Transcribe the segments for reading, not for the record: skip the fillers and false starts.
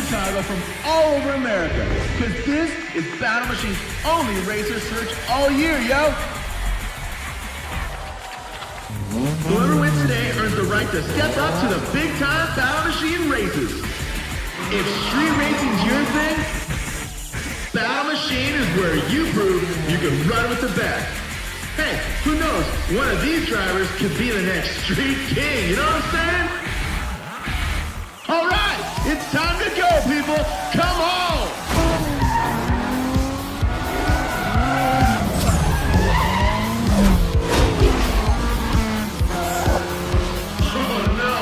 Chicago from all over America. Because this is Battle Machine's only racer search all year, yo! Whoever wins today earns the right to step up to the big-time Battle Machine races. If street racing's your thing, Battle Machine is where you prove you can run with the best. Hey, who knows? One of these drivers could be the next street king, you know what I'm saying? All right, it's time to go, people. Come on! Oh no,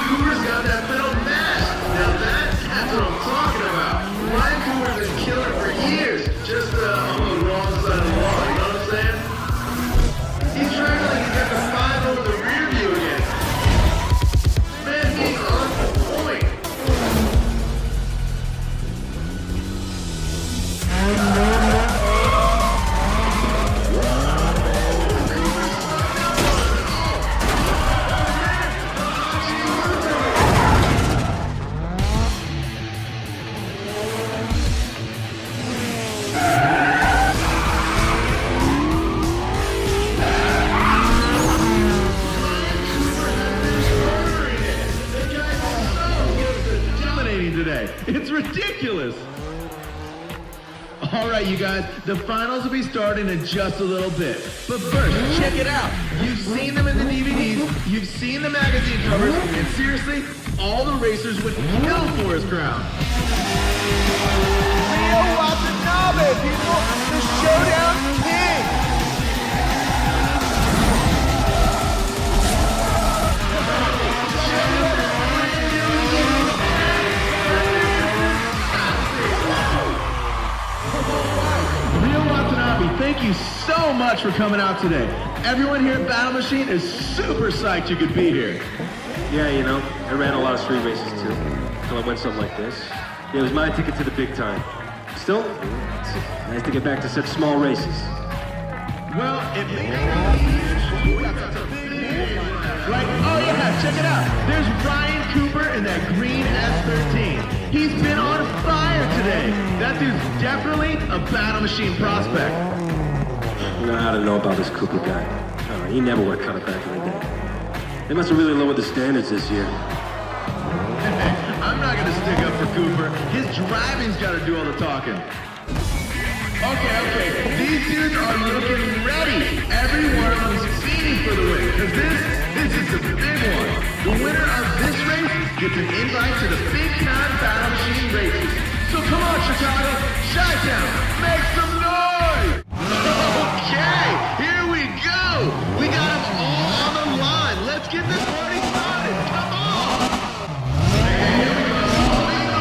Cooper's got that metal mask. Now that's what I'm talking about. Ryan Cooper's been killing for years, just on the wrong side of the wall, you know what I'm saying? He's trying to get the 5 over the rear view again. Man, being on point. It's ridiculous! Alright, you guys, the finals will be starting in just a little bit. But first, check it out. You've seen them in the DVDs, you've seen the magazine covers, and seriously, all the racers would kill for his crown. Rio Watanabe, people! The Showdown King! Thank you so much for coming out today. Everyone here at Battle Machine is super psyched you could be here. Yeah, you know, I ran a lot of street races too, until I went something like this. Yeah, it was my ticket to the big time. Still, it's nice to get back to such small races. Well, it may be like, oh yeah, check it out. There's Ryan Cooper in that green S13. He's been on fire today. That dude's definitely a Battle Machine prospect. I don't know about this Cooper guy. He never would have cut it back in the day. They must have really lowered the standards this year. I'm not going to stick up for Cooper. His driving's got to do all the talking. Okay. These dudes are looking ready. Every one of them's fiending for the win. Because this is the big one. The winner of this race gets an invite to the big time Battle Machine races. So come on, Chicago, Chi-Town, make some noise! Okay, here we go. We got them all on the line. Let's get this party started. Come on. Here we go.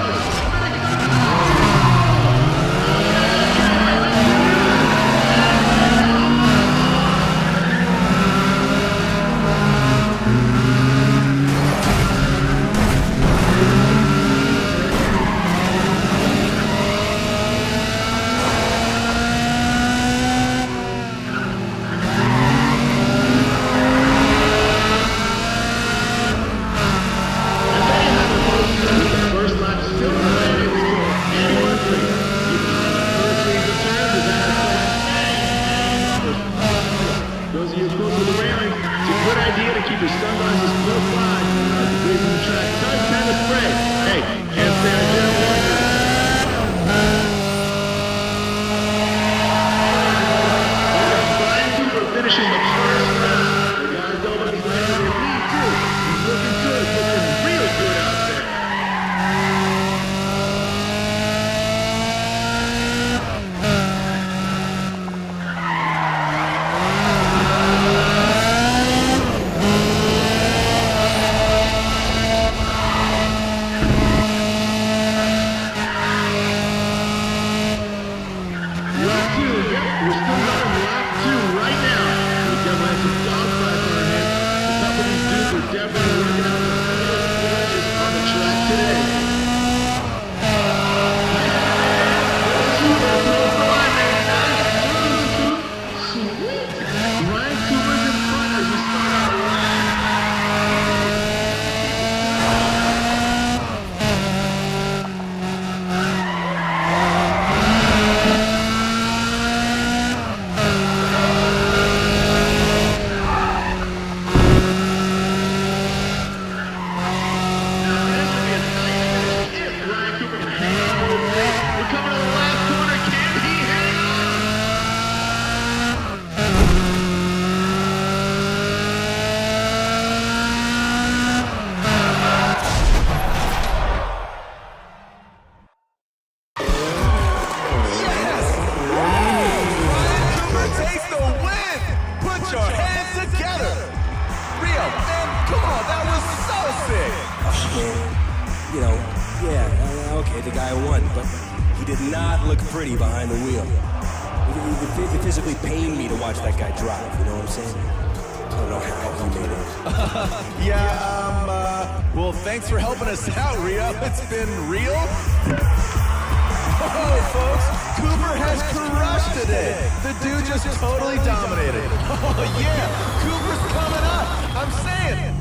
Put your hands together. Rio, man, come on, that was so sick. You know, yeah, okay, the guy won, but he did not look pretty behind the wheel. It physically pained me to watch that guy drive, you know what I'm saying? I don't know how he made it. Well, thanks for helping us out, Rio. It's been real. Oh, folks, Cooper has crushed today. The dude just totally dominated. Oh, yeah, Cooper's coming up. I'm saying.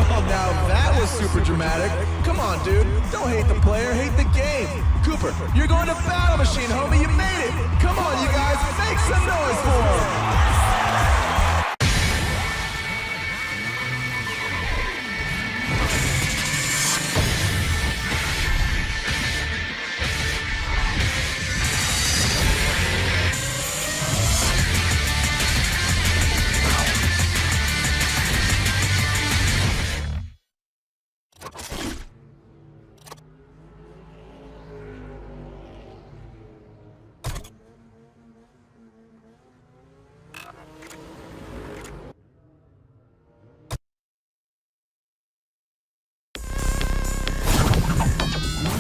Well, now that was super dramatic. Come on, dude. Don't hate the player, hate the game. Cooper, you're going to Battle Machine, homie. You made it. Come on, you guys. Make some noise for him.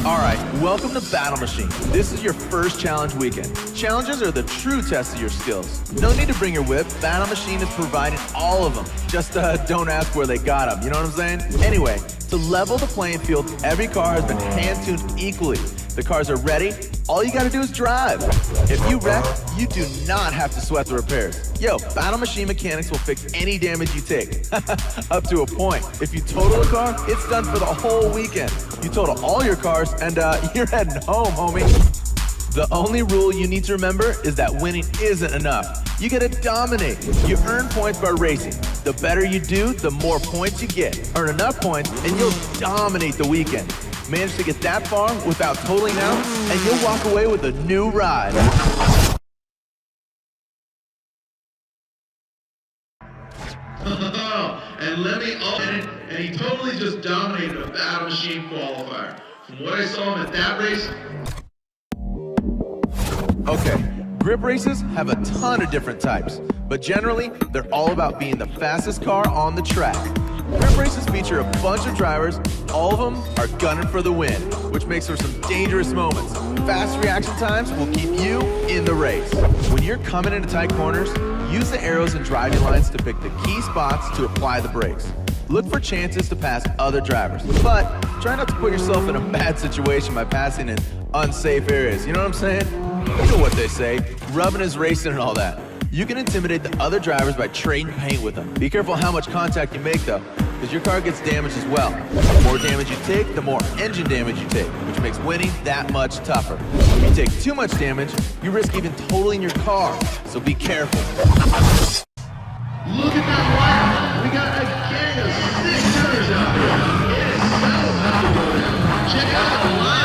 Alright, welcome to Battle Machine. This is your first challenge weekend. Challenges are the true test of your skills. No need to bring your whip, Battle Machine is providing all of them. Just don't ask where they got them, you know what I'm saying? Anyway, to level the playing field, every car has been hand-tuned equally. The cars are ready, all you gotta do is drive. If you wreck, you do not have to sweat the repairs. Yo, Battle Machine mechanics will fix any damage you take, up to a point. If you total a car, it's done for the whole weekend. You total all your cars, and you're heading home, homie. The only rule you need to remember is that winning isn't enough. You gotta dominate. You earn points by racing. The better you do, the more points you get. Earn enough points, and you'll dominate the weekend. Manage to get that far without totaling out, and you'll walk away with a new ride. And let me open it, and he totally just dominated a Battle Machine qualifier. From what I saw him at that race. Okay, grip races have a ton of different types, but generally, they're all about being the fastest car on the track. Grip races feature a bunch of drivers, all of them are gunning for the win, which makes for some dangerous moments. Fast reaction times will keep you in the race. When you're coming into tight corners, use the arrows and driving lines to pick the key spots to apply the brakes. Look for chances to pass other drivers, but try not to put yourself in a bad situation by passing in unsafe areas, you know what I'm saying? You know what they say, rubbing is racing and all that. You can intimidate the other drivers by trading paint with them. Be careful how much contact you make though, because your car gets damaged as well. The more damage you take, the more engine damage you take, which makes winning that much tougher. If you take too much damage, you risk even totaling your car, so be careful. Look at that lineup. We got a gang of 6 tunners out there. It is so about to go down. Check out the lineup.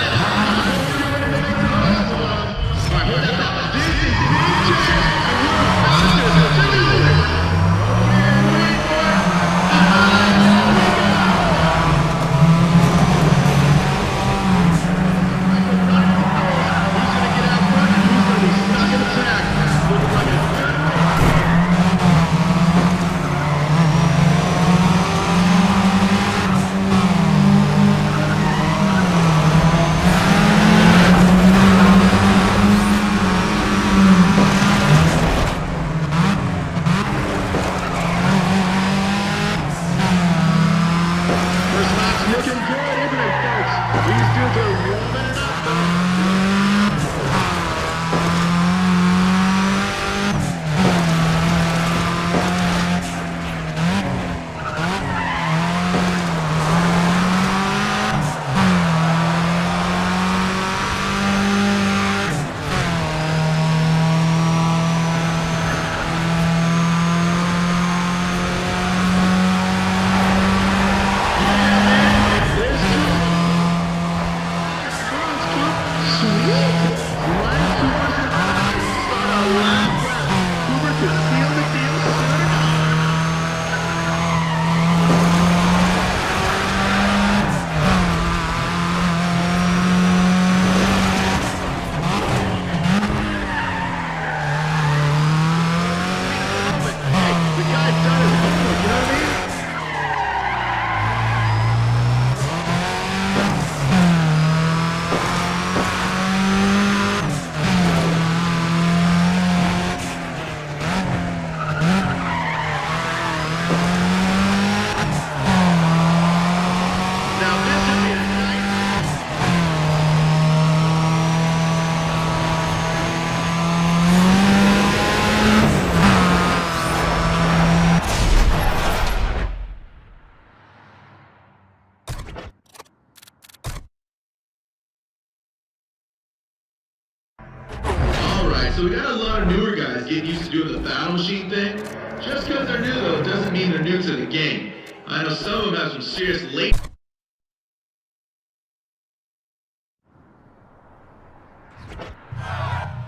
guys getting used to doing the battle machine thing. Just because they're new, though, doesn't mean they're new to the game. I know some of them have some serious late.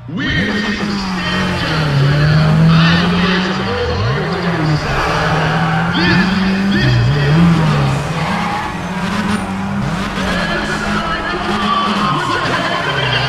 We're seeing some stand jobs right now. I am hearing some old arguments over the side. This is getting rough. There's the side, come on! Put your hand up and go!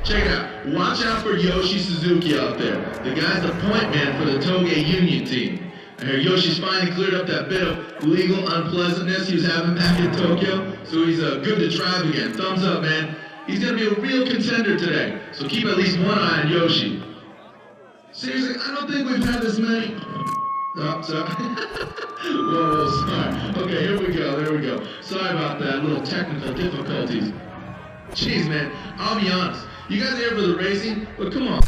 Check it out. Watch out for Yoshi Suzuki out there. The guy's the point man for the Toge Union team. I hear Yoshi's finally cleared up that bit of legal unpleasantness he was having back in Tokyo, so he's good to drive again. Thumbs up, man. He's going to be a real contender today, so keep at least one eye on Yoshi. Seriously, I don't think we've had this many... Oh, sorry. Whoa, sorry. Okay, here we go. Sorry about that, little technical difficulties. Jeez, man, I'll be honest. You guys are here for the racing, but come on.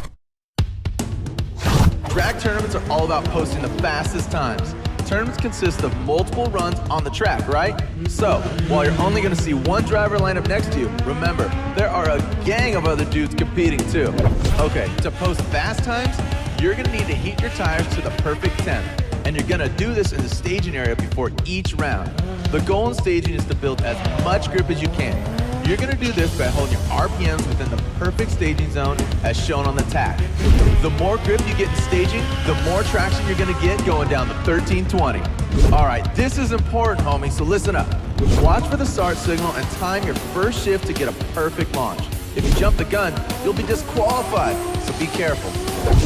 Drag tournaments are all about posting the fastest times. Tournaments consist of multiple runs on the track, right? So, while you're only going to see one driver line up next to you, remember, there are a gang of other dudes competing too. Okay, to post fast times, you're going to need to heat your tires to the perfect temp. And you're going to do this in the staging area before each round. The goal in staging is to build as much grip as you can. You're going to do this by holding your RPMs within the perfect staging zone as shown on the tach. The more grip you get in staging, the more traction you're going to get going down the 1320. Alright, this is important, homie, so listen up. Watch for the start signal and time your first shift to get a perfect launch. If you jump the gun, you'll be disqualified, so be careful.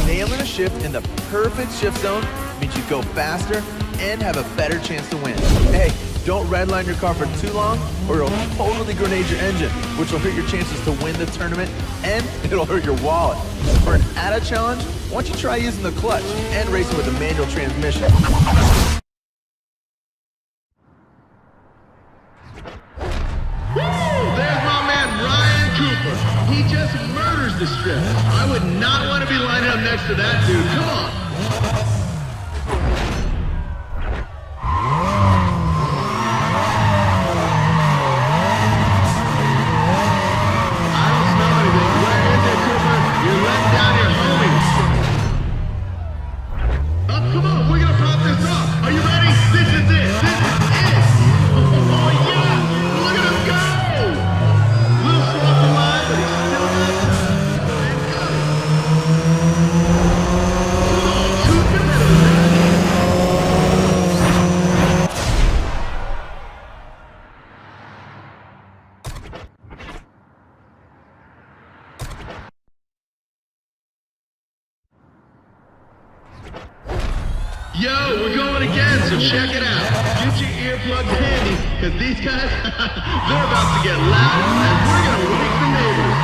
Nailing a shift in the perfect shift zone means you go faster and have a better chance to win. Hey, Don't redline your car for too long or it'll totally grenade your engine, which will hurt your chances to win the tournament and it'll hurt your wallet. For an added challenge, why don't you try using the clutch and racing with a manual transmission. He just murders the strip. I would not want to be lining up next to that dude. Come on. I don't smell anything. Where is it, Cooper? You're letting down your homies. Oh, come on. We're going to pop this off. Are you ready? This is it. This is it. Oh, yeah. Look at him go. Little slow off the line, but he's still got time. Yo, we're going again, so check it out. Get your earplugs handy, because these guys, they're about to get loud, and we're going to wake the neighbors.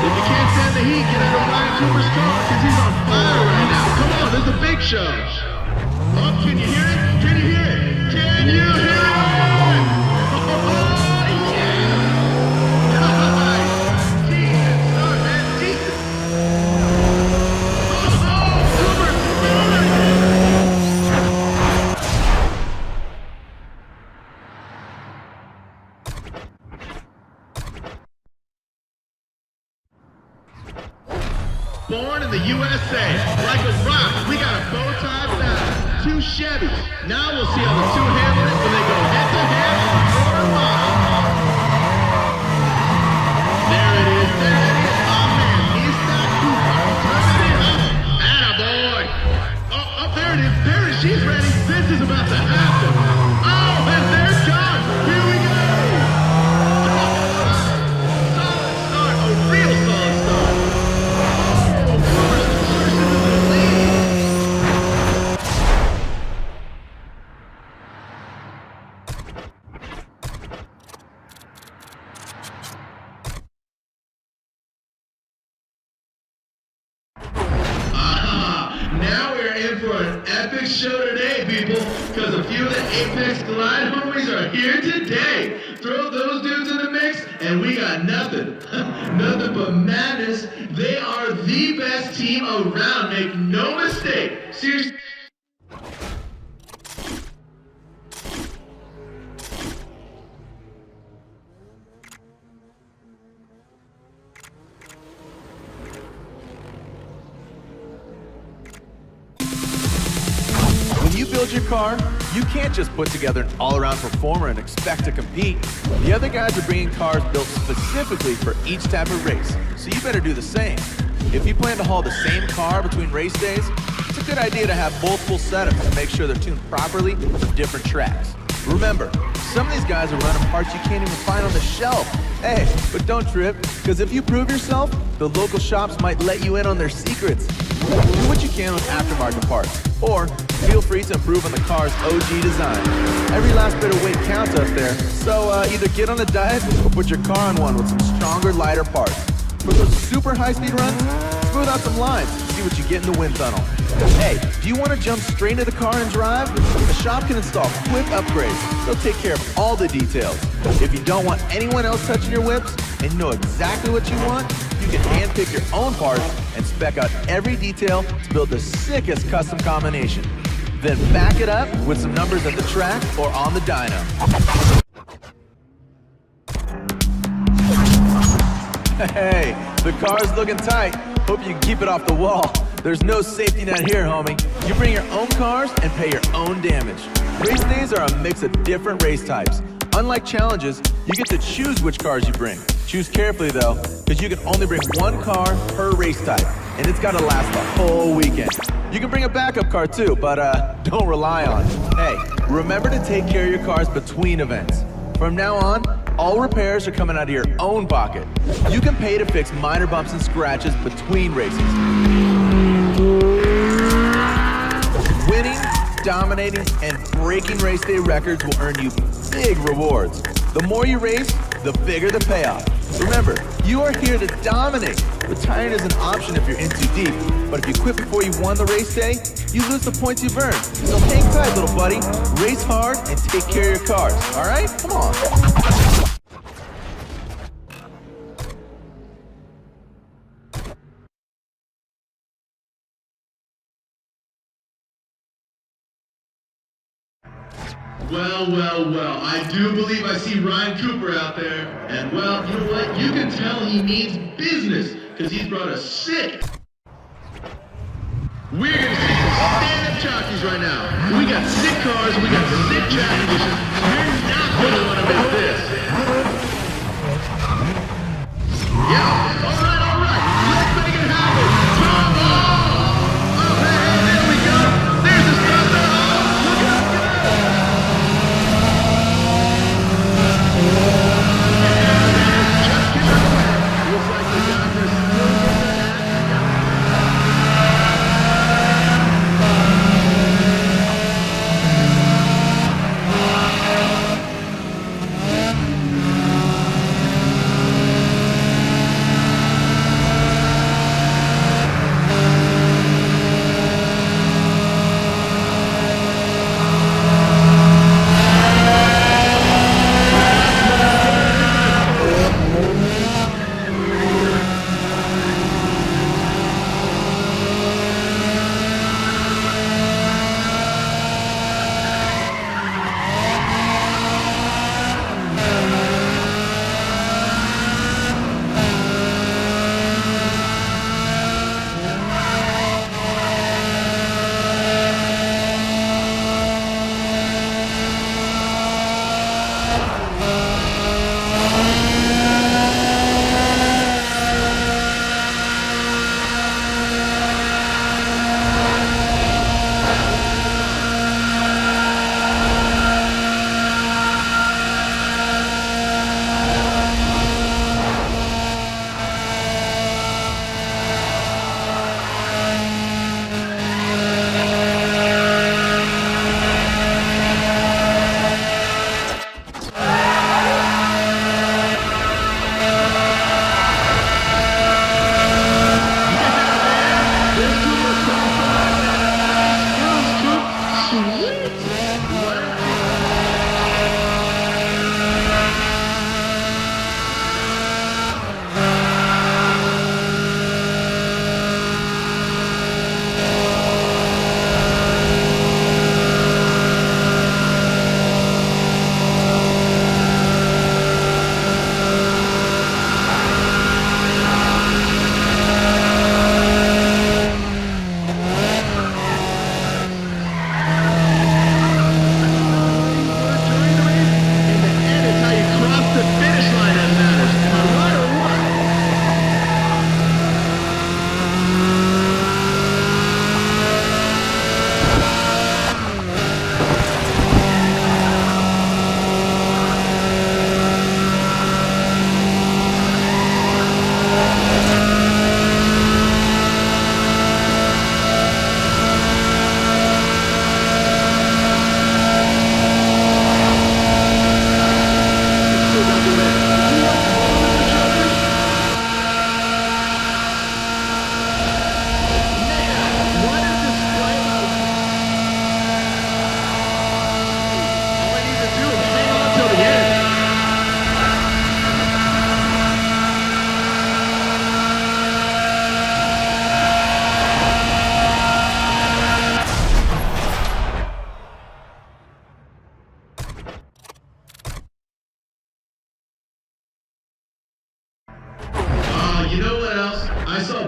If you can't stand the heat, get out of Ryan Cooper's car, because he's on fire right now. Come on, this is a big show. Oh, can you hear it? Can you hear it? Can you hear it? Born in the USA, like a rock, we got a bow tie fast, 2 Chevys. Now we'll see how the two handle it when they go head to head on a quarter mile. There it is, there it is. Oh man, Eastside Cooper, turn it in. Attaboy. Oh, there it is, there it is. She's ready. This is about to happen. Oh, and there it comes. Here we go. Solid start, a real solid start. Now we're in for an epic show today, people, because a few of the Apex Glide homies are here today. Throw those dudes in the mix, and we got nothing. Nothing but madness. They are the best team around, make no mistake. Seriously. When you build your car, you can't just put together an all-around performer and expect to compete. The other guys are bringing cars built specifically for each type of race, so you better do the same. If you plan to haul the same car between race days, it's a good idea to have multiple setups to make sure they're tuned properly for different tracks. Remember, some of these guys are running parts you can't even find on the shelf. Hey, but don't trip, because if you prove yourself, the local shops might let you in on their secrets. Do what you can with aftermarket parts, or feel free to improve on the car's OG design. Every last bit of weight counts up there, so either get on a diet or put your car on one with some stronger, lighter parts. For those super high-speed runs, smooth out some lines and see what you get in the wind tunnel. Hey, do you want to jump straight into the car and drive? The shop can install quick upgrades. They'll take care of all the details. If you don't want anyone else touching your whips and you know exactly what you want, you can handpick your own parts and spec out every detail to build the sickest custom combination. Then back it up with some numbers at the track or on the dyno. Hey, the car's looking tight. Hope you can keep it off the wall. There's no safety net here, homie. You bring your own cars and pay your own damage. Race days are a mix of different race types. Unlike challenges, you get to choose which cars you bring. Choose carefully though, because you can only bring one car per race type, and it's gotta last the whole weekend. You can bring a backup car too, but don't rely on it. Hey, remember to take care of your cars between events. From now on, all repairs are coming out of your own pocket. You can pay to fix minor bumps and scratches between races. Winning dominating, and breaking race day records will earn you big rewards. The more you race, the bigger the payoff. Remember, you are here to dominate. Retiring is an option if you're in too deep, but if you quit before you won the race day, you lose the points you've earned. So hang tight, little buddy. Race hard and take care of your cars. All right? Come on. Well, I do believe I see Ryan Cooper out there. And well, you know what? You can tell he means business, because he's brought us sick. We're going to see some stand-up jockeys right now. We got sick cars, we got sick track conditions. You're not going to want to miss this. Yeah, all right. Let's make it happen. Come on! Oh, hey, there we go. There's the start there. Oh, look out, looks like the doctor's still in the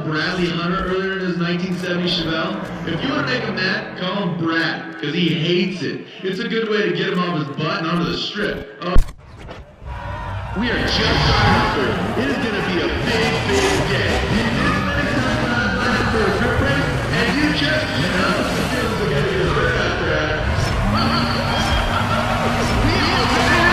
Bradley Hunter earlier in his 1970 Chevelle. If you want to make him mad, call him Brad, because he hates it. It's a good way to get him off his butt and onto the strip. We are just starting off for it. It is going to be a big day. This next time I'm for a grip race, and you just know the feelings are going to get hurt after that. We all did it!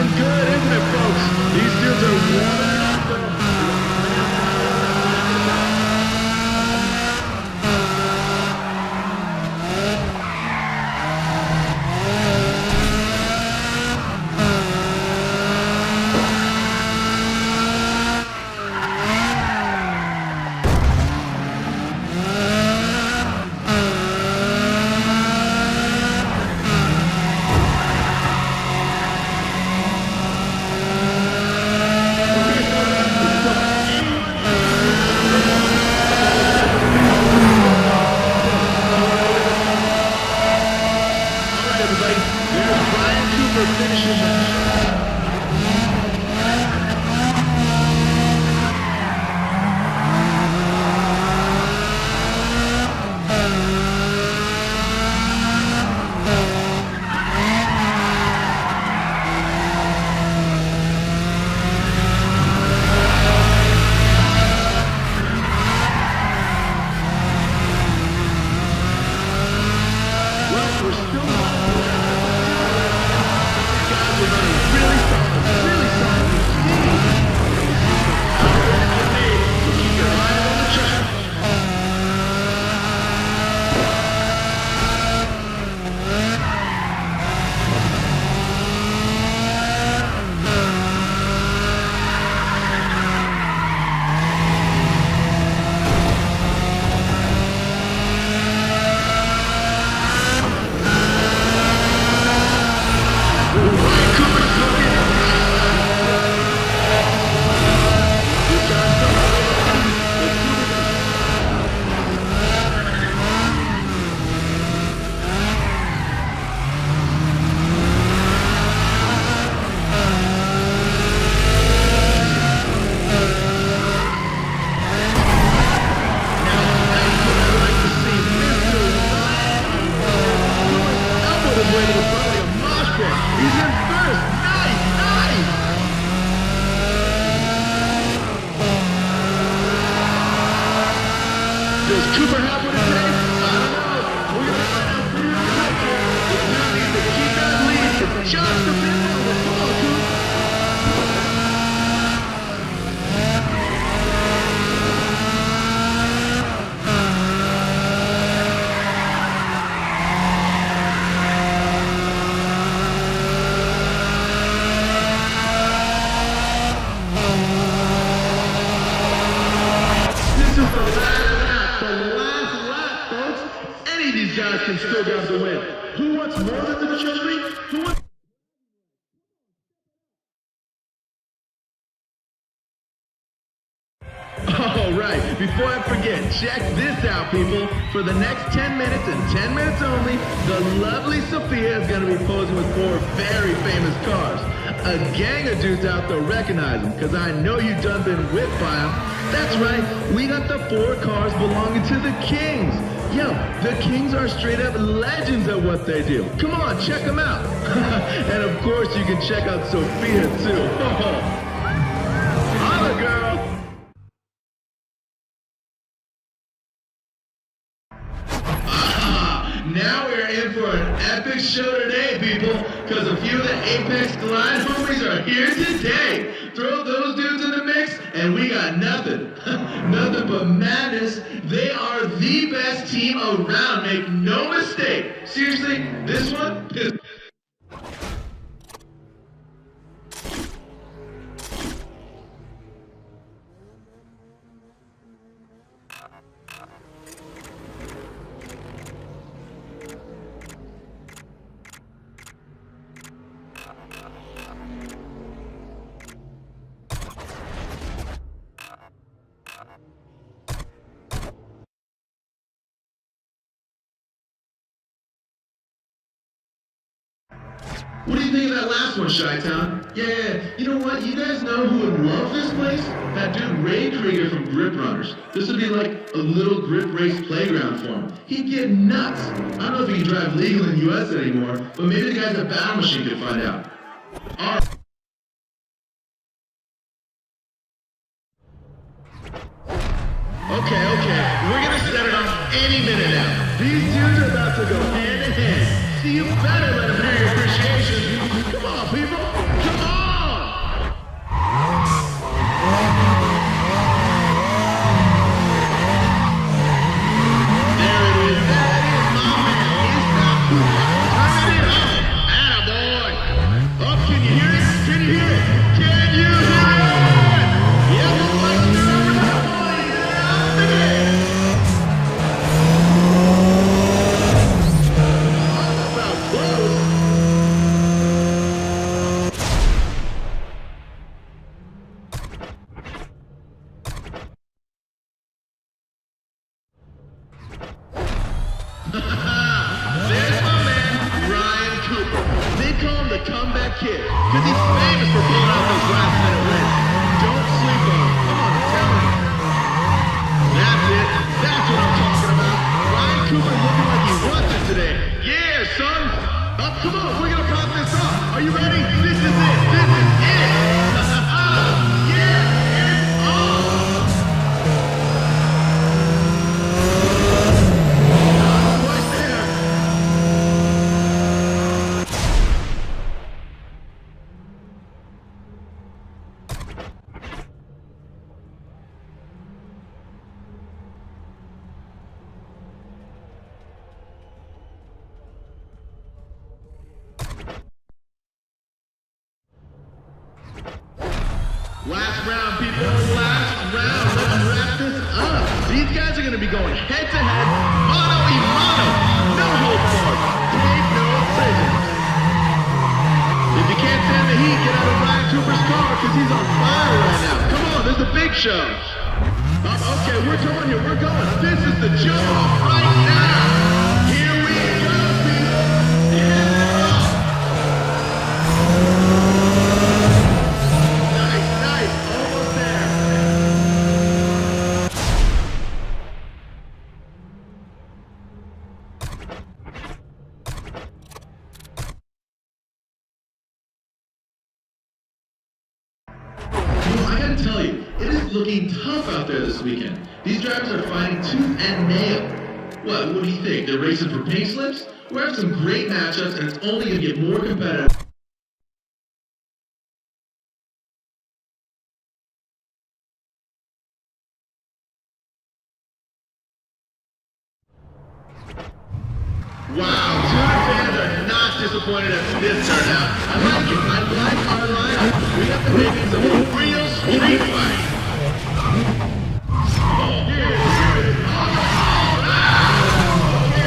looking good, isn't it, folks? These dudes are warming up. Does Cooper have what it takes? I don't know. We're going to find out pretty quick here. But now needs to keep that lead. It's just a bit longer. Come on, Cooper. These guys can still grab the win. Who wants more than the trophy? Who wants... All right, before I forget, check this out, people. For the next 10 minutes and 10 minutes only, the lovely Sophia is going to be posing with 4 very famous cars. A gang of dudes out there recognize them, because I know you done been whipped by them. That's right, we got the 4 cars belonging to the Kings. Yo, the Kings are straight up legends at what they do. Come on, check them out. And of course, you can check out Sophia too. Holla, girl. Now we're in for an epic show today, people, because a few of the Apex Glide homies are here today. Throw those dudes in the mix, and we got nothing. Nothing but madness. They are the best team around, make no mistake. Seriously, this one is... What do you think of that last one, Chi-Town? Yeah, you know what? You guys know who would love this place? That dude Ray Krieger from Grip Runners. This would be like a little grip race playground for him. He'd get nuts. I don't know if he can drive legal in the U.S. anymore, but maybe the guys at Battle Machine could find out. All right. Okay, we're gonna set it off any minute now. These dudes are about to go hand in hand. So you better let them hear your appreciation. Come on, people. Come on. There's my man, Ryan Cooper. They call him the comeback kid, because he's famous for pulling out those last-minute wins. Don't sleep on him. Come on, I'm telling you. That's it. That's what I'm talking about. Ryan Cooper looking like he wants it today. Yeah, son. Come on, we're going to pop this off. Are you ready? This is it. This is it. Yeah, it's on. Right there. Last round, people. Last round. Let's wrap this up. These guys are going to be going head-to-head, mano-a-mano. No hold barred. Ain't no prisons. If you can't stand the heat, get out of Ryan Cooper's car because he's on fire right now. Come on, this is a big show. Okay, we're going here. We're going. This is the jump-off right now. Here we go, people. Yeah. Nice, almost there. I gotta tell you, it is looking tough out there this weekend. These drivers are fighting tooth and nail. What do you think? They're racing for pink slips? We're having some great matchups, and it's only gonna get more competitive. Wow, Tuna fans are not disappointed at this turnout. I like it. I like our lineup. We got the makings of a real street fight. Oh, yeah. All right. Okay,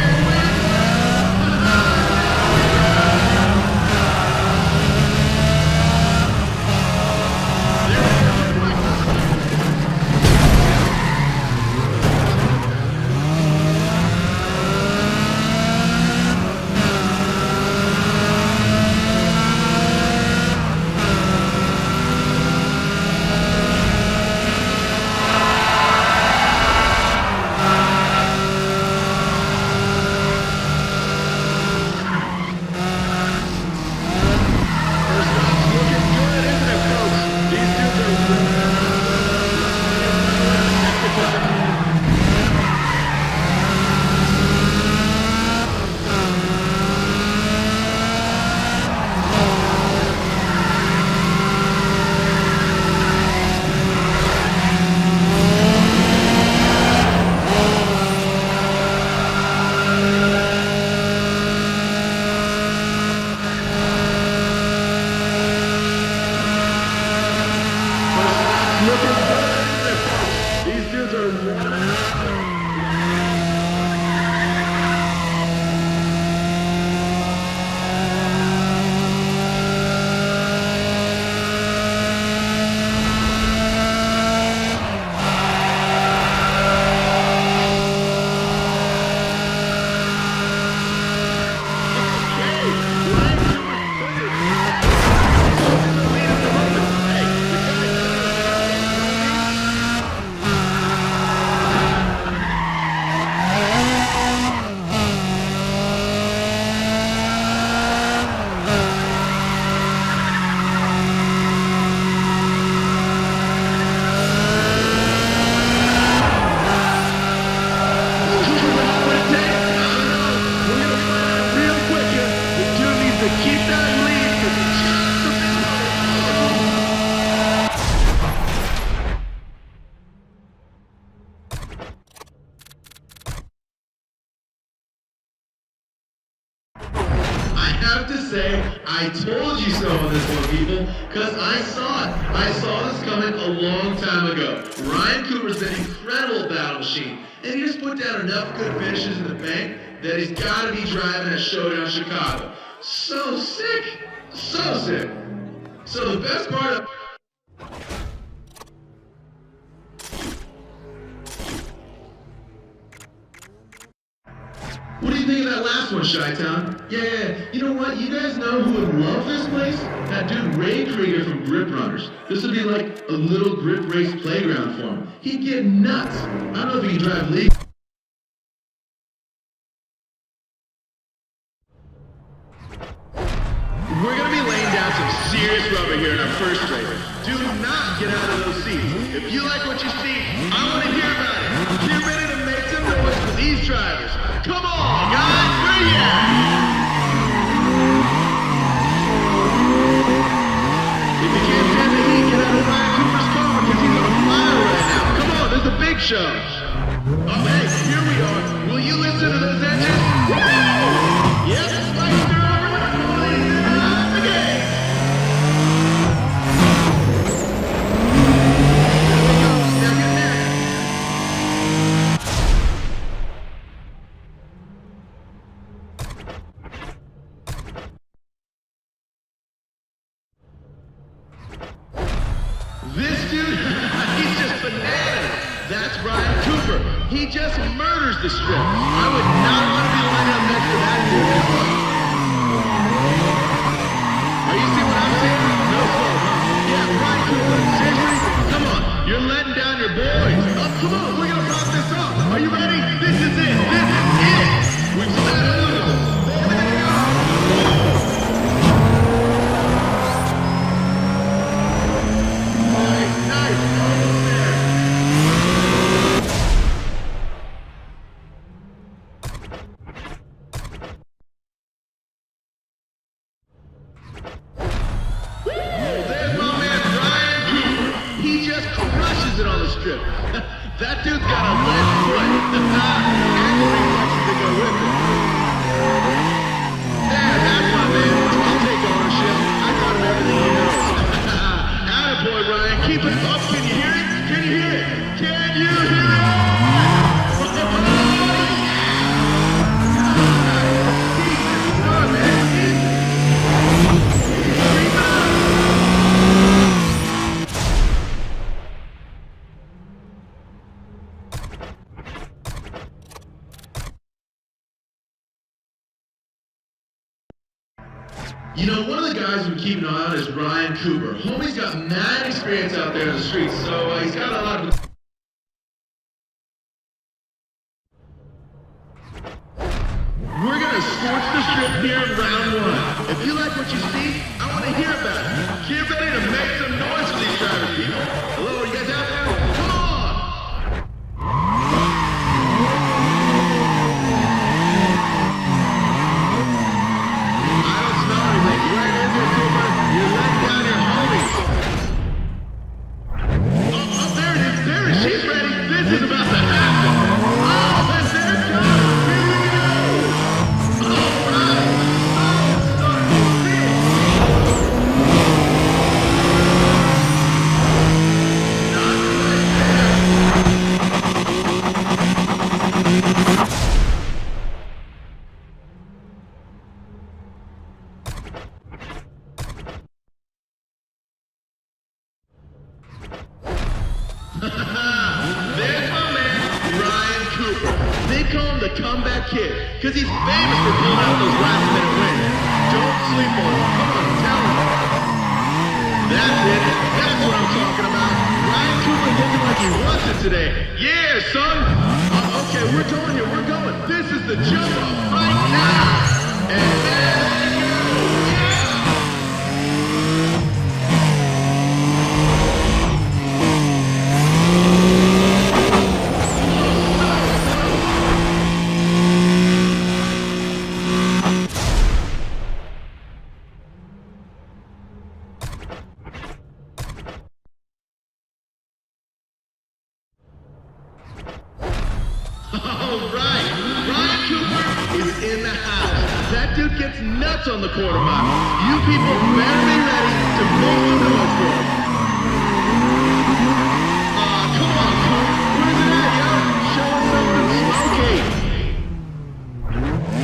have to say, I told you so on this one, people, because I saw it. I saw this coming a long time ago. Ryan Cooper's an incredible battle machine, and he just put down enough good finishes in the bank that he's got to be driving at Showdown Chicago. So sick. So sick. So the best part of... What do you one, Chi-Town. Yeah. You know what? You guys know who would love this place? That dude Ray Krieger from Grip Runners. This would be like a little grip race playground for him. He'd get nuts. I don't know if he can drive legal. We're gonna be laying down some serious rubber here in our first race. Do not get out of those seats. If you like what you see, I want to hear about it. Get ready to make some noise for these drivers. Come on, guys, where you at? If you can't stand the heat, get out of Ryan Cooper's car because he's on fire right now. Come on, there's a big show. Oh, hey, here we are. Will you listen to those engines? Woo! Yep, spiked her over the police and out the gate. There we go. Now get next. This dude, he's just bananas. That's Brian Cooper. He just murders the strip. I would not want to be lined up next to that dude. Are you seeing what I'm seeing? No slow, huh? Yeah, Brian Cooper. Seriously? Come on. You're letting down your boys. Oh, come on. We're going to pop this off. Are you ready? This is it. This is it. We've started loose. There they go. Nice. Almost there. There's my man Brian Cooper. He just crushes it on the strip. That dude's got a lead foot. And reflexes to go with it. There, that's my man. I'll take ownership. I got him everything he knows. Attaboy, Ryan. Keep it up. Can you hear it? Can you hear it? Can you hear it? You know, one of the guys we keep an eye on is Ryan Cooper. Homie's got mad experience out there in the streets, so he's got a lot of... We're gonna scorch the strip here in round one. If you like what you see, I want to hear about it. Get ready to make some noise for these drivers, people. Hello, you guys out there? Come on! I don't smell anything. Right in there, Cooper. You're letting down your homies. Oh, there it is. There it is. She's ready. This is about to happen. Oh, and there it goes. Here we go. All right. Oh, it's starting to feel. Not right there. There's my man, Ryan Cooper. They call him the comeback kid, because he's famous for pulling out those last-minute wins. Don't sleep on him. Come on, tell him. That's it. That's what I'm talking about. Ryan Cooper looking like he wants it today. Yeah, son. Okay, we're going here. We're going. This is the jump-off right now. And there they go. Yeah. All right, Ryan Cooper is in the house. That dude gets nuts on the quarter mile. You people better be ready to make some noise for him. Come on, Coop. Where's it at, yo? Show us something smoky.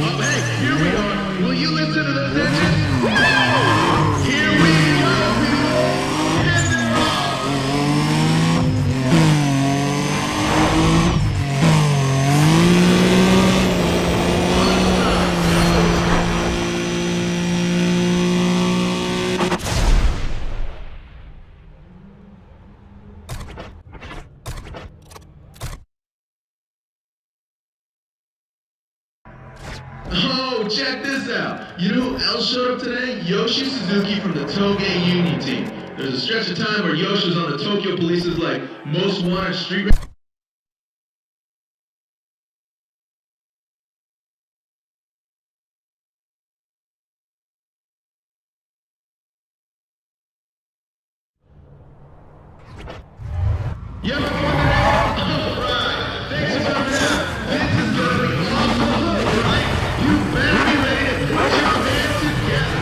Oh, hey, here we are. Will you listen to those engines? Woo! Here we go, people. And they're off. Oh, check this out. You know who else showed up today? Yoshi Suzuki from the Toge Uni team. There's a stretch of time where Yoshi was on the Tokyo Police's like most wanted street. You have a fun today? Alright, thanks for coming out. This is gonna be awesome, alright? You better be ready to put your hands together.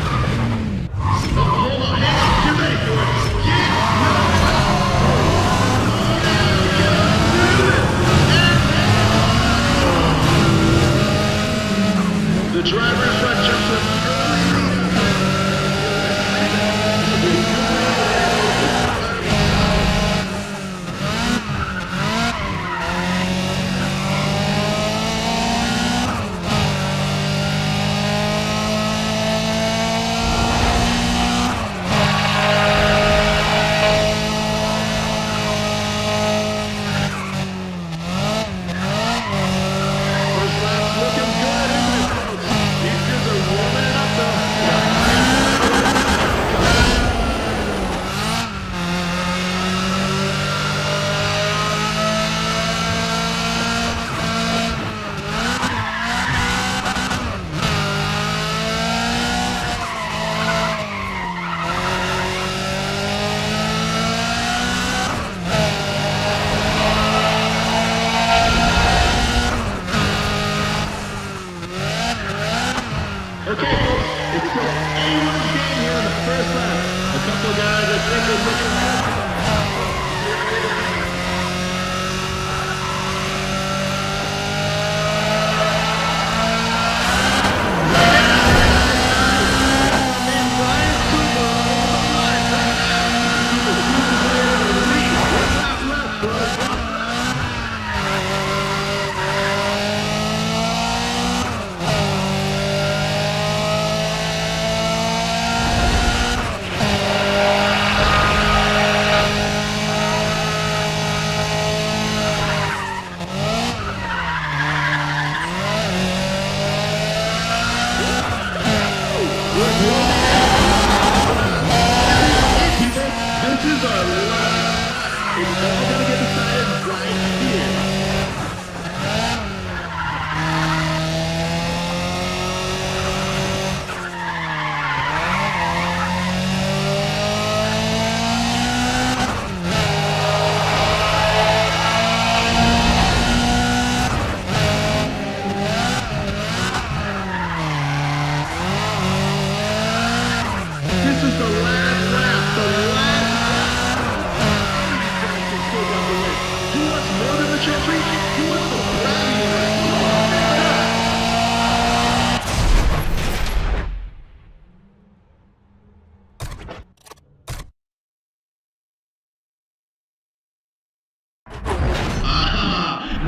Oh, hold on, hang on, get ready for it. Get ready. The driver's front jumps up early. Okay, folks, it's still anyone's game here in the first lap. A couple guys, I think, are looking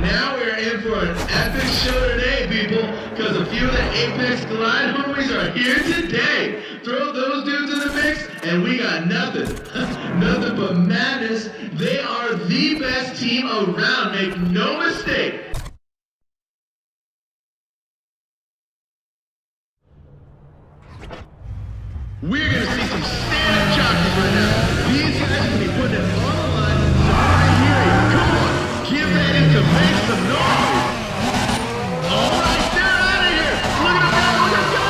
Now we're in for an epic show today, people, because a few of the Apex Glide homies are here today. Throw those dudes in the mix, and we got nothing. Nothing but madness. They are the best team around, make no mistake. We're going to see some stand-up jockeys right now. These guys are going to be putting it on the line, so I hear you. Come on, get ready to make some noise. All right, they're out of here. Look at them go, look at them go.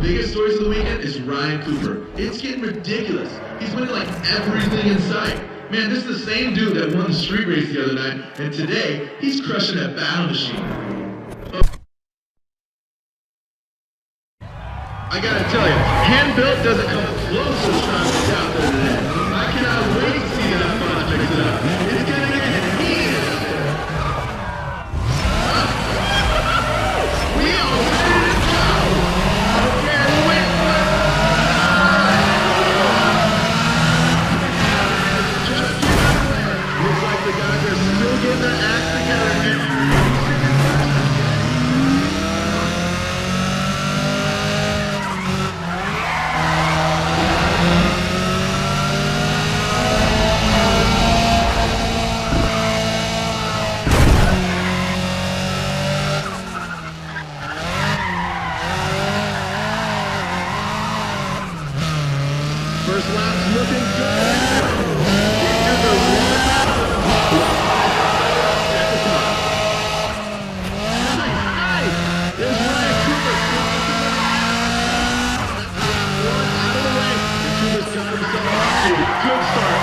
Biggest stories of the weekend is Ryan Cooper. It's getting ridiculous. He's winning like everything in sight. Man, this is the same dude that won the street race the other night, and today he's crushing that battle machine. I gotta tell you, hand-built doesn't come close to trying to get out there today. I cannot wait to see that fun mix it up. It's gonna get heated out there. We are ready to go. The guys are still getting their act together. First lap's looking good. Into the good start.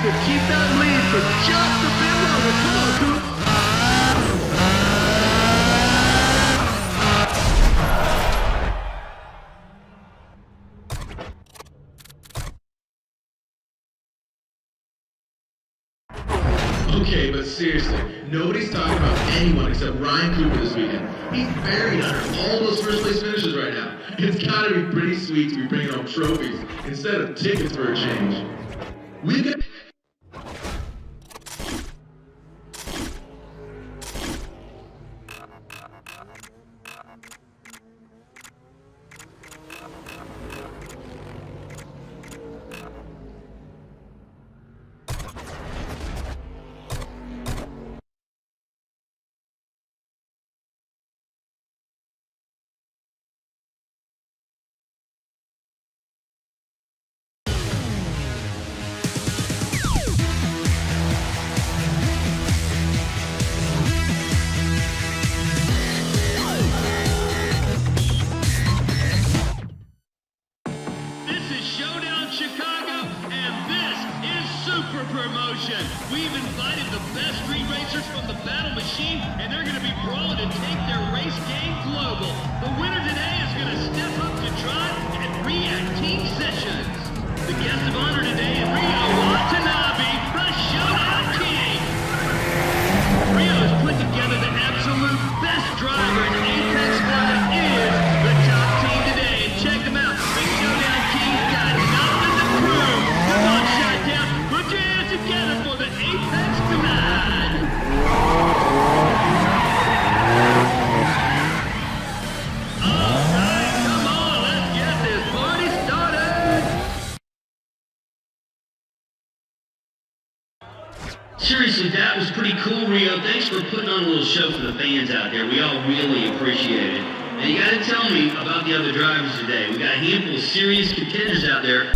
To keep that lead for just a bit longer. Come on, Coop. Okay, but seriously, nobody's talking about anyone except Ryan Cooper this weekend. He's buried under all those first place finishes right now. It's gotta be pretty sweet to be bringing home trophies instead of tickets for a change. We've got... Promotion. We've invited the best street racers from the Battle Machine, and they're going to be brawling to take their race game global. The winner today is going to step up to drive at React Team Sessions. The guest of honor today is Rio Watanabe, the Showdown King. Rio has put together the absolute best driver in Apex Live seriously, that was pretty cool, Rio. Thanks for putting on a little show for the fans out there. We all really appreciate it. And you got to tell me about the other drivers today. We got a handful of serious contenders out there.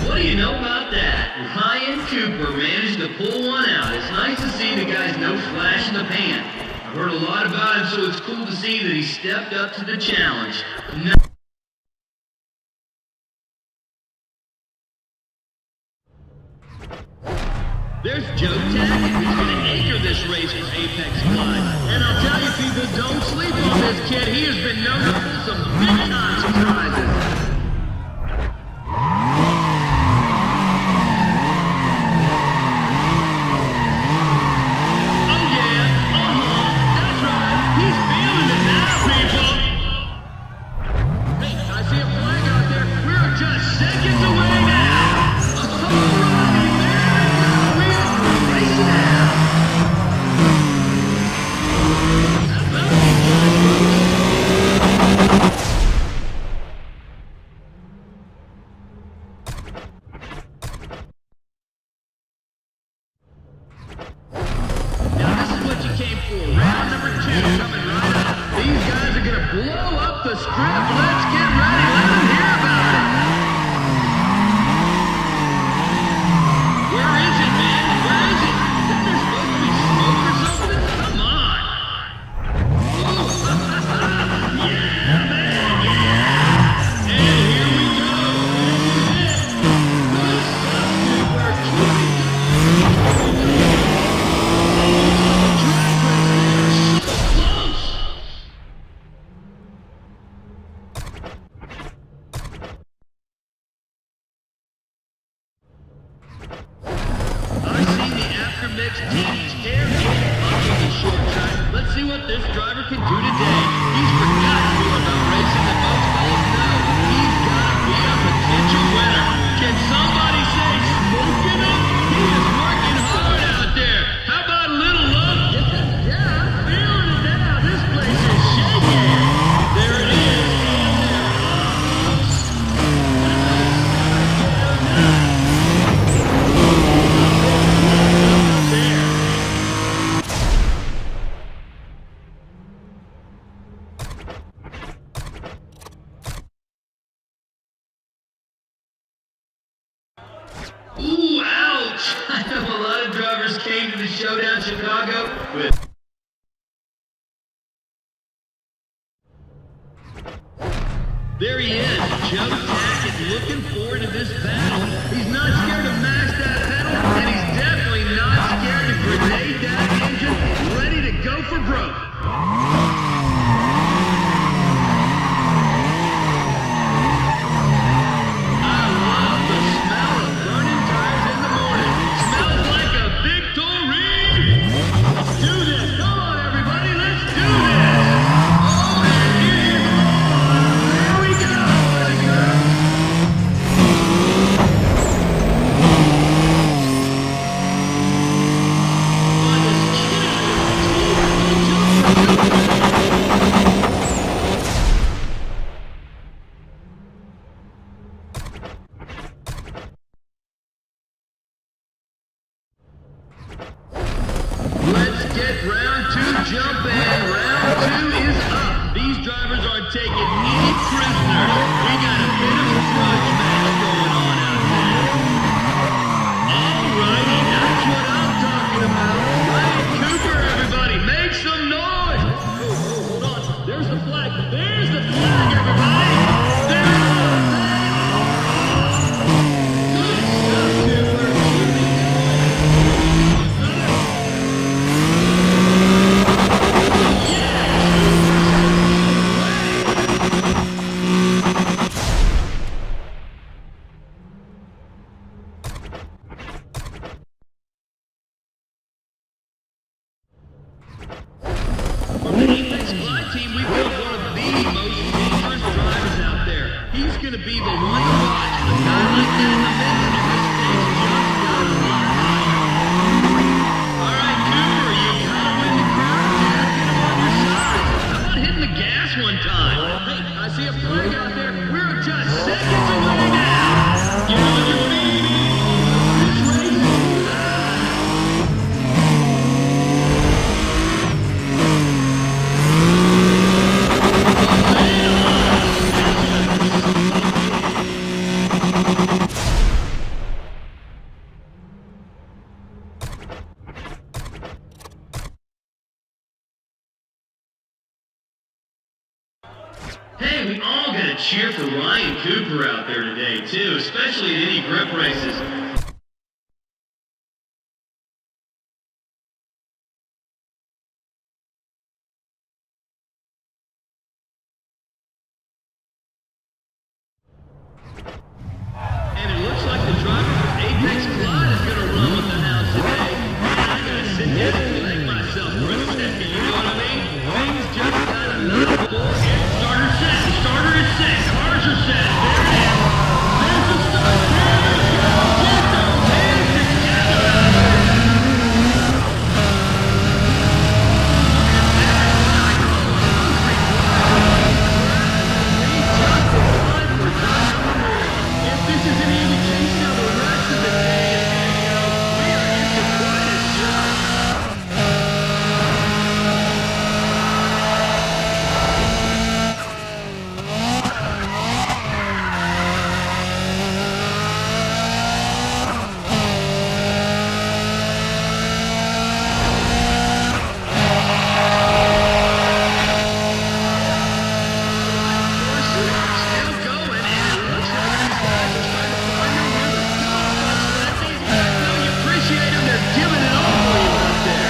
What do you know about that? Ryan Cooper managed to pull one out. It's nice to see the guy's no flash in the pan. I've heard a lot about him, so it's cool to see that he stepped up to the challenge. There's Joe Tackett, who's going to anchor this race for Apex Glide. And I'll tell you, people, don't sleep on this kid. He has been known to pull some big-time surprises. Let's see what this driver can do today. He's forgotten more about racing than most fellas know. He's got to be a potential winner. Can somebody say smoking him? He is working hard out there. How about a little love? Yeah, I'm feeling it now. This place is shaking. There it is. Ooh, ouch! I know a lot of drivers came to the Showdown Chicago with There he is, Joe Tackett, looking forward to this battle. He's not scared to mash that pedal, and he's definitely not scared to grenade that engine, ready to go for broke. I love the smell of burning tires in the morning. Smells like a victory. Let's do this. Come on, everybody, let's do this. Oh, and it is on. There we go. Let's get round two jumping. Round two is up. These drivers aren't taking any prisoners. We got a bit of a grudge match going on out there. Alrighty, that's what I'm talking about. Ryan Cooper, everybody, make some noise. Oh, hold on. There's the flag. There's the flag, everybody. There it is. Good stuff, Cooper. From the Apex Fly team, we've got one of the most dangerous drivers out there. He's going to be the one to watch. A guy like that in the midst of this stage just got a lot higher. All right, Cooper, you got him with the crowd. Get him on your side. How about hitting the gas one time? Hey, I see a flag out there. We're just seconds away now. Get on your feet. This race is Hey, we all gotta cheer for Ryan Cooper out there today, too, especially at any grip races. And it looks like the driver from Apex Clyde is gonna run with the house today. Man, I gotta sit down and collect myself for a second, you know what I mean? Things just got a little bullshit. Starter set, starter is set, cars are set, there it is. There's the start, there they go. Get those hands together out there. If this is any indication of the rest of the day, we are in for quite a show. Still going, and it looks like these guys are trying to find their rhythm. Come on, folks, let these guys know you appreciate them. They're giving it all for you out there.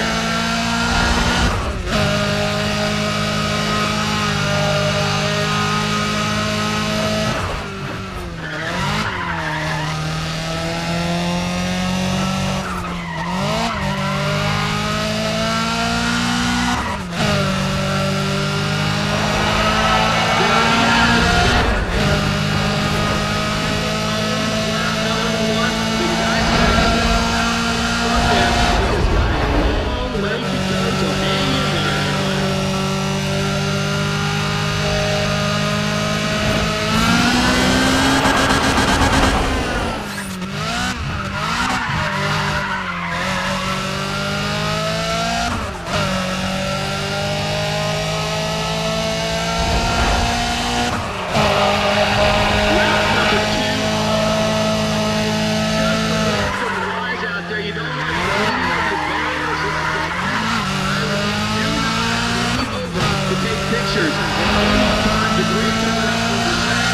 Pictures. Time to break that up from the back.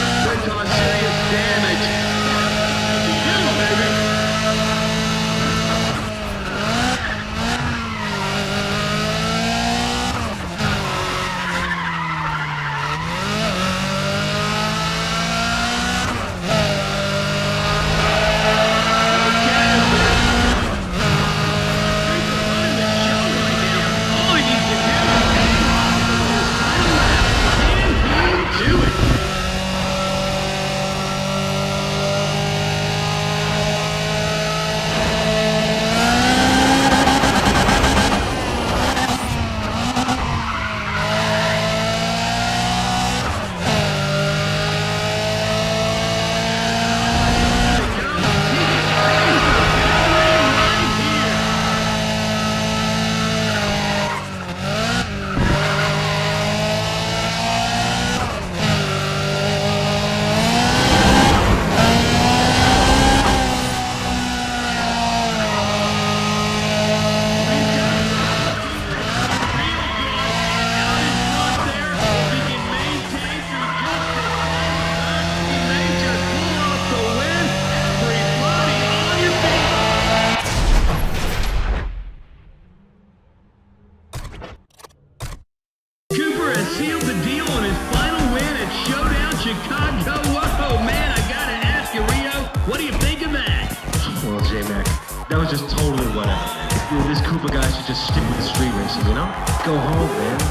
should just stick with the street racing, you know? Go home, man.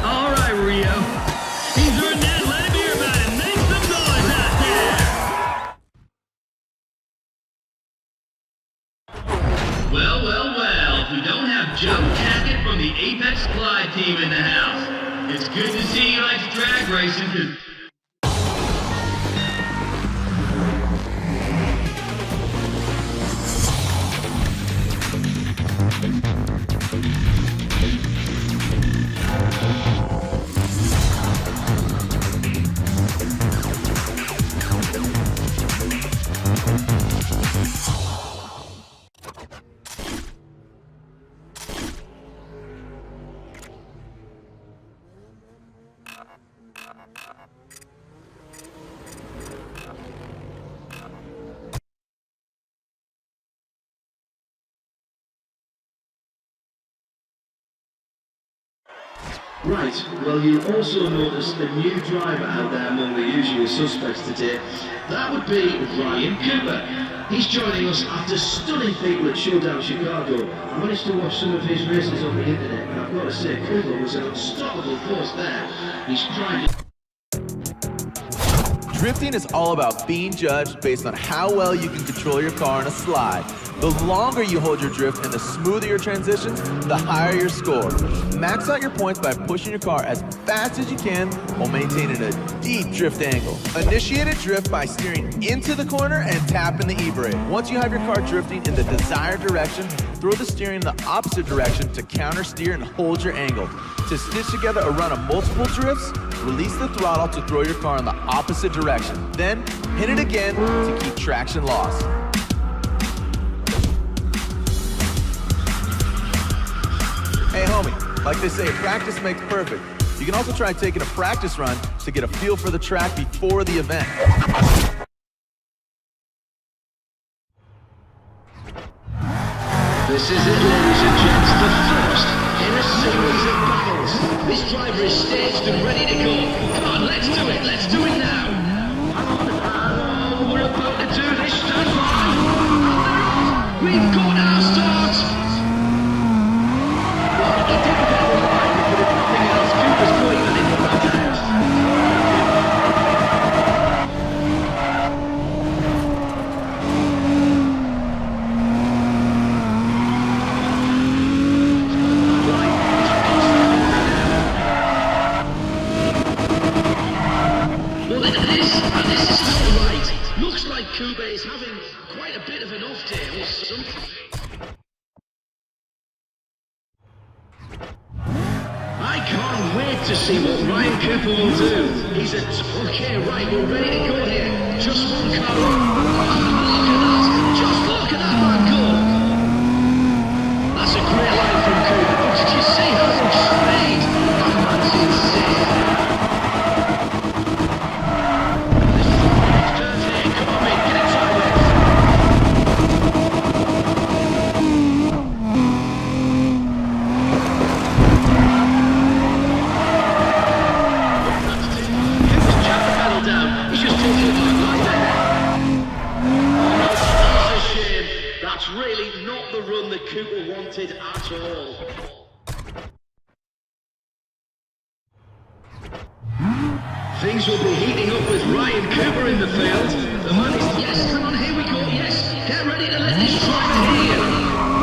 All right, Rio. He's earned that. Let him hear about it. Make some noise out there. Well, well, well. We don't have Joe Tackett from the Apex Fly team in the house. It's good to see he likes drag racing because... Right, well you also noticed a new driver out there among the usual suspects today. That would be Ryan Cooper. He's joining us after stunning people at Showdown Chicago. I managed to watch some of his races on the internet, and I've got to say Cooper was an unstoppable force there. He's trying to... Drifting is all about being judged based on how well you can control your car in a slide. The longer you hold your drift and the smoother your transitions, the higher your score. Max out your points by pushing your car as fast as you can while maintaining a deep drift angle. Initiate a drift by steering into the corner and tapping the e-brake. Once you have your car drifting in the desired direction, throw the steering in the opposite direction to counter steer and hold your angle. To stitch together a run of multiple drifts, release the throttle to throw your car in the opposite direction. Then hit it again to keep traction lost. Hey homie, like they say, practice makes perfect. You can also try taking a practice run to get a feel for the track before the event. This is it, ladies and gents, the first in a series of battles. This driver is staged and ready to go. Come on, let's do it now. Oh, we're about to do this, stand by. We've got our start. Well, he didn't get the line, but if nothing else, Cooper's going to leave that out. Cooper is having quite a bit of an off day or something. I can't wait to see what Ryan Cooper will do. He's okay, right, we're ready to go here. Just one car. Oh, look at that. Just look at that man go. That's a great line from Cooper. But did you see how much speed? That man's insane. Cooper wanted at all. Things will be heating up with Ryan Cooper in the field. The man is, yes, come on, here we go, yes. Get ready to let this driver hear.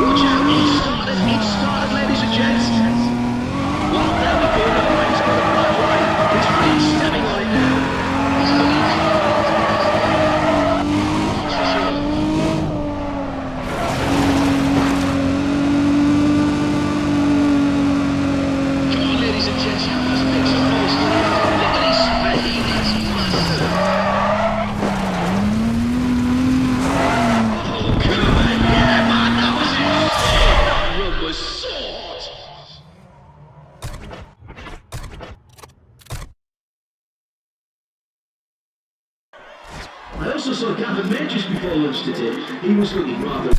Watch out, it's started, ladies and gents. Well, there we go, the line's got a black line. It's really stepping on it now. He's looking I also saw Gavin Majors before lunch today. He was looking rather...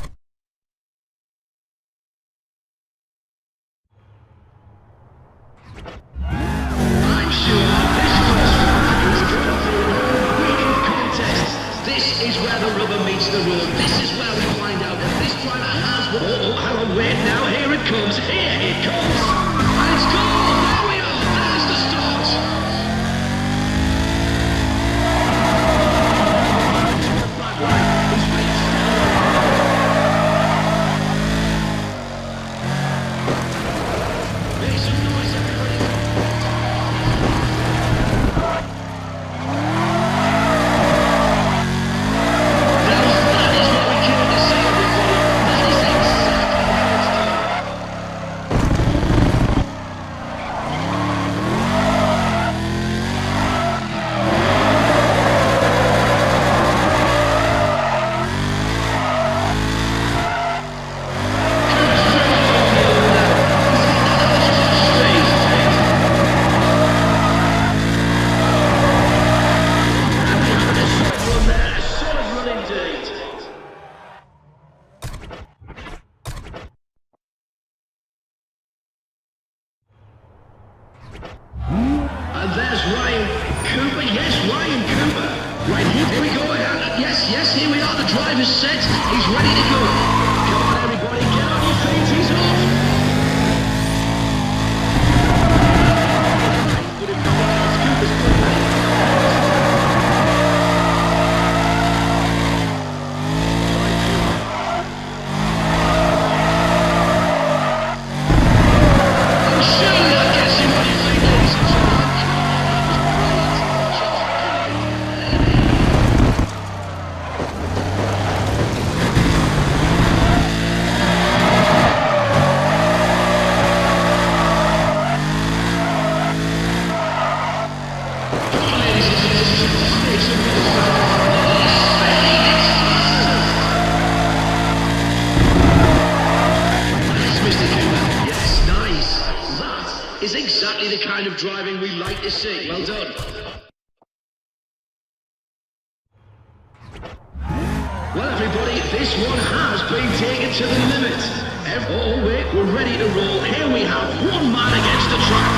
I'm sure this first round is going to be a winning contest. This is where the rubber meets the road. This is where we find out that this driver has... Oh, hang on, wait now, here it comes. here it comes. And it's gone. There we are. There's the start. He's ready to step away. Make some noise, everybody. And there's Ryan Cooper. Yes, Ryan Cooper. Right, here we go. Yes, here we are. The driver's set. He's ready to go. Come on, everybody. Get on your feet. He's off. But if no one else, Cooper's playing. Oh, shoot! I guess you what do you think, ladies and gentlemen? Yes, nice. That is exactly the kind of driving we like to see. Well done. Well, everybody, this one has been taken to the limit. Oh, wait, we're ready to roll. Here we have one man against the track.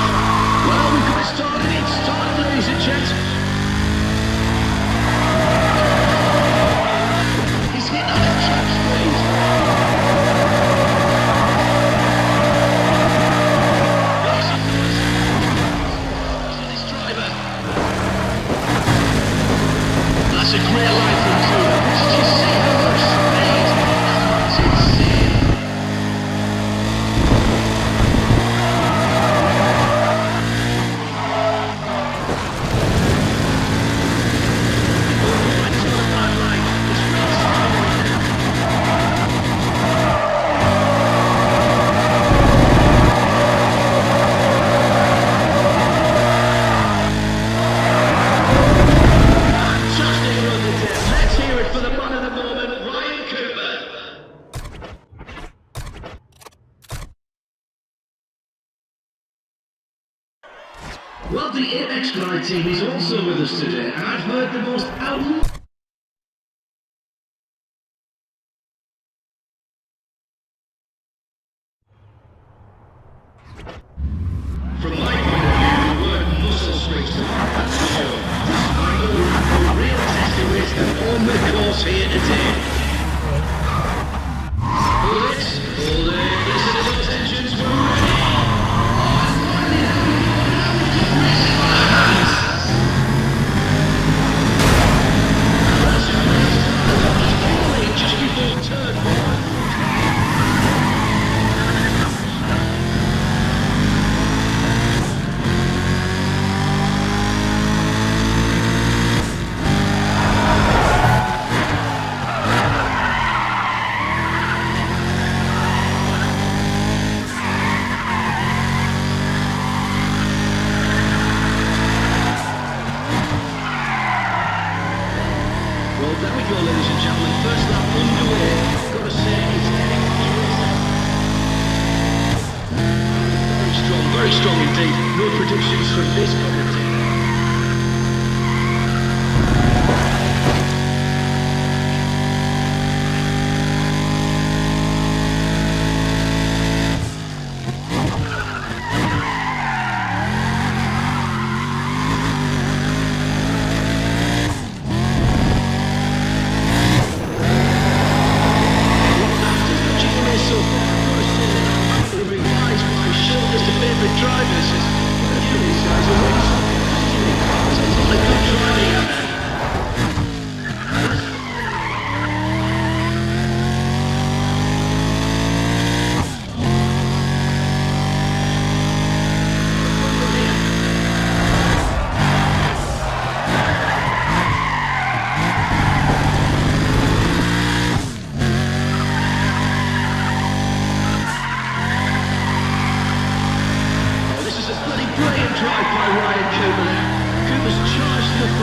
Well, we've got it started. It's started, ladies and gents. He's hit that track speed. That's a great line from Cooper. Did you see how much speed? That's insane. Right to the back line. It's really strong now. Fantastic run to death. Let's hear it for the man of the moment, Ryan Cooper. Well, the Apex Glide team is also with us today, and I've heard the most outlandish. From my point of view, the word muscle springs to mind, that's for sure. Despite the real test of race that on the course here today. Hold it, listen to those engines, we're ready. Just before turn one. Well, there we go, ladies and gentlemen. First lap underway. Got to say, it's getting terrific. Very strong indeed. No predictions from this competition. So far, first moving wise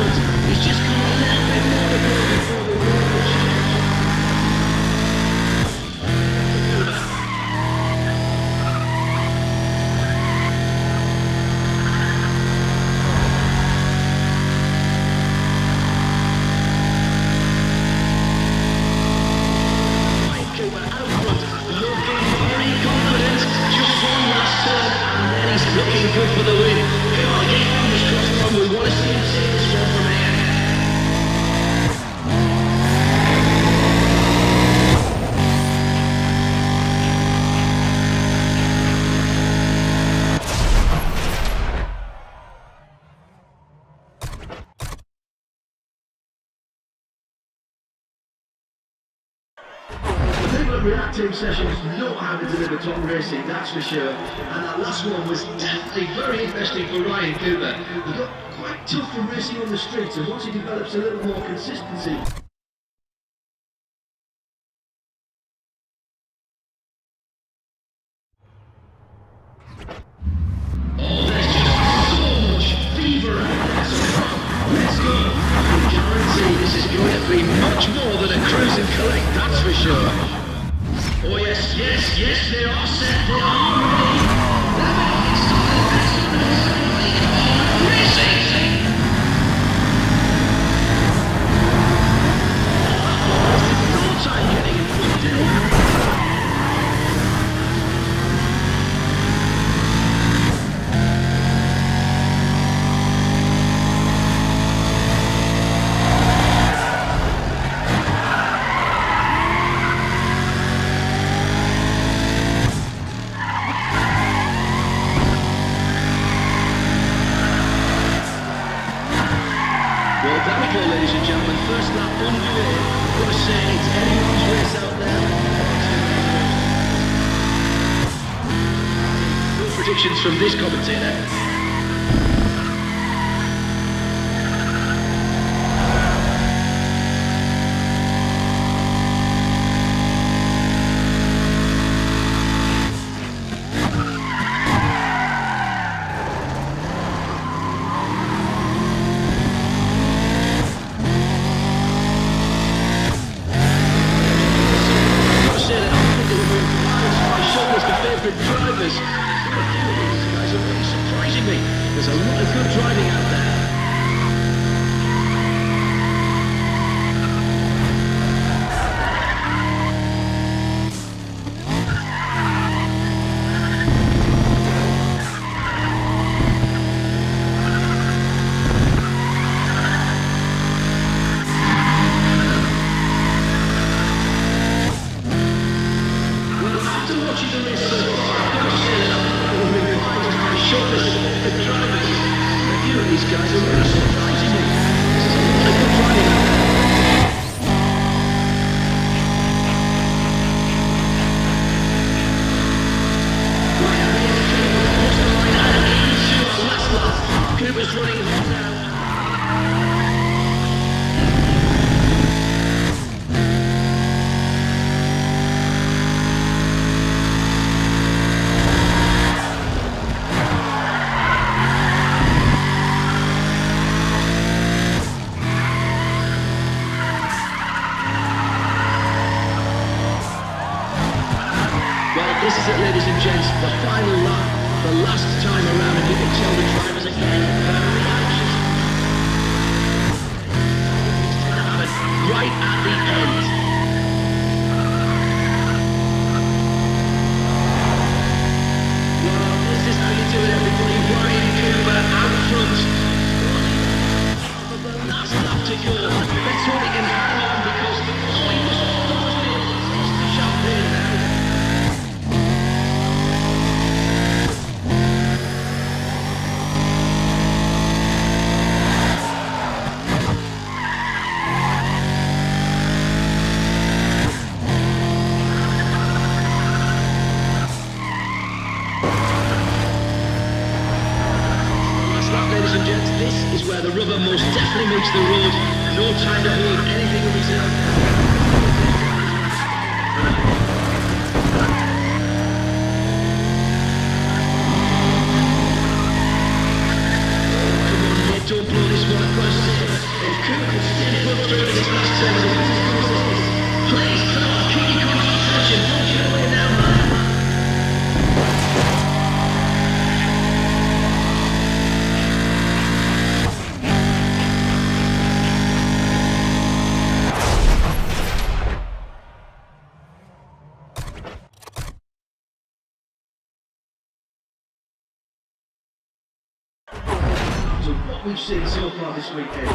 front. He's just got a little bit more to go before the road change. Looking good for the win. Come on, get fingers crossed, Tom. We want to see him take this one from here. Reacting sessions not how to deliver top racing, that's for sure. And that last one was definitely very interesting for Ryan Cooper. He got quite tough from racing on the streets, and once he develops a little more consistency. Oh, there's just so much fever out there, so come on, let's go. I guarantee this is going to be much more than a cruise and collect, that's for sure. Oh yes, yes, yes, they are set, they are ready. They're making solid racing. No time getting in front there. Ladies and gentlemen, first lap underway. I've got to say, it's anyone's race out there. No predictions from this commentator. Drivers. These guys are really surprising me. There's a lot of good driving out there. Well, after watching the race so far, I've got to say that I'm really surprised by the shortness of the drivers. A few of these guys are really surprising me. There's a lot of good driving out there. Right at the end of the game, across the line and into our last lap. Cooper's running hot now. This is it, ladies and gents, the final lap, the last time around, and you can tell the drivers again, very anxious. Right at the end. Well, this is how you do it, everybody. Ryan Cooper out front. The last lap to go. Let's hope he can hang on because he must be able to taste the champagne now. Ladies and gents, this is where the rubber most definitely meets the road. No time to hold anything in reserve. Come on, mate, don't blow this one across. after what we've seen so far this weekend,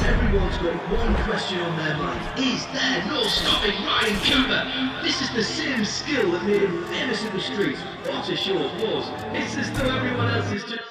everyone's got one question on their mind. Is there no stopping Ryan Cooper? This is the same skill that made him famous in the streets. What a show of force. It's as though everyone else is just...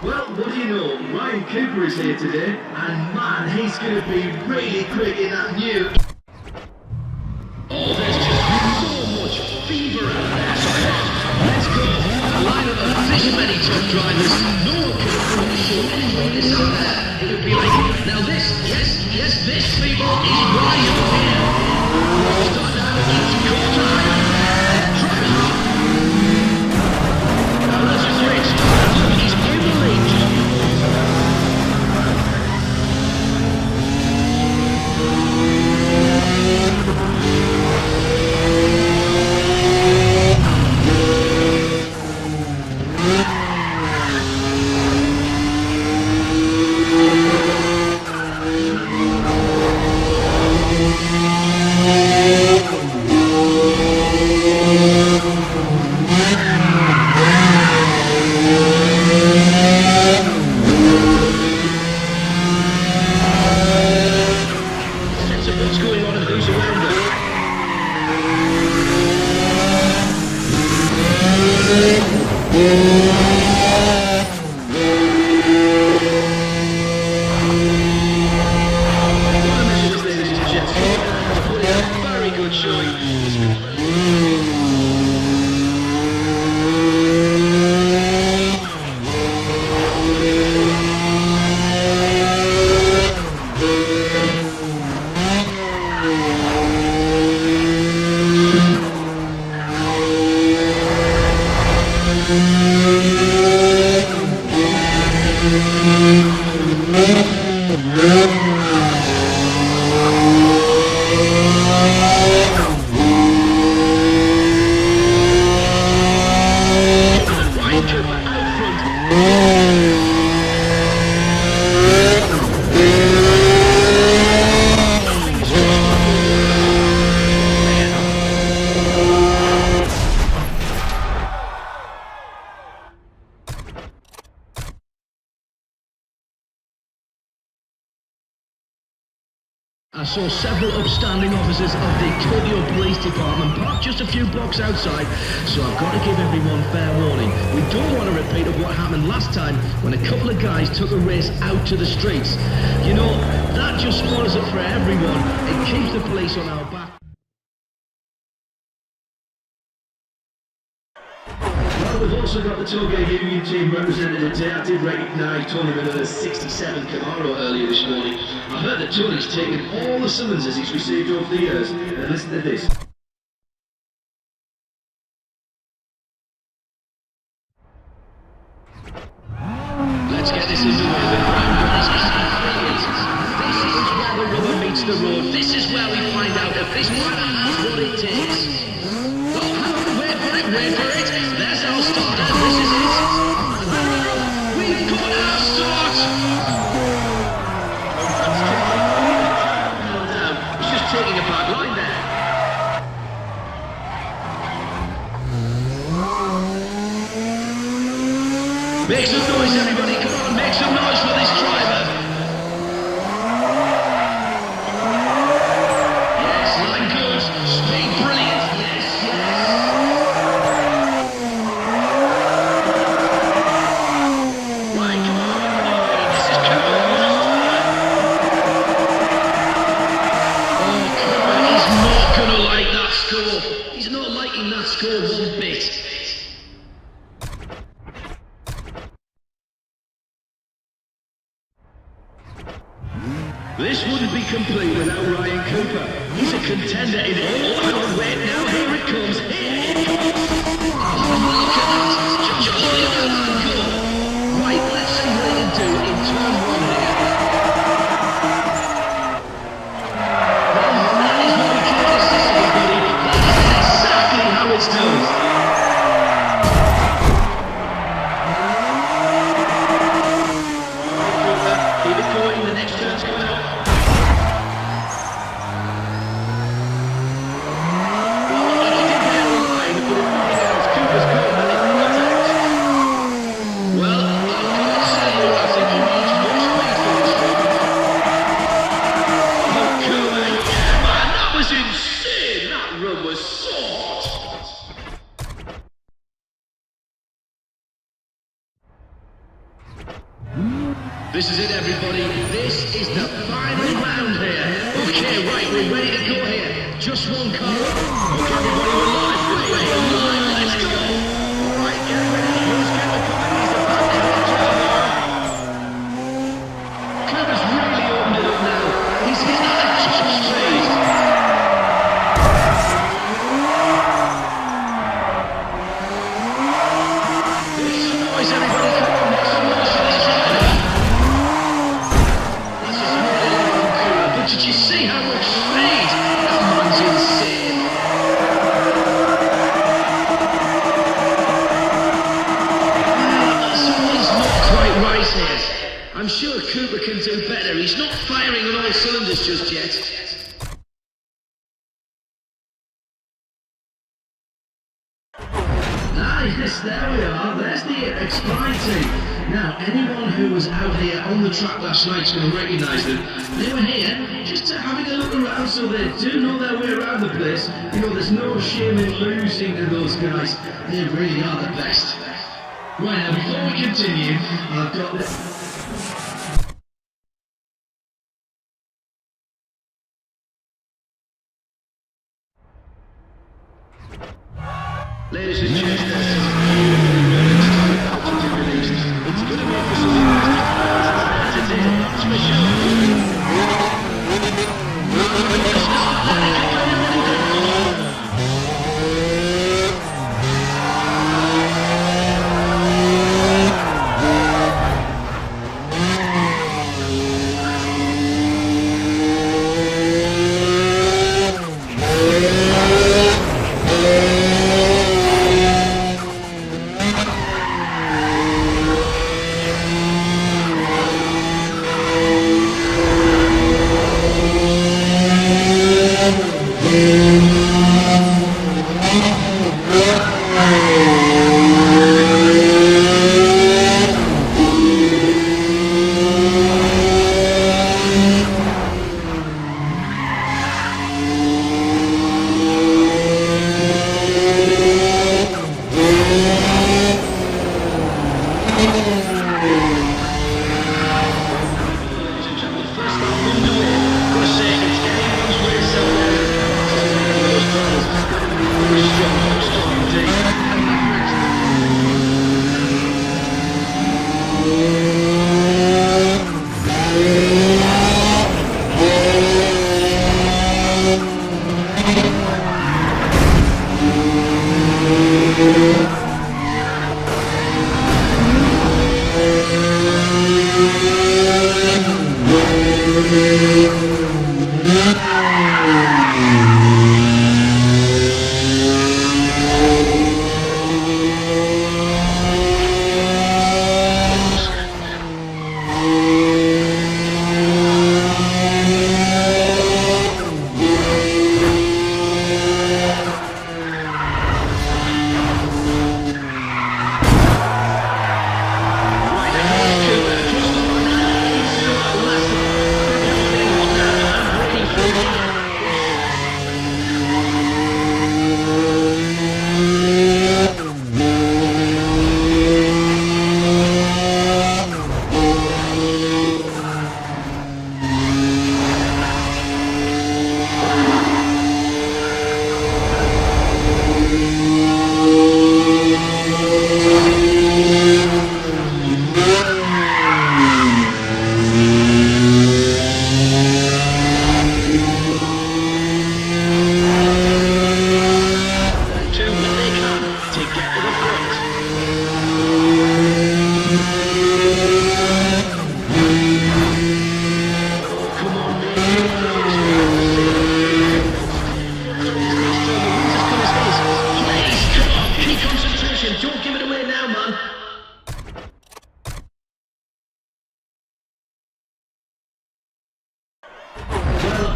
Well, what do you know? Ryan Cooper is here today, and man, he's going to be really quick in that new... Oh, there's just so much fever out there. So come on, let's go. A lineup of this many top drivers. No one can afford to show anyone this out there. It would be like, now this, yes, this people is right up here. Start now, it's quarter. Drive hard. Now that's a great start. Look, he's in the lead. What's going on and who's around them? Ladies and gentlemen, a very good showing. I saw several upstanding officers of the Tokyo Police Department parked just a few blocks outside, so I've got to give everyone fair warning. We don't want a repeat of what happened last time when a couple of guys took a race out to the streets. You know, that just spoils it for everyone. It keeps the police on our back. Well, we've also got the Tokyo Union team represented today. I did recognise Tony Miller's 67 Camaro earlier this morning. I heard that Tony's taken all the summonses he's received over the years. And listen to this. Let's get this into the This is where the rubber meets the road. This is where we find out if this driver has what it takes. Oh, wait for it. There's our starter. This is it. We've got our start. Calm down. He's just taking a bad line there. Make some noise, everybody. Come on, make some noise for this driver. Yes, line good. Speed brilliant. Yes. Right, come on. This is cool. Oh, Cooper, he's not going to like that score. He's not liking that score one bit. This wouldn't be complete without Ryan Cooper. He's a contender in all. Oh, wait, now here it comes. Here it comes. Oh, look at that. Just look at that goal. Right, let's see what he can do in turn one here. Well, that is what we call this, everybody. That is exactly how it's done. Keep it going, the next turn's coming up. This is it, everybody. This is the final round here. Okay, right, we're ready to go here. Just one car. Okay, everybody, we're live. We're live. Let's go. All right, get ready. Who's going to come in? He's about to hit turn now. Cooper's really opened it up now. He's hitting at top speed. Make some noise, everybody. Come on, make some noise for this driver. Did you see how much speed? That man's insane. Something's not quite right here. I'm sure Cooper can do better. He's not firing on all cylinders just yet. Yes, there we are. There's the exciting. Now, anyone who was out here on the track last night is going to recognise them. They were here just having a look around, so they do know their way around the place. You know, there's no shame in losing to those guys. They really are the best. Right, now, before we continue, I've got this. Ladies and gentlemen, it's going to make us a little today, that's for sure.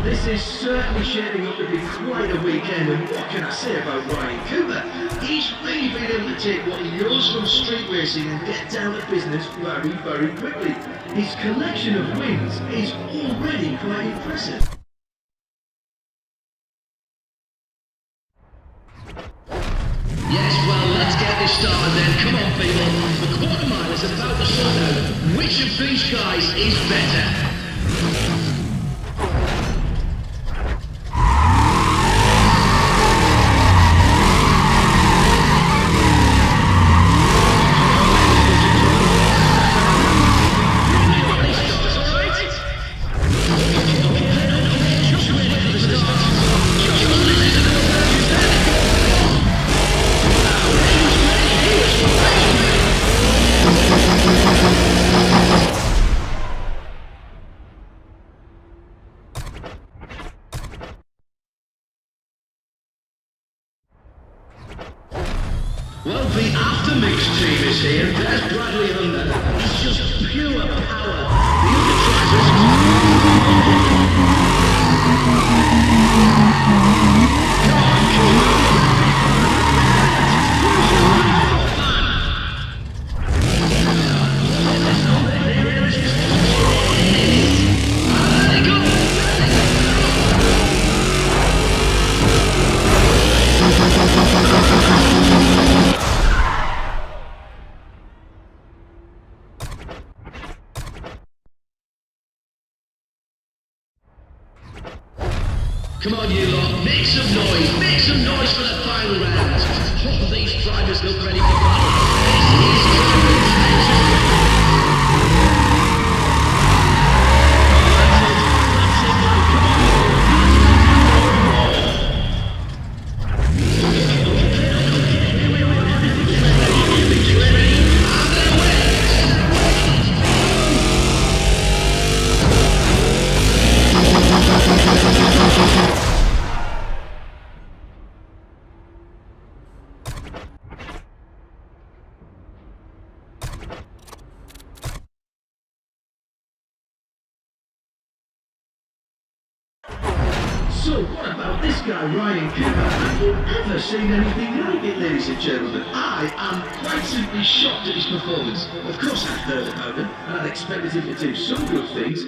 this is certainly shaping up to be quite a weekend, and what can I say about Ryan Cooper? He's really been able to take what he knows from street racing and get down to business very, very quickly. His collection of wins is already quite impressive. Yes, well, let's get this started then. Come on, people. The quarter mile is about to sort out which of these guys is better. Well, the aftermix team is here. There's Bradley Hunter. He's just pure power. The other drivers... Come on, Come on, you lot, make some noise for the final round. All these drivers look ready for battle. This is So what about this guy, Ryan Cooper? Have you ever seen anything like it, ladies and gentlemen? I am quite simply shocked at his performance. Of course I've heard about him, and I'd expected him to do some good things.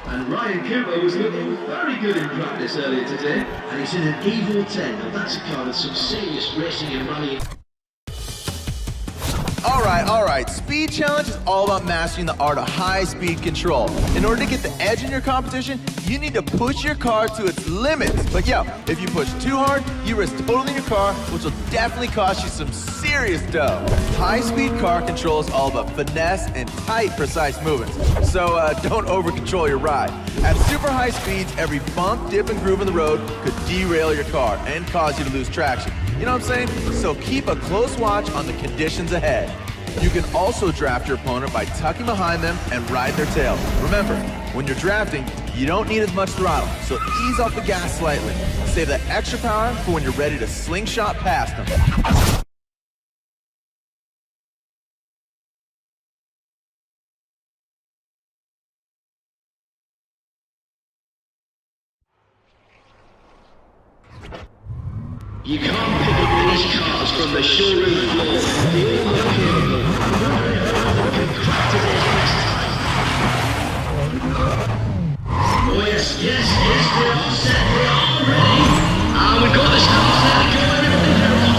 And Ryan Cooper was looking very good in practice earlier today, and he's in an Evo 10, and that's a car with some serious racing and rallying. All right. Speed challenge is all about mastering the art of high-speed control. In order to get the edge in your competition, you need to push your car to its limits. But if you push too hard, you risk totaling your car, which will definitely cost you some serious dough. High-speed car control is all about finesse and tight, precise movements. So don't over-control your ride. At super high speeds, every bump, dip, and groove in the road could derail your car and cause you to lose traction. You know what I'm saying? So keep a close watch on the conditions ahead. You can also draft your opponent by tucking behind them and ride their tail. Remember, when you're drafting, you don't need as much throttle, so ease off the gas slightly. Save that extra power for when you're ready to slingshot past them. You can't pick up these cars from the showroom floor. They all look capable. Can crack today's best time. Oh yes, they are set, they are ready. And we've got the stars there to go and everything they're off.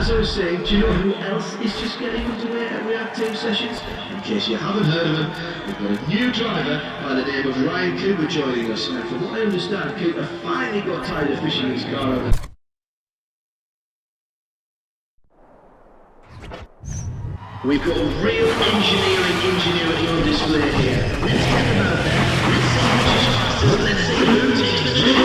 as I was saying, do you know who else is just getting underway at React Team Sessions? In case you haven't heard of him, we've got a new driver by the name of Ryan Cooper joining us. And from what I understand, Cooper finally got tired of fishing his car over. We've got real engineering ingenuity on display here. Let's get them out there. Let's see which is fastest. Let's see who takes the lead.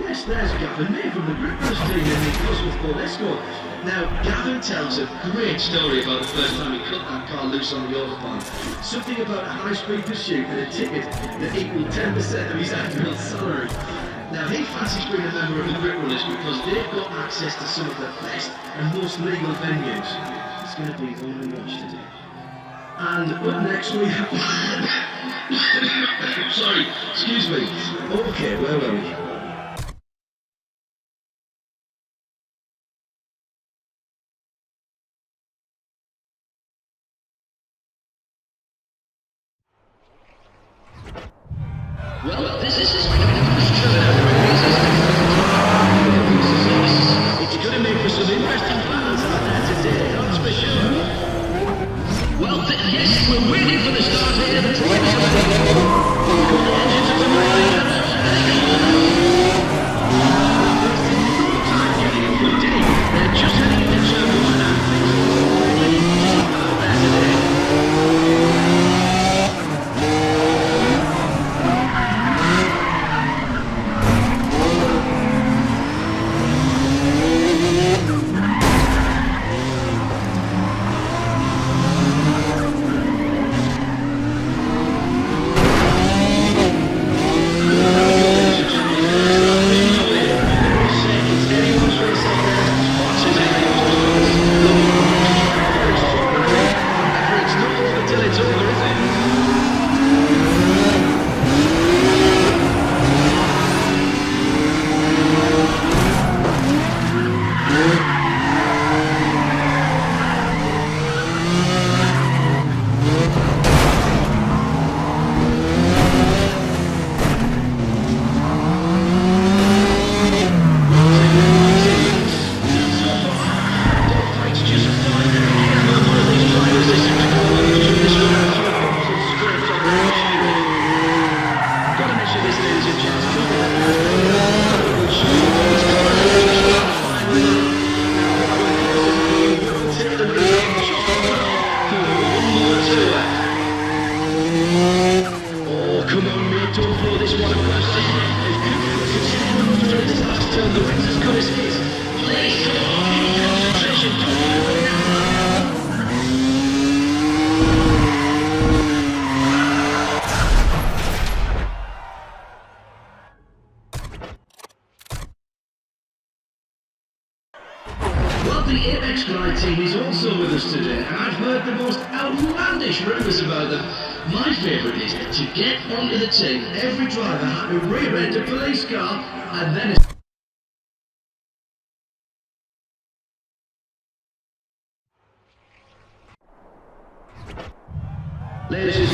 Yes, there's Gavin May from the Grippers team in the Cosworth Ford Escort. Now, Gavin tells a great story about the first time he cut that car loose on the Autobahn. Something about a high-speed pursuit and a ticket that equaled 10% of his annual salary. Now, he fancies being a member of the Grip Runners because they've got access to some of the best and most legal venues. It's going to be one we watch today. And up next we have... Sorry, excuse me. Okay, where were we? Well, this is... It's going to make for some interesting battles out there today, that's for sure. Well, yes, we're waiting for the start here. The engines are running. They're just heading into turn one and things are already deep out there today. before this one approached him. If Cooper was successful through this last turn, the wind's as good as his. Please, concentration. Well, the Apex Glide team is also with us today, and I've heard the most outlandish rumours about them. My favourite is to get onto the team, every driver had to rear-end a police car, and then ladies and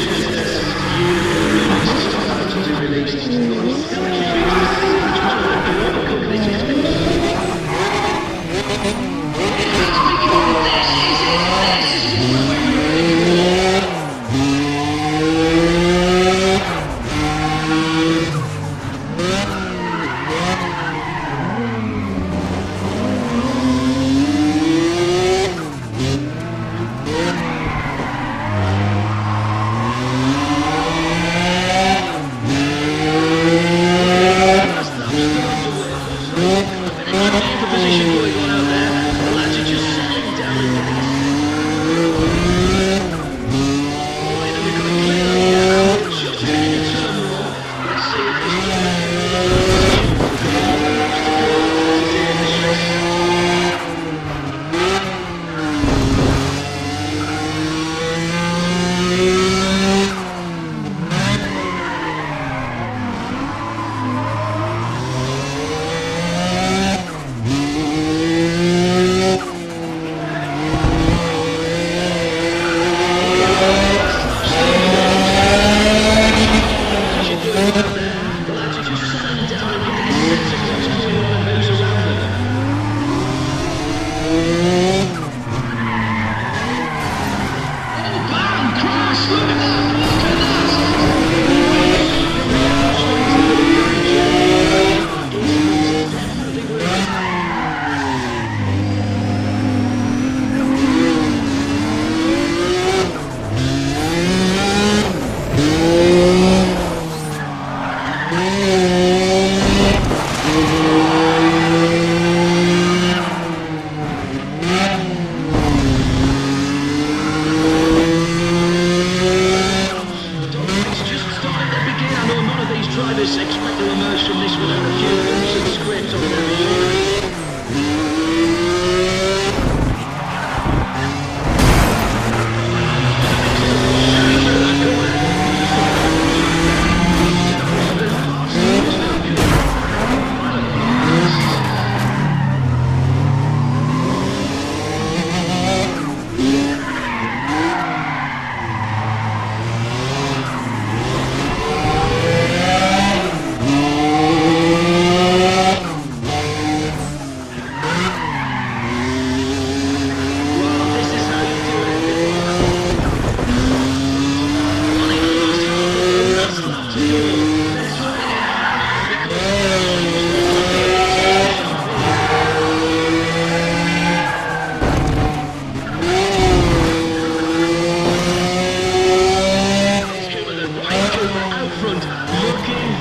drivers expect to emerge from this without a few bumps and scrapes on their shoulders.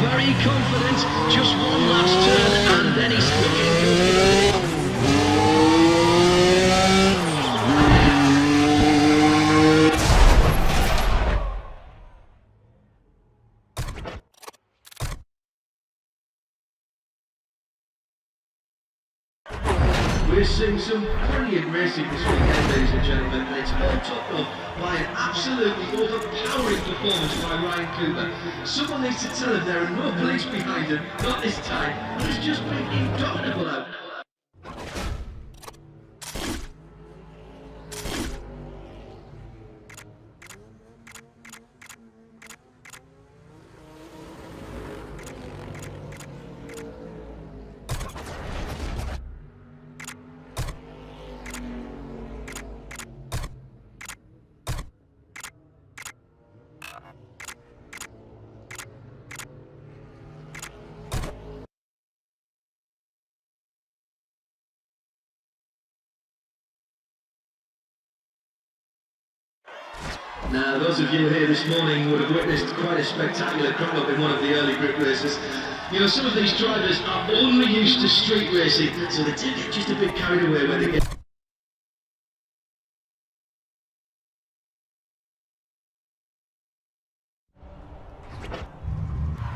Very confident, just one last turn and then he's looking good. We're seeing some brilliant racing this weekend, ladies and gentlemen, and it's all topped up by an absolutely overpowering performance by Ryan Cooper. Someone needs to tell him there are no police behind him, not this time. He's just been indomitable out. Now, those of you here this morning would have witnessed quite a spectacular crop-up in one of the early group races. You know, some of these drivers are only used to street racing, so they tend to get just a bit carried away when they get...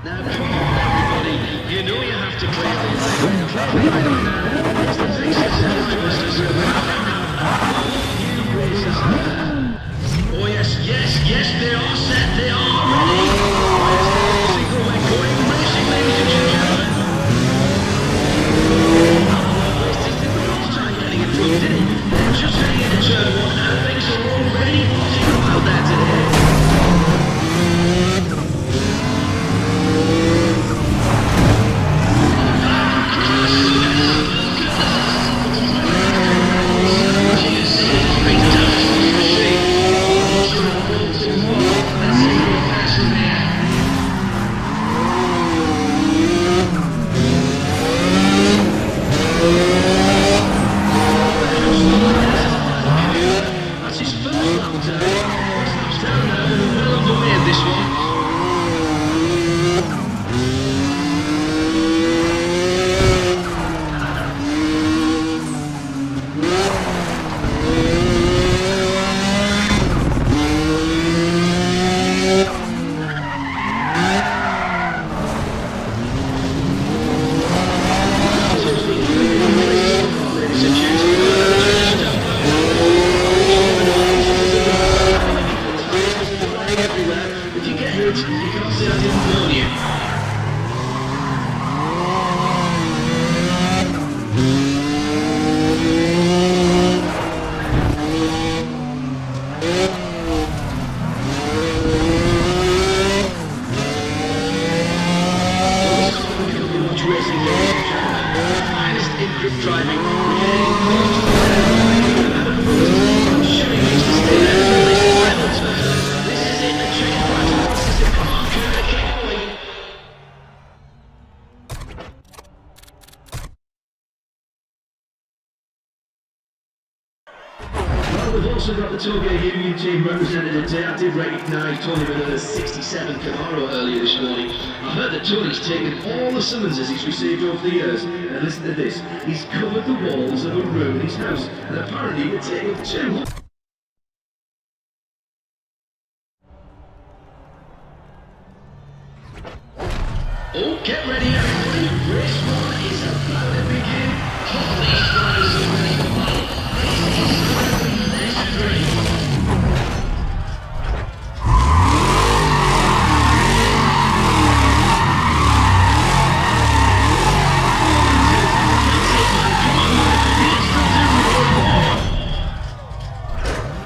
Now, come on, everybody. You know you have to clear the line. Clear the line on now. It's the fixes and drivers. Oh, yes, yes, yes, they are set. They are ready. Where's the signal? We're going racing, ladies and gentlemen. Time getting it through, didn't it? They're just heading into turn one, and things are already hotting up out there today. We've also got the Toge Union team represented today. I did recognise Tony Miller's 67 Camaro earlier this morning. I heard that Tony's taken all the summonses he's received over the years. And listen to this, he's covered the walls of a room in his house. And apparently it take up 200. Oh, get ready everybody. Race 1 is about to begin. All these drivers are ready to battle. This is going to be legendary.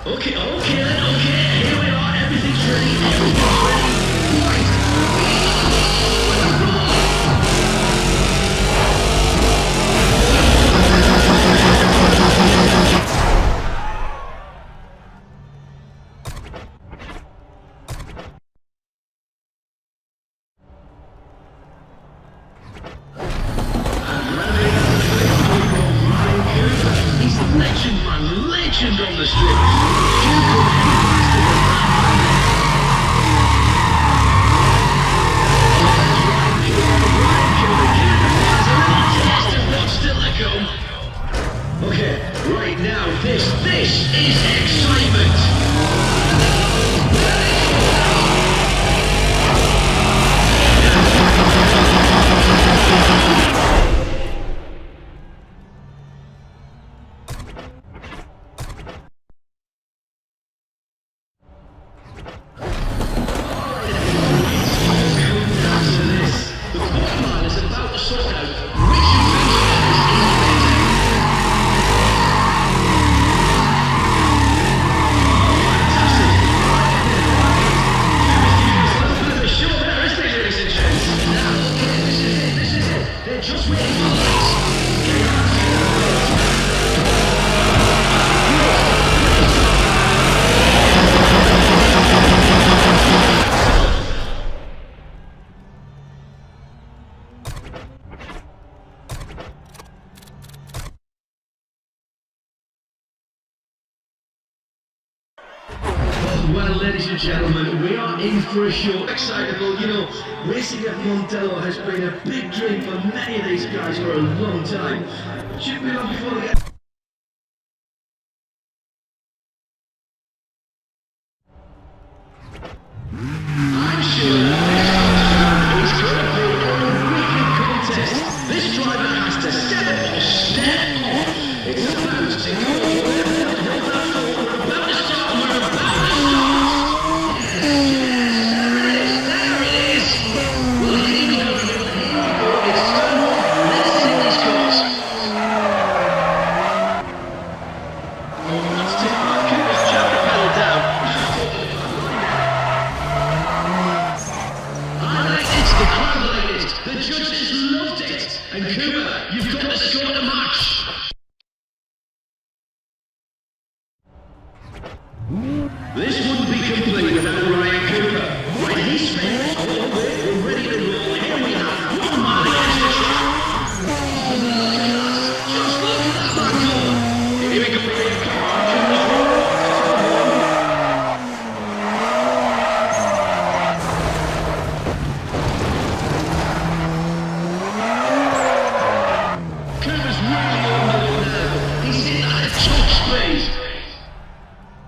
Okay, here we are. Everything's ready. Everything's ready. Right. in for a show. Excitable, you know, racing at Montello has been a big dream for many of these guys for a long time. Shouldn't be long before they get... I'm sure it's going to be a wicked contest. This driver has to step or step off. It's about to go. We're about to start. We're about to start. Yes, there it is. Well, here we go. It's time. Let's see these cars. Let's take my Cooper's jump the pedal down. The crowd liked it, the judges loved it, and Cooper, you've got to score the match. This wouldn't be complete without Ryan Cooper. When he spent all the way, we're ready to roll. Here we have one man against the track. Just look at that back door. Here we go.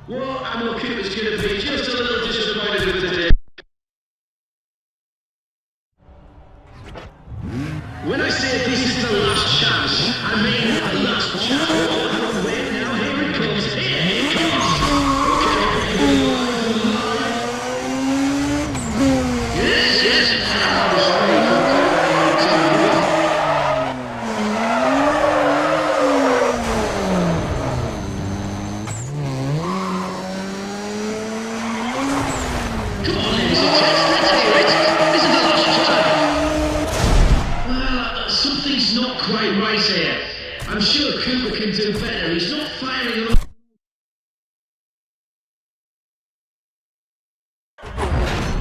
Well, I know Cooper's going to be just a little disappointed with today. When I say this is the last chance, I mean the last chance. Oh, wait now, here it comes. Here it comes. Okay. Yes, yes. Come on, ladies and gents, let's hear it. This is the last turn. Well, something's not quite right here. I'm sure Cooper can do better. He's not firing on...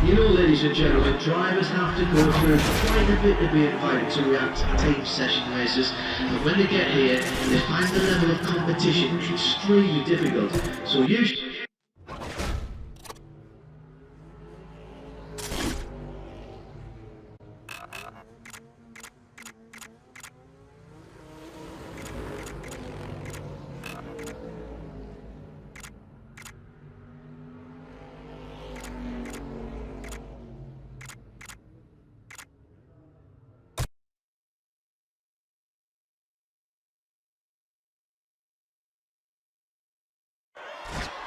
You know, ladies and gentlemen, drivers have to go through quite a bit to be invited to react to team session races. And when they get here, they find the level of competition extremely difficult. So usually...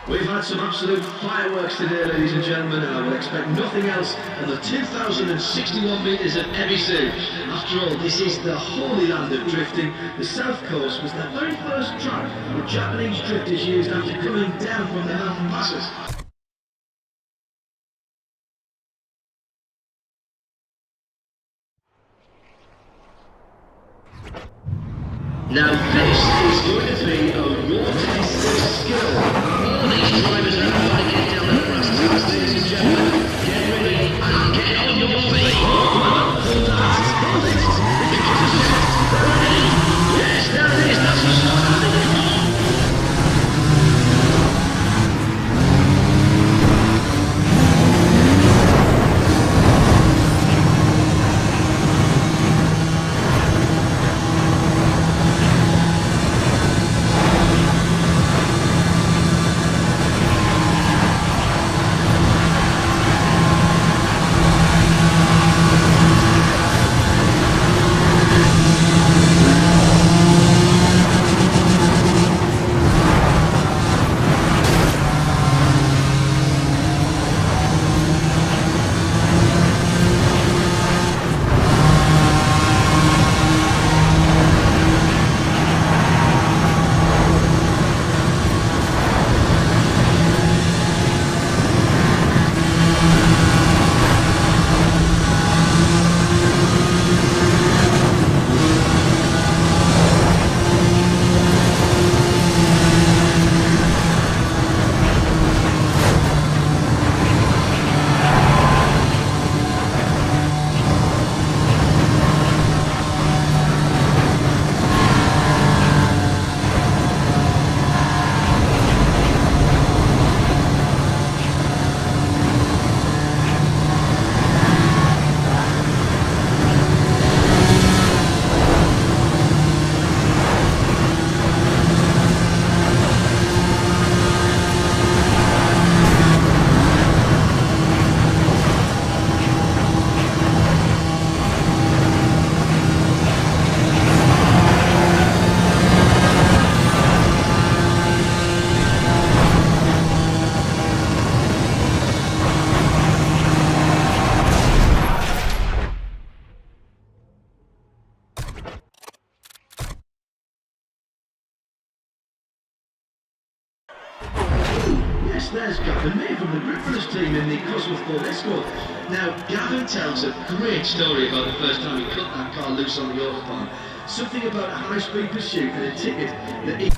We've had some absolute fireworks today, ladies and gentlemen, and I would expect nothing else on the 2,061 metres of Ebisu. After all, this is the holy land of drifting. The South Coast was the very first track that Japanese drifters used after coming down from the mountain passes. Now this is going to be a raw test of skill. All these drivers are about to get down the grass, ladies and gentlemen. Get ready and get on your feet. Hold that. Hold it. Ready? Yes, there it is. That's what's happening. first team in the Cosworth Escort. Now, Gavin tells a great story about the first time he cut that car loose on the autobahn. Something about a high-speed pursuit and a ticket that he...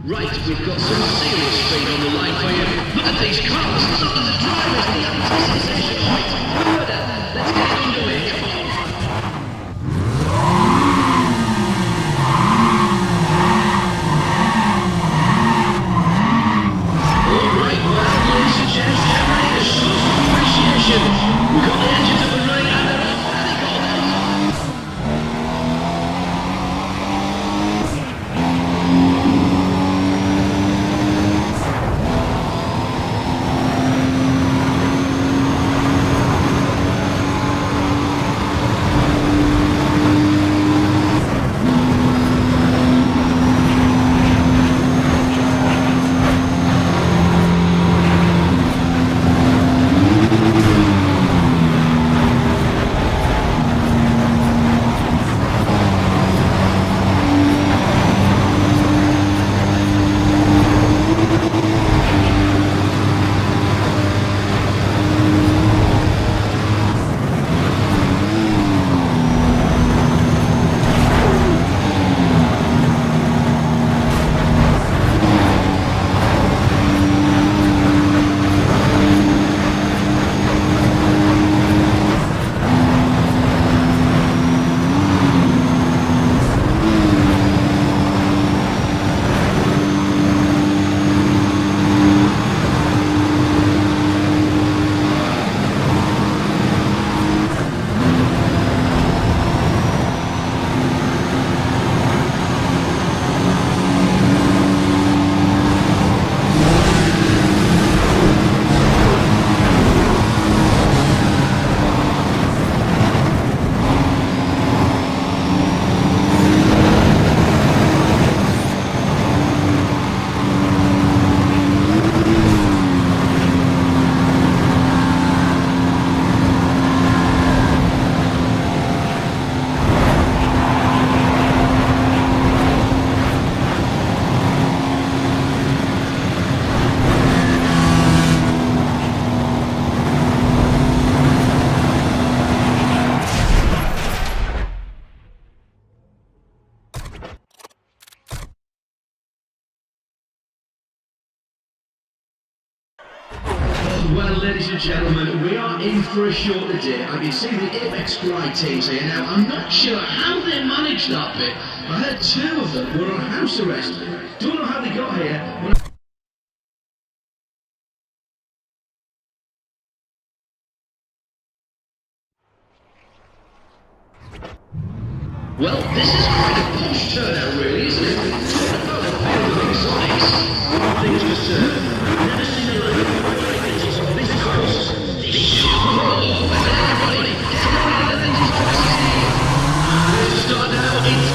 Right, we've got some serious speed on the line for you. Look at these cars, look at the drivers, the anticipation. Murder, let's get it underway, come on. Alright, well, ladies and gents, get ready to show some appreciation. We've got the engines up and running and they're off. There they go now. Well, ladies and gentlemen, we are in for a short day. I can see the Apex Fly teams here now. I'm not sure how they managed that bit. I heard two of them were on house arrest. Don't know how they got here. Well, this is quite a posh turnout, really, isn't it? Talking about a field of exotics. One thing is for certain, I've never seen a load of this close. This everybody, get ready for the things he's twisting. To start now, it's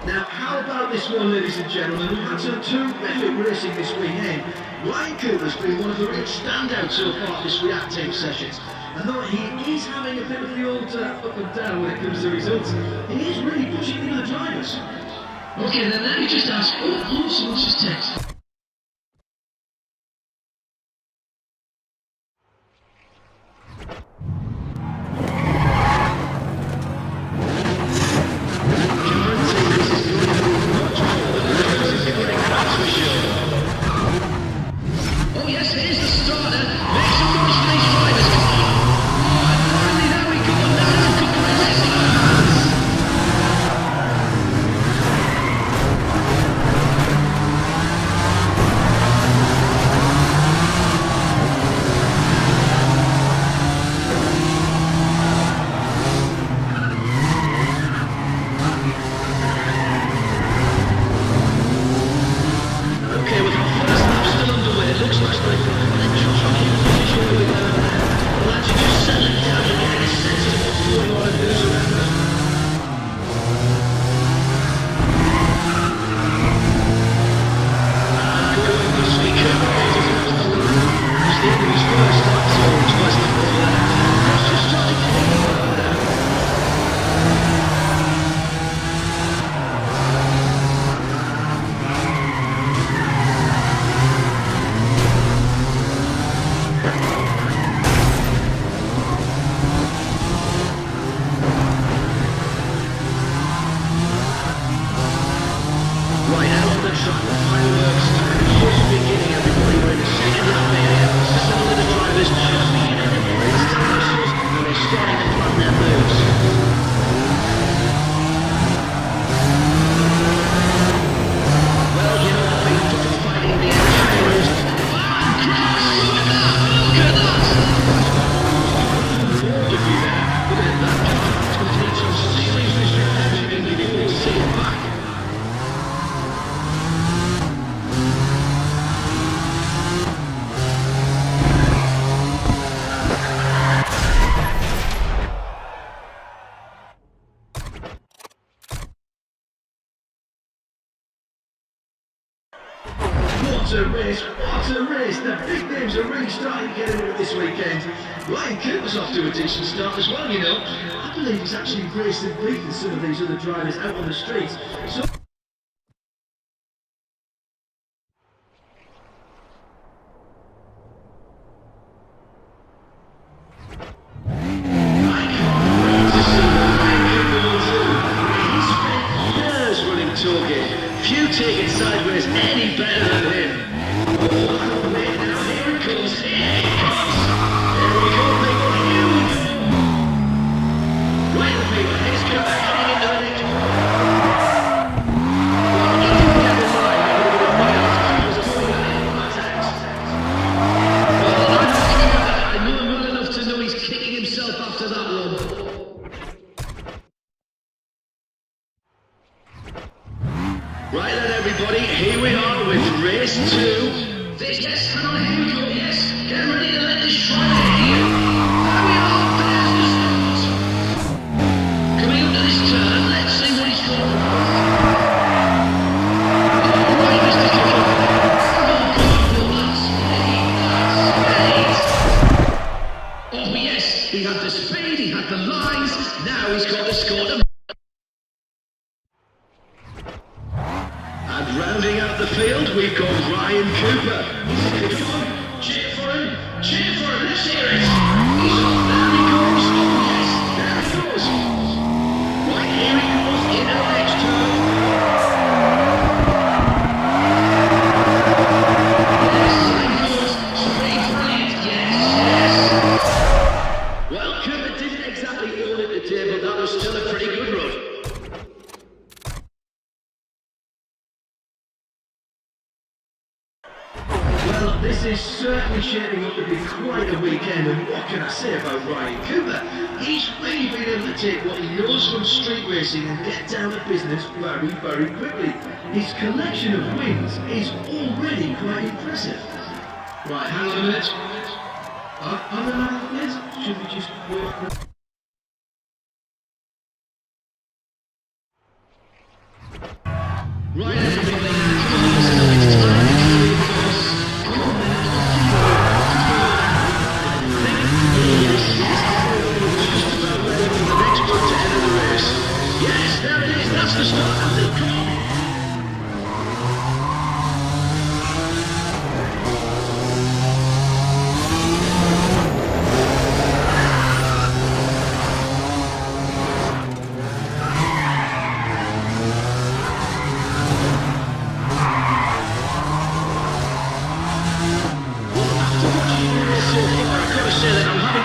Now, how about this one, ladies and gentlemen? We've had some terrific racing this weekend. Ryan Cooper's been one of the real standouts so far this React Team sessions. And though he is having a bit of the old up and down when it comes to results, he is really pushing the other drivers. Okay, then let me just ask, what's his text? Oh yes, here's the starter. Make some noise for these drivers. Come on. Oh, and finally there we go. Now they've got the racing in their hands. Okay, with our first lap still underway, it looks like they've got an extra jockey in the position with the down there. The lads are just settling down and getting a sense of what's going on and who's around them. And going this week, he's the end of his first lap, so it's nice to go there. Let's just try to get it over there. Right out on the track, the fireworks just beginning, everybody. We're in the second lap area. Some of the drivers just beginning to establish us, and they're starting to plan their moves. Well, you know, they've been fighting the engineers. Man, cross! Look at that! Look at that! Look at that car. It's going to need some serious repair before we see it back. What a race, what a race. The big names are really starting to get into it this weekend. Ryan Cooper's off to a decent start as well, you know. I believe he's actually raced and beaten some of these other drivers out on the streets. So few take it sideways any better than him. Oh, wait, now here it comes. Here it comes. There we go, people. Here we go. Right, people. Here's Cooper heading into the next one. Well, you can get in line. You're going to be right out as a swing in attacks. Well, I know Cooper. I know him well enough to know he's kicking himself after that one. Right then, everybody, here we are with race 2. Yes, hang on, here we go, yes. Get ready to let this driver hit you. There we are, there's the start. Coming up to this turn, let's see what he's got. All right, Mr. Cooper. Oh, God, that's speed. Oh, yes, he had the speed, he had the lines. Now he's got the score to... And rounding out the field, we've got Ryan Cooper. Cheer for him, let's hear it. He's off, there he goes. Oh yes, there he goes. Right, here he goes, into the next turn. Yes, there he goes. Straight brilliant, yes. Well, Cooper didn't exactly own it today, but that was still a pretty good run. Well, this is certainly shaping up to be quite a weekend, and what can I say about Ryan Cooper? He's really been able to take what he knows from street racing and get down to business very, very quickly. His collection of wins is already quite impressive. Right, hang on a minute. Hang on a minute. Should we just wait? Right, everybody, come on, listen up, it's time to carry the course. Come on, then, off you go. Yes, just about ready for the next one to enter the race. Yes, there it is, that's the start. Come on.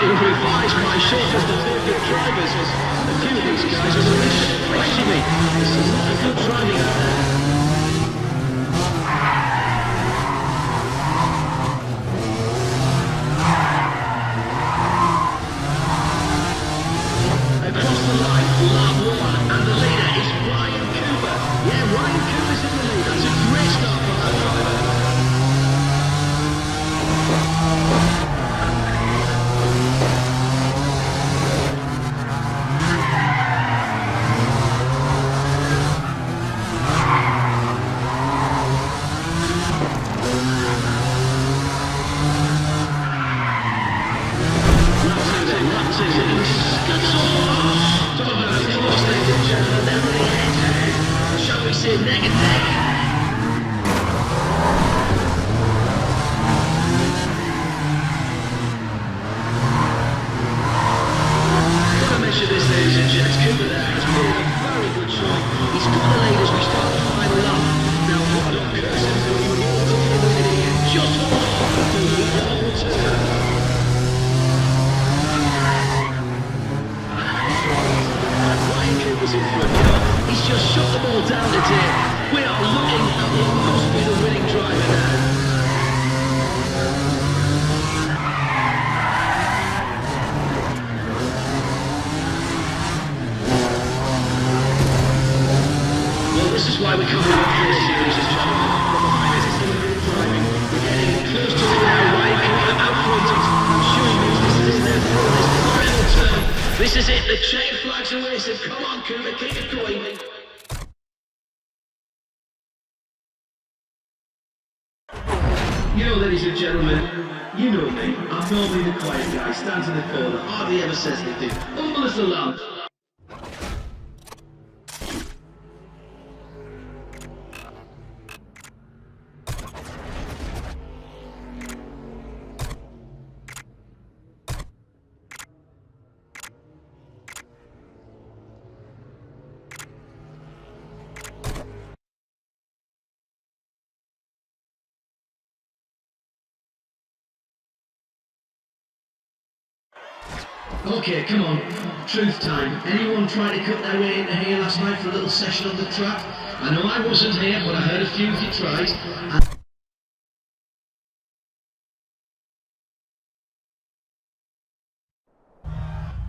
Revise my shortlist of favorite drivers. A few of these guys are really surprising me. There's a lot of good driving out there. Across the line, lap one, and the leader is Ryan Cooper. Yeah, Ryan Cooper's in the lead. That's a great start for that driver. Shall we say negative? Measure this, ladies and gents. Cooper there has made a very good shot. He's got the lead as we start the final lap. Now, what a person who you will go for the lead again. Just hold on for the whole turn. Ryan Cooper's in front now. He's just shot the ball down the tail. We are looking at what must be the winning driver now. This is why we come to this series, gentlemen. The finest in the driving. We're getting close to the Ryan Cooper out front. I'm sure he knows this is their final turn. This is it. The chain flags away. So come on, Cooper, keep it going. You know, ladies and gentlemen, you know me. I'm normally the quiet guy, stands in the corner, hardly ever says anything. Humble as the lamb. Okay, come on. Truth time. Anyone try to cut their way into here last night for a little session on the track? I know I wasn't here, but I heard a few of you tried.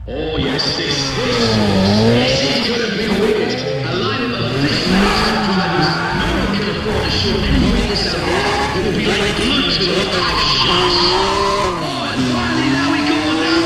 Oh yes, this is going to be weird. A lineup of this many top drivers. No one can afford to show anybody this out there. It will be like blood to a five shots. Oh, and finally there we go now.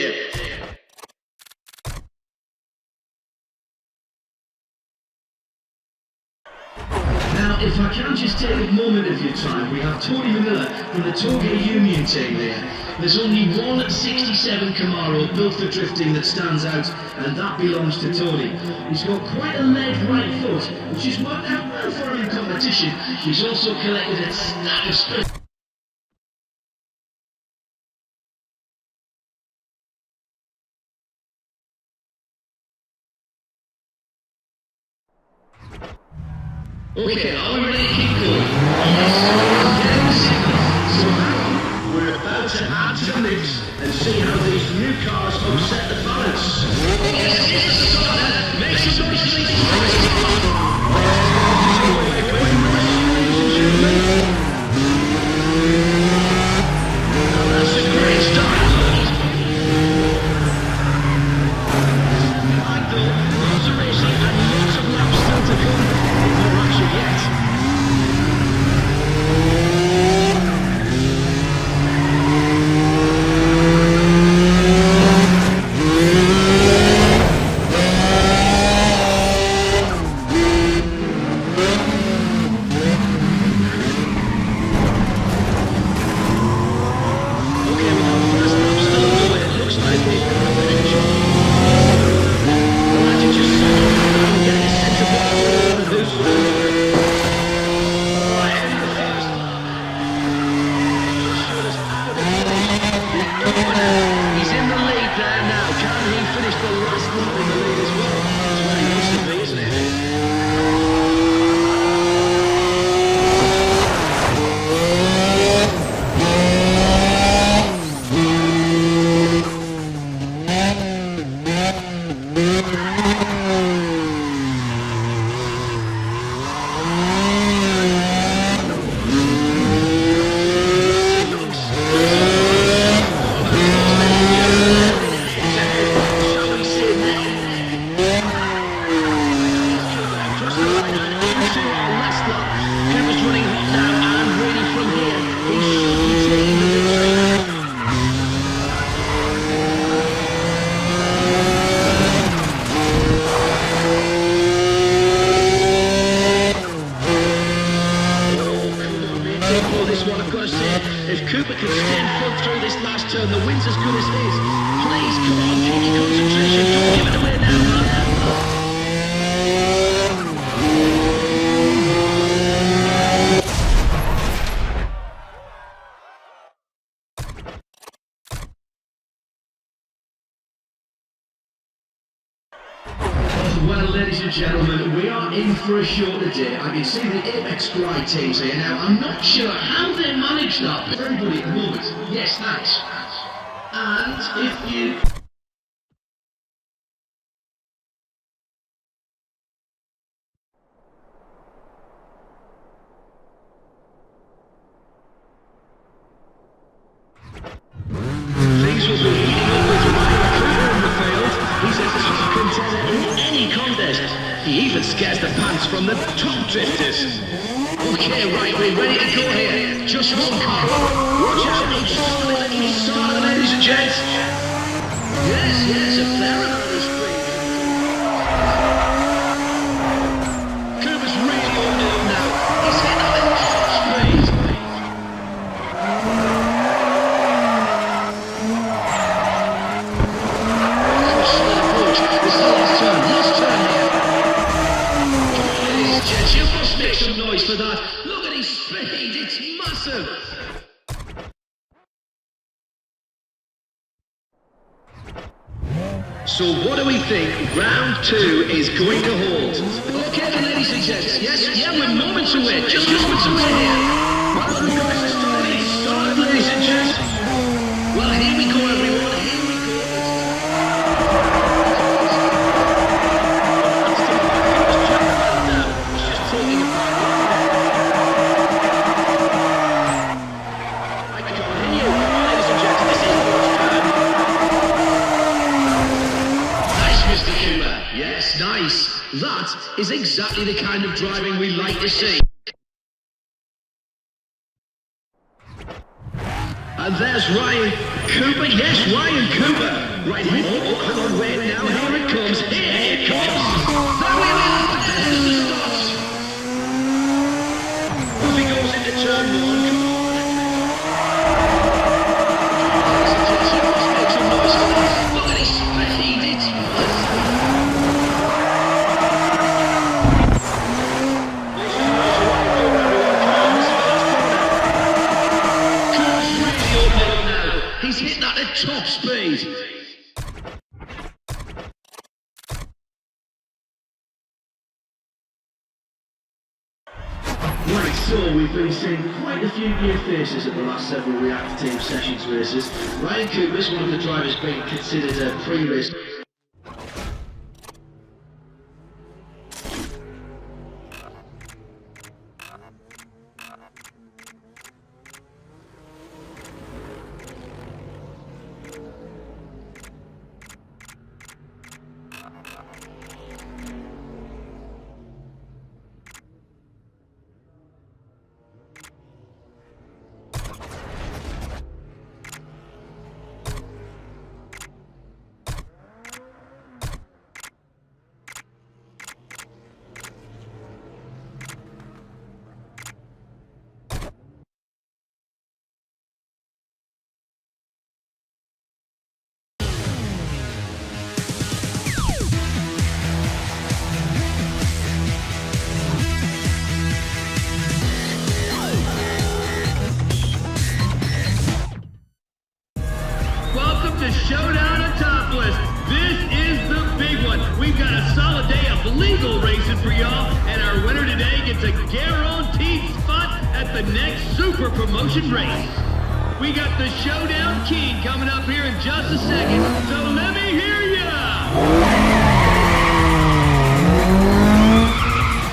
here. Now, if I can just take a moment of your time, we have Tony Miller from the Toge Union team here. There's only one 67 Camaro built for drifting that stands out, and that belongs to Tony. He's got quite a lead right foot, which has worked out well for him in competition. He's also collected a stack of speed. Okay, are we ready to keep going? Yes. So now, we're about to add to the mix and see how these new cars upset the balance. Yes, it's the starter. Make some noise, ladies and gentlemen. Now that's a great start. Like though, lots of racing and lots of laps still to come. Yet. Well, ladies and gentlemen, we are in for a show today. I can see the Apex Fly teams here now. I'm not sure how they managed that, but everybody at the moment, yes, thanks. And if you... Things will be heating up with Ryan Cooper in the field. He's a top contender in any contest. He even scares the pants from the top drifters. Okay, right, we're ready to go here. Just one car. Watch out, each side, ladies and gents. Yes, a fair amount of speed. Cooper's really on it now. He's hitting a little speed. You must make some noise for that. Look at his speed, it's massive. So what do we think round 2 is going to hold? Okay then, ladies and gents, we're moments away, just moments away here. Well, the guys are started, ladies and gents. Well, here we go, everyone, here we go. Yes, nice. That is exactly the kind of driving we like to see. And there's Ryan Cooper. Yes, Ryan Cooper. Right here. Oh, hold on, wait, now here it comes. Here it comes. That wheel is the fastest stops. Off he goes into turn one. Come on. Make some noise for this. Look at his speed. It's he's hit that at top speed. Right, so we've been seeing quite a few new faces at the last several React Team Sessions races. Ryan Cooper's one of the drivers being considered a pre-race. Welcome to Showdown at Topless. This is the big one. We've got a solid day of legal racing for y'all, and our winner today gets a guaranteed spot at the next Super Promotion race. We got the Showdown King coming up here in just a second, so let me hear ya!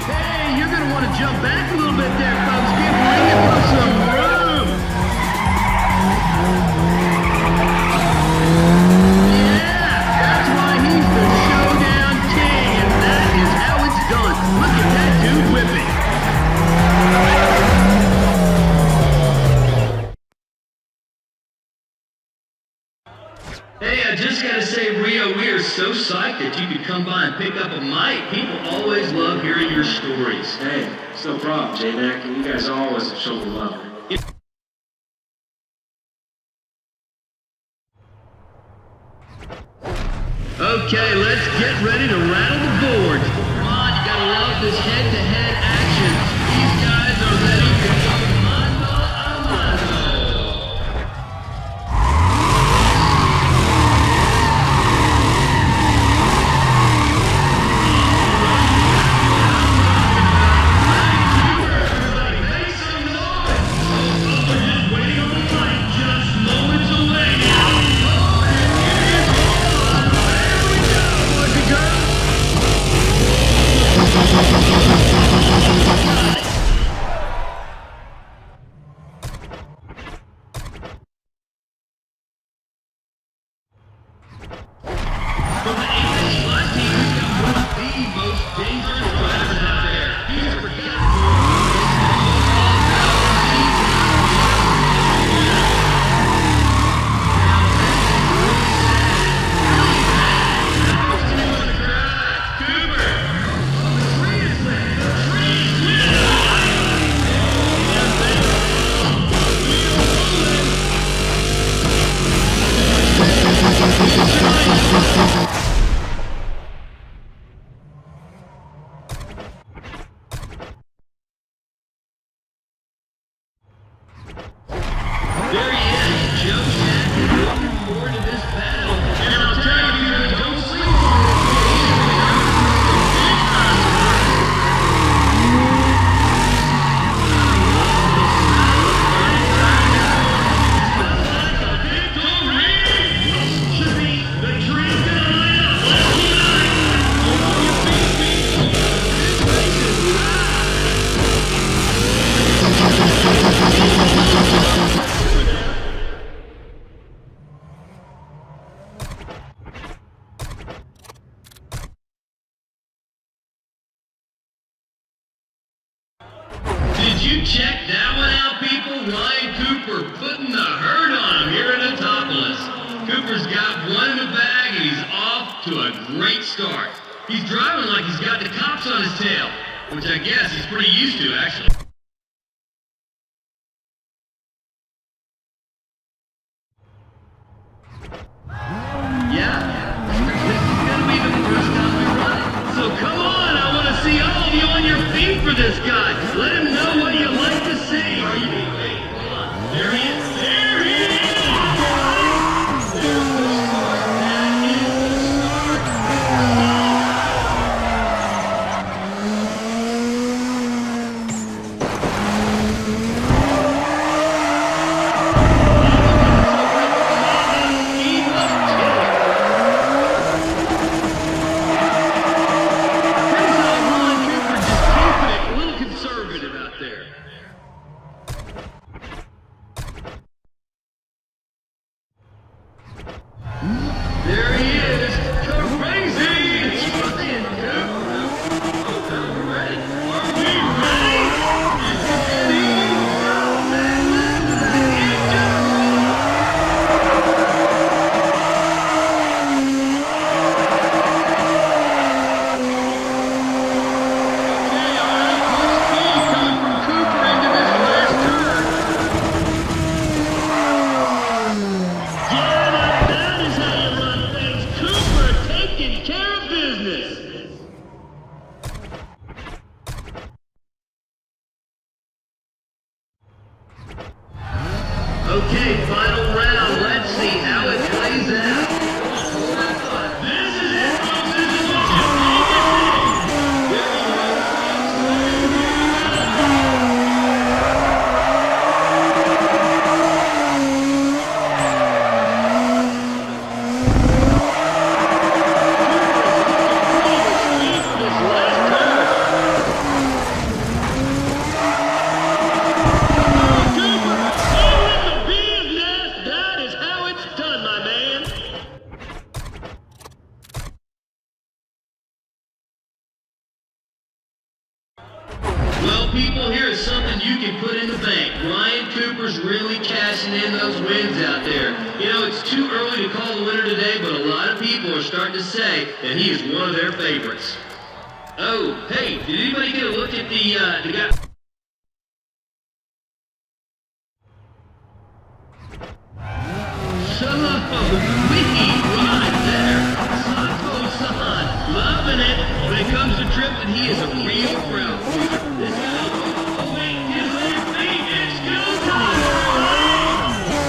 Hey, you're gonna want to jump back a little bit there, folks. Get ready for some room! Look at that dude whipping. Hey, I just gotta say, Rio, we are so psyched that you could come by and pick up a mic. People always love hearing your stories. Hey, it's no problem, J-Mac. You guys always show me love. Okay, let's get ready to rattle the boards. Come on, you gotta love this head-to-head action. These guys are ready to go mano a mano. Everybody make some noise. We're just waiting on the fight, just moments away now. From the 8 Plus team, we've got one of the most dangerous drivers out there. He's forgettable. There he is, Joe Shack. Looking forward to this battle. And I'll tell you, don't sleep on it. The dream's gonna line up. Let's unite. Hold your feet. This race is Did you check that one out, people? Ryan Cooper putting the hurt on him here at Antopolis. Cooper's got one in the back. great start. He's driving like he's got the cops on his tail, which I guess he's pretty used to, actually. Yeah, this is going to be the first time we run it. So come on, I want to see all of you on your feet for this guy. Let him know what you'd like to see. Are you? Wait, hold on. There he is. There he is! There's the start. That is the start. There he is! Crazy! It's Ryan Cooper! Are we ready? Are we ready? Okay, final round. Let's see how it plays out. This is it, folks. This is what you think it is. Well, people, here's something you can put in the bank. Ryan Cooper's really cashing in those wins out there. You know, it's too early to call the winner today, but a lot of people are starting to say that he is one of their favorites. Oh, hey, did anybody get a look at the guy? Right there. Sato-san, loving it. When it comes to drifting, he is a real crowd pleaser. This guy, oh wait, his left feet, it's go time.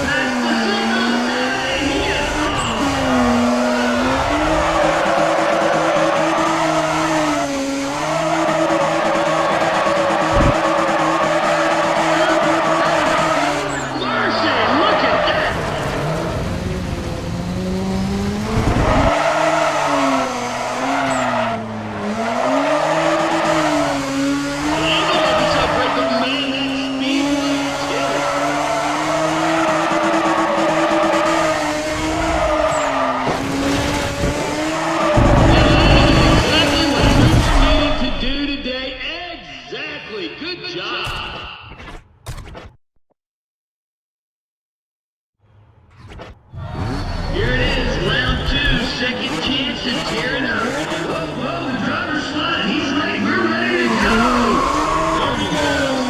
That's the signal. He is Mercy, look at that. Good job. Here it is, round 2, second chance to tear it up. Whoa, the driver's sliding. He's ready. We're ready to go. There he goes.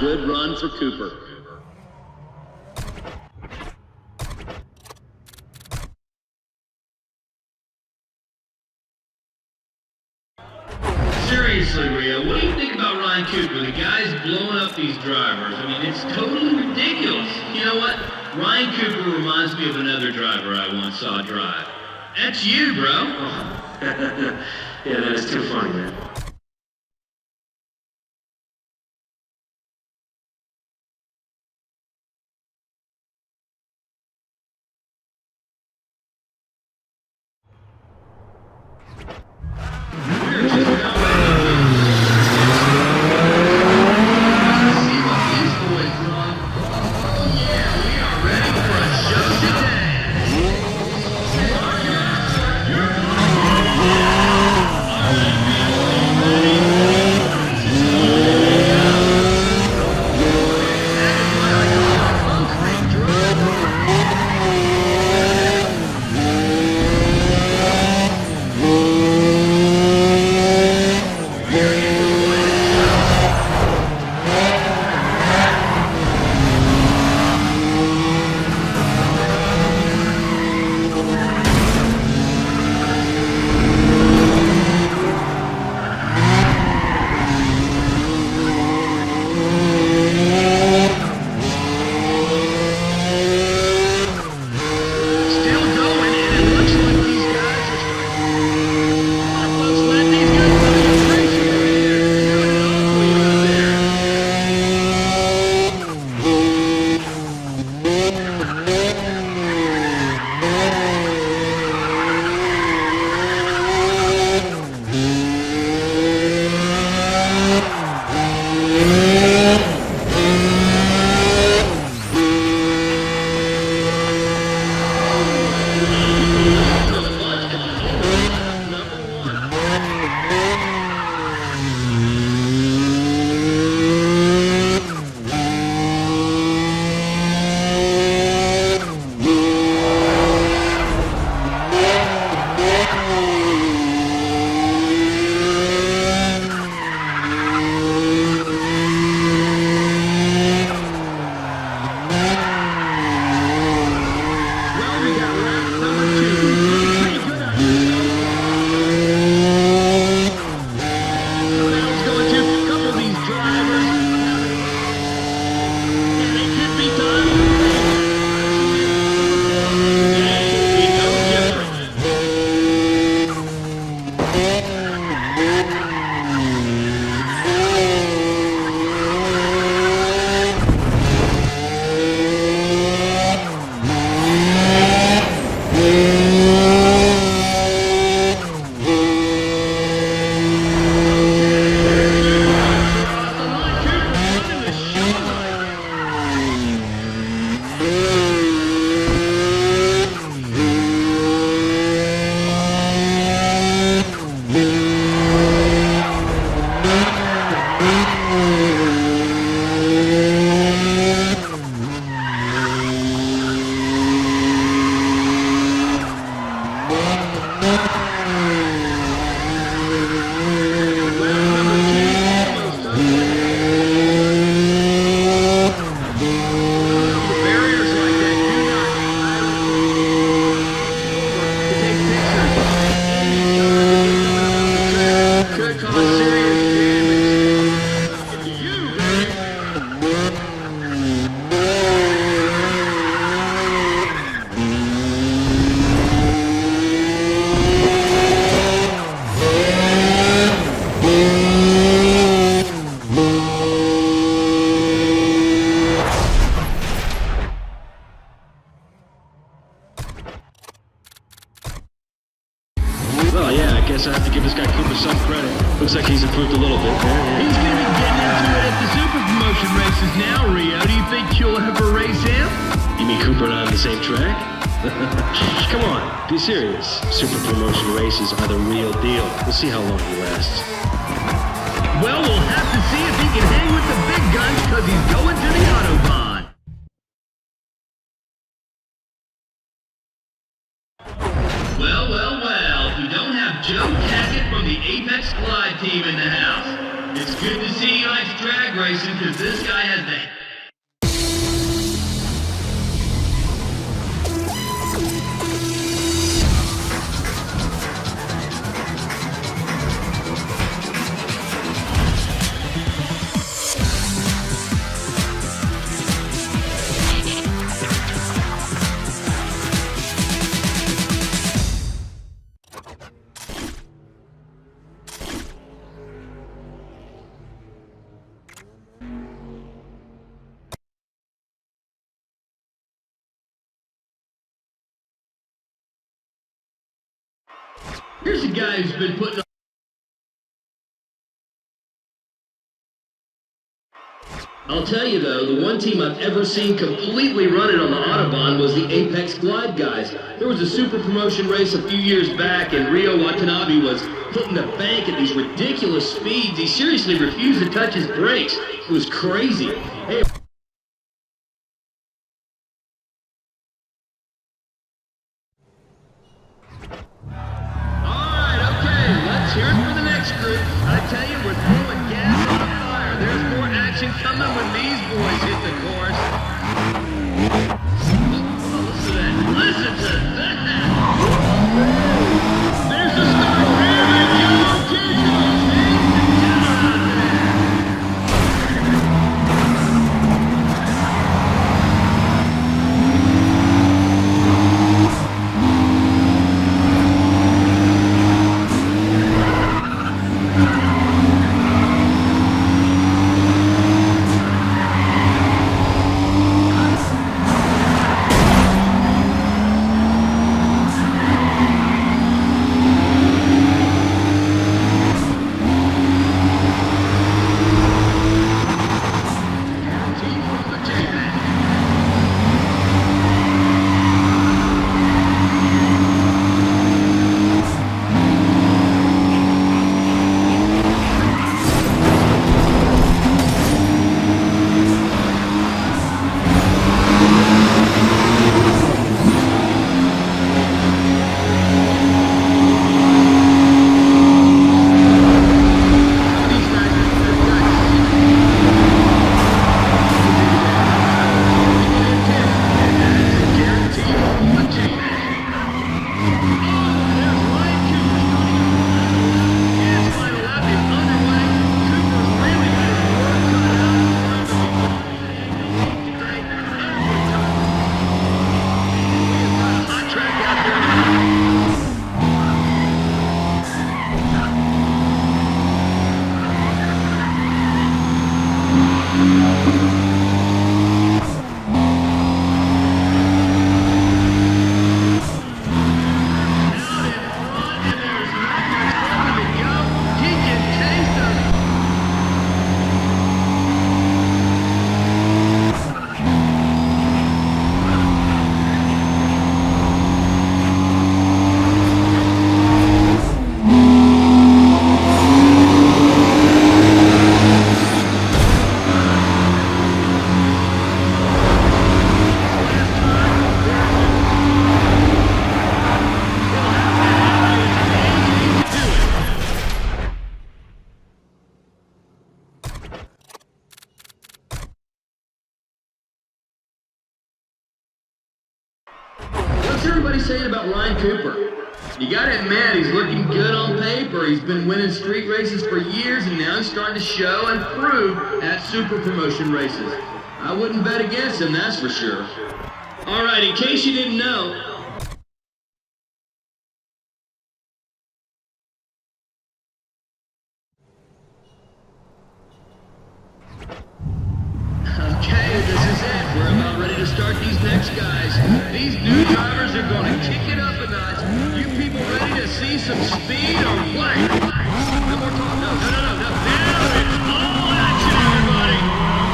good run for Cooper. Seriously, Rio, what do you think about Ryan Cooper? The guy's blowing up these drivers. I mean, it's totally ridiculous. You know what? Ryan Cooper reminds me of another driver I once saw drive. That's you, bro. Yeah, that's too funny, man. guess I have to give this guy Cooper some credit. Looks like he's improved a little bit. He's going to be getting into it at the super promotion races now, Rio. Do you think you'll ever race him? You mean Cooper and I on the same track? Come on, be serious. Super promotion races are the real deal. We'll see how long he lasts. Well, we'll have to see if he can hang with the big guns because he's going to the Autobahn. Well, well, well. We don't have Joe Tackett from the Apex Glide team in the house. It's good to see he likes drag racing because this guy has Saturday. Here's a guy who's been putting on. I'll tell you though, the one team I've ever seen completely run it on the Autobahn was the Apex Glide guys. There was a super promotion race a few years back and Rio Watanabe was putting the bank at these ridiculous speeds. He seriously refused to touch his brakes. It was crazy. Hey. Here's for the next group. I tell you, we're throwing gas on the fire. There's more action coming when these boys hit the course. Oh, listen to that. Listen to that. There's the start. Here we go. Kick off. What's everybody saying about Ryan Cooper? You gotta admit, he's looking good on paper. He's been winning street races for years, and now he's starting to show and prove at super promotion races. I wouldn't bet against him, that's for sure. All right, in case you didn't know, okay, this is it. We're about ready to start these next guys. These new drivers are going to kick it up a notch. You people ready to see some speed or what? No more talk. No. Now it's all action, everybody.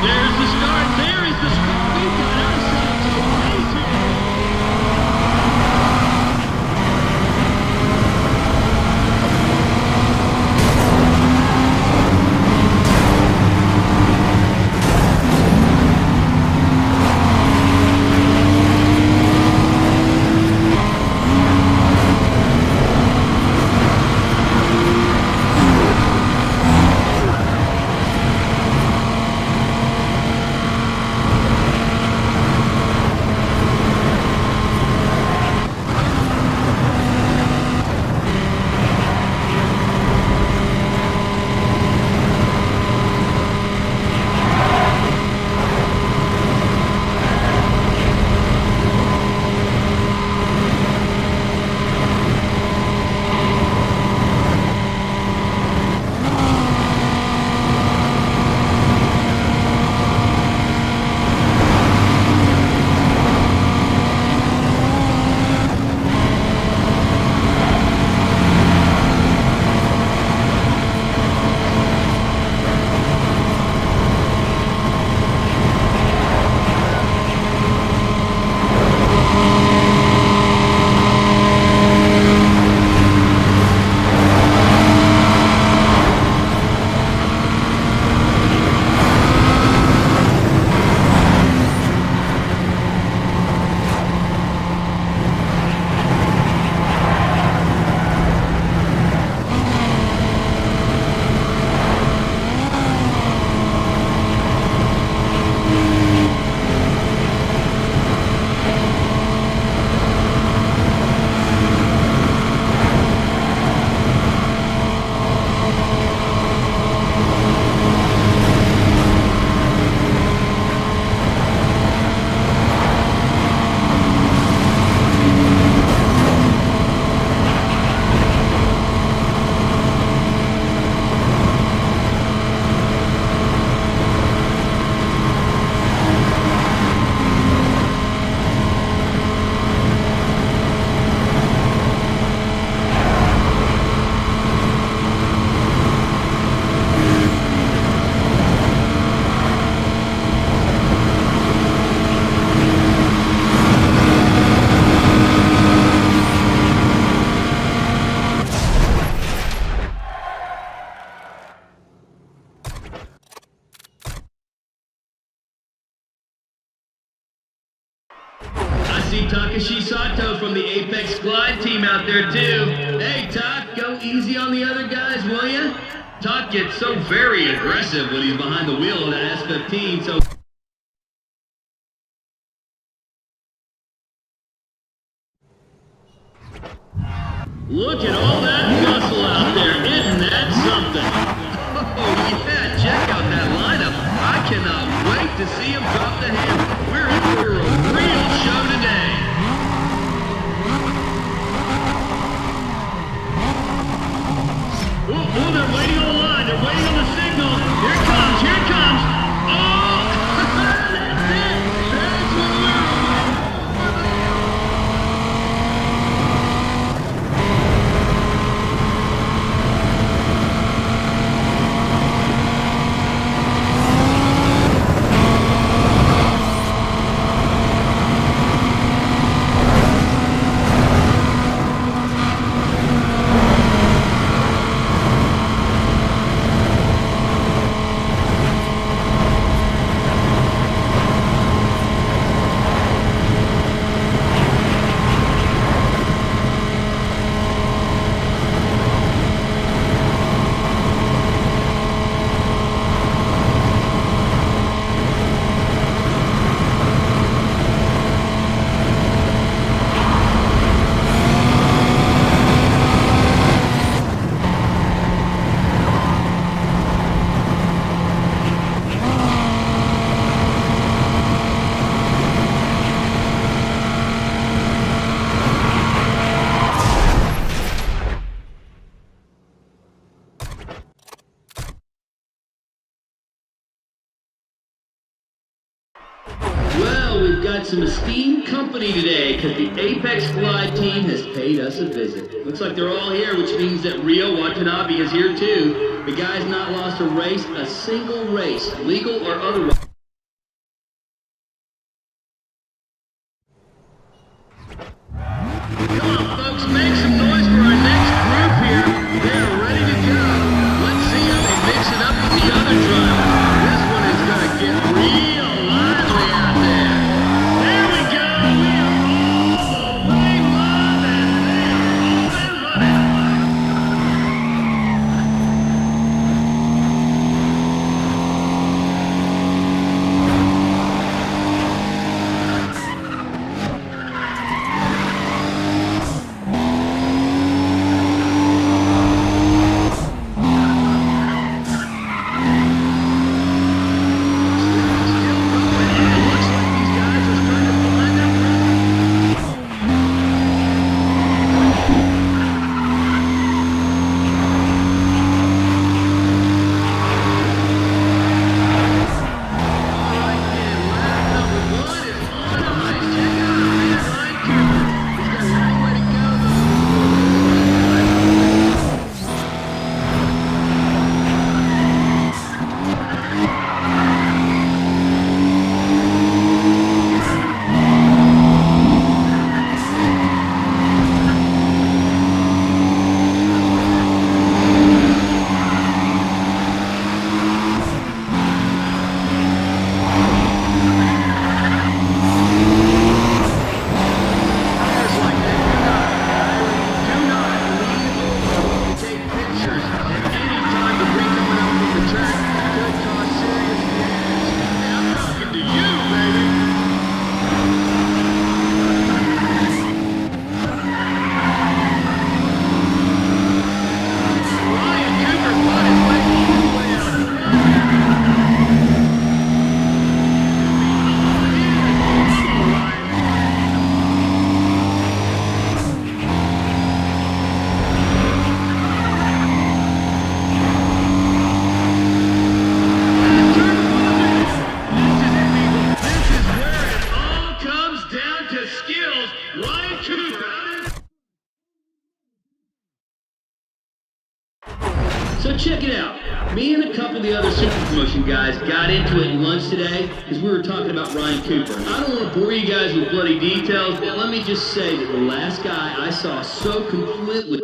There's the start. There is the start. We've got ourselves a race here. see Takashi Sato from the Apex Glide team out there too. Hey, Tak, go easy on the other guys, will ya? Tak gets so very aggressive when he's behind the wheel of that S15, so... Look at all that muscle out there, isn't that something? Oh yeah, check out that lineup. I cannot wait to see him drop the hammer. We're in for a real show today. Oh, they're waiting on the line. They're waiting on the signal. Here it comes, here it comes. Oh, that's it. That's what we're on. Well, we've got some esteemed company today because the Apex Glide team has paid us a visit. Looks like they're all here, which means that Ryo Watanabe is here too. The guy's not lost a race, a single race, legal or otherwise. Come on, folks, make some noise for our next group here. They're ready to go. Let's see how they mix it up with the other drivers. This one is going to get real lively out there. There we go. We are all the way live and they are off and running. So check it out. Me and a couple of the other super promotion guys got into it at lunch today because we were talking about Ryan Cooper. I don't want to bore you guys with bloody details, but let me just say that the last guy I saw so completely...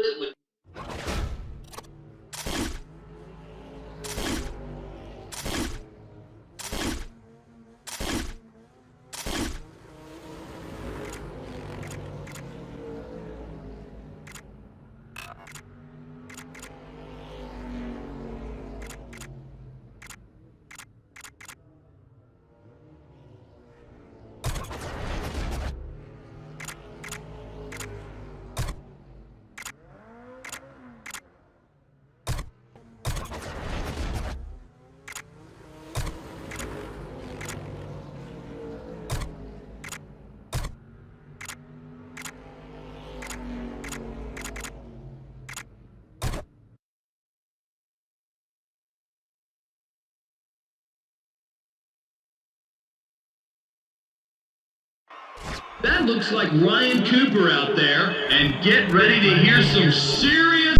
That looks like Ryan Cooper out there. And get ready to hear some serious...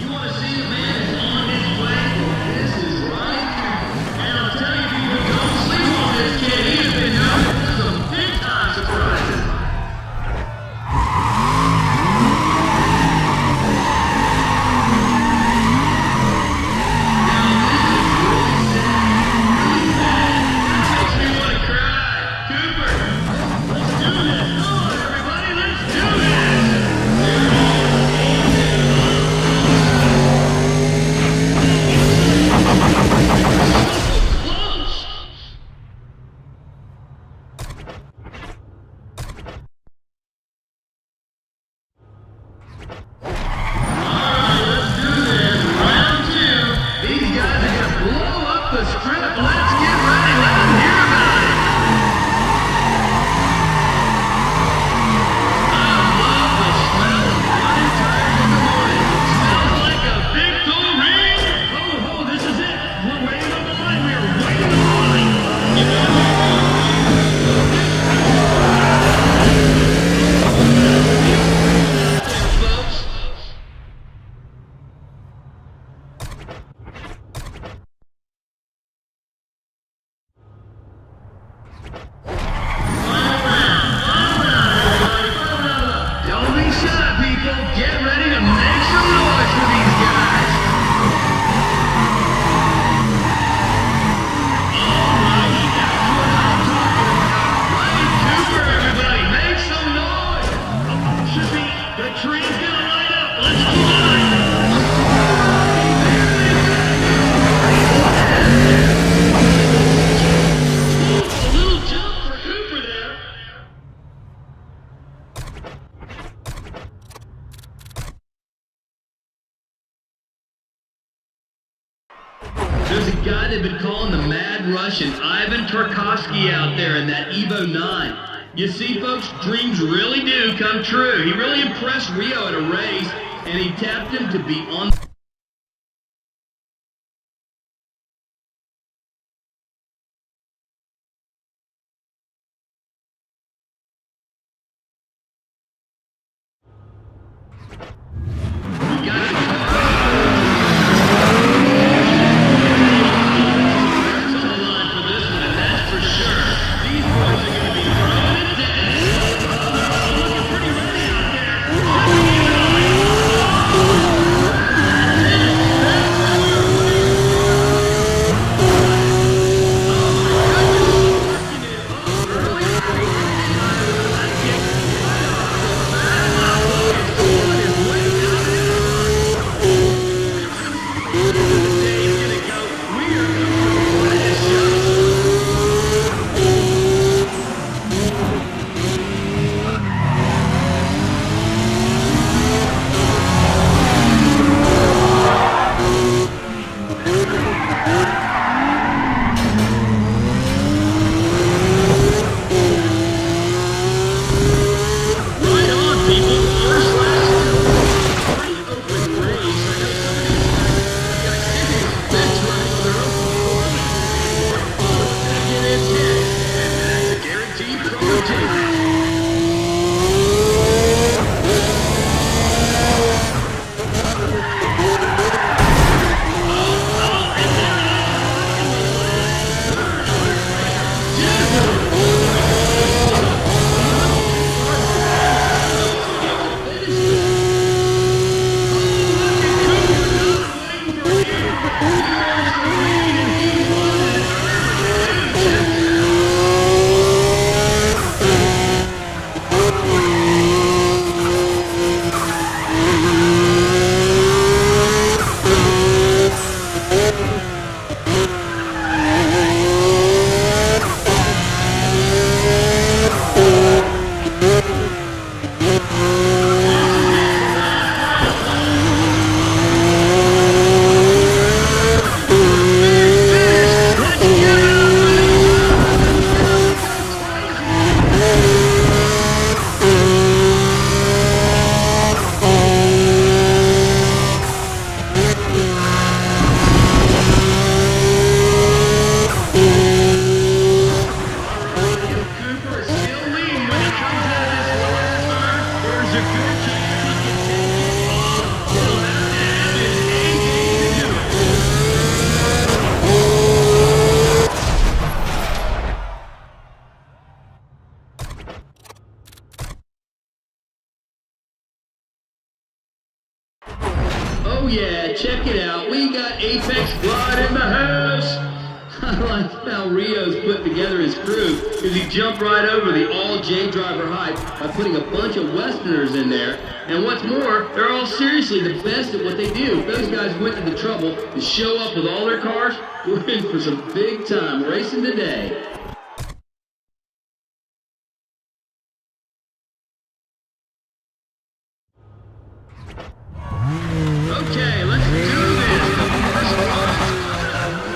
You want to see the man is on his way? This is Ryan Cooper. And I'll tell you, people, don't sleep on this kid. He has been known for some big-time surprises. There's a guy they've been calling the Mad Russian, Ivan Tarkovsky, out there in that Evo 9. You see, folks, dreams really do come true. He really impressed Rio at a race, and he tapped him to be on... Apex Squad in the house. I like how Rio's put together his crew, because he jumped right over the all-J driver hype by putting a bunch of Westerners in there. And what's more, they're all seriously the best at what they do. If those guys went to the trouble to show up with all their cars, we're in for some big-time racing today. Okay, let's do this. The first one.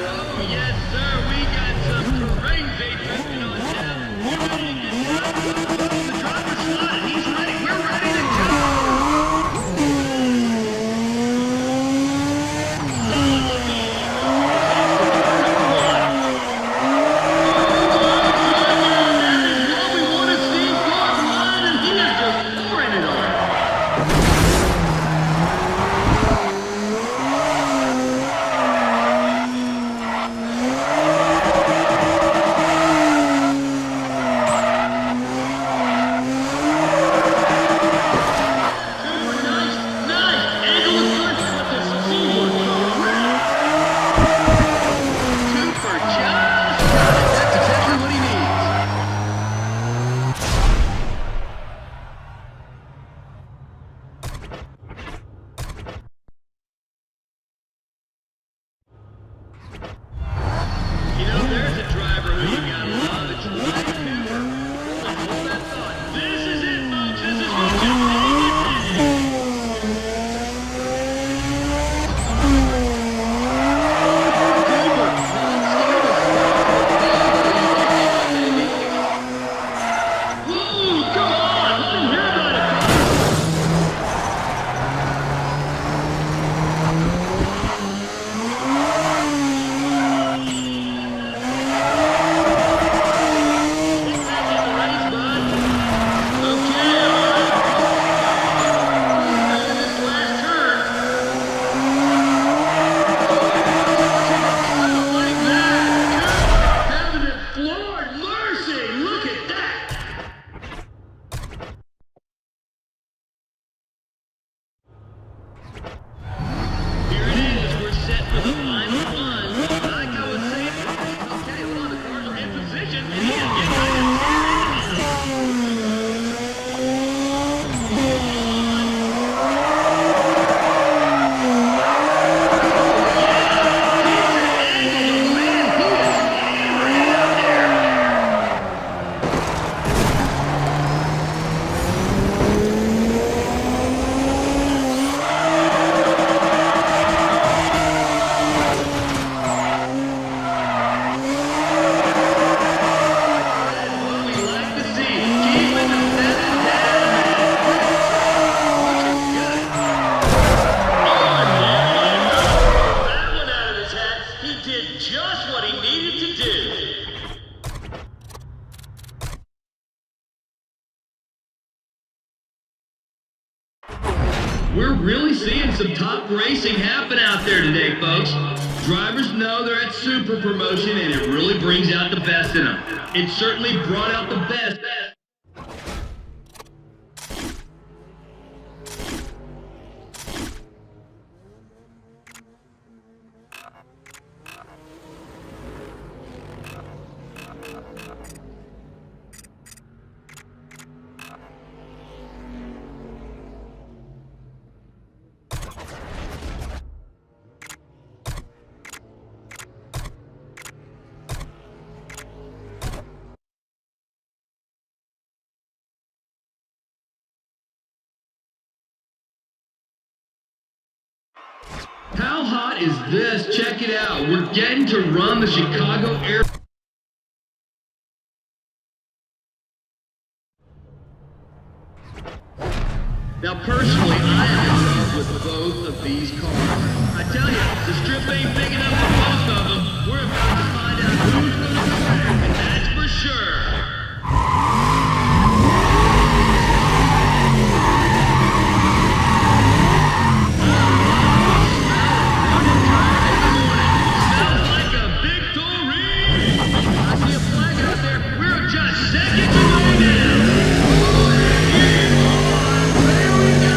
Oh, yes, sir. We got some crazy drifting on down. You ready to get started? The driver's slotted. He's ready. We're ready to go. That is what we want to see. Good line, and he is just pouring it on. You know, there's a driver who you gotta love. It's Ryan Cooper. Hold that thought. This is it, folks. This is what you need Woo, come on. Let him hear about it. We're really seeing some top racing happen out there today, folks. Drivers know they're at super promotion, and it really brings out the best in them. It certainly brought out the best. How hot is this? Check it out. We're getting to run the Chicago Air. Now, personally, I am in love with both of these cars. I tell you, the strip ain't big enough for both of them. We're about to find out who's going to win, and that's for sure. Here we go.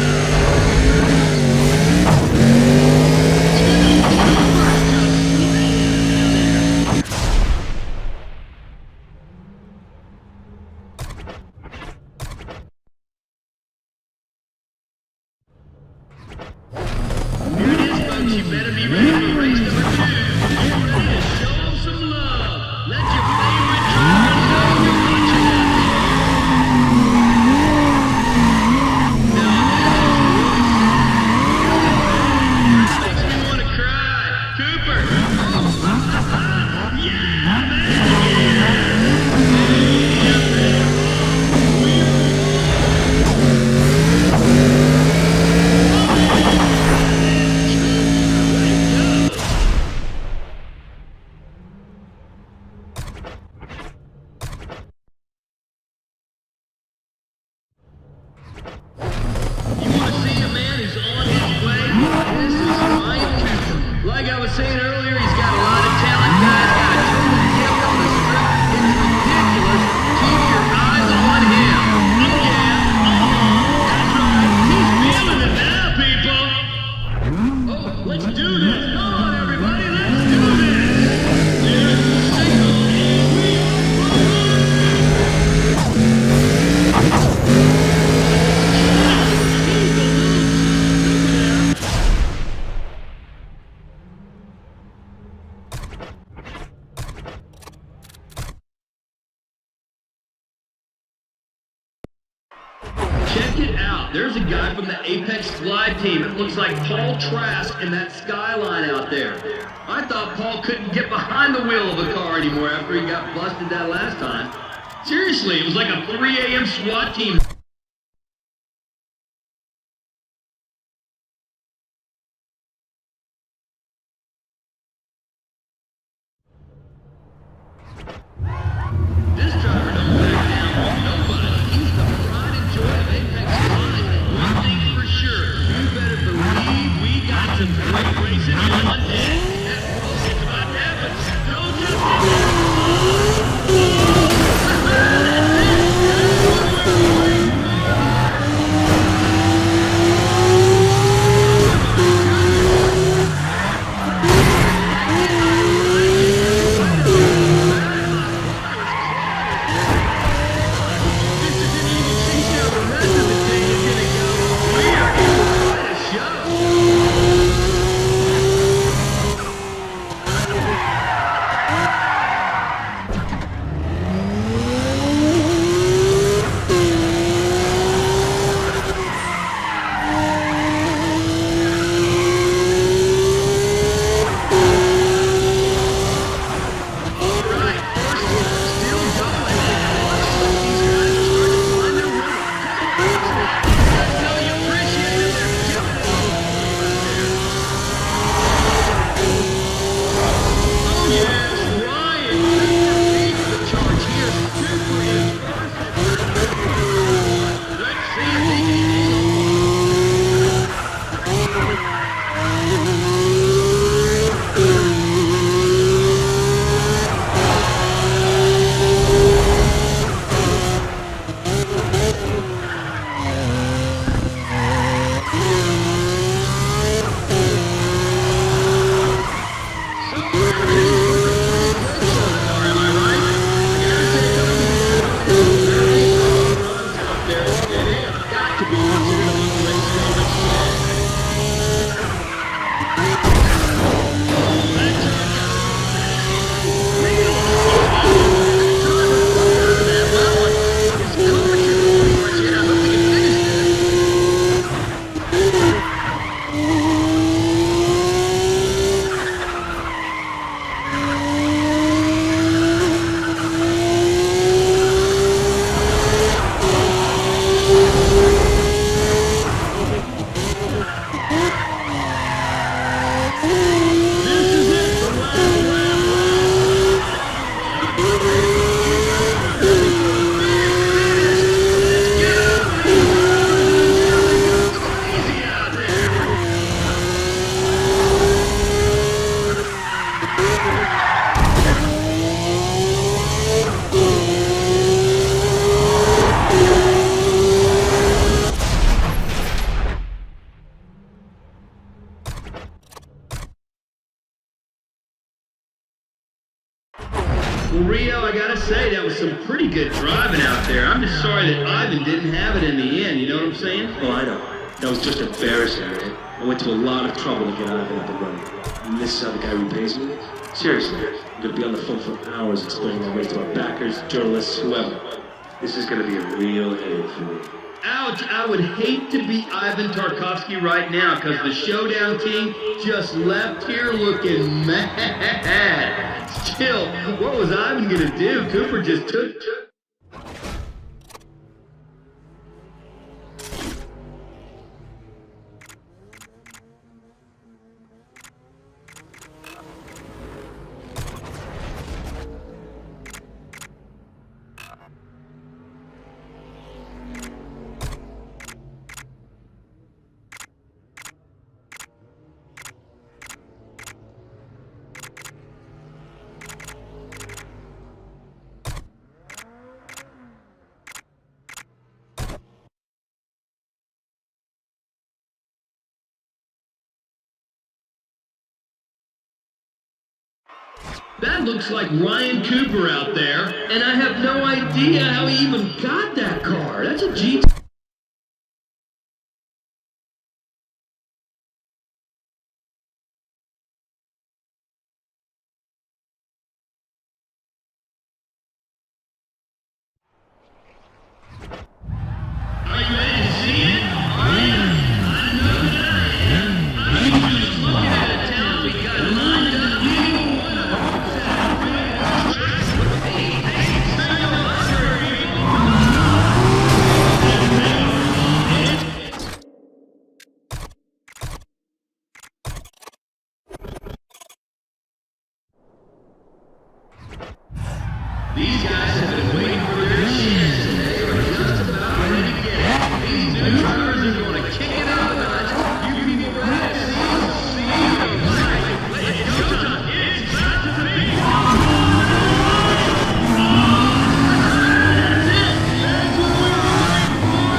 Like I was saying earlier, he's got a lot of talent, guys. Got a ton of gift on the strip. It's ridiculous. Keep your eyes on him. Oh, yeah. That's right. He's feeling it now, people. Oh, let's do this. Come on, everybody. Let's do this. There's the signal. And we check it out. There's a guy from the Apex Glide team. It looks like Paul Trask in that skyline out there. I thought Paul couldn't get behind the wheel of a car anymore after he got busted that last time. Seriously, it was like a 3 a.m. SWAT team. This driver don't back down for nobody. He's the pride and joy of Apex Glide. One thing's for sure, you better believe we got some great racing on Monday. It's about to happen. Don't just Well, Rio, I gotta say, that was some pretty good driving out there. I'm just sorry that Ivan didn't have it in the end, you know what I'm saying? Oh, I know. That was just embarrassing, man. I went to a lot of trouble to get Ivan up and running. And this is how the guy repays me? Seriously, I'm gonna be on the phone for hours explaining that race to our backers, journalists, whoever. This is gonna be a real headache for me. Ouch, I would hate to be Ivan Tarkovsky right now, because the Showdown team just left here looking mad. Still, what was Ivan gonna do? Cooper just took... That looks like Ryan Cooper out there, and I have no idea how he even got that car. That's a G... Are you ready to see it? Are you? I know that I am. I'm just looking at a talent we got lined up. These guys have been waiting for their chance, and they are just about ready to get it. These new drivers are going to kick it up a notch. You people ready to see them? Let's go time. It's time to be. That's it. That's what we were waiting for.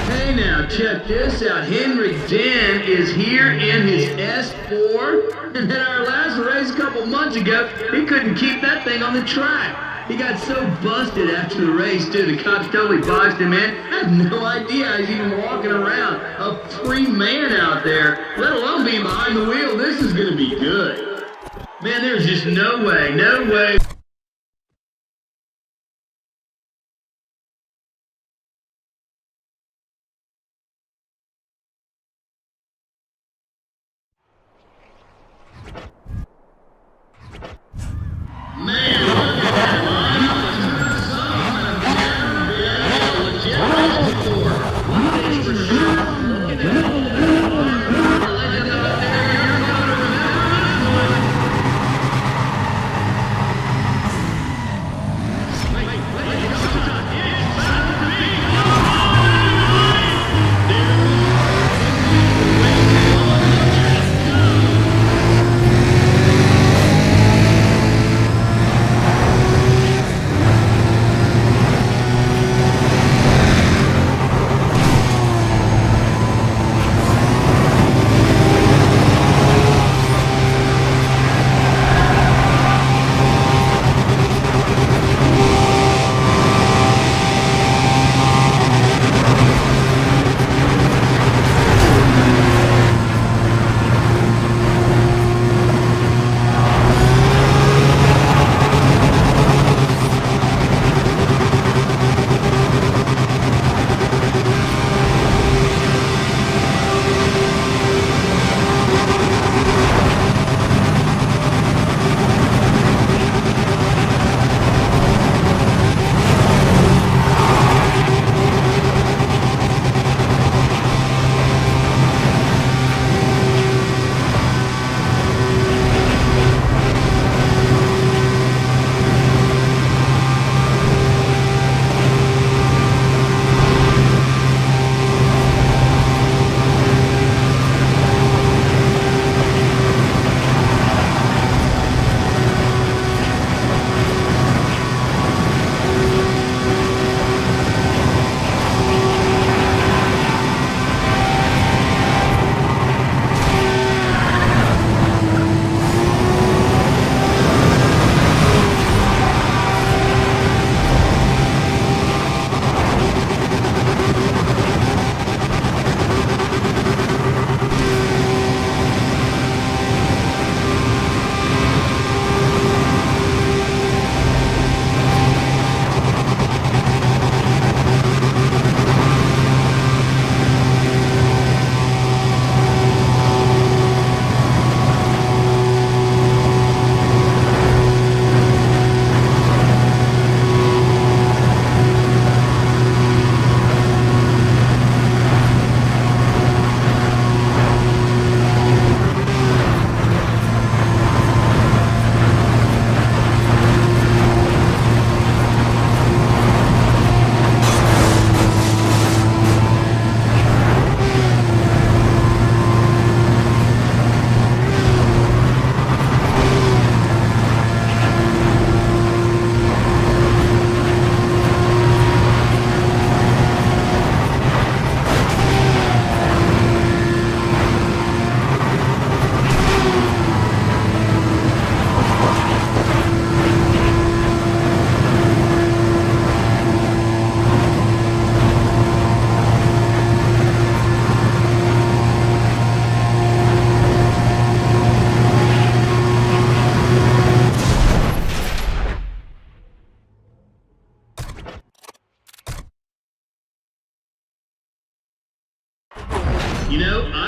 Hey now, check this out. Henry Dan is here in his S4, and at our last race a couple months ago, he couldn't keep that thing on the track. He got so busted after the race, too. The cops totally boxed him in. I have no idea how he's even walking around. A free man out there, let alone being behind the wheel. This is going to be good. Man, there's just no way. Man, look at that line. Legit race before. One thing's for sure. Looking at all that legend out there, you're going to remember this one.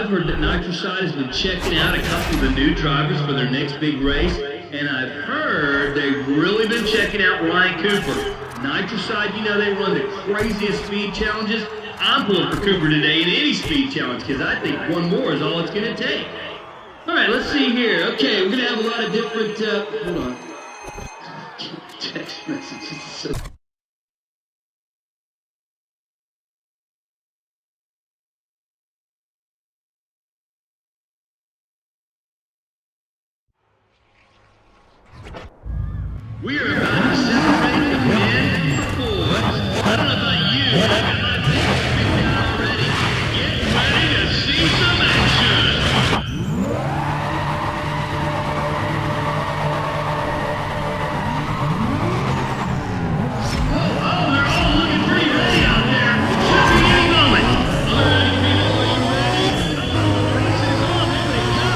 I've heard that Nitrocide has been checking out a couple of the new drivers for their next big race, and I've heard they've really been checking out Ryan Cooper. Nitrocide, you know they run the craziest speed challenges. I'm pulling for Cooper today in any speed challenge because I think one more is all it's going to take. All right, let's see here. Okay, we're going to have a lot of different, hold on. Text messages. So we are about to separate the men from the boys. I don't know about you, but I've got my face picked out already. Get ready to see some action. Oh, they're all looking pretty ready out there. Should be any moment. All right, people, are you ready? The race is on. Here they go.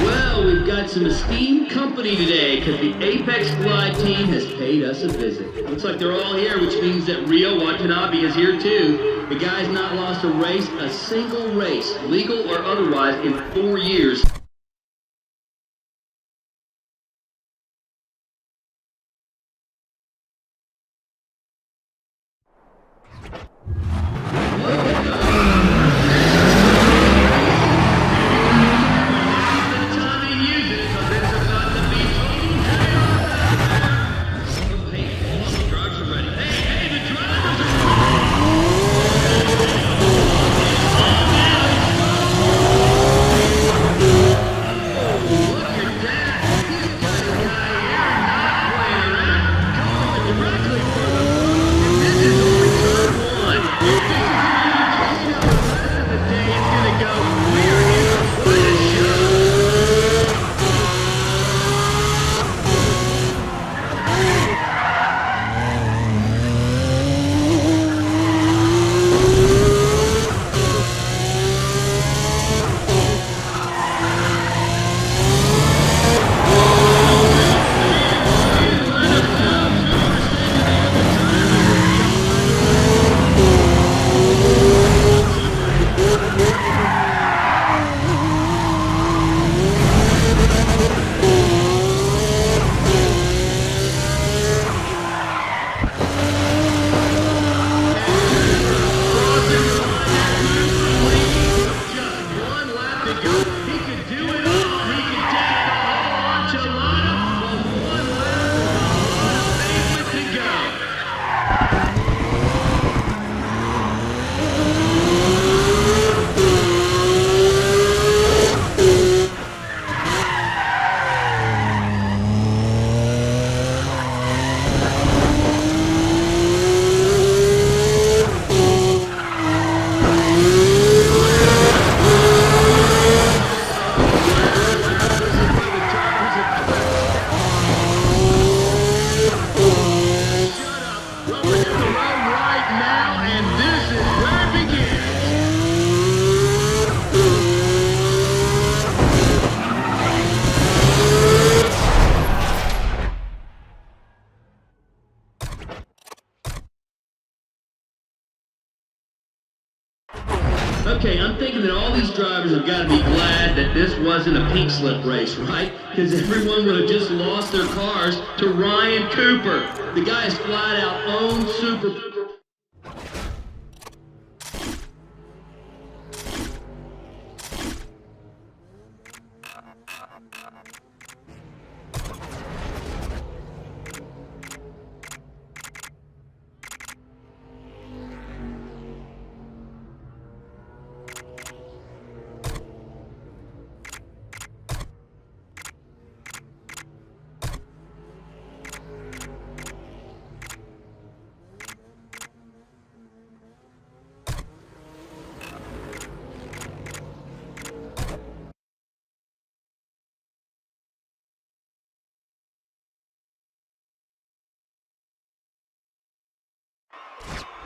Well, we've got some esteemed company today because the Apex Glide team has paid us a visit. Looks like they're all here, which means that Rio Watanabe is here too. The guy's not lost a race, a single race, legal or otherwise, in 4 years. Okay, I'm thinking that all these drivers have got to be glad that this wasn't a pink slip race, right? Because everyone would have just lost their cars to Ryan Cooper. The guy is flat out owned Super.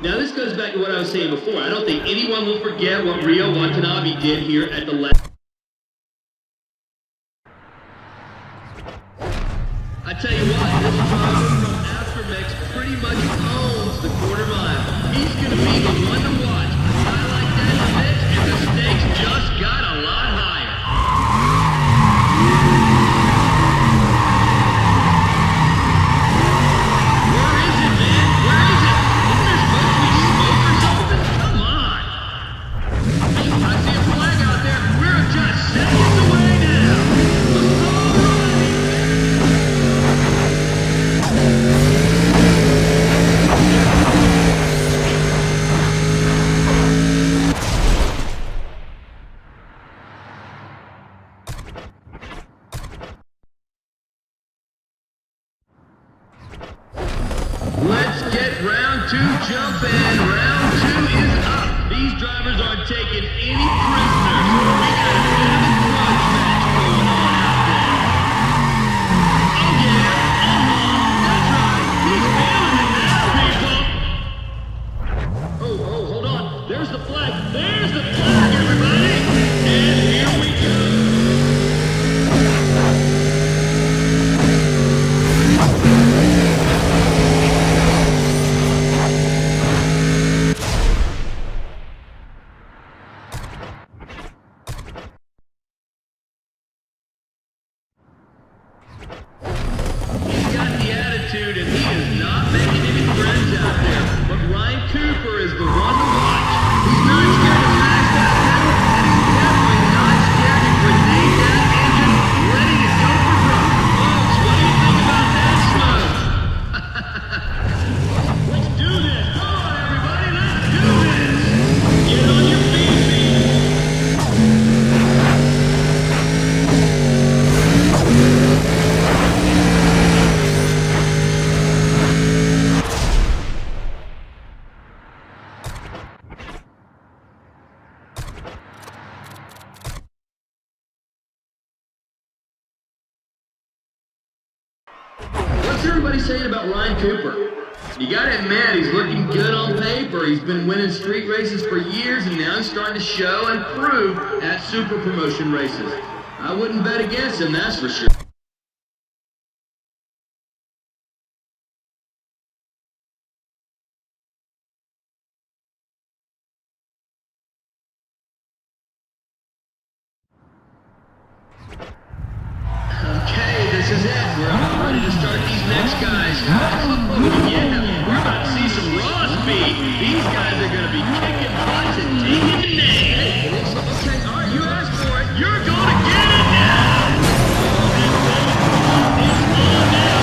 Now this goes back to what I was saying before. I don't think anyone will forget what Rio Watanabe did here at the last. I tell you what, this driver from Astromix pretty much owns the quarter mile. He's going to be the one to watch. I like that mix, and the stakes just got a lot higher. Where is it, man? Where is it? Isn't there supposed to be smoke or something? Come on. Hey, I see a flag out there. We're just seconds away now. Let's get round two jumping. Round two is up. These drivers aren't taking any prisoners. We got a bit of a grudge match going on out there. Oh yeah, that's right. He's feeling it now, people. Oh, hold on. There's the flag. There's the flag, everybody. And here we go. And he is not making any friends out there. But Ryan Cooper is the one to watch. He's not scared to smash that pedal, and he's definitely not scared to grenade that engine, ready to go for broke. Folks, what do you think about that smoke? Let's do this. Come on, everybody. Let's do this. Get on your feet, people. What's everybody saying about Ryan Cooper? You gotta admit, he's looking good on paper. He's been winning street races for years, and now he's starting to show and prove at super promotion races. I wouldn't bet against him, that's for sure. Okay, this is it. We're about ready to start these next guys. Oh, yeah, we're about to see some raw speed. These guys are going to be kicking butts and taking the name. Okay, all right, you asked for it. You're going to get it now. It's on now.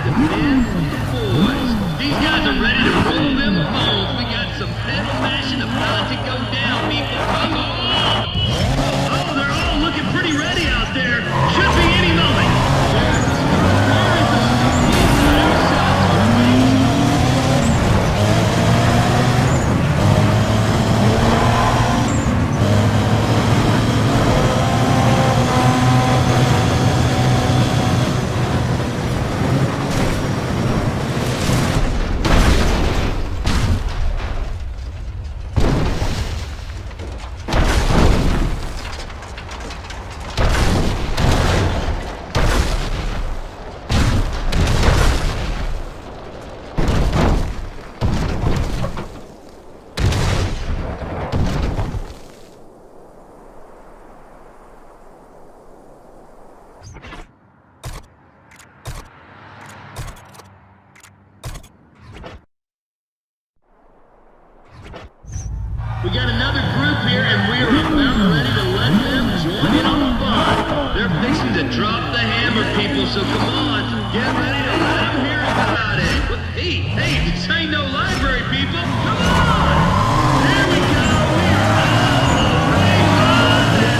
the men, the boys. These guys are ready to roll them phones. We got some pedal mashing about to go down, people. Come on! Oh, they're all looking pretty ready out there. Should be any moment. We got another group here, and we are about ready to let them join in on the fun. They're fixing to drop the hammer, people, so come on, get ready to let them hear about it. But, hey, this ain't no library, people. Come on! There we go! We are already running!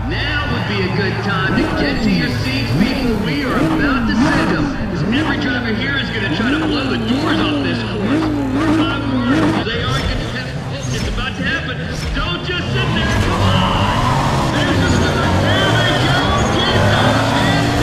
Now would be a good time to get to your seats, people. We are about to send them. Because every driver here is going to try to blow the doors off this course. Mark my words, they are going to... It's about to happen. Don't just sit there. Come on. There's the start. There they go. Get those hands.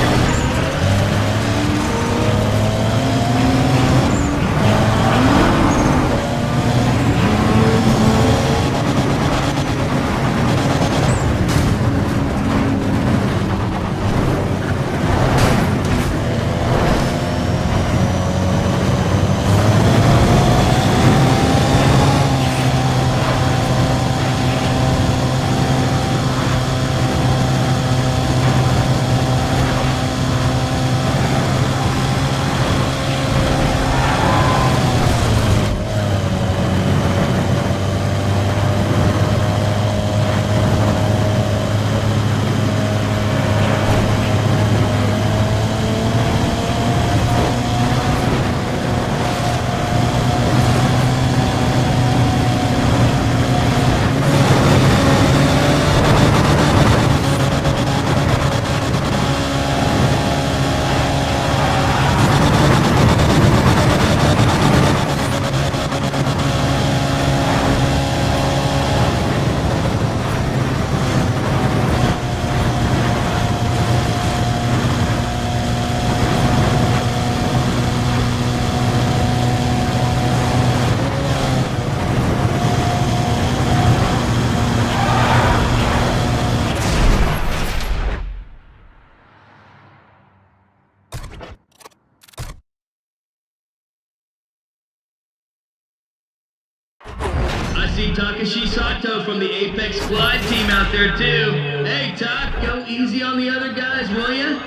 I see Takashi Sato from the Apex Glide team out there too. Hey Tak, go easy on the other guys, will ya?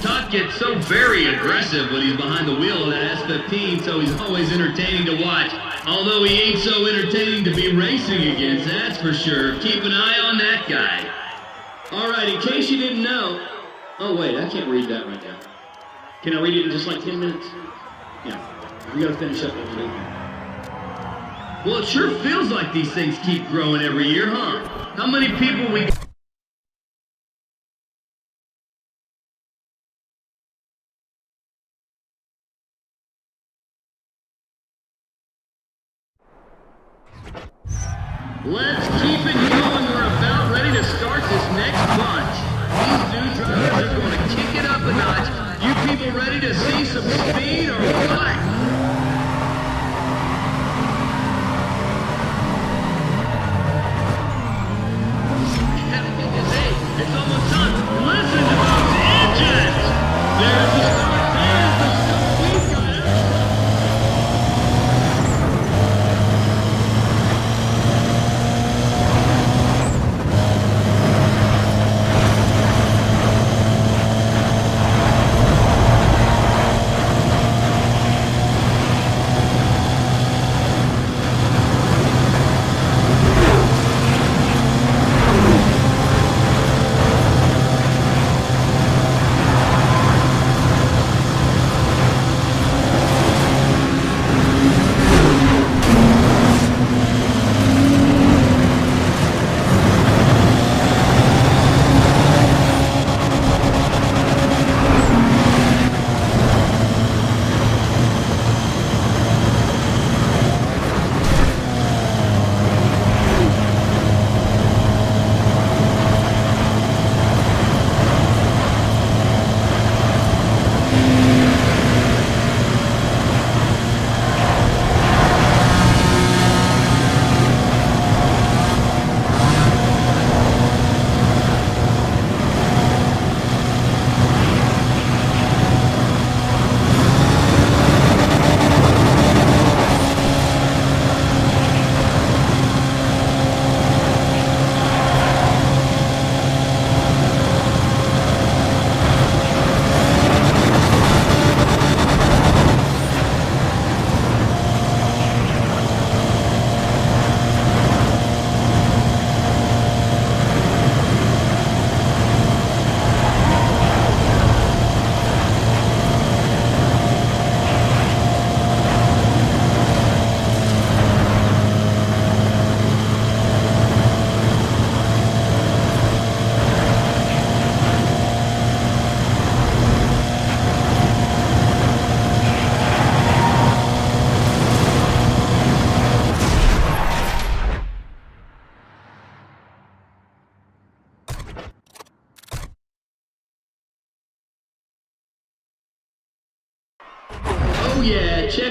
Tak gets so very aggressive when he's behind the wheel of that S15, so he's always entertaining to watch. Although he ain't so entertaining to be racing against, that's for sure. Keep an eye on that guy. Alright, in case you didn't know... Oh wait, I can't read that right now. Can I read it in just like 10 minutes? Yeah, we gotta finish up on the weekend. Well, it sure feels like these things keep growing every year, huh? How many people we... Let's keep it going. We're about ready to start this next bunch. These new drivers are going to kick it up a notch. You people ready to see some speed or what?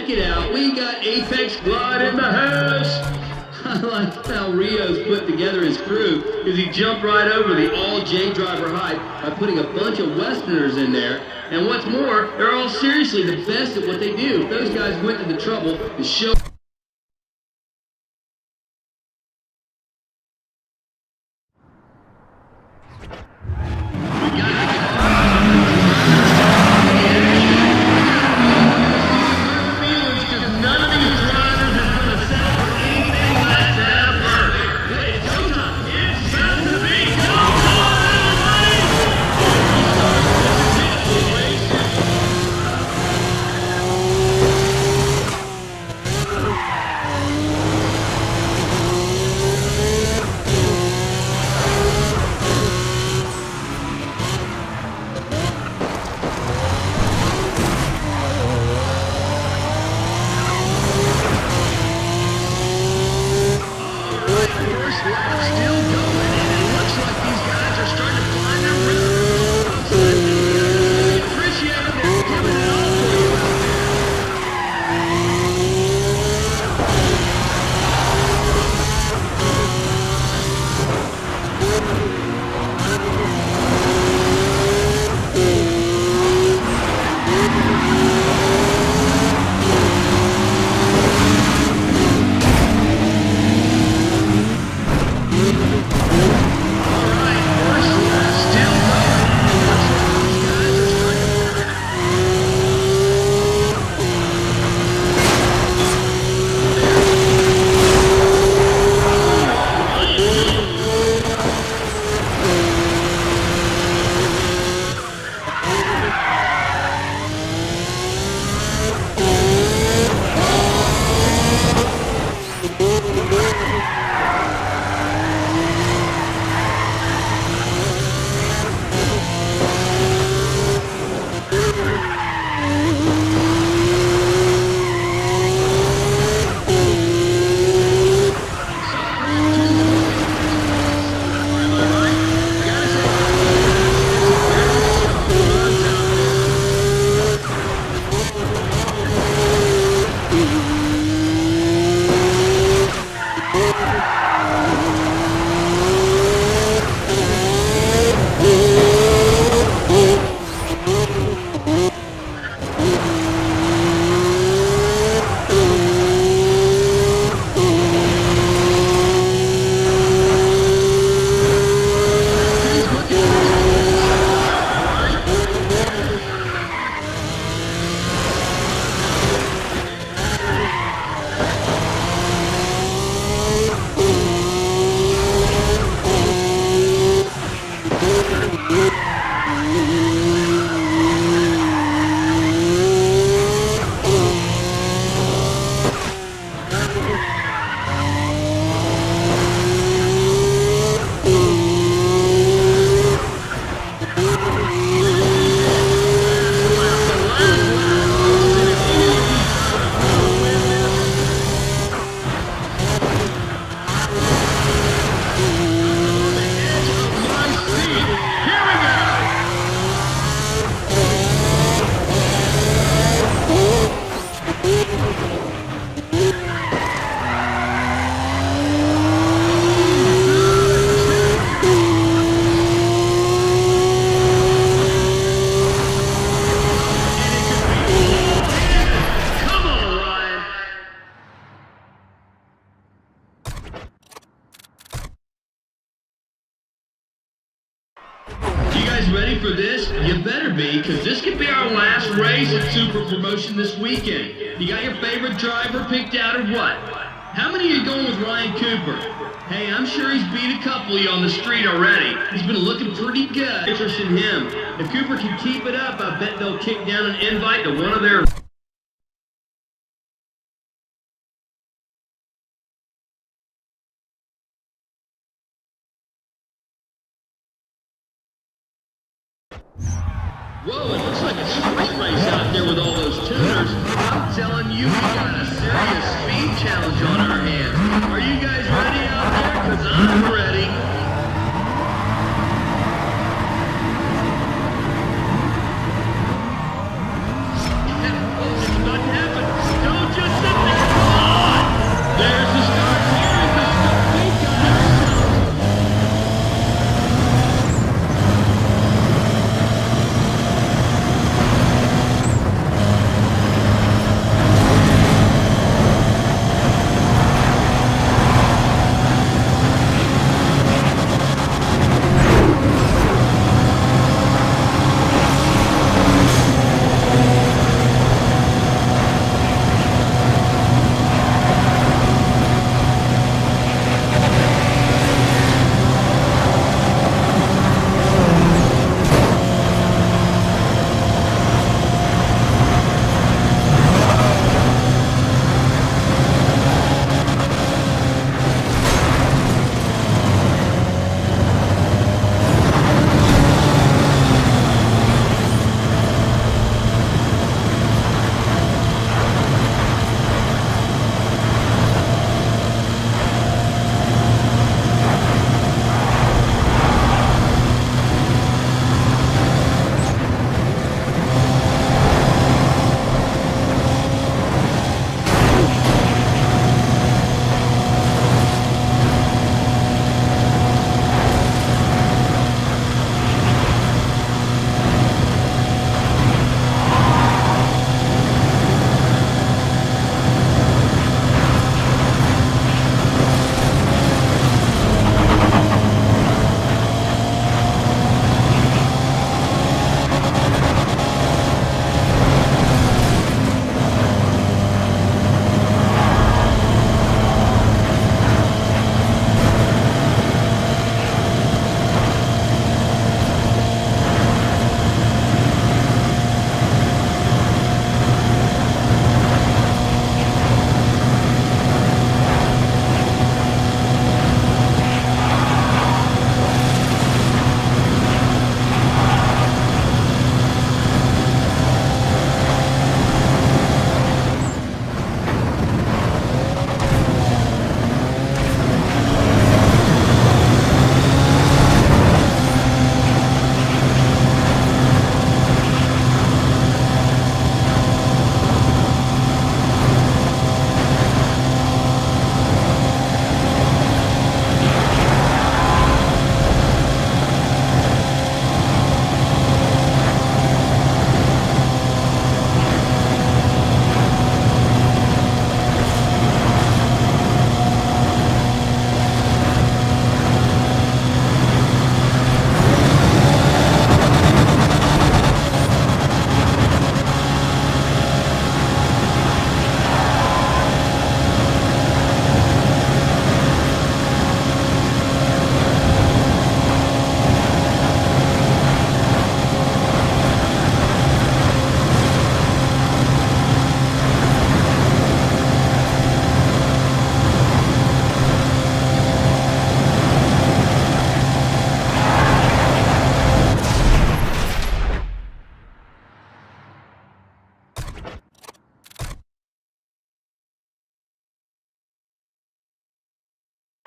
check it out. We got Apex Glide in the house. I like how Rio's put together his crew because he jumped right over the all-J driver hype by putting a bunch of Westerners in there. And what's more, they're all seriously the best at what they do. Those guys went to the trouble to show... Ready for this? You better be, because this could be our last race at Super Promotion this weekend. You got your favorite driver picked out or what? How many are you going with Ryan Cooper? Hey, I'm sure he's beat a couple of you on the street already. He's been looking pretty good. Interest in him. If Cooper can keep it up, I bet they'll kick down an invite to one of their... Whoa, it looks like a street race out there with all those tuners. I'm telling you, we got a serious speed challenge on our hands. Are you guys ready out there? Because I'm ready. It's about to happen. Don't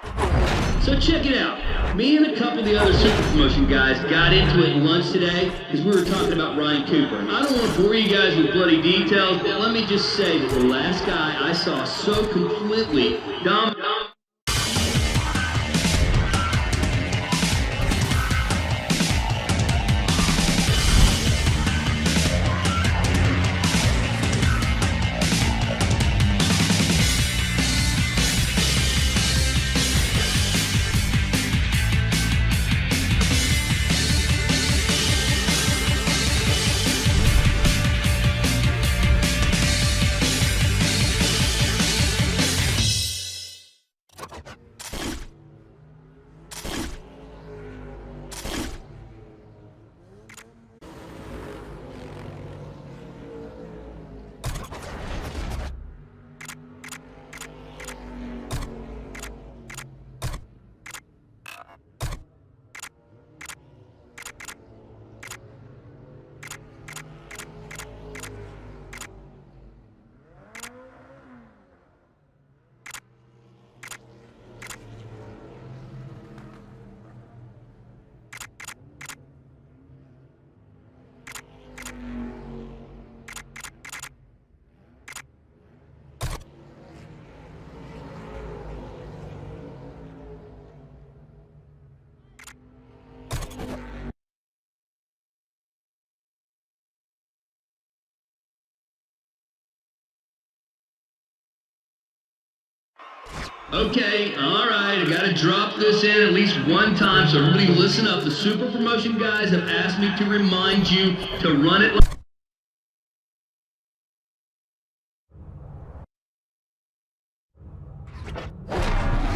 So check it out. Me and a couple of the other super promotion guys got into it at lunch today because we were talking about Ryan Cooper. I don't want to bore you guys with bloody details, but let me just say that the last guy I saw so completely dominant. Okay, alright, I gotta drop this in at least one time, so everybody listen up. The super promotion guys have asked me to remind you to run it like...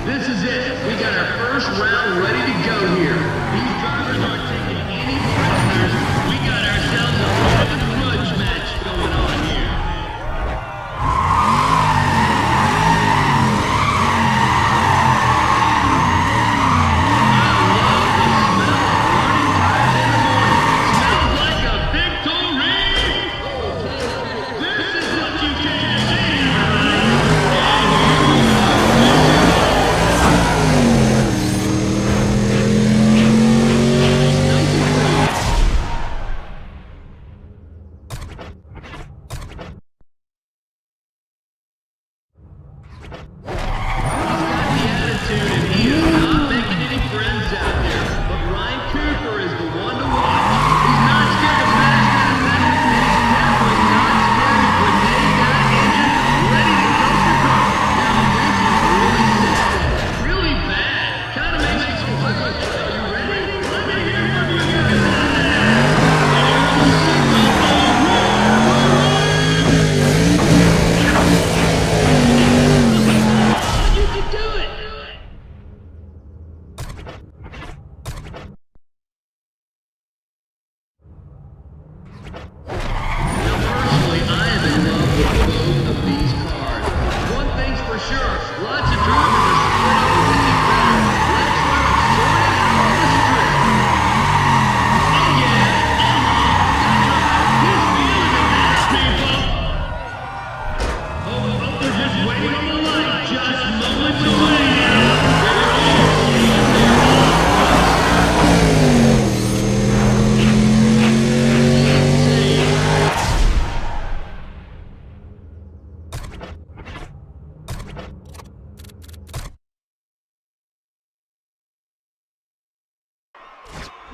This is it. We got our first round ready to go here. These drivers aren't taking any prisoners. We got ourselves a grudge match going on here.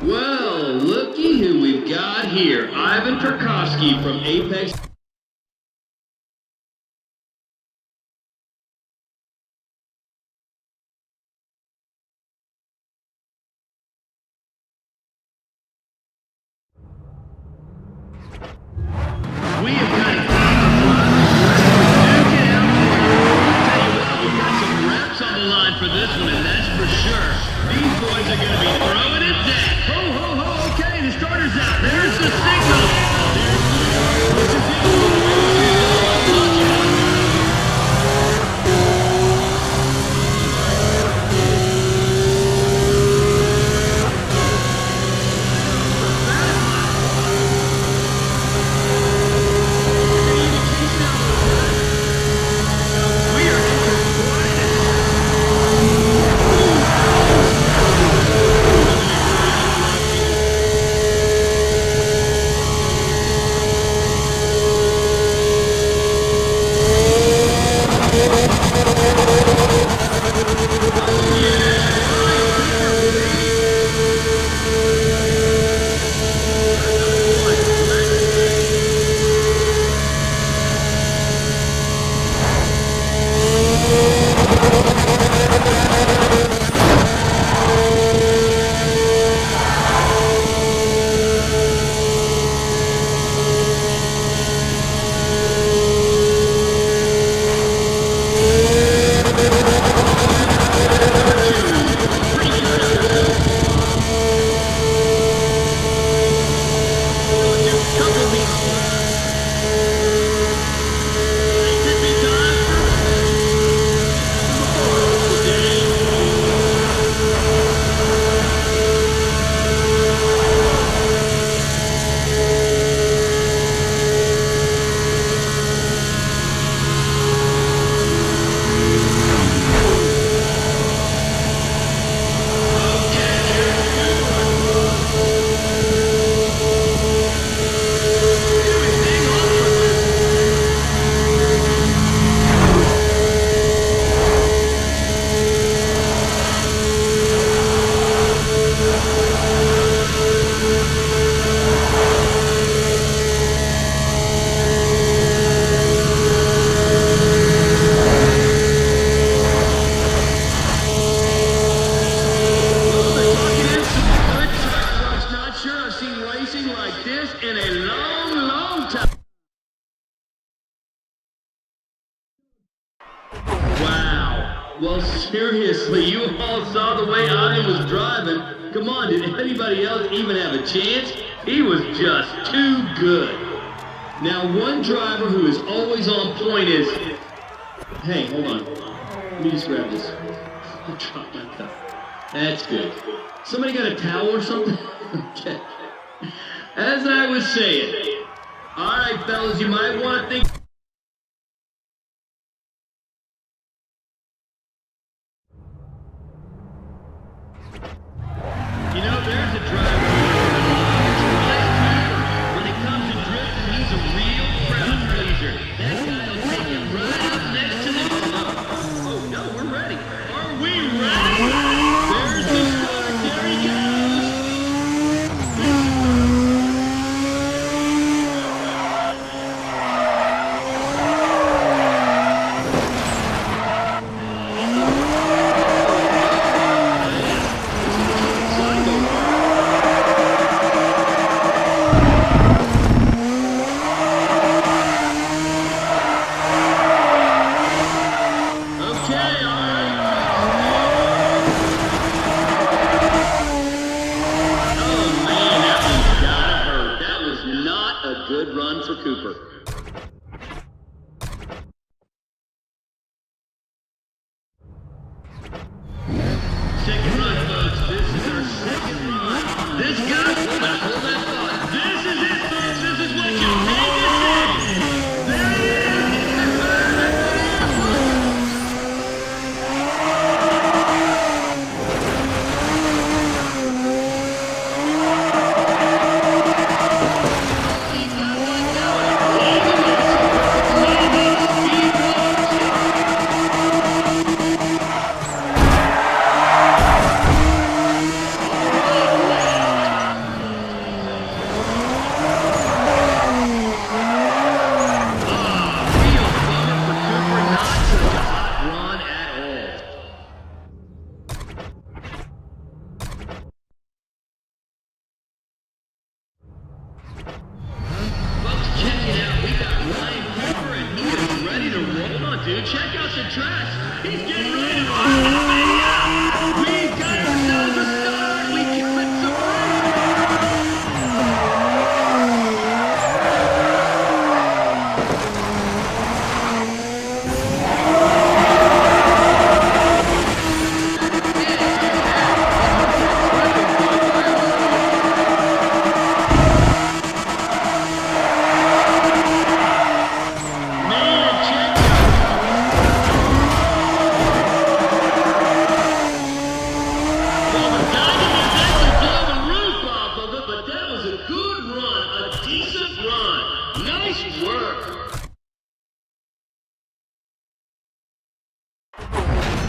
Well, looky who we've got here. Ivan Tarkovsky from Apex. We have got it. Duke it out. Tell you what, we've got some reps on the line for this one, and that's for sure. These boys are going to be throwing it down. Ho, ho, ho, okay, the starter's out. There's the signal. This is it. Well, seriously, you all saw the way I was driving. Come on, did anybody else even have a chance? He was just too good. Now, one driver who is always on point is... Hey, hold on. Let me just grab this. I'll drop my cup. That's good. Somebody got a towel or something? Okay. As I was saying, all right, fellas, you might want to think... You know, there's a driver when it comes to drifting, he's a real crowd pleaser. That guy will take you right up next to the... Oh, no, we're ready. Are we ready? There's the start. There he goes. Good run for Cooper. Second run, folks. This is our second run. This guy, hold that thought. This is it, folks. This is what you pay to see. There it is.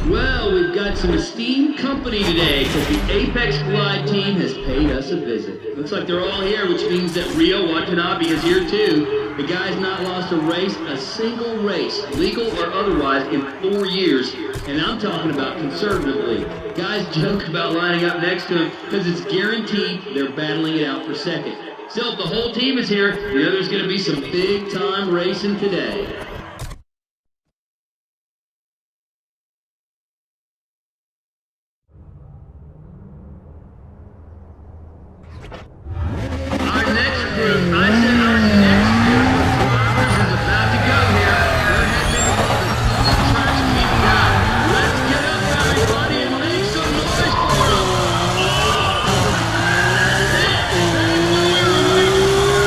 Well, we've got some esteemed company today because the Apex Glide team has paid us a visit. Looks like they're all here, which means that Rio Watanabe is here too. The guy's not lost a single race, legal or otherwise, in 4 years. And I'm talking about conservatively. Guys joke about lining up next to him because it's guaranteed they're battling it out for second. Still, if the whole team is here, you know there's going to be some big-time racing today. Our next group, I said our next group of drivers is about to go here. We're heading into one of the coolest tracks we've got. Let's get up, everybody, and make some noise for them. That's it. That's what we were waiting for.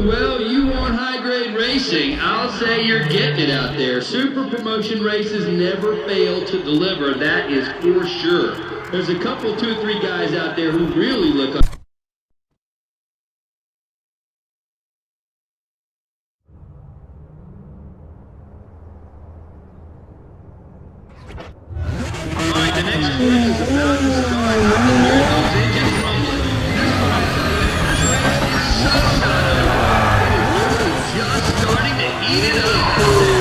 Well, you want high-grade racing. I'll say you're getting it out there. Super promotion races never fail to deliver. That is for sure. There's a couple, 2 or 3 guys out there who really look up. All right, the next course is about to start. I can hear those engines rumbling. That's what I'm telling you. This race is so good. It is really just starting to heat it up out there.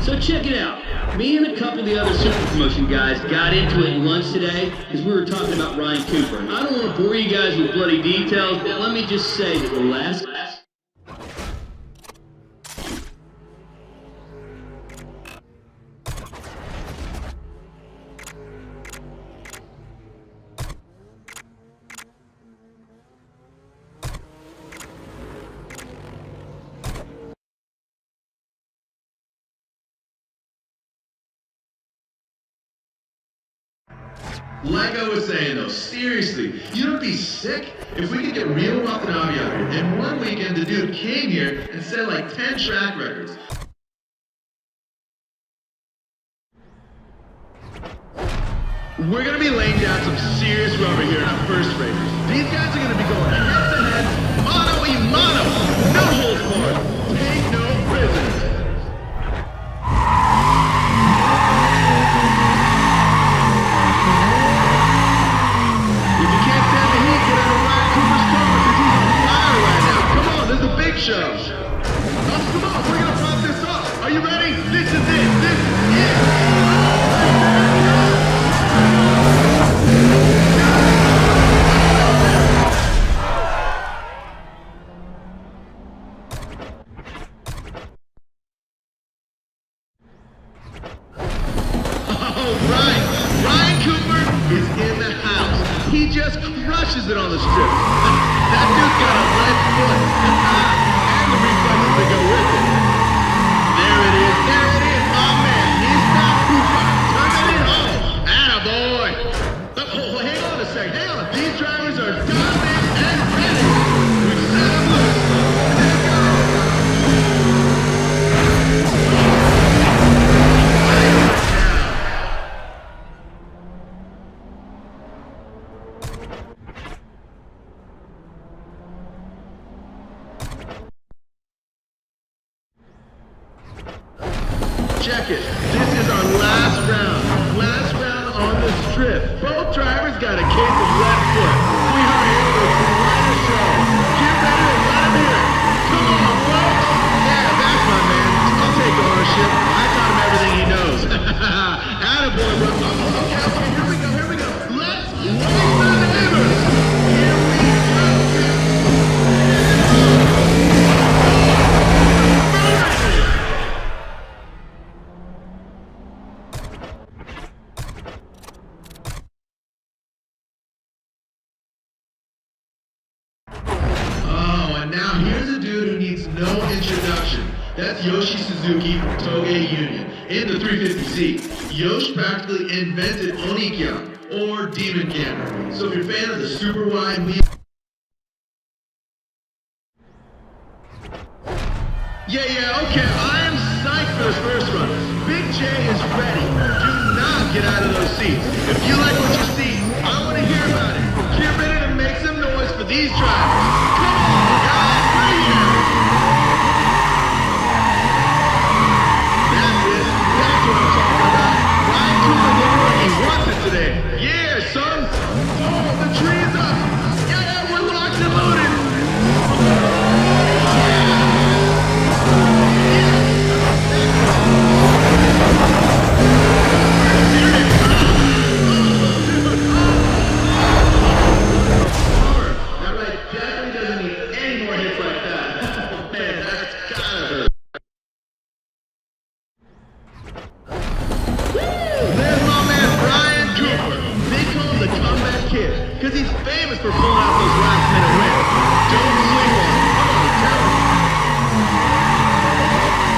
So check it out. Me and a couple of the other super promotion guys got into it at lunch today because we were talking about Ryan Cooper. I don't want to bore you guys with bloody details, but let me just say that the last... Like I was saying though, seriously, you don't be sick? If we could get real Watanabe out here, and one weekend the dude came here and set like 10 track records. We're gonna be laying down some serious rubber here in our first race. These guys are gonna be going head to head, mano a mano, no holds barred, take no prisoners. Show. Oh, come on, we're gonna pop this off. Are you ready? This is it. This is it. All right, Ryan Cooper is in the house. He just crushes it on the strip. That dude's got a left foot. The reflexes that go with it. There it is, my man. He's not Cooper. Turn it home. Attaboy. Oh, hang on a second, hang on. These drivers are dominant and ready. We've set them loose. Let's go. Check it. This is our last round. Last round on the strip. Both drivers got a case of left foot. We are in for quite a show. Get ready to let him hear it. Come on, folks. Yeah, that's my man. I'll take ownership. I taught him everything he knows. Attaboy, bro. Okay, here we go. Let's race the neighbors. Here we go. Now here's a dude who needs no introduction. That's Yoshi Suzuki from Toge Union in the 350Z. Yoshi practically invented Onikyan, or Demon Camera. So if you're a fan of the super wide wheel... Yeah, okay, I am psyched for this first run. Big J is ready. Do not get out of those seats. If you like what you see, I want to hear about it. Get ready to make some noise for these drivers. Come on, guys. That's what I'm talking about. Ryan Cooper looking like he wants it today. Yeah, son. Oh, the tree is up. Yeah, we're locked and loaded. That right definitely doesn't need any more hits like that. Man, that's gotta hurt. There's my man Ryan Cooper. They call him the comeback kid because he's famous for pulling out those last-minute wins. Don't sleep on him. Come on, tell him.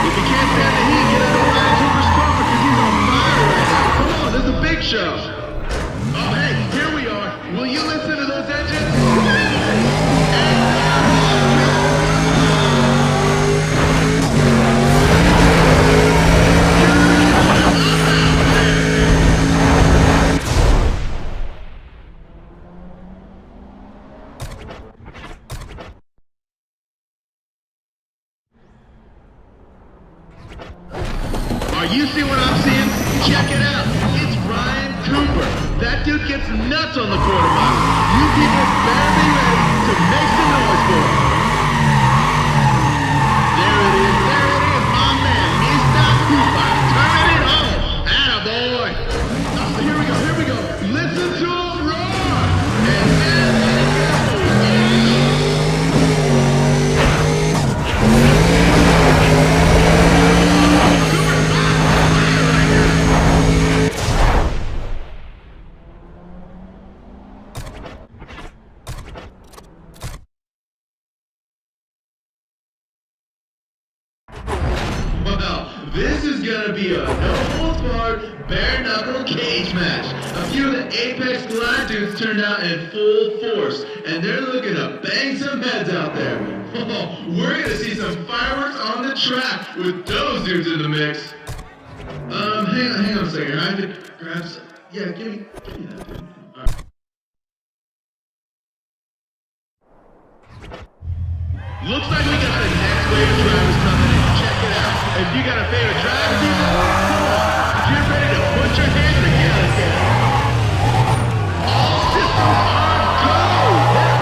If you can't stand the heat, get out of Ryan Cooper's car because he's on fire right now. Come on, there's a big show. Oh, hey, here we are. Will you listen to those engines? You see what I'm seeing? Check it out. It's Ryan Cooper. That dude gets nuts on the quarter mile. You people better be ready to make some noise for him. There it is, my man, Mr. Cooper. This is gonna be a no-holds-barred, bare-knuckle cage match. A few of the Apex Glide dudes turned out in full force, and they're looking to bang some heads out there. We're gonna see some fireworks on the track with those dudes in the mix. Hang on a second. I have to grab some. Yeah, give me that, dude. All right. Looks like we got the next wave of drivers coming in. Check it out. If you got a favorite driver, people, come on. Get ready to put your hands together. All systems are go. They're off.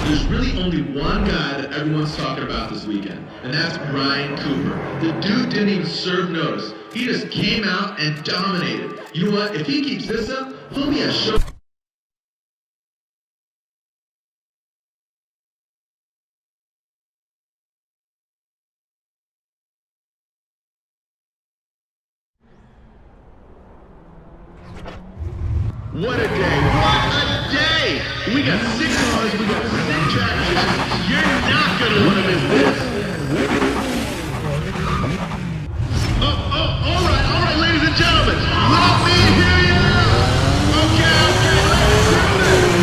There's really only one guy that everyone's talking about this weekend, and that's Ryan Cooper. The dude didn't even serve notice. He just came out and dominated. You know what? If he keeps this up, he'll be a show. What a day! What a day! We got 6 cars, we got 6 track positions. You're not gonna want to miss this. All right, ladies and gentlemen, let me hear you. Okay, let's do this.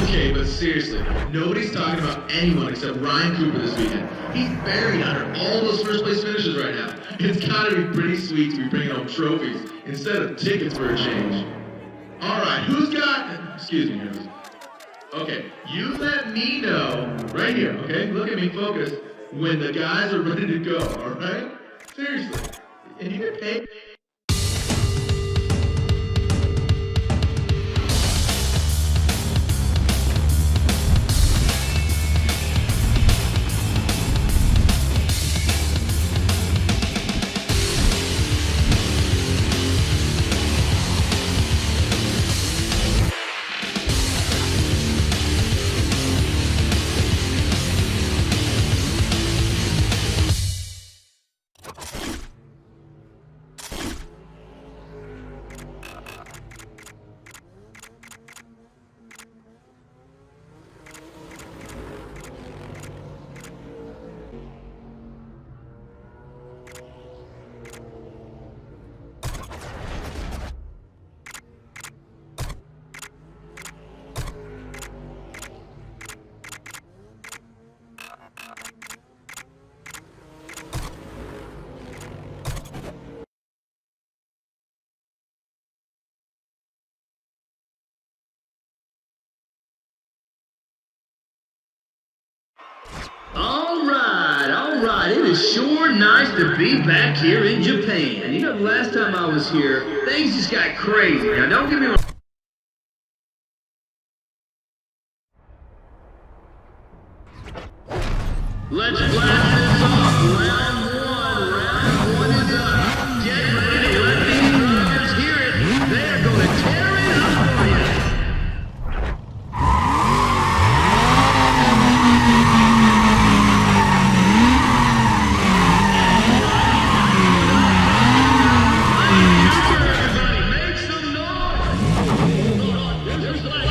Okay, but seriously, nobody's talking about anyone except Ryan Cooper this weekend. He's buried under all those first place finishes right now. It's gotta be pretty sweet to be bringing home trophies instead of tickets for a change. Alright, who's got... Excuse me, nervous. Okay, you let me know, right here, okay? Look at me, focus, when the guys are ready to go, alright? Seriously. And you get paid... Alright, it is sure nice to be back here in Japan. You know, the last time I was here, things just got crazy. Now, don't get me wrong. Let's blast this off. Round one is up. Get ready, let these drivers hear it. They're gonna tear it up for you. Everybody, make some noise. Just like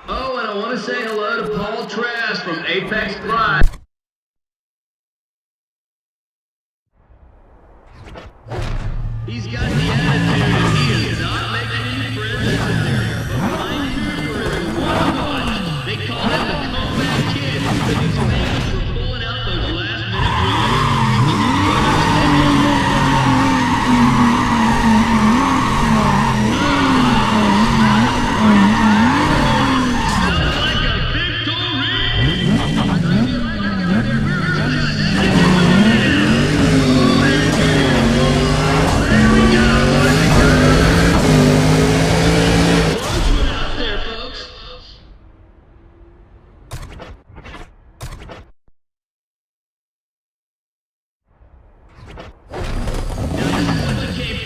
oh, and I want to say hello to Paul Trask from Apex Glide. He's got the attitude and he is not making any friends out there. But mind you, for his one watch, they call him the comeback kid because he's famous for pulling out those last-minute winners.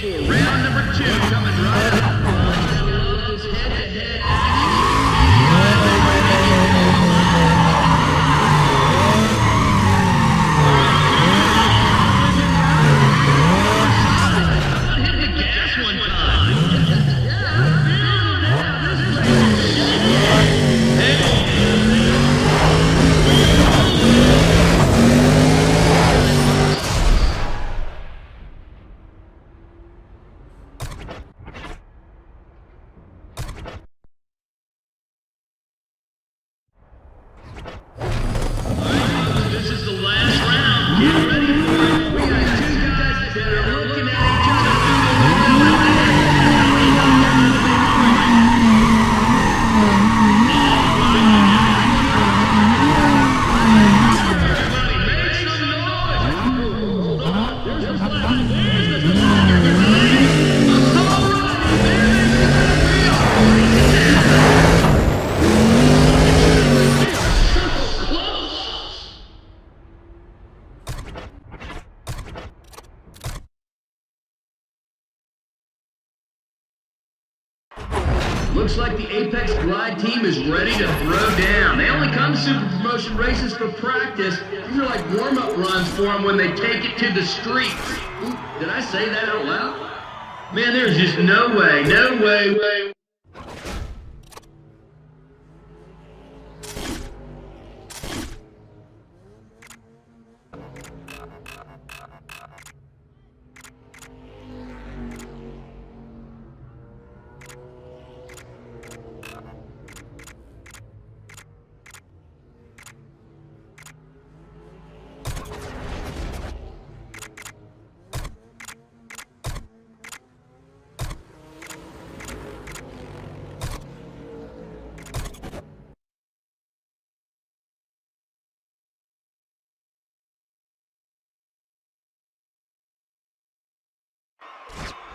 Round number 2 coming right up. I love this head-to-head action. Hit the gas one time. This is the last round. Get ready for it. We got two guys that are looking at each other Everybody, make some noise. Hold on. There's the flag. There's the flag. Looks like the Apex Glide team is ready to throw down. They only come to Super Promotion races for practice. These are like warm-up runs for them when they take it to the streets. Ooh, did I say that out loud? Man, there's just no way.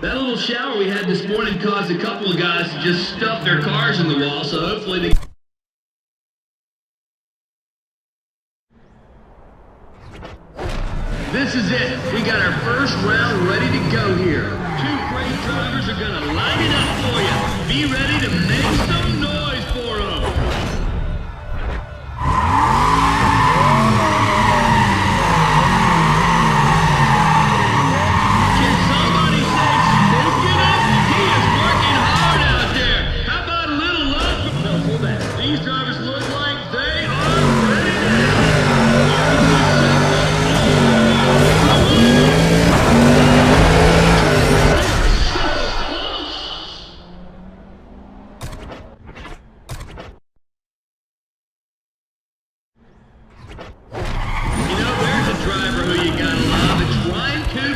That little shower we had this morning caused a couple of guys to just stuff their cars in the wall, so hopefully they... This is it. We got our first round ready to go here. Two great drivers are gonna line it up for you. Be ready to make some noise for them. Can somebody say smoking up? He is working hard out there. How about a little love? No, hold that. These drivers look like they are ready now.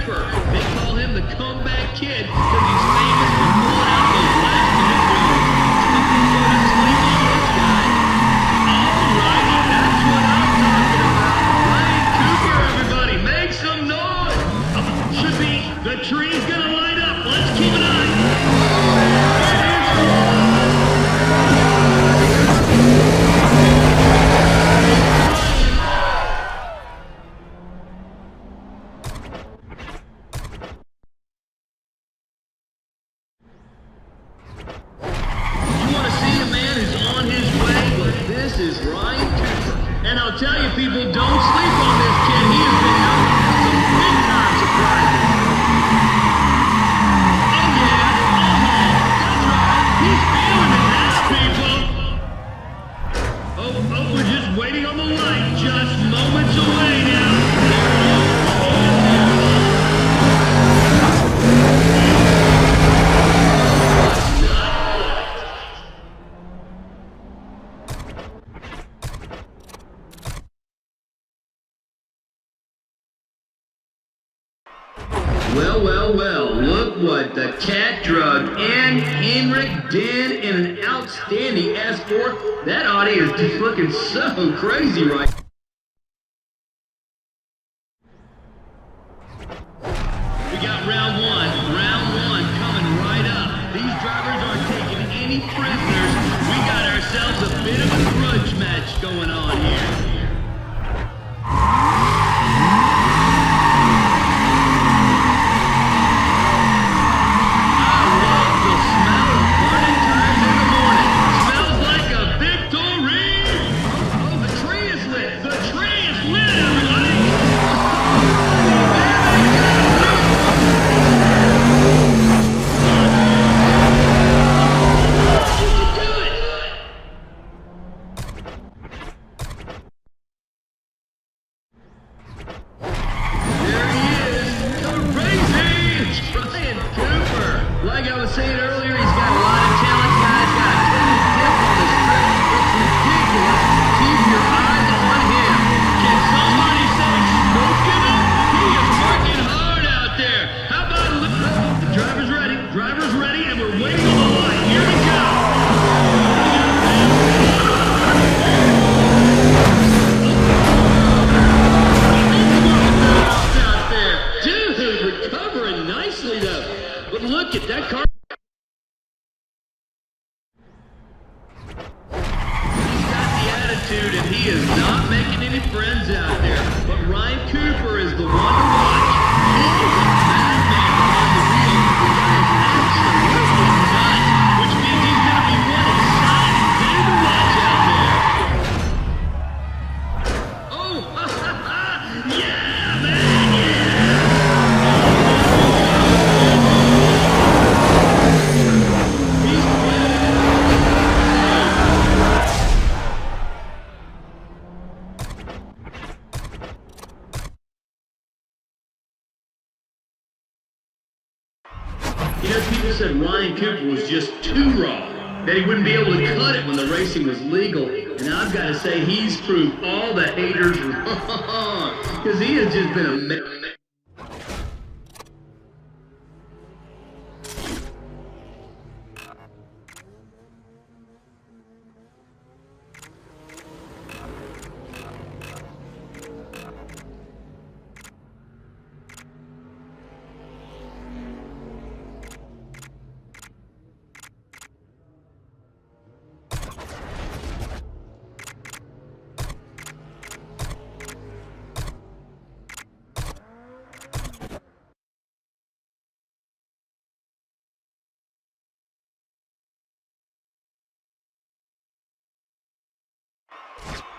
They call him the comeback kid because he's famous for pulling out those last-minute goals. Nothing so to sleep on this guy. Alrighty, that's what I'm talking about. Ryan Cooper, everybody, make some noise. Should be. The tree's gonna light up. Let's keep an eye. This is Ryan Cooper. And I'll tell you, people, don't sleep on this kid. He has been out with some big-time surprises. Oh, yeah. That's right. He's feeling it now, people. Oh, we're just waiting on the light. Just moments away now. Well, look what the cat drug and Henrik did in an outstanding S4. That audio is just looking so crazy right now. We got round one coming right up. These drivers aren't taking any prisoners. We got ourselves a bit of a grudge match going on here. Like I was saying earlier, he's got a lot of talent, guys. Got a total dip on the strip. It's ridiculous. Keep your eyes on him. Can somebody say smoking up? He is working hard out there. How about a little... The driver's ready, and we're waiting on the light. Here we go. Out there. Dude, recovering nicely, though. But look at that car. He's got the attitude, and he is not making any friends out there. But Ryan Cooper is the one to watch. He is a madman behind the wheel. The guy is absolutely nuts, which means he's going to be one exciting thing to watch out there. Oh, yeah, man, yeah. You know, people said Ryan Cooper was just too raw, that he wouldn't be able to cut it when the racing was legal. And I've got to say, he's proved all the haters wrong, because he has just been amazing.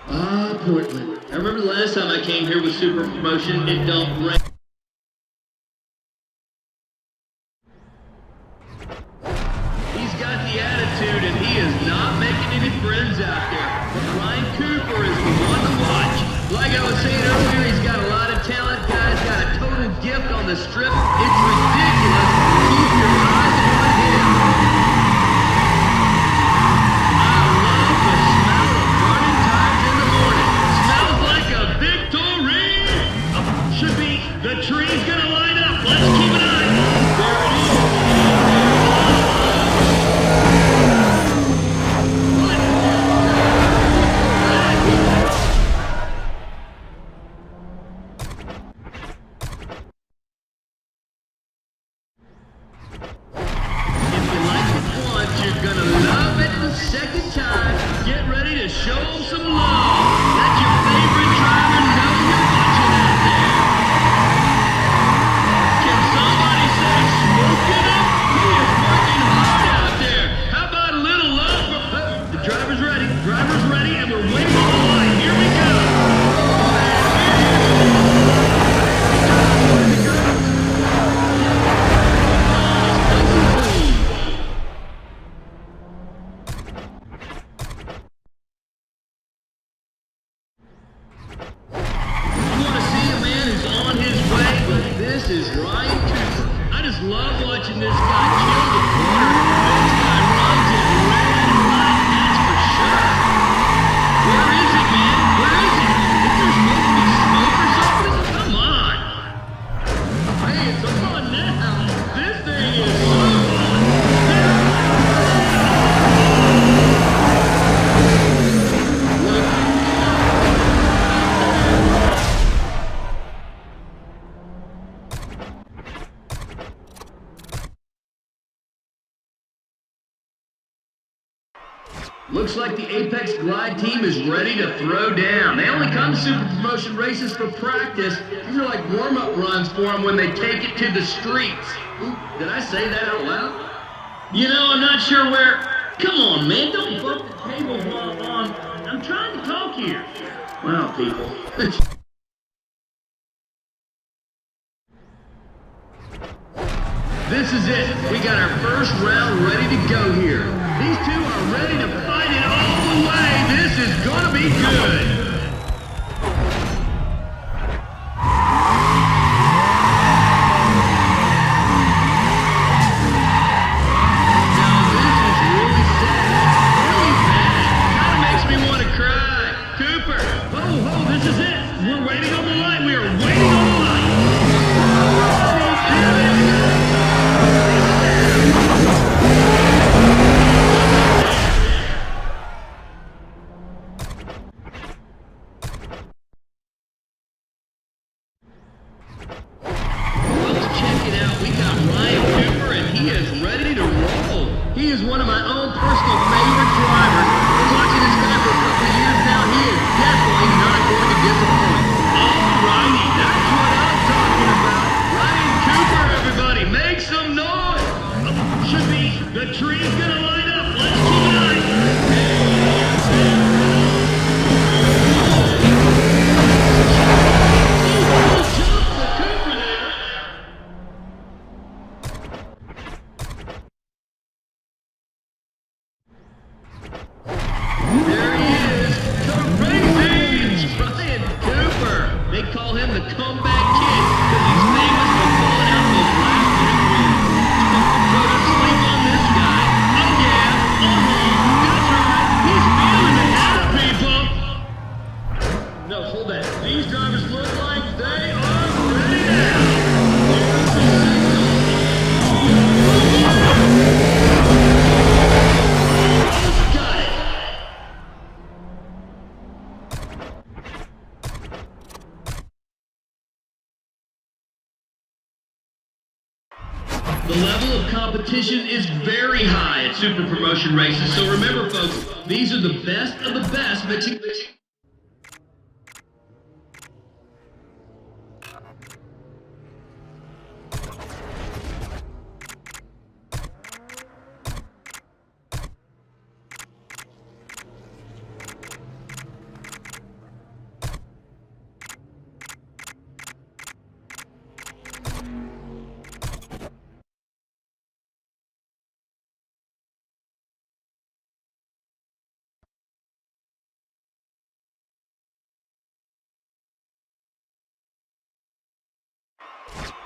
Portland. I remember the last time I came here with Super Promotion, it don't rain. He's got the attitude, and he is not making any friends out there. But Ryan Cooper is the one to watch. Like I was saying earlier, he's got a lot of talent. Guy's got a total gift on the strip. It's ridiculous. Keep your eyes on him. I love the smell of burning tires in the morning. Smells like a victory. Should be. The tree's gonna line up. Let's keep an eye. There it is. Show them some love. Let your favorite driver know you're watching out there. Can somebody say smoke it up? He is working hard out there. How about a little love for... The driver's ready, and we're waiting on the line. Here we go. This is Ryan Cooper. I just love watching this guy kill the corner. This guy runs it red and white, that's for sure. Where is it, man? Where is it? Is there supposed to be smoke or something? Come on. Hey, come on now. This thing is so on. Looks like the Apex Glide team is ready to throw down. They only come to Super Promotion races for practice. These are like warm-up runs for them when they take it to the streets. Ooh, did I say that out loud? You know, I'm not sure where... Come on, man, don't bump the table while on... I'm trying to talk here. Wow, people. This is it. We got our first round ready to go here. These two are ready to fight it all the way. This is gonna be good. Now this is really sad. Really bad. Kinda makes me want to cry. Cooper. Oh, this is it. We're waiting on the line. We are waiting on the line. He is one of my own personal favorite drivers. Been watching this guy for a couple of years now. He is definitely not going to disappoint. Alrighty, that's what I'm talking about. Ryan Cooper, everybody, make some noise. Should be. The tree's gonna line up. Let's keep an eye. There he is, the racing! Ryan Cooper. They call him the comeback kid because he's famous for pulling out those last minute wins. Don't go to sleep on this guy. Oh yeah, that's right. He's feeling it now, people. No, hold that. These drivers look like they are ready now. The level of competition is very high at Super Promotion races, so remember folks, these are the best of the best mixing.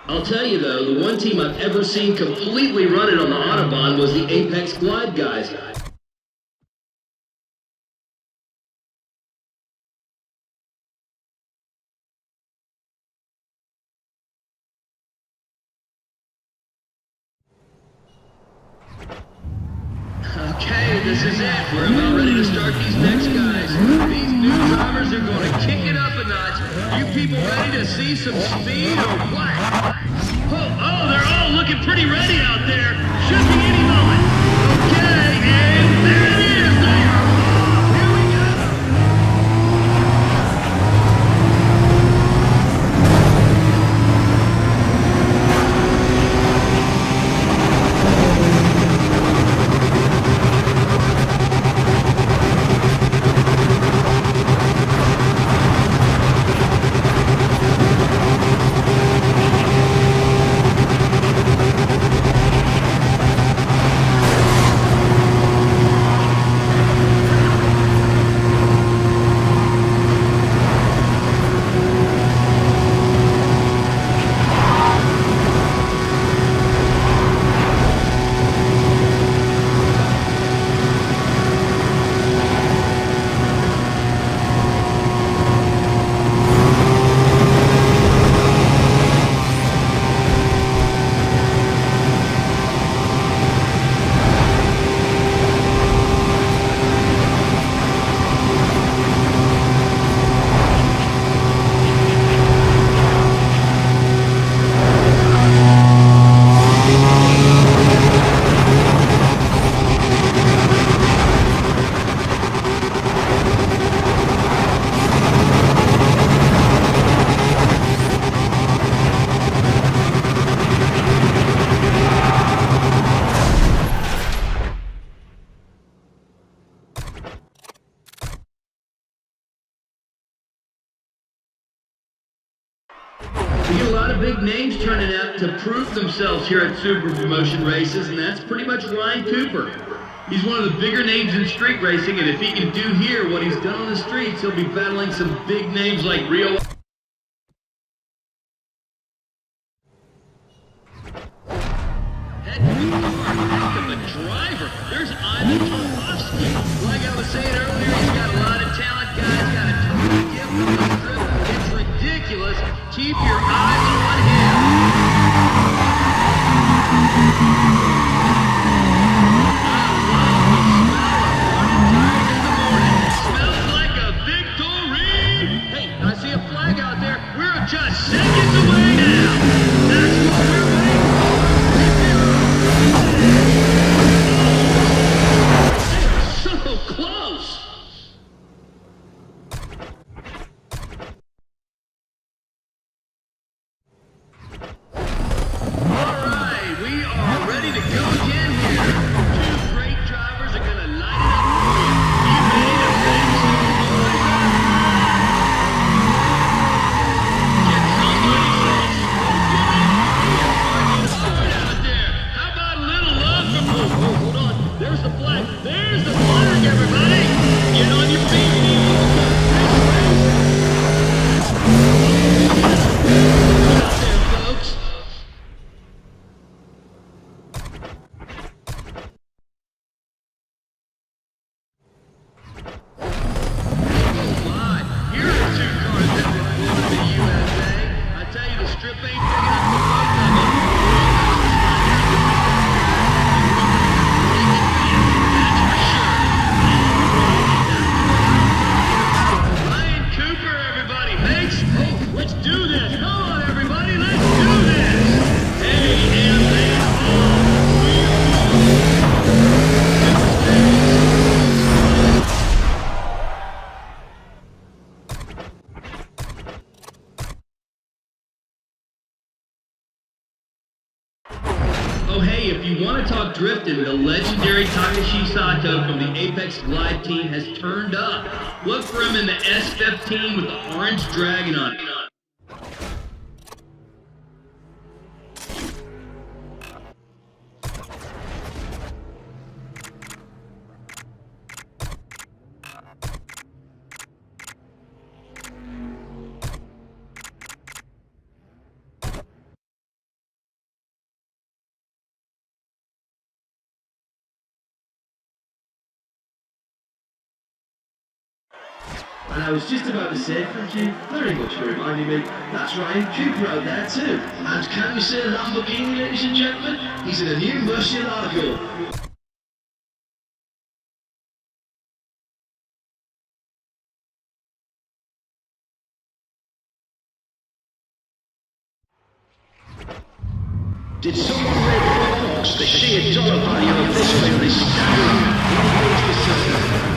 I'll tell you though, the one team I've ever seen completely run it on the Autobahn was the Apex Glide guys. Okay, this is it. We're about ready to start these next guys. These new drivers are going to kick it up a notch. You people ready to see some speed or what? Oh, they're all looking pretty ready out there. Should be any moment. Okay, and there it is. They are off. Here we go. We get a lot of big names turning out to prove themselves here at Super Promotion races, and that's pretty much Ryan Cooper. He's one of the bigger names in street racing, and if he can do here what he's done on the streets, he'll be battling some big names like Rio. Heck of a driver. There's Ivan Tarkovsky. Like I was saying earlier, he's got a lot of talent, guys. Got a ton of gift from the strip. It's ridiculous. Keep your eyes on him. I love the smell of running tires in the morning. Smells like a victory. Hey, I see a flag out there. We're just seconds away now. That's what we're waiting for. So close! Alright, we are ready to go again here. Two great drivers are going to light it up for you. You ready to bring some noise up? Can somebody say smoking up? Out there. How about a little love from... Oh, hold on. There's the flag. There's the flag, everybody. Get on your feet. Out there, folks. Oh my. Here are two cars that were born in the USA. I tell you, the strip ain't big enough for both of them. Ryan Cooper, everybody, makes. Oh, let's do this. Come on, everybody, let's do this. Hey, and they all. Oh, hey, if you want to talk drifting, the legendary Takashi Sato from the Apex Glide team has turned up. Look for him in the S15 with the orange dragon on it. And I was just about to say thank you very much for reminding me. That's Ryan Cooper out there too. And can you say Lamborghini, ladies and gentlemen? He's in a new Murcielago. Did someone read Fox? The sheer dollar value of this film is staggering.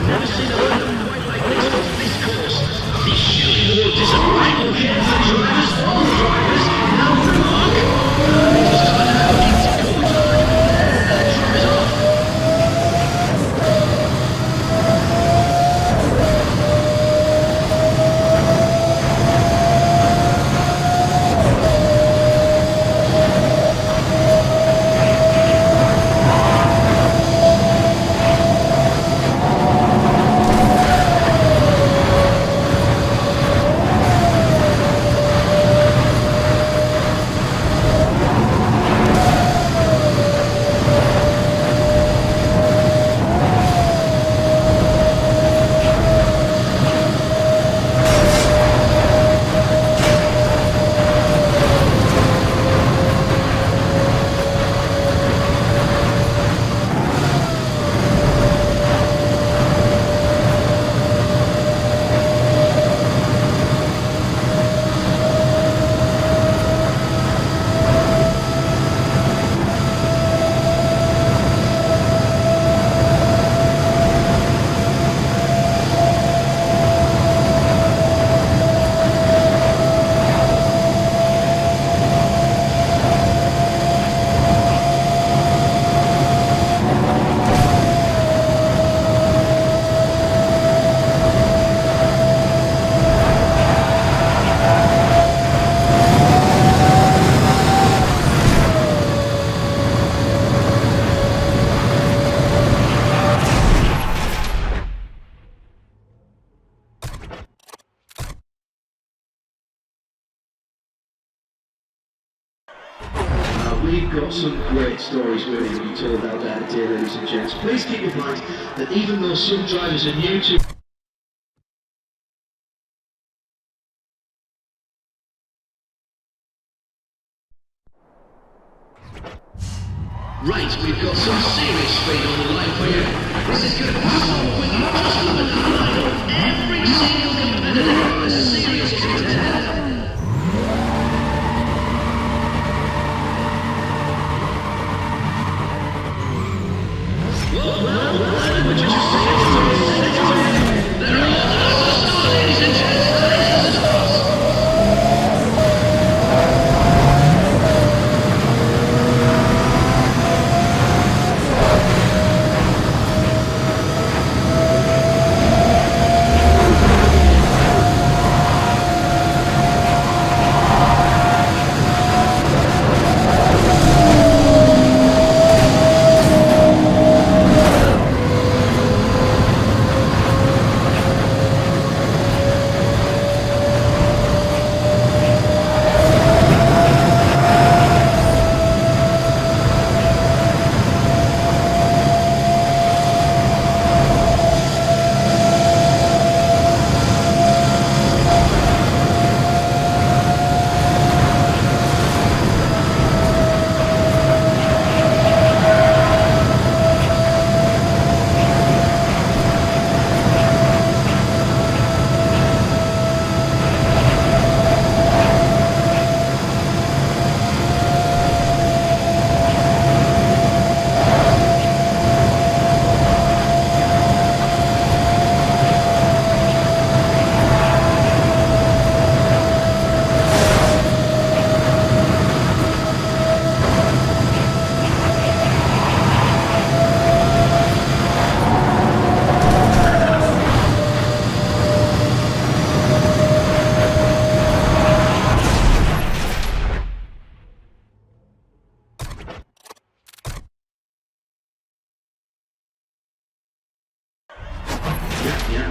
Never seen a lineup quite like this on this course. The shooting war disappointing here for the drivers, all drivers. Now for Mark. He's coming out. He's coming out. Drum is off. We've got some great stories waiting to be told out there today, ladies and gents. Please keep in mind that even though some drivers are new to... Right, we've got some serious speed on the line for you. This is going to be so quick, you just look at the line. Every single competitor is serious contender.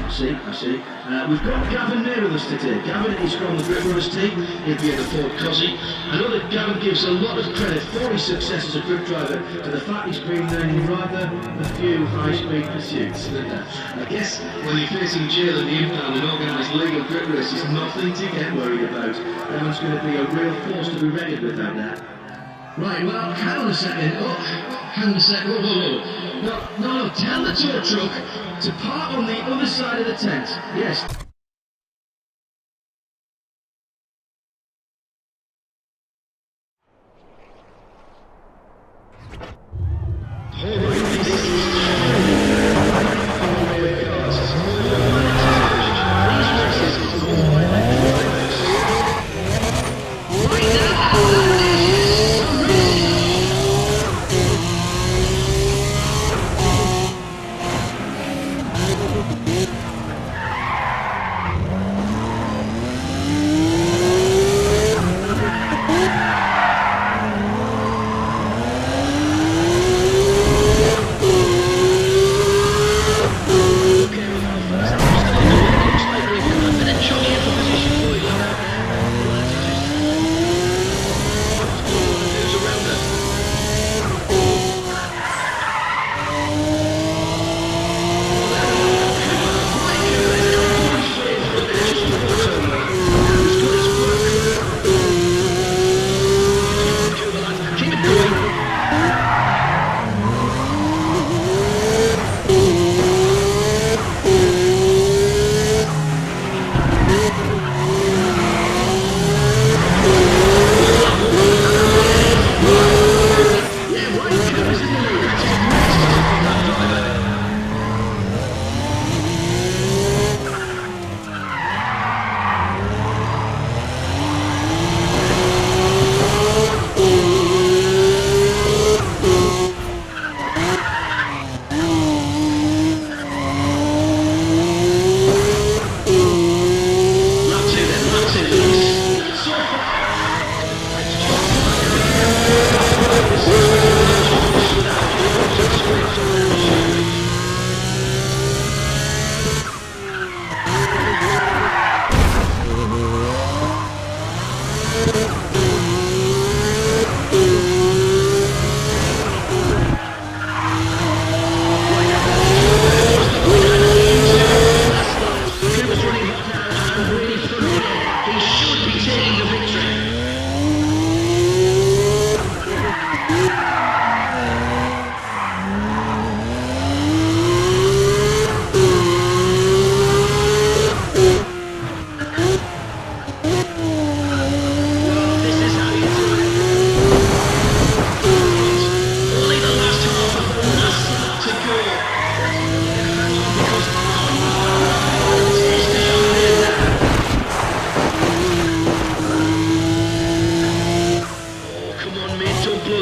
I see. We've got Gavin there with us today. Gavin is from the Grit Runners team. He'll be at the Ford Cossie. I know that Gavin gives a lot of credit for his success as a grip driver to the fact he's been in rather a few high-speed pursuits. I guess when you're facing jail in the impound and organised legal grip races, nothing to get worried about. Gavin's going to be a real force to be reckoned with out there. Right, well, hang on a second. Hang on a second. Whoa. No, tell the tow truck to park on the other side of the tent. Yes.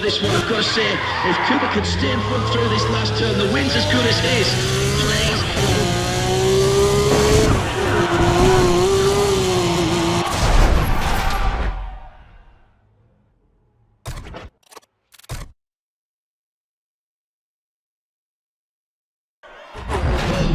This one, I've got to say, if Cooper could stay in front through this last turn, the wind's as good as his. Please.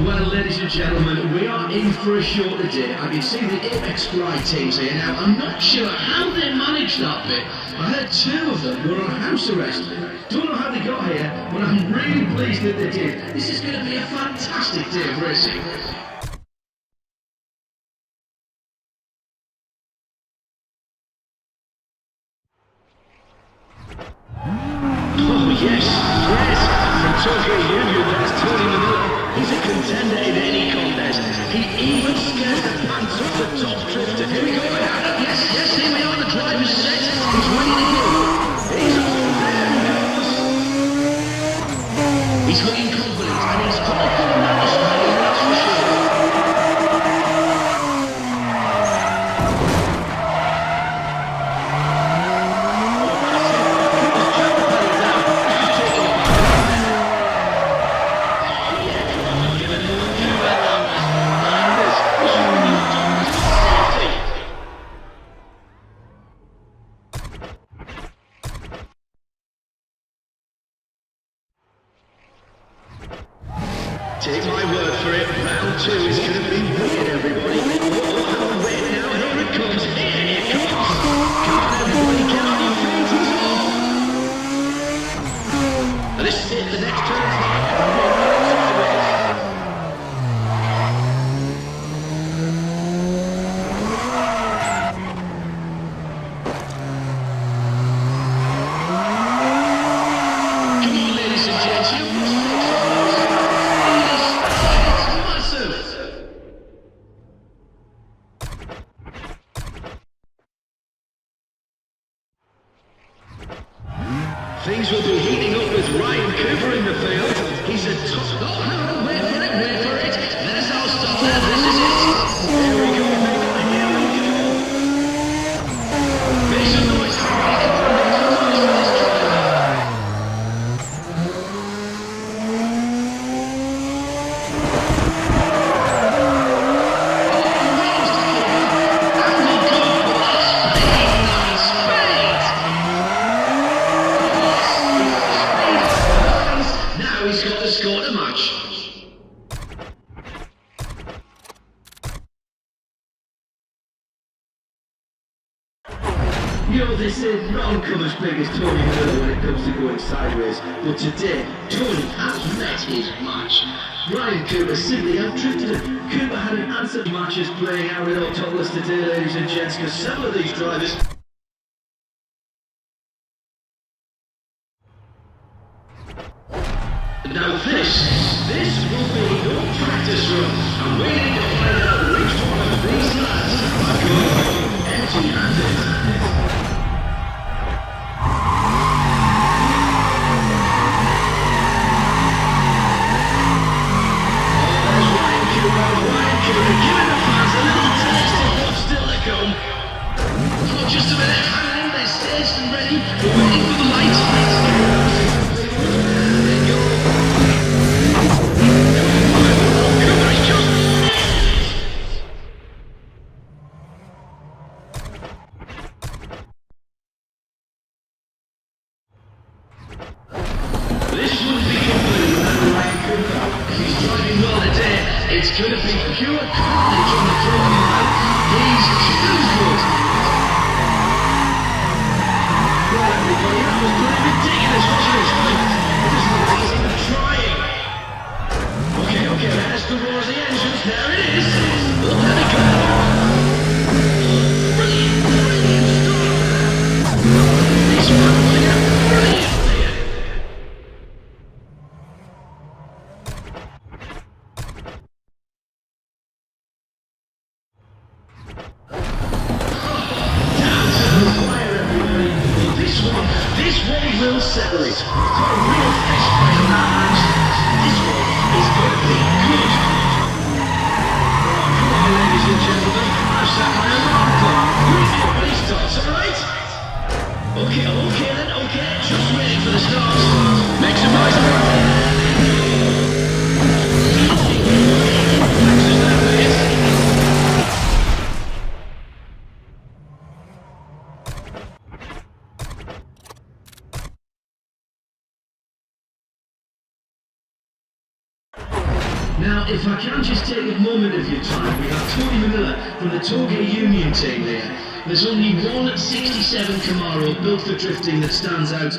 Well, ladies and gentlemen, we are in for a shorter day. I can see the Apex Fly teams here now. I'm not sure how they managed that bit. I heard two of them were on house arrest. Don't know how they got here, but I'm really pleased that they did. This is going to be a fantastic day of racing. Oh yes, from Tokyo Union, there's Tony Manila. He's a contender in any contest. He even scares the pants off the top drifter. Here we go. Yes, here we are, the driver's set. He's ready to go. He's on there, he goes. He's looking confident, and he's got a good amount of speed, that's for sure. Take my word for it, round 2 is going to be wicked, everybody. Oh, wait now, here it comes. Here it comes. Come on, everybody, get on your feet. He's off. And this is it, the next turn's like sideways. Come on, ladies and gents, you must make some noise. It's massive. Things will be heating up with Ryan Cooper in the field. He's a top... Oh, no, wait for it. There's our stop there. This is it. Here we go, people. Here we go. Make some noise, everybody. Come on, make some noise for this driver. Now he's got the score to match. You know, they say none come as big as Tony Miller when it comes to going sideways, but today, Tony has met his match. Ryan Cooper simply outdrifted him. Cooper had an answered matches playing out in Autolus today, ladies and gents, because some of these drivers... Now this will be no practice run. I'm waiting to find out which one of these lads are going empty-handed. Ryan Cooper, giving the fans a little taste of what's still to come. Oh, just a minute, hang on, they're staged and ready. We're waiting for the lights. This wouldn't be complete without Ryan Cooper. He's driving well today. It's going to be pure carnage on the floor now. He's too good. Well, everybody, that was pretty ridiculous, wasn't it? It doesn't look like he's even trying. Okay, there's the roar of the engines. There it is. Oh, there we go. Brilliant start. This one, brilliant. This one will settle it. Got a real fist fight on that match. This one is going to be good. Come on, ladies and gentlemen. I've set my alarm clock. Wait for when he starts, alright? Okay then, just waiting for the start. Make some noise, everybody. Now, if I can just take a moment of your time, we have Tony Miller from the Toge Union team here. There's only one 67 Camaro built for drifting that stands out.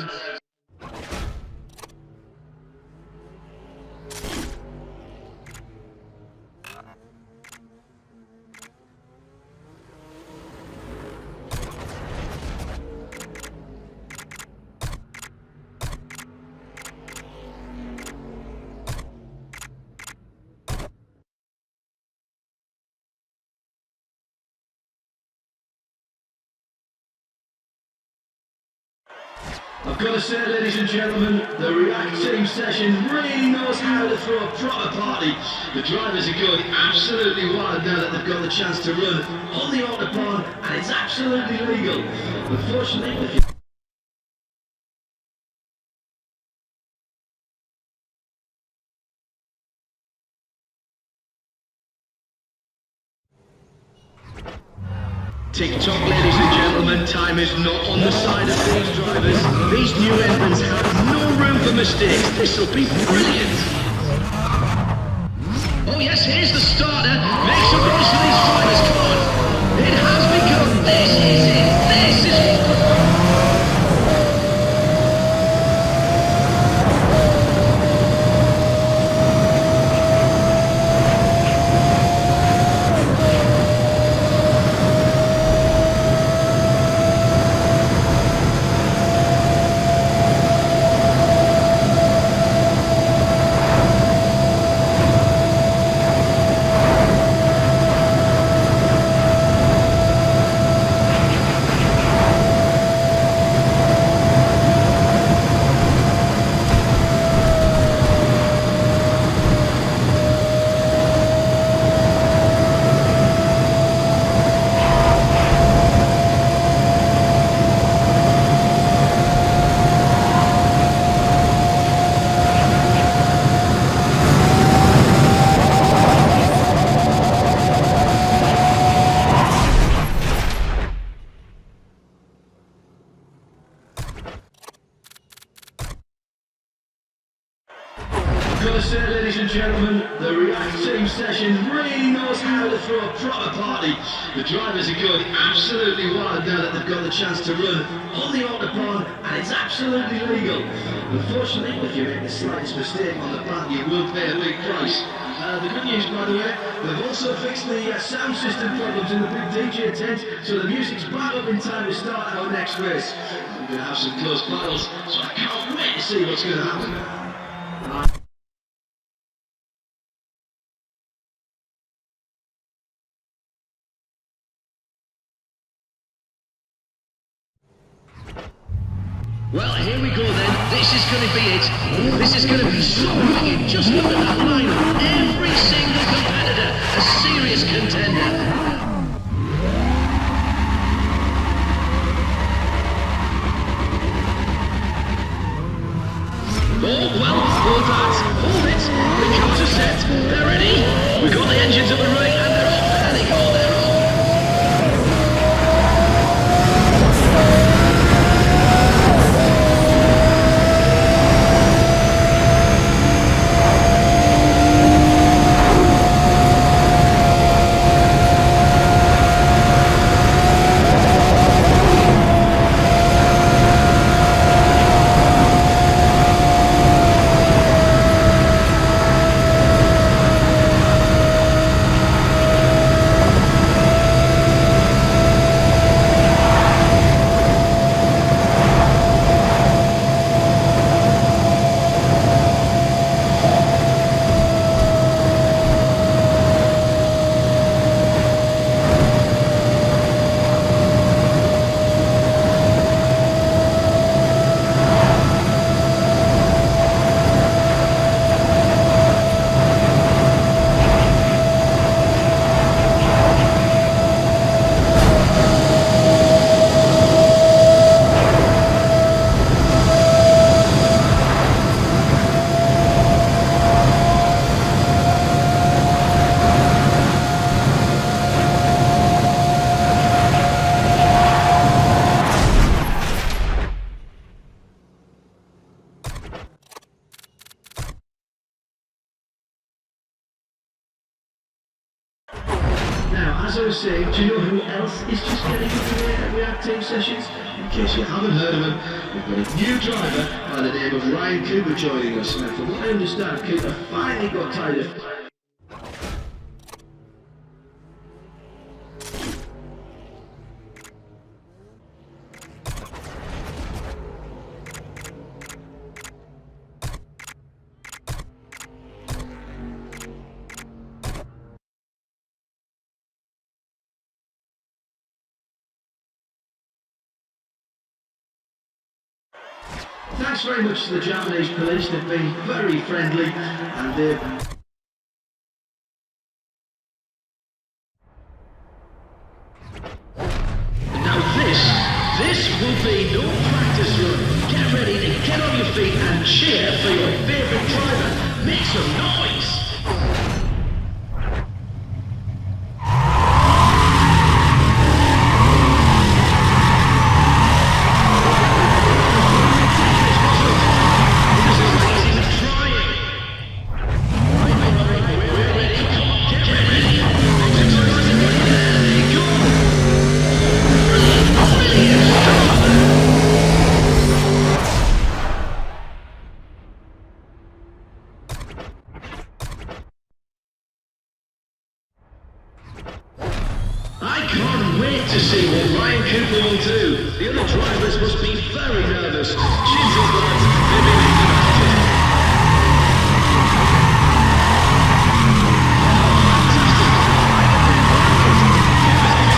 I've got to say, ladies and gentlemen, the React team session really knows how to throw a proper party. The drivers are going absolutely wild now that they've got the chance to run on the Autobahn, and it's absolutely legal. Unfortunately, Tick-tock, ladies and gentlemen, time is not on the side of these drivers. These new entrants have no room for mistakes. This will be brilliant. Oh yes, here's the starter. Make some noise for these drivers, come on. It has begun. This is it. This is what... Ladies and gentlemen, the React team session really knows how to throw a proper party. The drivers are going absolutely wild now that they've got the chance to run on the autobahn, and it's absolutely legal. Unfortunately, if you make the slightest mistake on the path, you will pay a big price. The good news, by the way, they've also fixed the sound system problems in the big DJ tent, so the music's back up in time to start our next race. We're going to have some close battles, so I can't wait to see what's going to happen. Well, here we go then. This is going to be it. This is going to be so big. Just look at that lineup. Every single competitor, a serious contender. Oh, well, hold that. Hold it. The cars are set. They're ready. We've got the engines up and running, and they're off. There they go. They're off. Now, as I was saying, do you know who else is just getting into the React team sessions? In case you haven't heard of him, we've got a new driver by the name of Ryan Cooper joining us. Now, from what I understand, Cooper finally got tired of... Thanks very much to the Japanese police. They've been very friendly, and they've... Now this will be no practice run. Get ready to get on your feet and cheer for your favourite driver. Make some noise. We're ready. The other drivers must be very nervous. Chins up, lads. They've been making a holiday.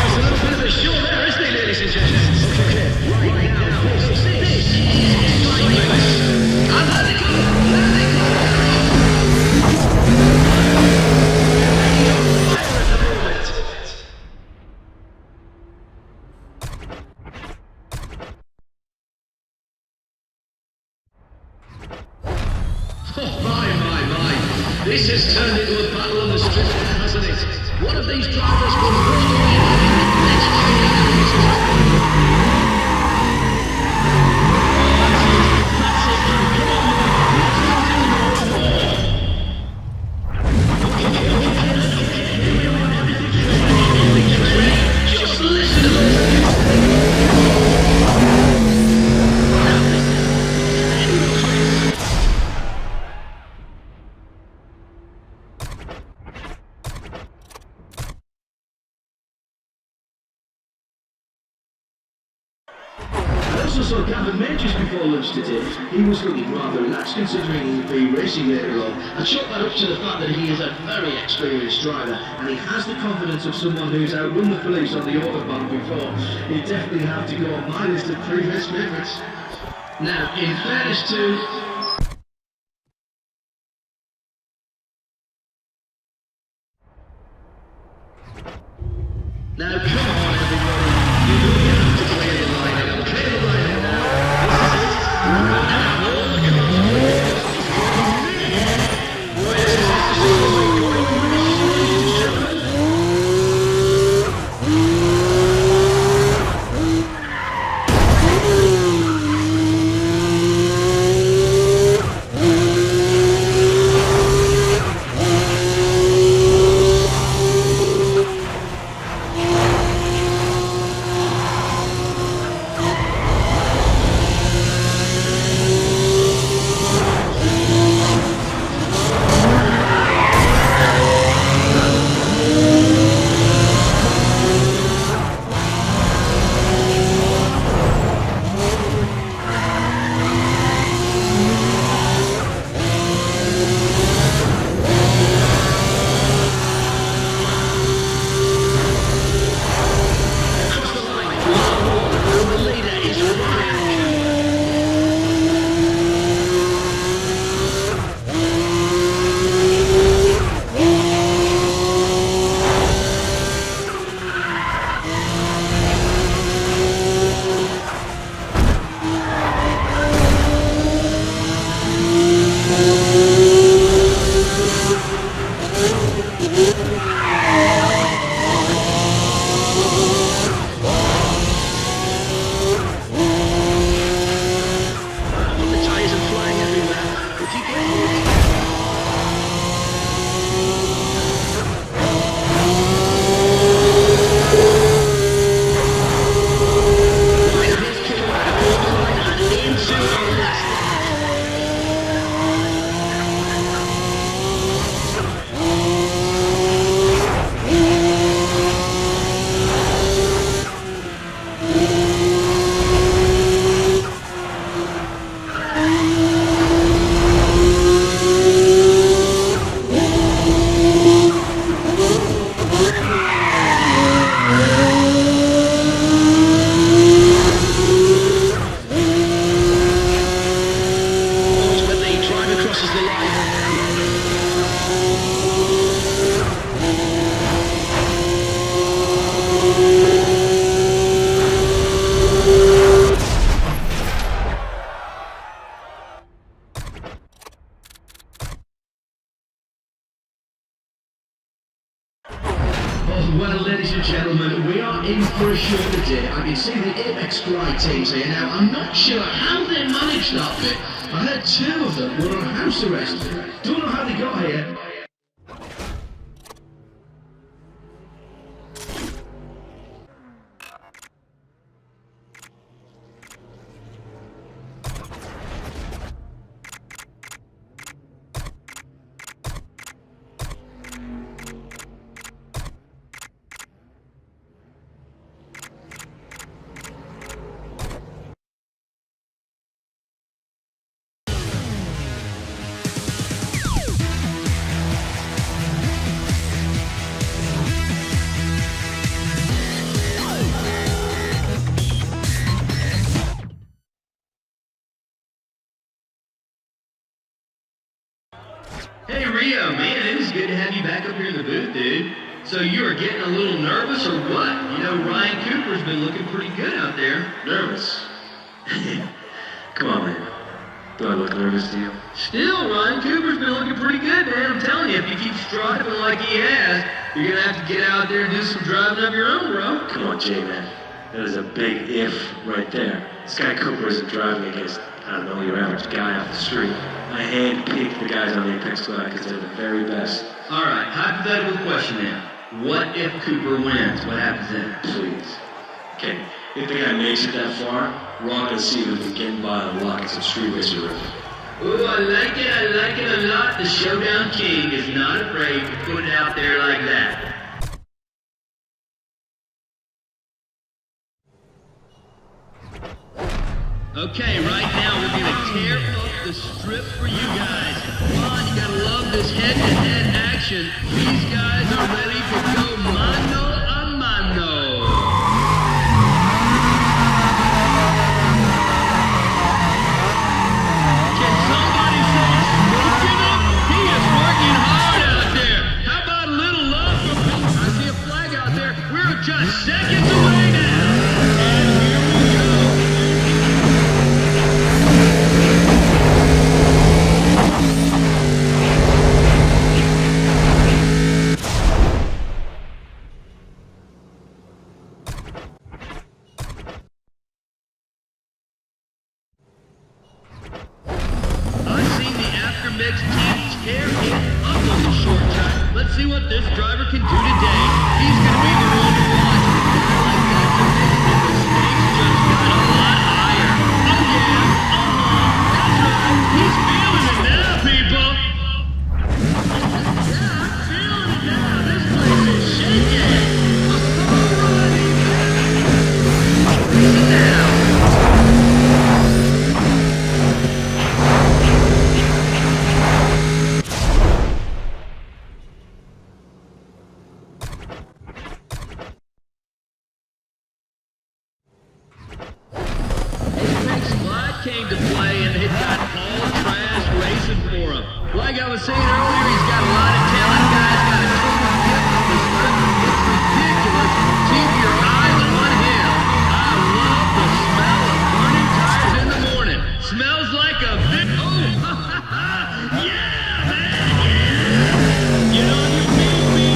It's a little bit of a show there, isn't it, ladies and gentlemen? Okay, right now, this is excitement. And let it go! Let it go! Fire at the moment. Oh, my. This has turned into a battle on the strip there, hasn't it? One of these drivers will run away. Let's find out who's happening. That's it, man. Come on, man. Just listen to this. I also saw Gavin Majors before lunch today. He was looking rather relaxed considering he would be racing later on. I chalk that up to the fact that he is a very experienced driver and he has the confidence of someone who's outrun the police on the Autobahn before. He'd definitely have to go on my list of previous favourites. Now, in fairness to... Now, come on, everybody. You know you have to clear the line out. Clear the line out now. This is it. Now, all the cars. Boy, this is going Well, ladies and gentlemen, we are in for a show today. I can see the Apex Fly teams here now. I'm not sure how they managed that bit. I heard two of them were on house arrest. Don't know how they got here. Rio, man, it is good to have you back up here in the booth, dude. So you are getting a little nervous or what? You know, Ryan Cooper's been looking pretty good out there. Nervous? Come on, man. Do I look nervous to you? Still, Ryan Cooper's been looking pretty good, man. I'm telling you, if you keep striving like he has, you're going to have to get out there and do some driving of your own, bro. Come on, J-Man. That is a big if right there. This guy Cooper isn't driving against, I don't know, your average guy off the street. I hand-pick the guys on the Apex squad because they're the very best. All right, hypothetical question now. What if Cooper wins? What happens then? Please. Okay, if the guy makes it that far, we're all going to see if we can get by on lock and some street racer riff. Ooh, I like it a lot. The Showdown King is not afraid to put it out there like that. Okay, right now we're gonna tear up the strip for you guys. Come on, you gotta love this head-to-head action. These guys are ready to go mano a mano. Can somebody say smoking up? He is working hard out there. How about a little love from him? I see a flag out there. We're just seconds away now. And here we go. Mix team tear it up on the short track. Let's see what this driver can do today. He's going to be the one to watch. A guy like that and the stakes just got a lot higher. Oh yeah, that's right. He's feeling it now, people. Yeah, I'm feeling it now. This place is shaking. Listen now. Came to play and it got all trash racing for him. Like I was saying earlier, he's got a lot of talent. Guy's got a total gift for the strip. It's ridiculous. Keep your eyes on him. I love the smell of burning tires in the morning. Smells like a big... Oh! Yeah, man! Yeah! You know you feel me?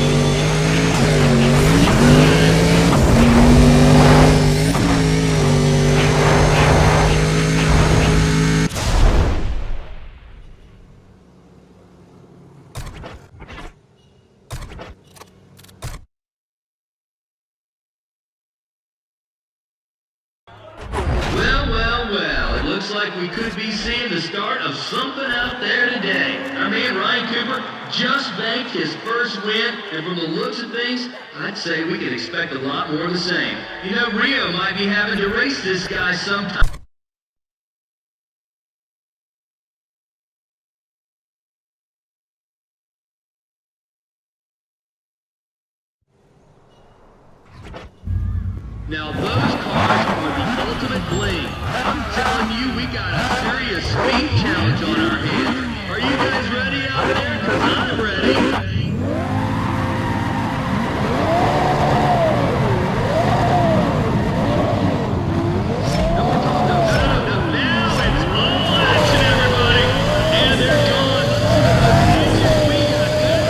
Well, it looks like we could be seeing the start of something out there today. Our man Ryan Cooper just banked his first win, and from the looks of things, I'd say we can expect a lot more of the same. You know, Rio might be having to race this guy sometime. Now those cars are the ultimate bling. I'm telling you, we got a serious speed challenge on our hands. Are you guys ready out there? 'Cause I'm ready. Now it's all action, everybody. And they're gone. We got this.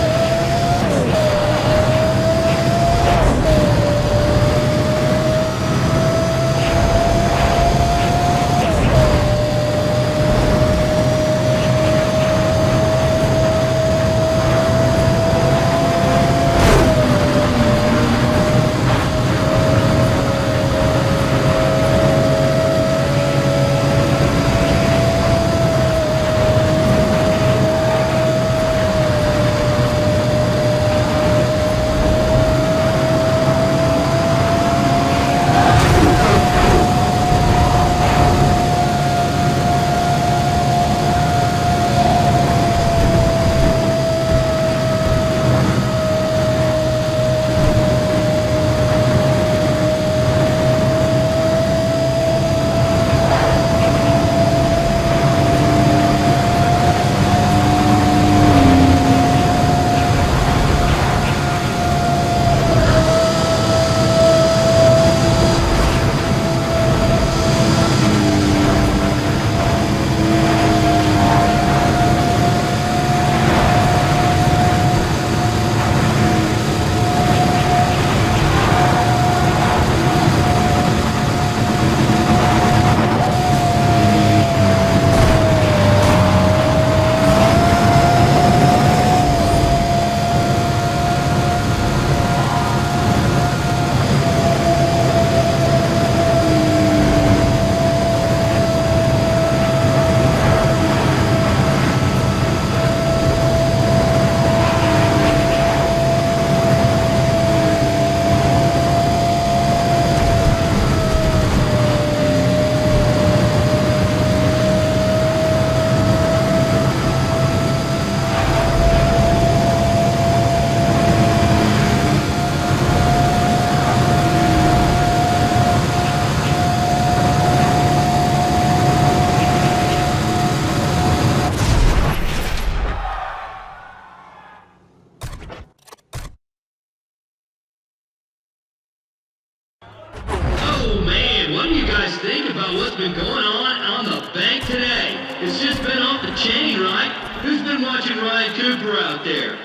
you about what's been going on the bank today. It's just been off the chain, right? Who's been watching Ryan Cooper out there?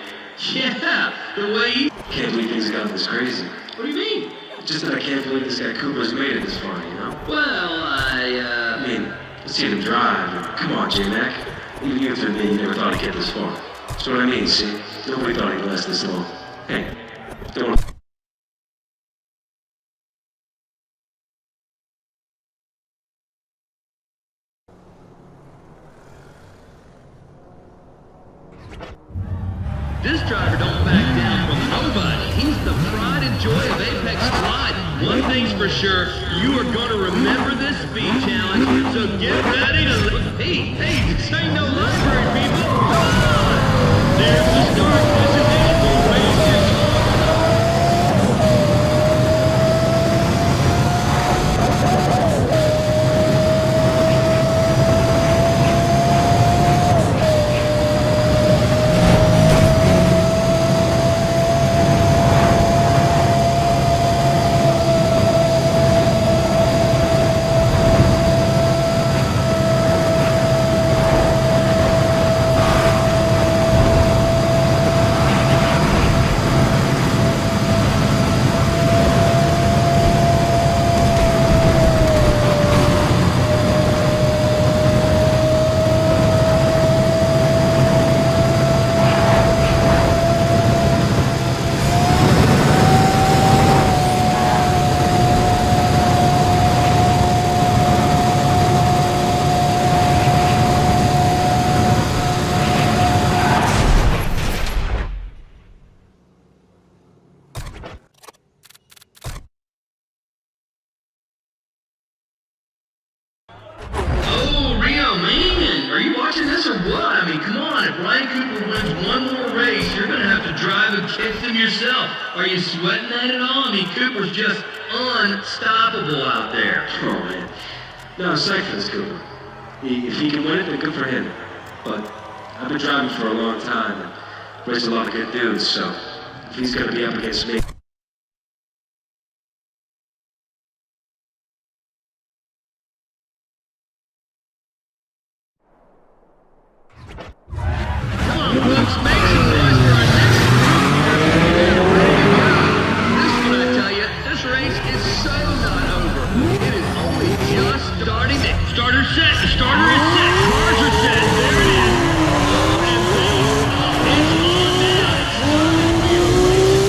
Yeah, the way he... Can't believe things have gotten this crazy. What do you mean? Just that I can't believe this guy Cooper's made it this far, you know? Well, I mean, I've seen him drive. Come on, J-Mac. Even you through me, you never thought he'd get this far. That's what I mean, see? Nobody thought he'd last this long. Hey, don't want to... this driver don't back down from nobody. He's the pride and joy of Apex Squad. One thing's for sure, you are going to remember this speed challenge, so get ready to... Hey, this ain't no library, people. Come on! There's the start. This is it. The race is on. Oh, Rio, man, are you watching this or what? I mean, come on, if Ryan Cooper wins one more race, you're going to have to drive against him yourself. Are you sweating that at all? I mean, Cooper's just unstoppable out there. Oh, man. No, I'm psyched for this Cooper. If he can win it, then good for him. But I've been driving for a long time and raced a lot of good dudes, so if he's going to be up against me... Come on, folks, make some noise for our next group here. This is what I tell you, this race is so not over. It is only just starting. Starter set, the starter is set, cars are set, there it is. Oh, and this, it's on now. It's started. We are racing.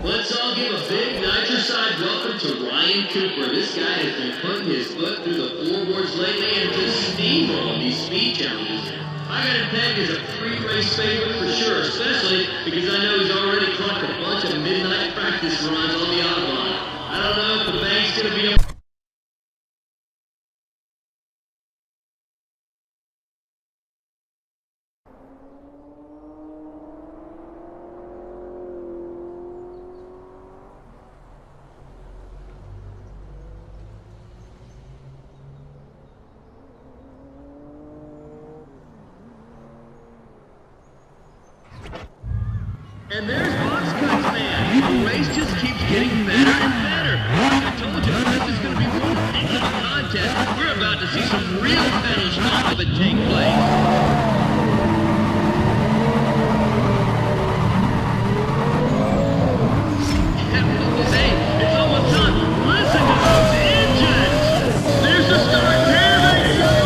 Let's all give a big nitrocide welcome to Ryan Cooper. This guy has been putting his foot through the floorboards lately and just steamrolling these speed challenges. I got him pegged as a pre-race favorite for sure, especially because I know he's already clocked a bunch of midnight practice runs on the Autobahn. I don't know if the bank's going to be... And there's Box Cuts, man. The race just keeps getting better and better. Like I told you, this is going to be one heck of a contest. We're about to see some real pedal stomping take place. Hey, it's almost done. Listen to those engines. There's the start. There they go.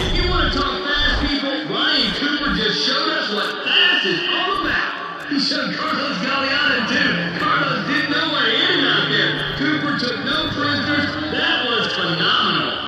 If you want to talk fast, people, Ryan Cooper just showed us what fast is all about. He showed Carlos Galeano, too. Carlos didn't know what he hit out there. Cooper took no prisoners. That was phenomenal.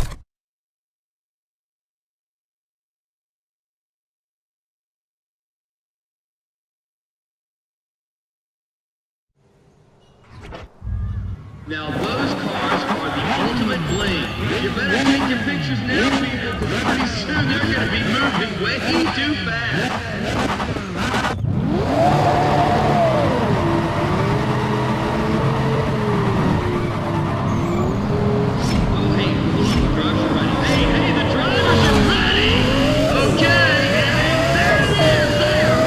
Now those cars are the ultimate bling. You better take your pictures now, people, because pretty soon they're going to be moving way too fast. Oh, hey, hold on, the drivers are ready. Hey, the drivers are ready! Okay, and there it is, there!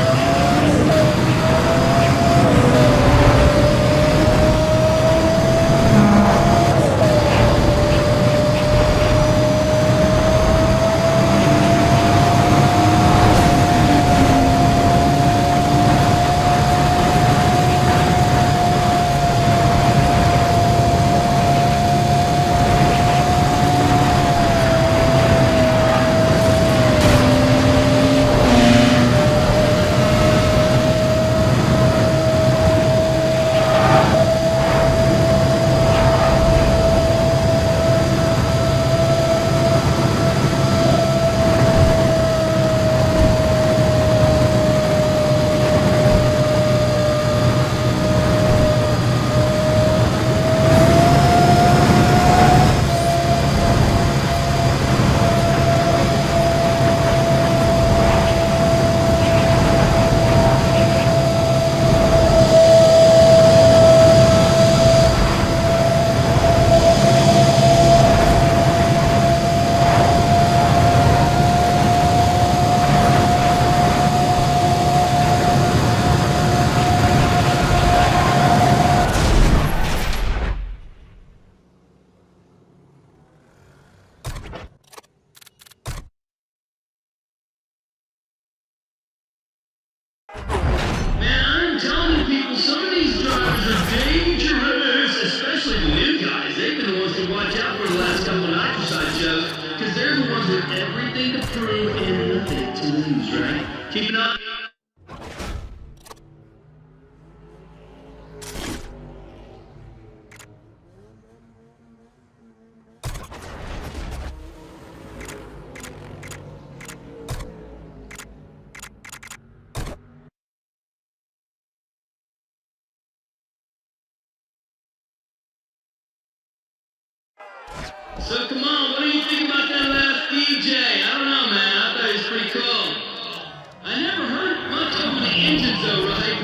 Keep it up. So come on, what do you think about that last DJ? I don't know, man. I thought he was pretty cool. I never heard much over the engines though, right?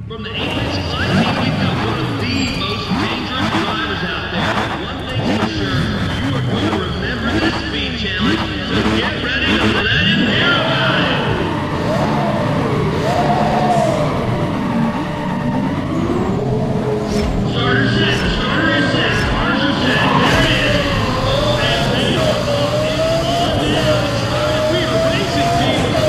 From the Apex Flight team, we've got one of the most dangerous drivers out there. One thing's for sure, you are going to remember this speed challenge, so get ready to let him hear about it. Starter set, starter is set, cars are set, there it is. Oh, and they are off, it's on now, it started, we are racing, people.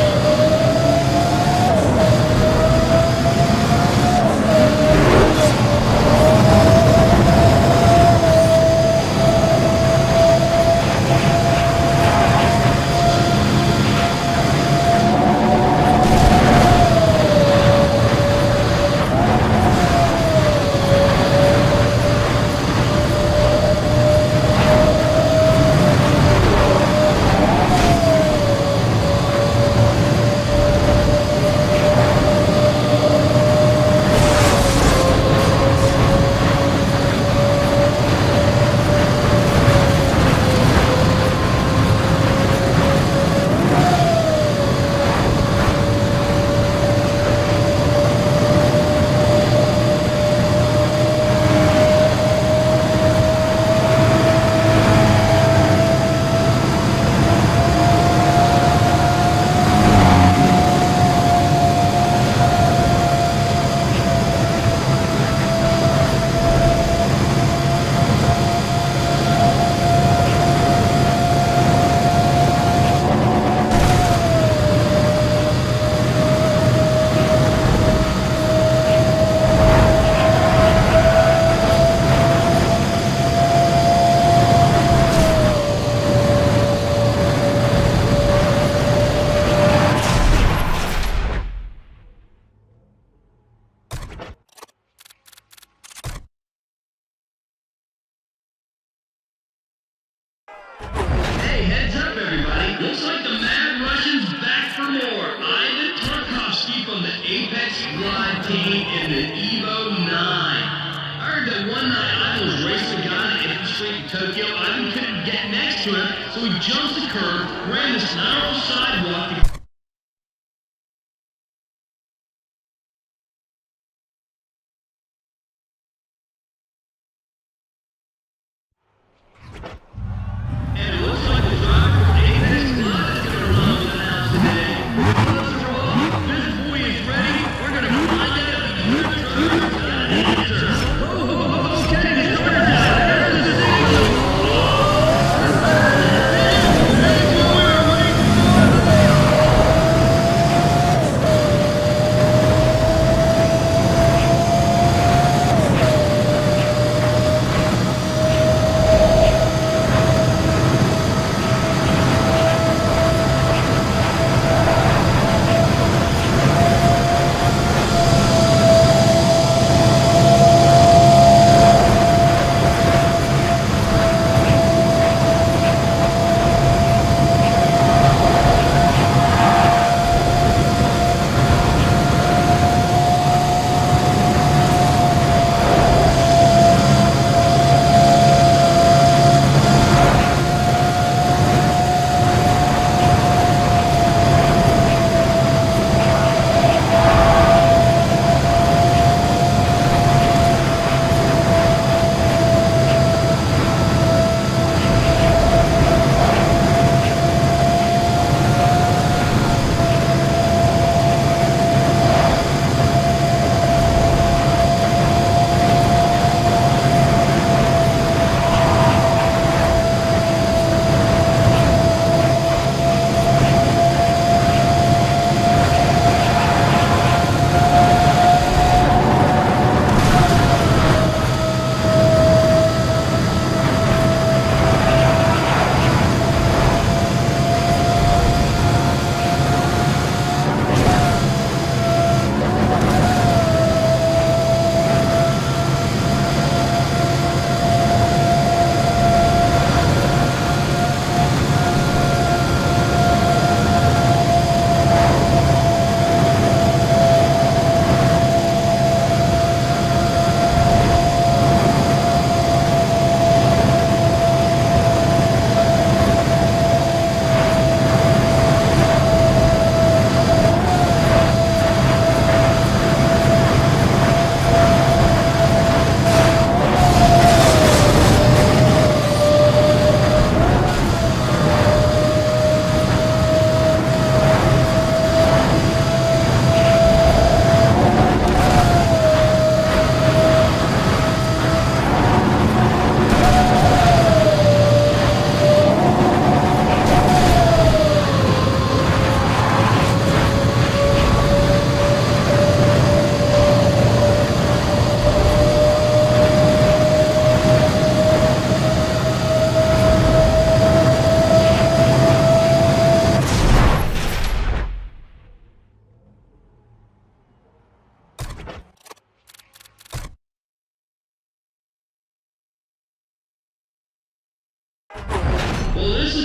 Hey, heads up, everybody. Looks like the Mad Russian's back for more. Ivan Tarkovsky from the Apex Squad team in the Evo 9. I heard that one night Ivan was racing a guy in Prostreet in Tokyo. Ivan couldn't get next to him, so he jumps the curb, ran this narrow sidewalk to and it looks like the driver from Apex Squad is going to run with an ounce today. Let's throw off. This boy is ready. We're going to find out if the other driver's got an answer. Okay, the starter's out. There's the signal. That's what we were waiting for.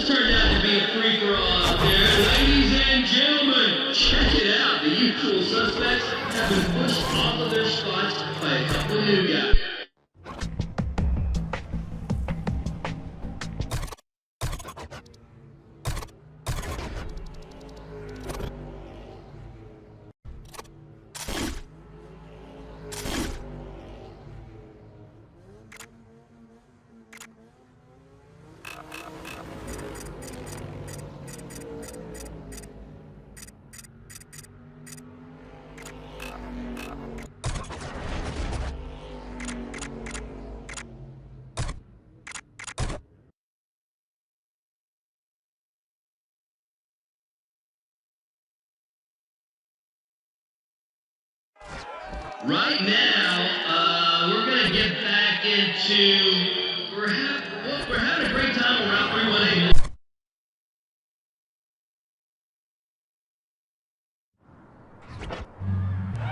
has turned out to be a free-for-all out there. Ladies and gentlemen, check it out. The usual suspects have been pushed off of their spots by a couple of new guys. Right now, we're going to get back into, we're having a great time around 318.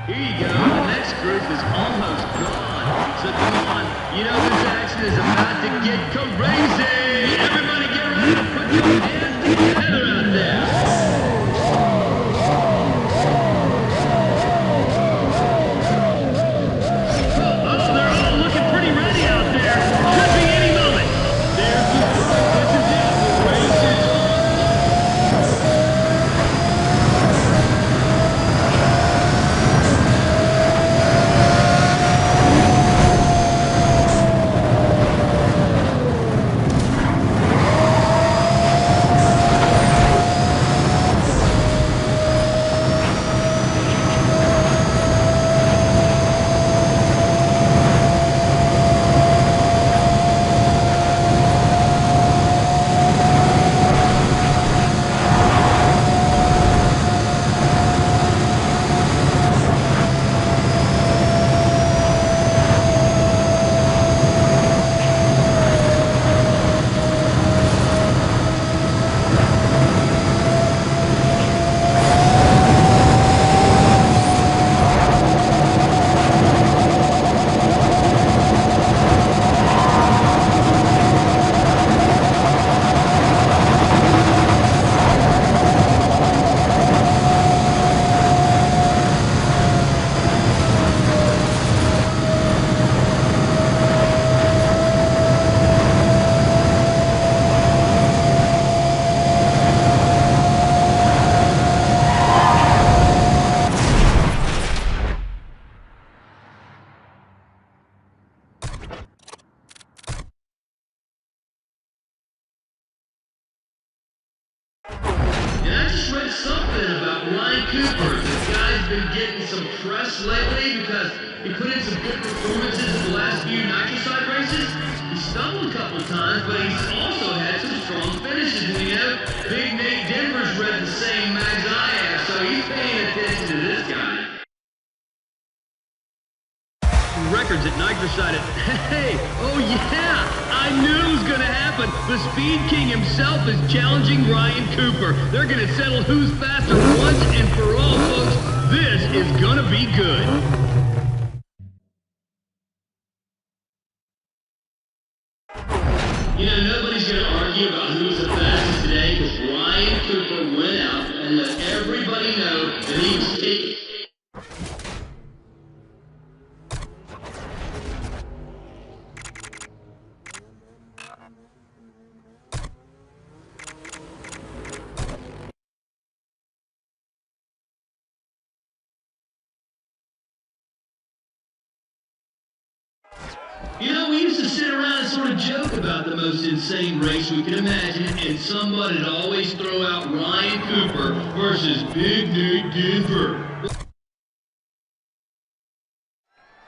Here you go, the next group is almost gone. So come on, you know this action is about to get crazy. Everybody get ready to put your hands together out there. Lately because he put in some good performances in the last few nitrocide races. He stumbled a couple of times, but he's also had some strong finishes. And you know, Big Nate Denver's read the same mags I have, so he's paying attention to this guy. Records at nitrocide. Hey, oh yeah, I knew it was going to happen. The Speed King himself is challenging Ryan Cooper. They're going to settle who's faster once and for all, folks. This is gonna be good. You know, nobody's gonna argue about who's the fastest today because Ryan Cooper went out and let everybody know that he was taking. You know, we used to sit around and sort of joke about the most insane race we could imagine, and somebody'd always throw out Ryan Cooper versus Big Nate Denver.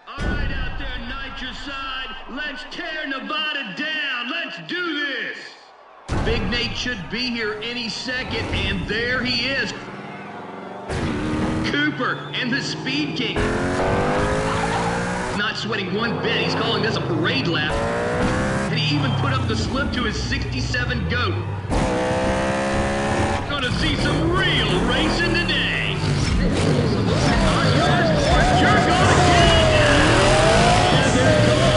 All right, out there, nitrocide, let's tear Nevada down. Let's do this. Big Nate should be here any second, and there he is. Cooper and the Speed King. Not sweating one bit. He's calling this a parade lap. And he even put up the slip to his 67 goat. Gonna see some real racing today. You're gonna get it now. And they're gone.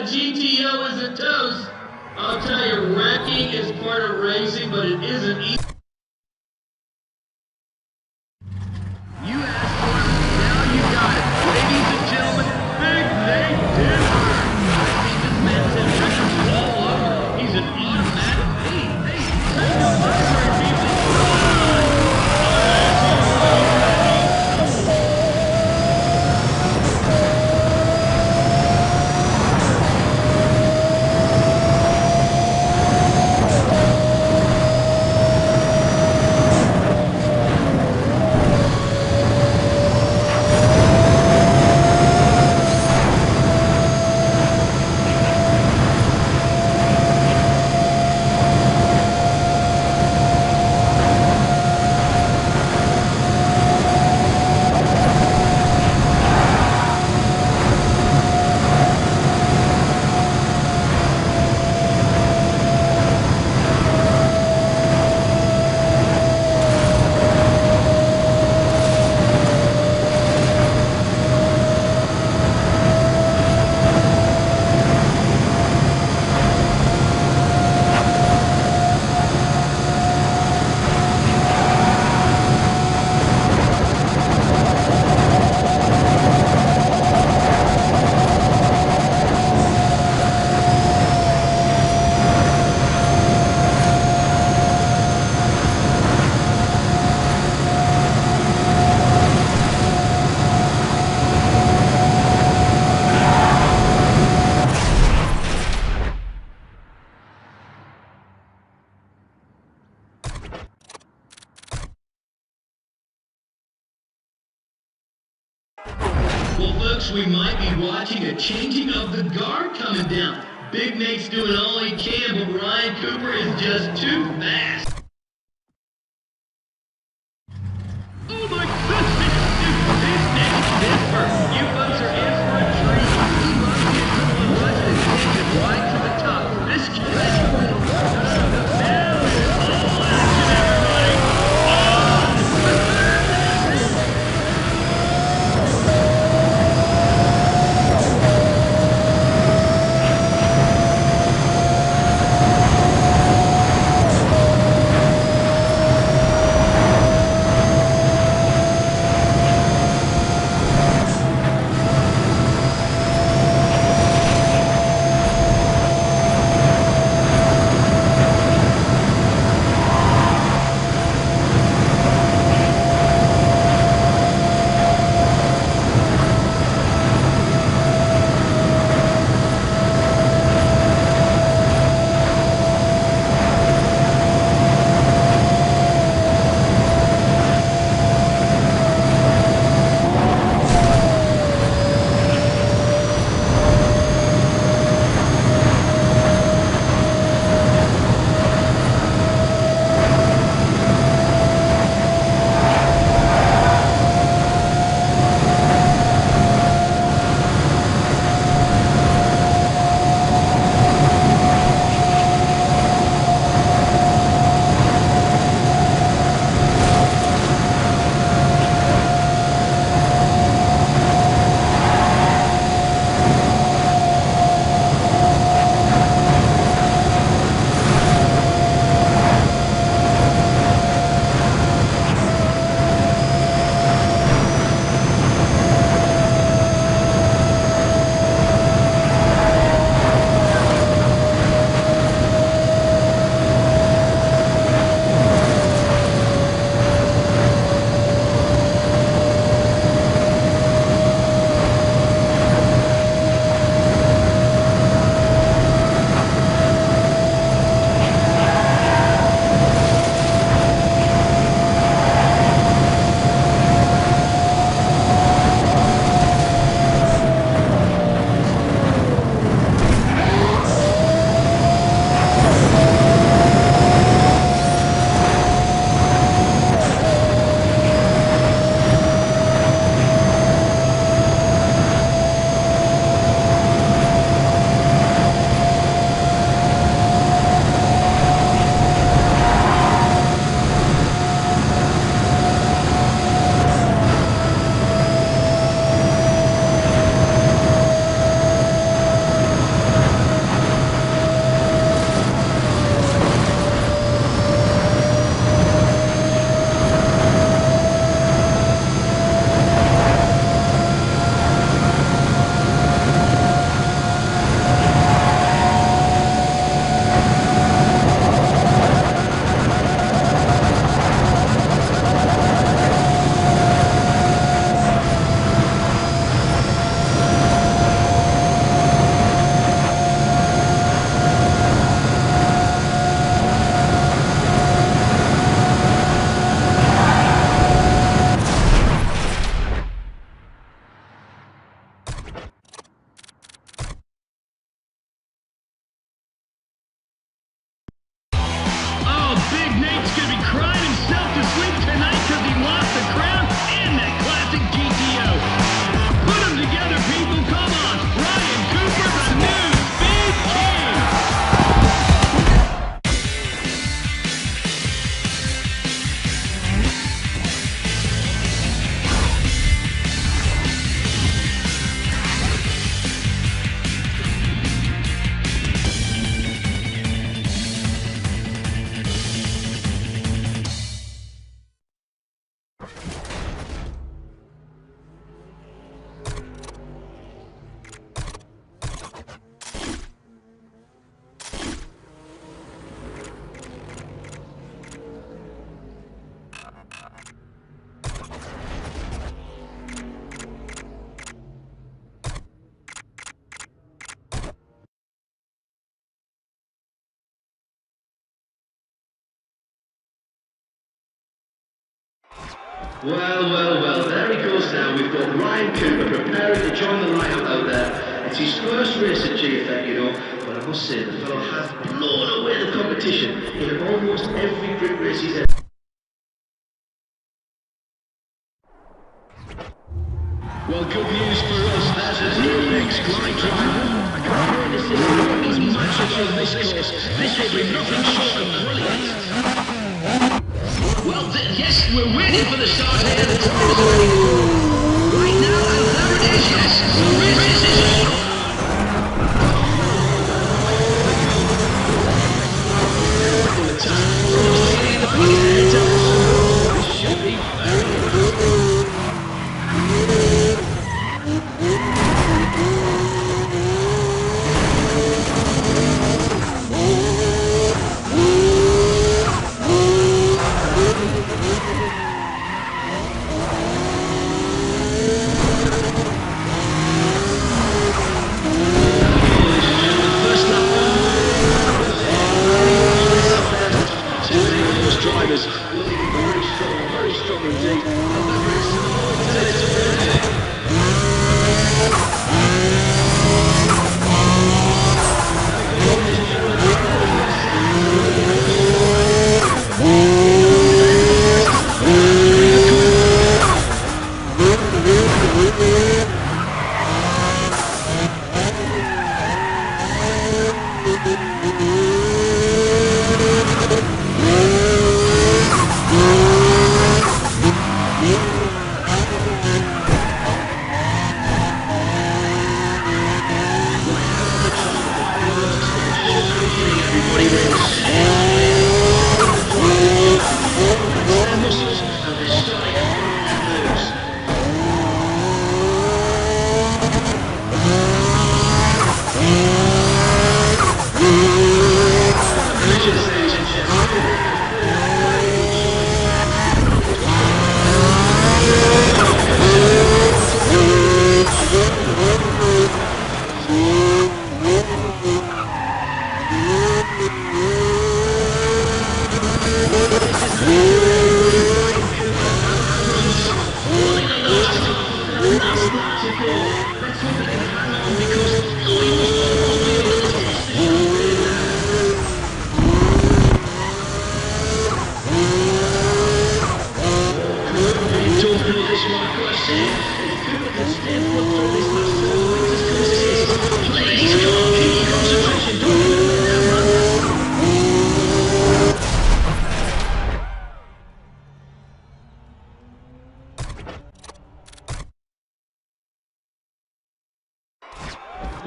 GTO is a toast. I'll tell you, wrecking is part of racing, but it isn't easy. You asked for it, now you got it. Ladies and gentlemen, Big Nate Denver. I've seen this man set records all over. He's an automatic. Hey, take no luxury, people. Come on. Well, folks, we might be watching a changing of the guard coming down. Big Nate's doing all he can, but Ryan Cooper is just too fast. Oh my goodness! This Nate Denver. You folks are in for a treat. He loves the equivalent rush and takes it right to the top. This kid is the middle. Now it's all action, everybody. Well, there he goes now. We've got Ryan Cooper preparing to join the lineup out there. It's his first race at GFN, you know, but I must say the fellow has blown away the competition in almost every grid race he's ever. Well, good news for us. There's a new next line driver. I can't wait to see what he's matching on this course. This will be nothing short of brilliant. Well, yes, we're waiting for the start here. The time is ready to go. Right now, and there it is, yes. The race is on. This should be very good. Drivers looking very strong indeed.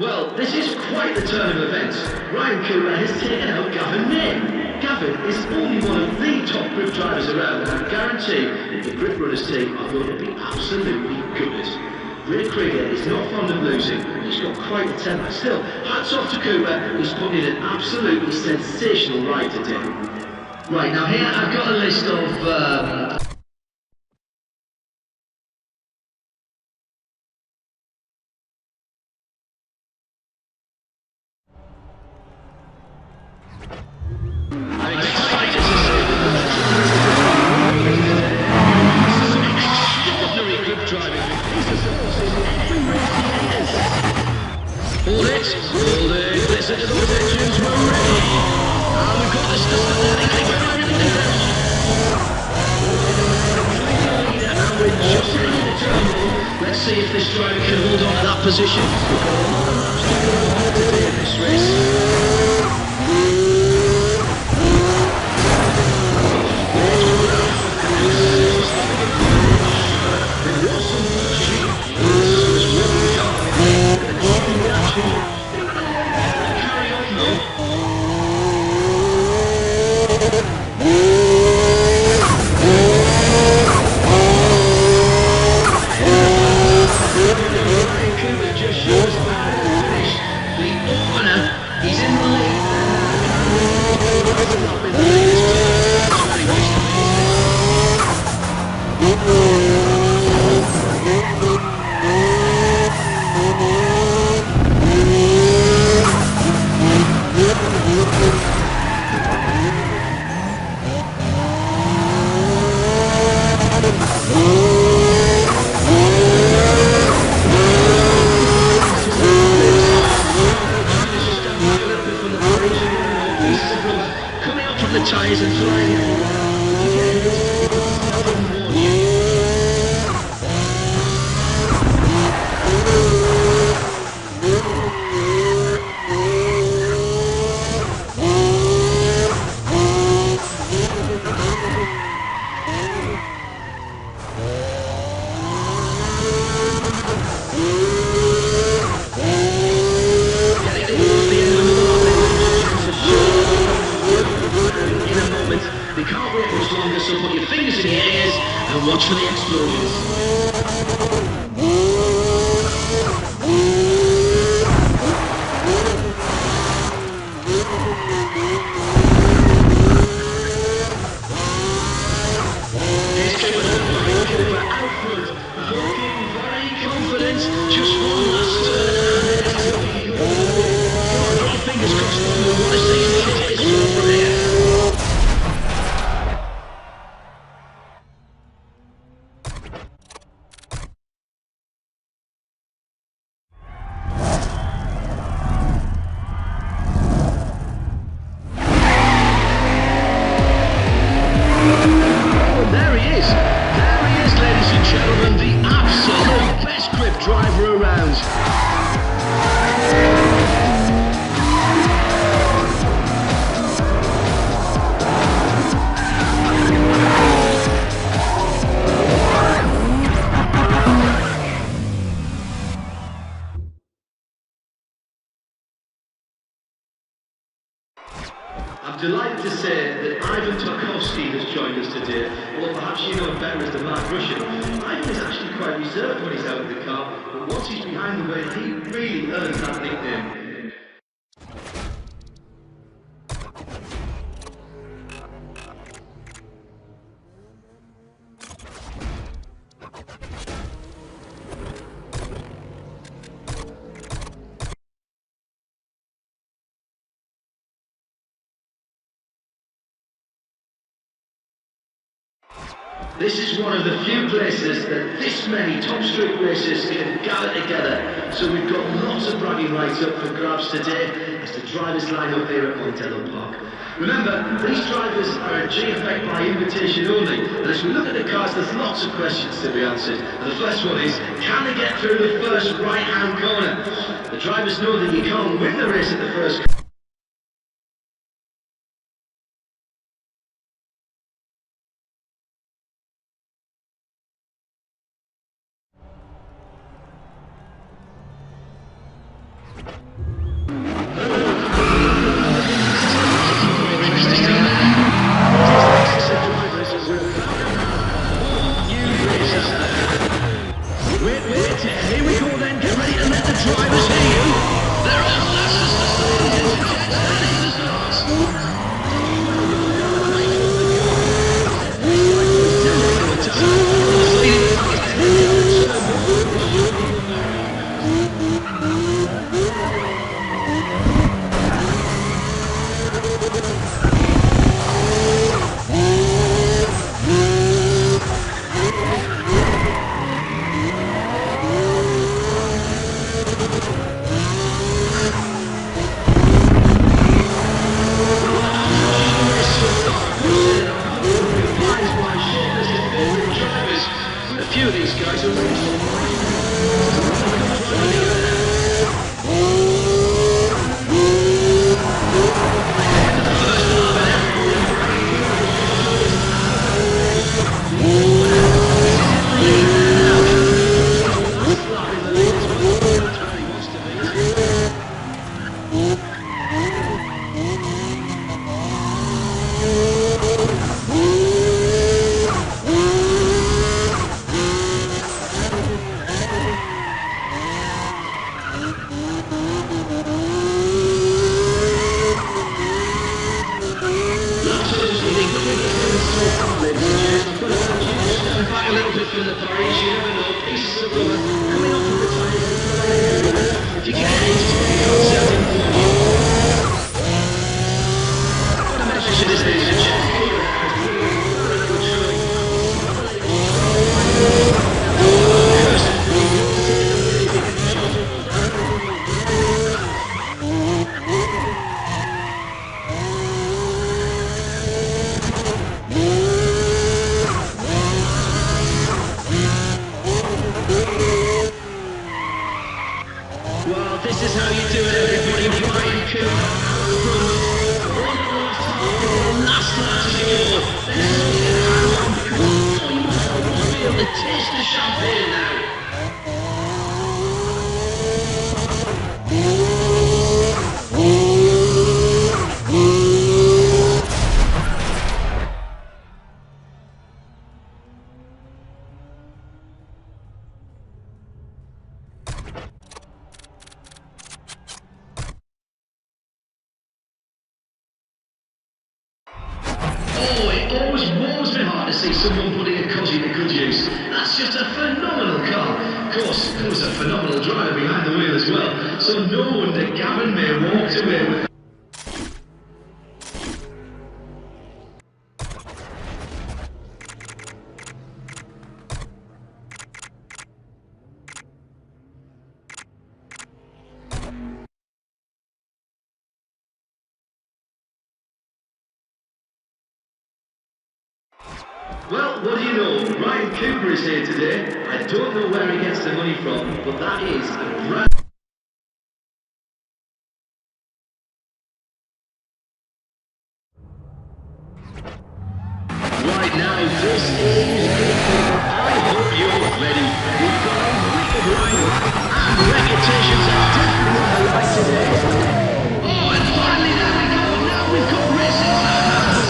Well, this is quite the turn of events. Ryan Cooper has taken out Gavin May. Gavin is only one of the top grip drivers around, and I guarantee that the grip runners team are going to be absolutely gutted. Ray Krieger is not fond of losing, and he's got quite a temper. Still, hats off to Cooper, who's put in an absolutely sensational ride today. Right, now here I've got a list of Listen to those engines, we're ready. We've got the start there. And we're just in the turn. Let's see if this driver can hold on to that position. Today in this race. Just shows finish. pieces of rubber coming up from the tyres and flying everywhere. If you get hit, I didn't warn you. They can't wait much longer, so put your fingers in your ears and watch for the explosions. Out front, looking very confident. Just one last turn. Come on, get your fingers crossed. We want to see him hit his from here. There he is, ladies and gentlemen, the absolute best grip driver around. I'm delighted to say that Ivan Tarkovsky has joined us today. Well, perhaps you know him better as the Mad Russian. Ivan is actually quite reserved when he's out of the car, but once he's behind the wheel, he really earns that nickname. This is one of the few places that this many top street racers can gather together. So we've got lots of bragging rights up for grabs today as the drivers line up here at Montello Park. Remember, these drivers are a G-Effect by invitation only. And as we look at the cars, there's lots of questions to be answered. And the first one is, can they get through the first right-hand corner? The drivers know that you can't win the race at the first corner. Here we go then, get ready to let the drivers hear you. They're champagne now. Oh, it always warms my heart to see someone putting a cosy to good use. That's just a phenomenal car. Of course, there was a phenomenal driver behind the wheel as well. So no wonder Gavin May walked away with... Well, what do you know? Ryan Cooper is here today. I don't know where he gets the money from, but that is a brand... Right now, this is... I hope you're ready. We've got a wicked rival, and reputations are definitely on the line today. Oh, and finally there we go. Now we've got racing on our hands.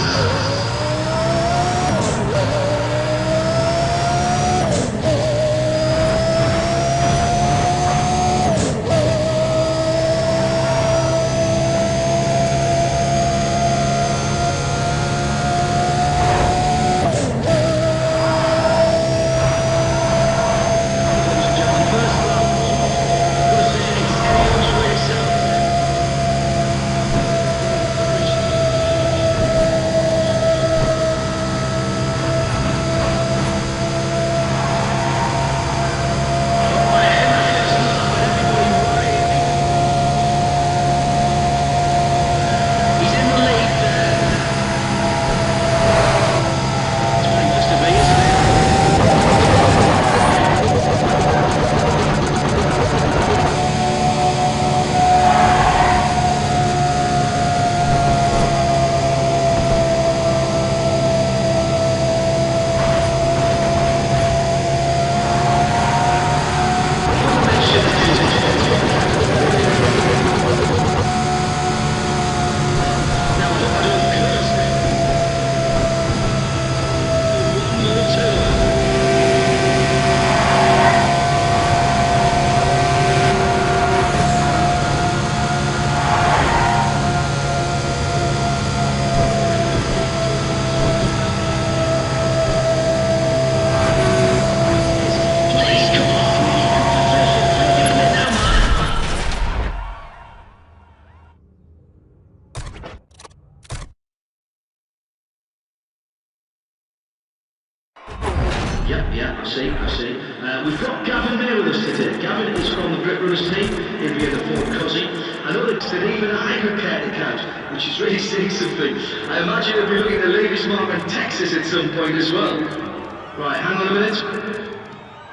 Yeah, I see. We've got Gavin there with us today. Gavin is from the Grip Runners team. He'll be in the Ford Cosy. I know that even I could care to count, which is really saying something. I imagine he'll be looking to leave his mark in Texas at some point as well. Right, hang on a minute.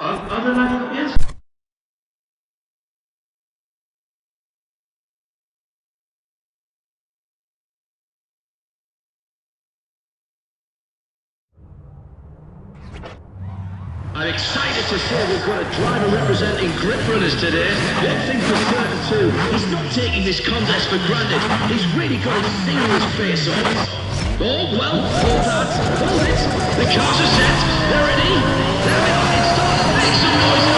Are there lighting up yet? I'm excited to say we've got a driver representing Grip Runners today. One thing for certain too, he's not taking this contest for granted. He's really got his serious face on. Oh, well, hold that, hold it. The cars are set, they're ready. There we are, it's starting to make some noise.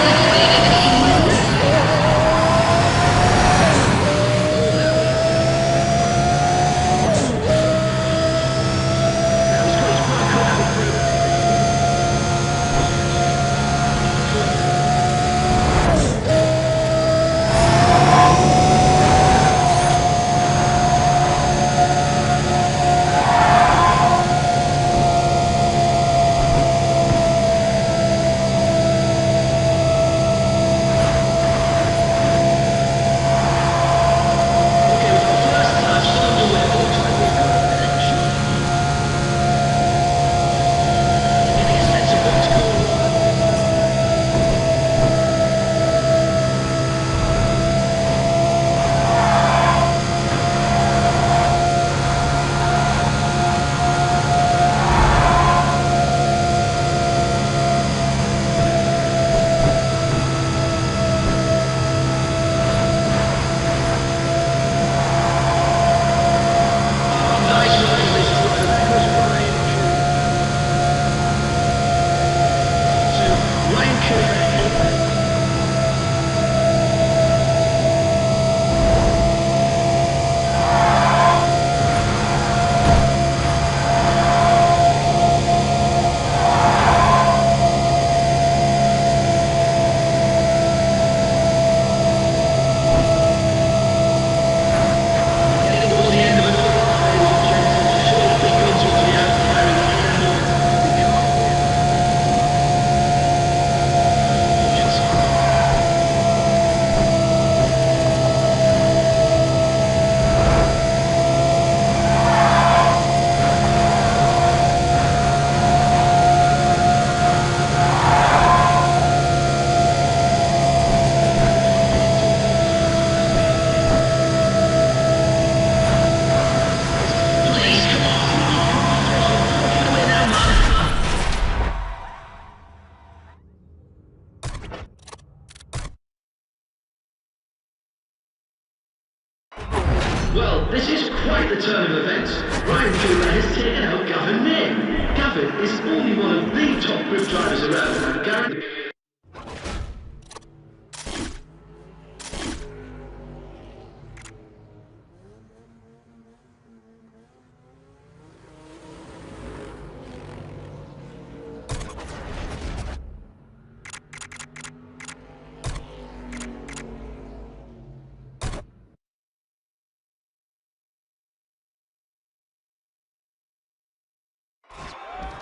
Well, this is quite the turn of events. Ryan Cooper has taken out Gavin May. Gavin is only one of the top group drivers around, and Gary...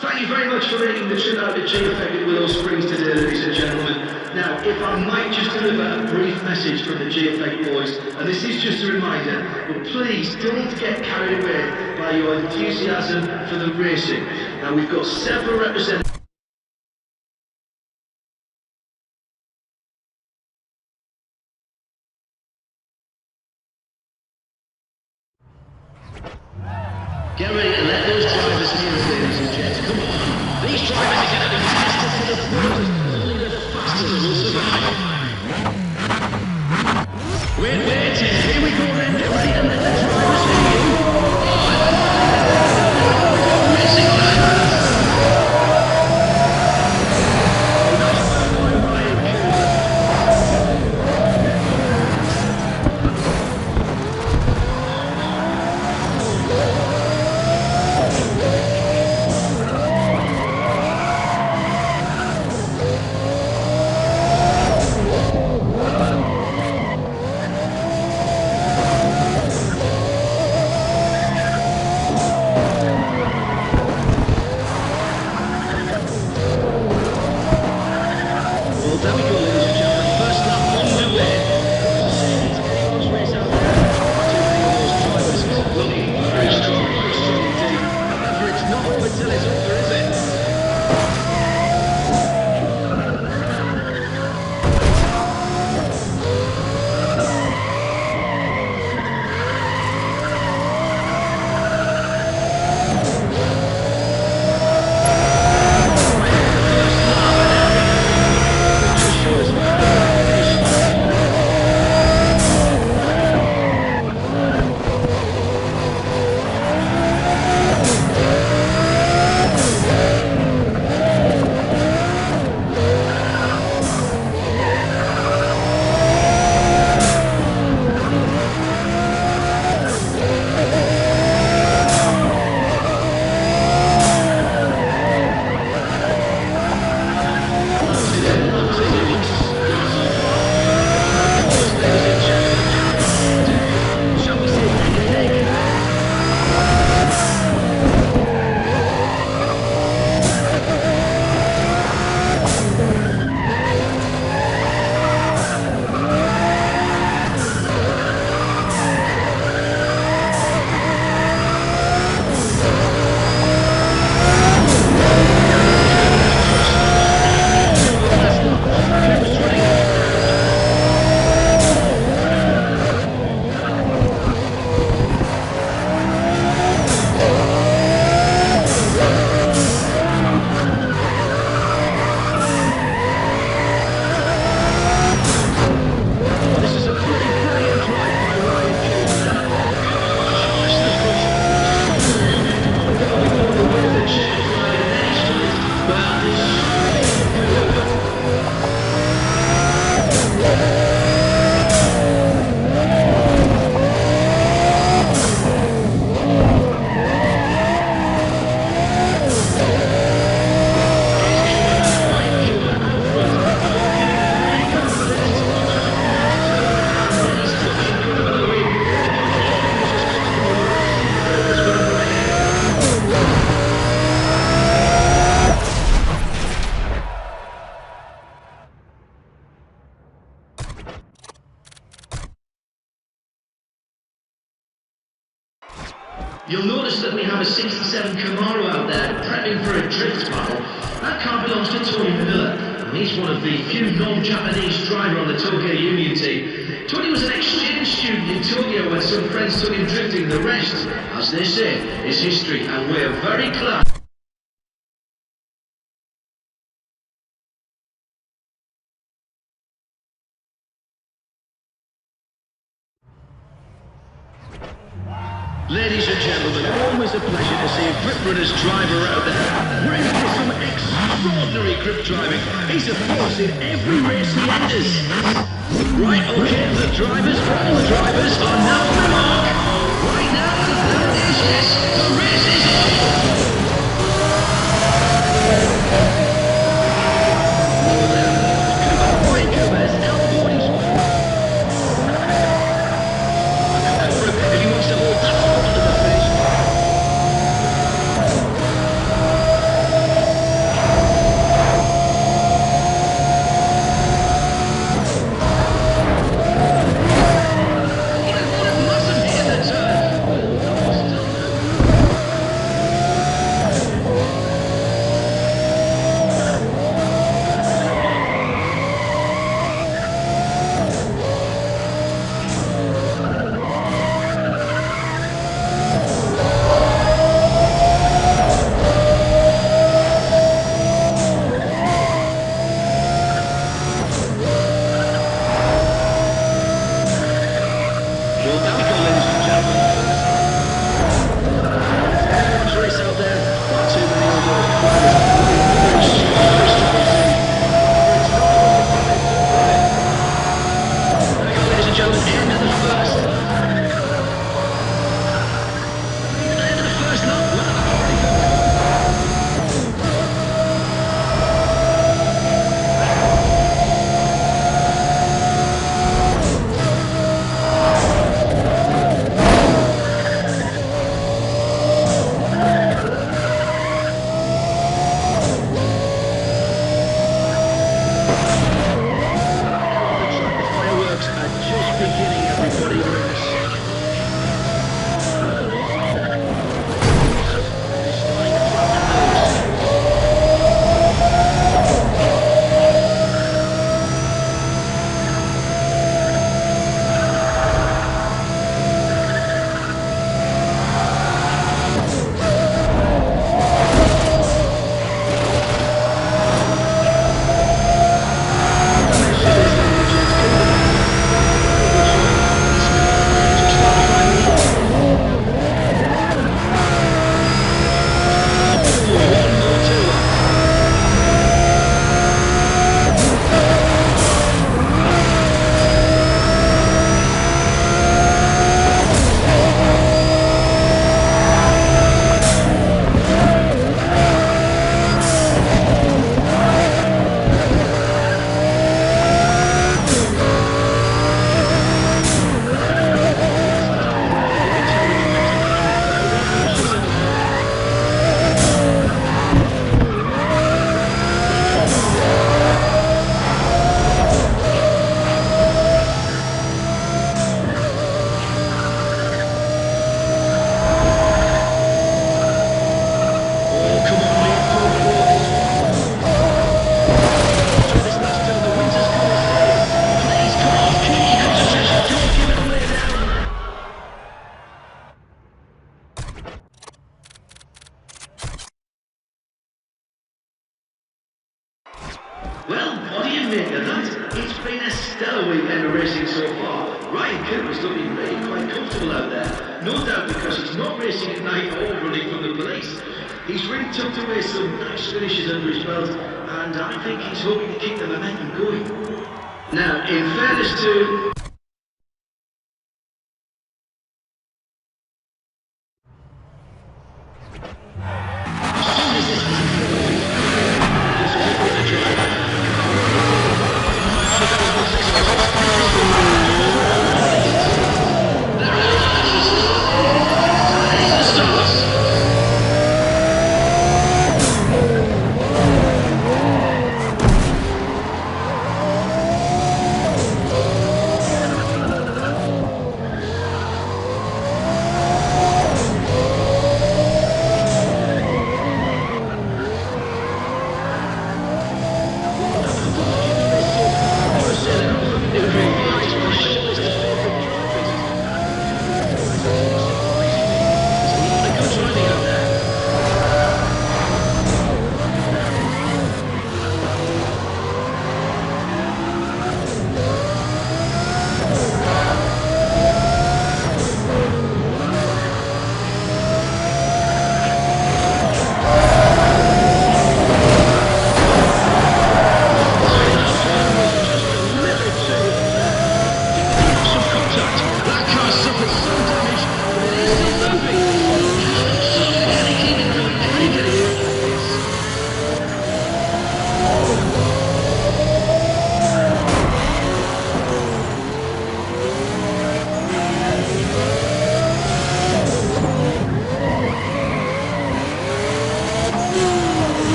Thank you very much for making the trip out to G-Effect at Willow Springs today, ladies and gentlemen. Now, if I might just deliver a brief message from the G-Effect boys, and this is just a reminder, but please don't get carried away by your enthusiasm for the racing. Now, we've got several representatives. Get ready to let those drivers hear it, ladies and gents. Come on. These drivers are going to be tested to the fullest. Only the fastest will survive. We're waiting. Here we go then. Get ready to let the drivers hear you. Racing line. Nice work by Ryan Cooper. Well, there we go, ladies and gentlemen. First lap underway. It's anyone's race out there. Too many of those drivers looking very strong indeed. However, it's not over till it's over, is it? You'll notice that we have a 67 Camaro out there prepping for a drift battle. That car belongs to Tony Miller, and he's one of the few non-Japanese drivers on the Tokyo Union team. Tony was an exchange student in Tokyo when some friends took him drifting. The rest, as they say, is history, and we're very glad. Ladies and gentlemen, always a pleasure to see a grip runner's driver out there. We're in for some extraordinary grip driving. He's a force in every race he enters. Right, okay, the drivers, all the drivers are now on the mark. Right now, the plan is yes, the race is on. Ryan Cooper has elbowed his way. If he wants to hold that hold to the finish. Well, what do you make of that? It's been a stellar weekend of racing so far. Ryan Cooper's looking really quite comfortable out there. No doubt because he's not racing at night or running from the police. He's really tucked away some nice finishes under his belt, and I think he's hoping to keep the momentum going. Now, in fairness to...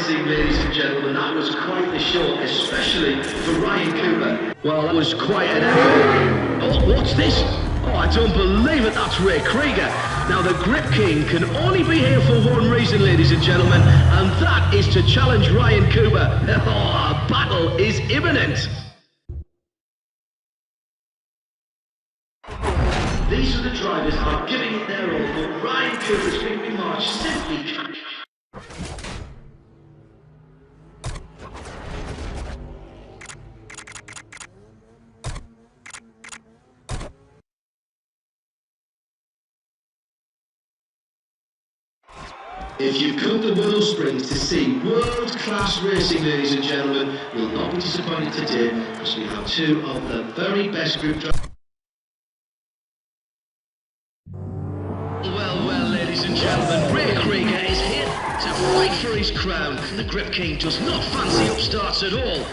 racing, ladies and gentlemen. That was quite the show, especially for Ryan Cooper. Well, that was quite an effort. Oh, what's this? Oh, I don't believe it. That's Ray Krieger. Now, the Grip King can only be here for one reason, ladies and gentlemen, and that is to challenge Ryan Cooper. Oh, a battle is imminent. These are the drivers that are giving it their all, but Ryan Cooper's victory march simply can't. If you've come to Willow Springs to see world-class racing, ladies and gentlemen, you'll not be disappointed today because we have two of the very best group drivers. Well, ladies and gentlemen, Ray Krieger is here to fight for his crown. The Grip King does not fancy upstarts at all.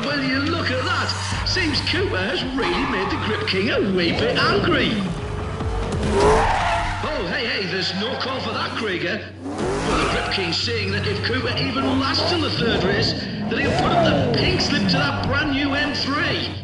Well, you look at that. Seems Cooper has really made the Grip King a wee bit angry. Oh, hey, there's no call for that, Krieger. Well, the Grip King's saying that if Cooper even lasts till the third race, that he'll put up the pink slip to that brand new M3.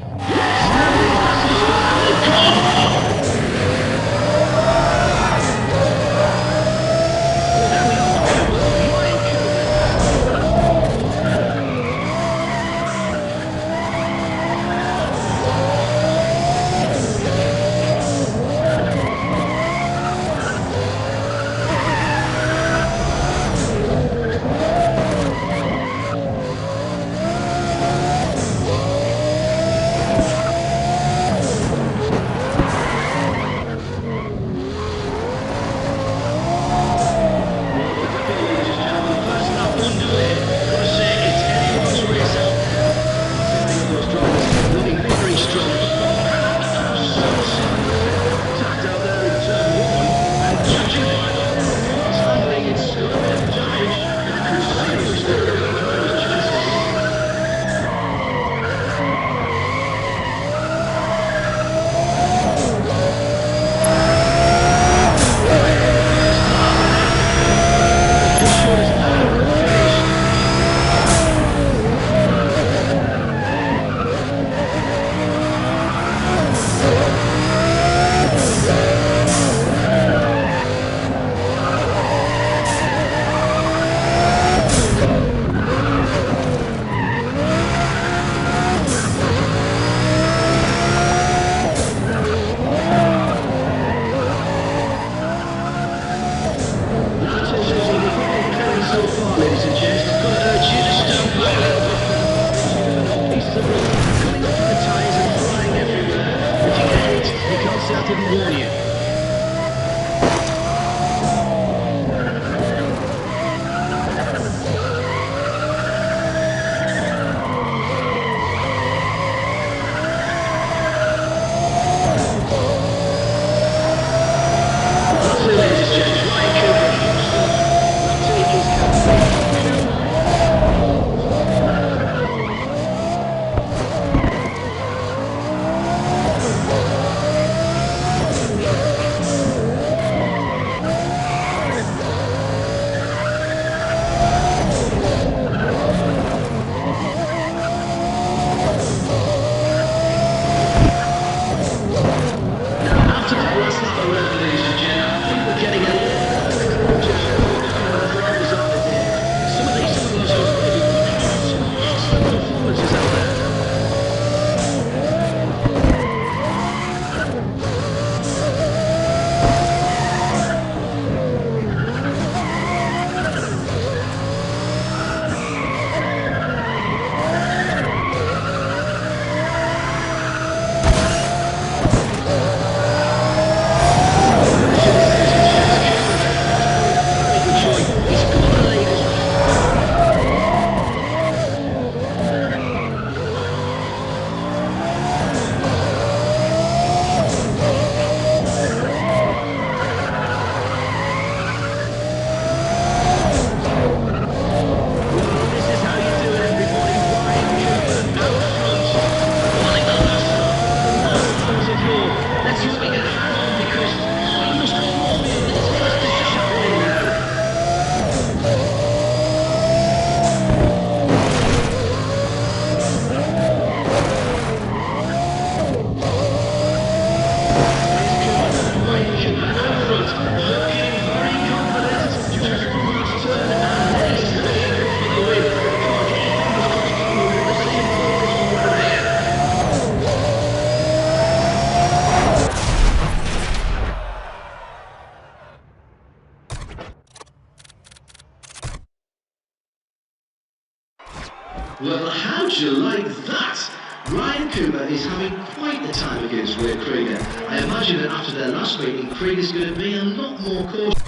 is having quite the time against Ray Krieger. I imagine that after their last meeting, Krieger's going to be a lot more cautious.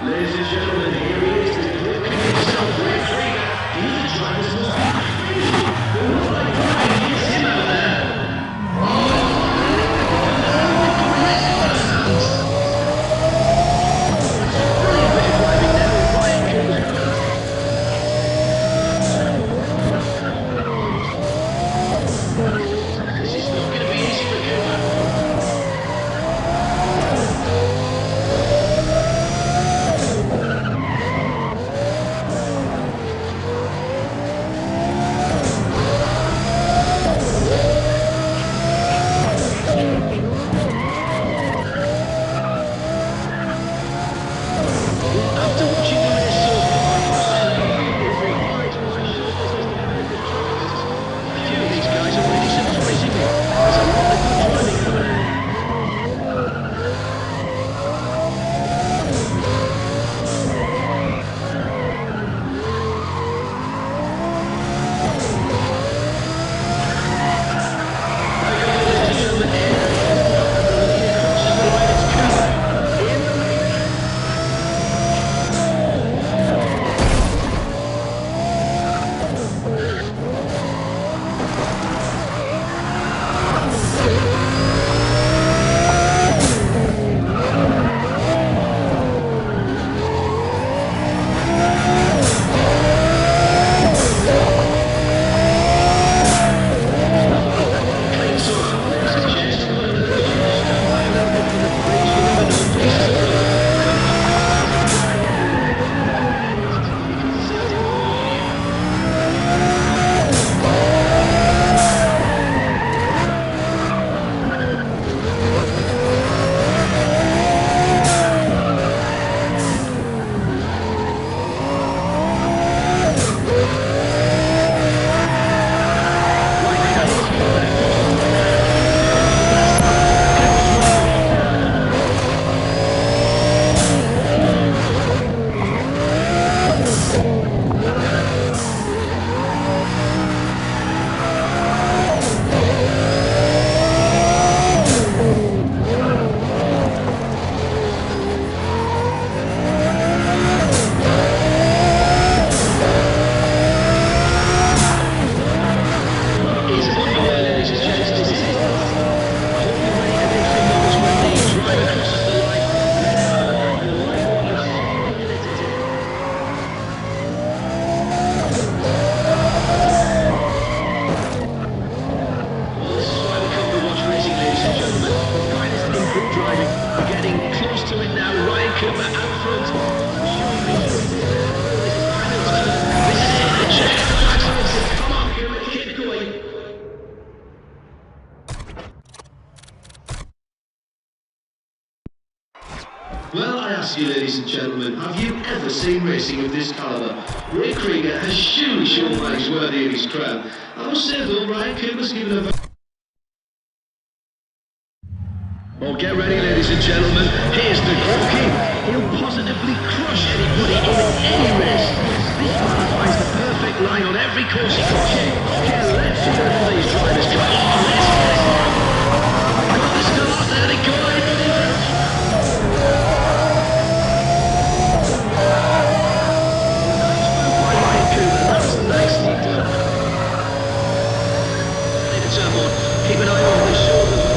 Ladies and gentlemen, here he is, the rookie himself, Ray Krieger. He's the driver's most crazy. What a guy is him out there. Well, I ask you, ladies and gentlemen, have you ever seen racing of this calibre? Ray Krieger has surely shown why he's worthy of his crown. I must say though, Ryan Cooper's given a... Well, get ready, ladies and gentlemen. Here's the rookie. He'll positively crush anybody in any race. This man finds the perfect line on every course he goes. Okay, let's see how these drivers go. Oh, let's get it. Got the start, there they go. Keep an eye over the shoulders.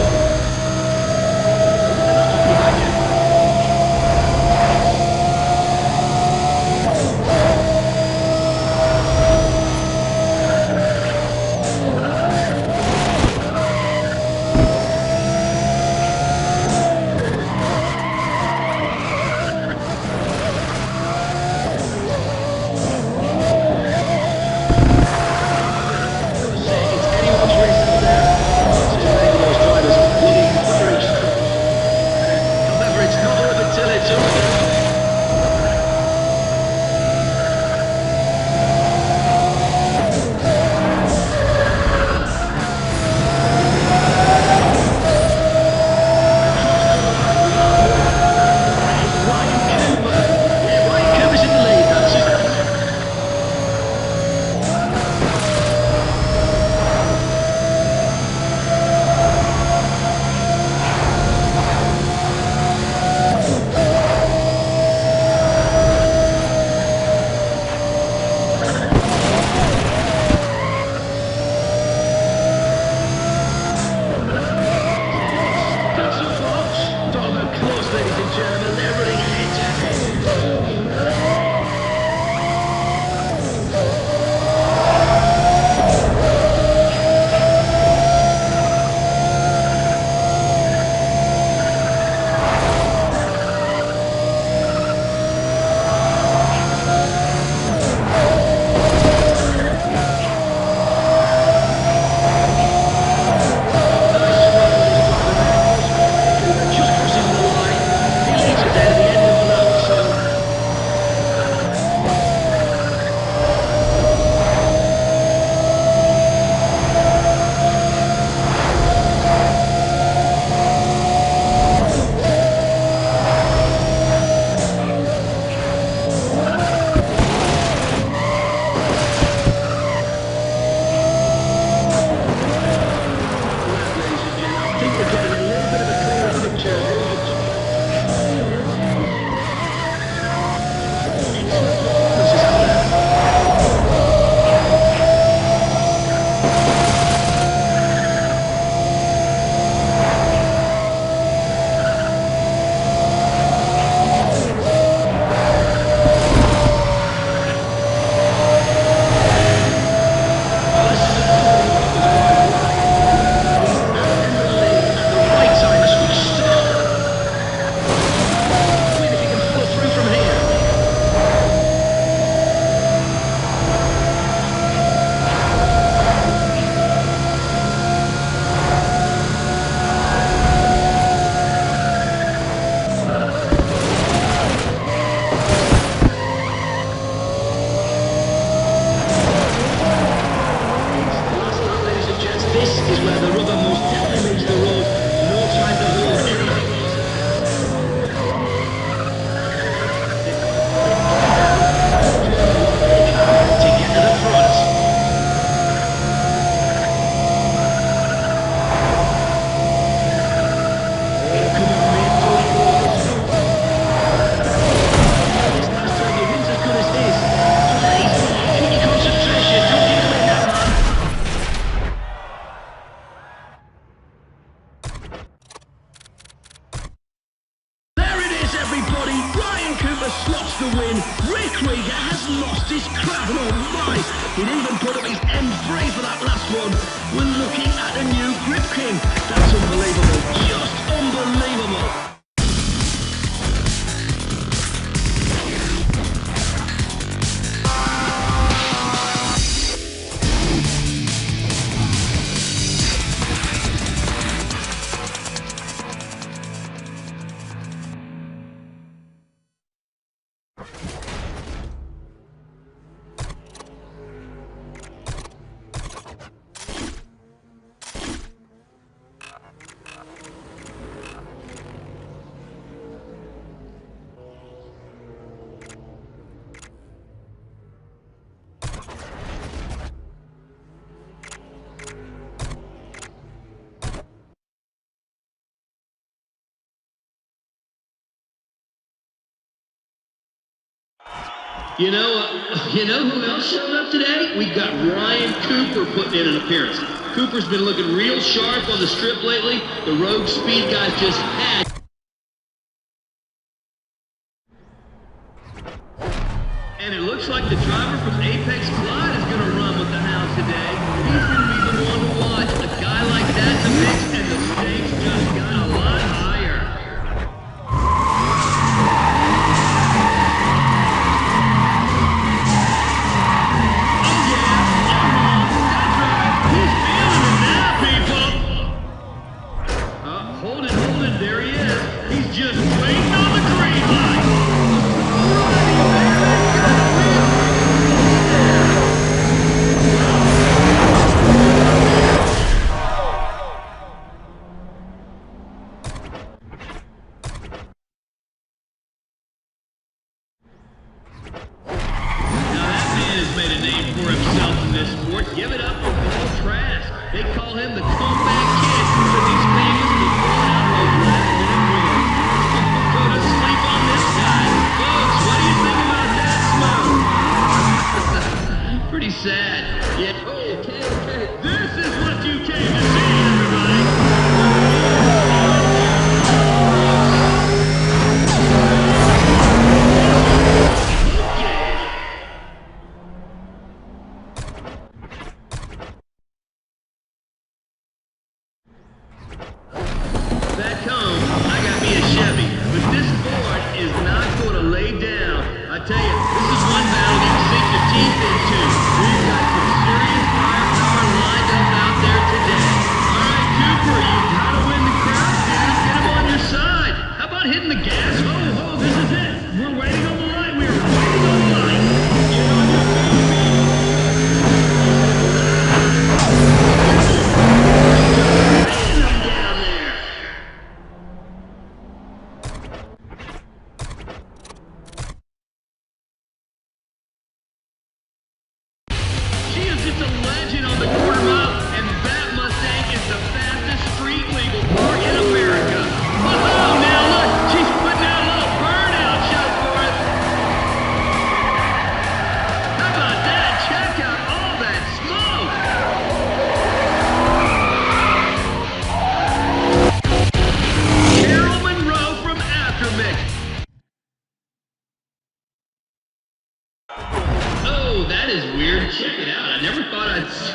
the win. Rick Krieger has lost his crown. Oh my! He'd even put up his M3 for that last one. We're looking at a new Grip King. That's unbelievable. Just unbelievable. You know who else showed up today? We got Ryan Cooper putting in an appearance. Cooper's been looking real sharp on the strip lately. The road speed guys just had. And it looks like the driver from Apex Clyde is going to run with the house today. He's going to be the one to watch. A guy like that in the mix, and the stakes just got a lot higher. Hold it, there he is. He's just waiting on the green light. Now that man has made a name for himself in this sport. Give it up for Paul Trask. They call him the comeback kid because he's famous for throwing out those last-minute winners. Go to sleep on this guy. Folks, what do you think about that smoke? Pretty sad. Yeah. Okay. This is what you came to see, everybody. Back home, I got me a Chevy, but this Ford is not going to lay down. I tell you, this is one battle you can sink your teeth into. We've got some serious firepower lined up out there today. All right, Cooper, you gotta win the crowd, dude. Get him on your side. How about hitting the gas? Oh, this is it. We're waiting on the light. We're waiting on the light. Get on your feet. She is just a legend on the quarter mile, and that Mustang is the fastest street legal car in America. Oh, now look, she's putting out a little burnout show for us. How about that? Check out all that smoke.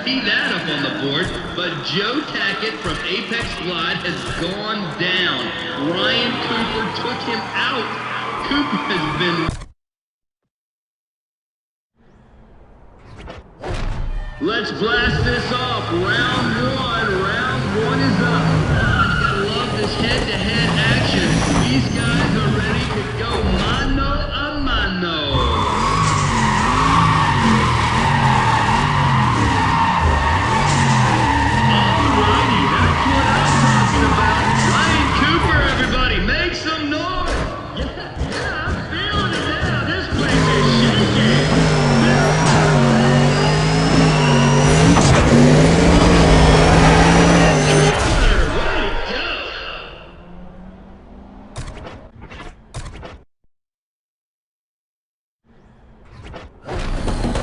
see that up on the board. But Joe Tackett from Apex Glide has gone down. Ryan Cooper took him out. Cooper has been... Let's blast this off. Round one is up. You gotta love this head-to-head action. These guys are ready to go mano a mano. Ryan Cooper, everybody, make some noise! Yeah, I'm feeling it now. This place is shaking. Way to go!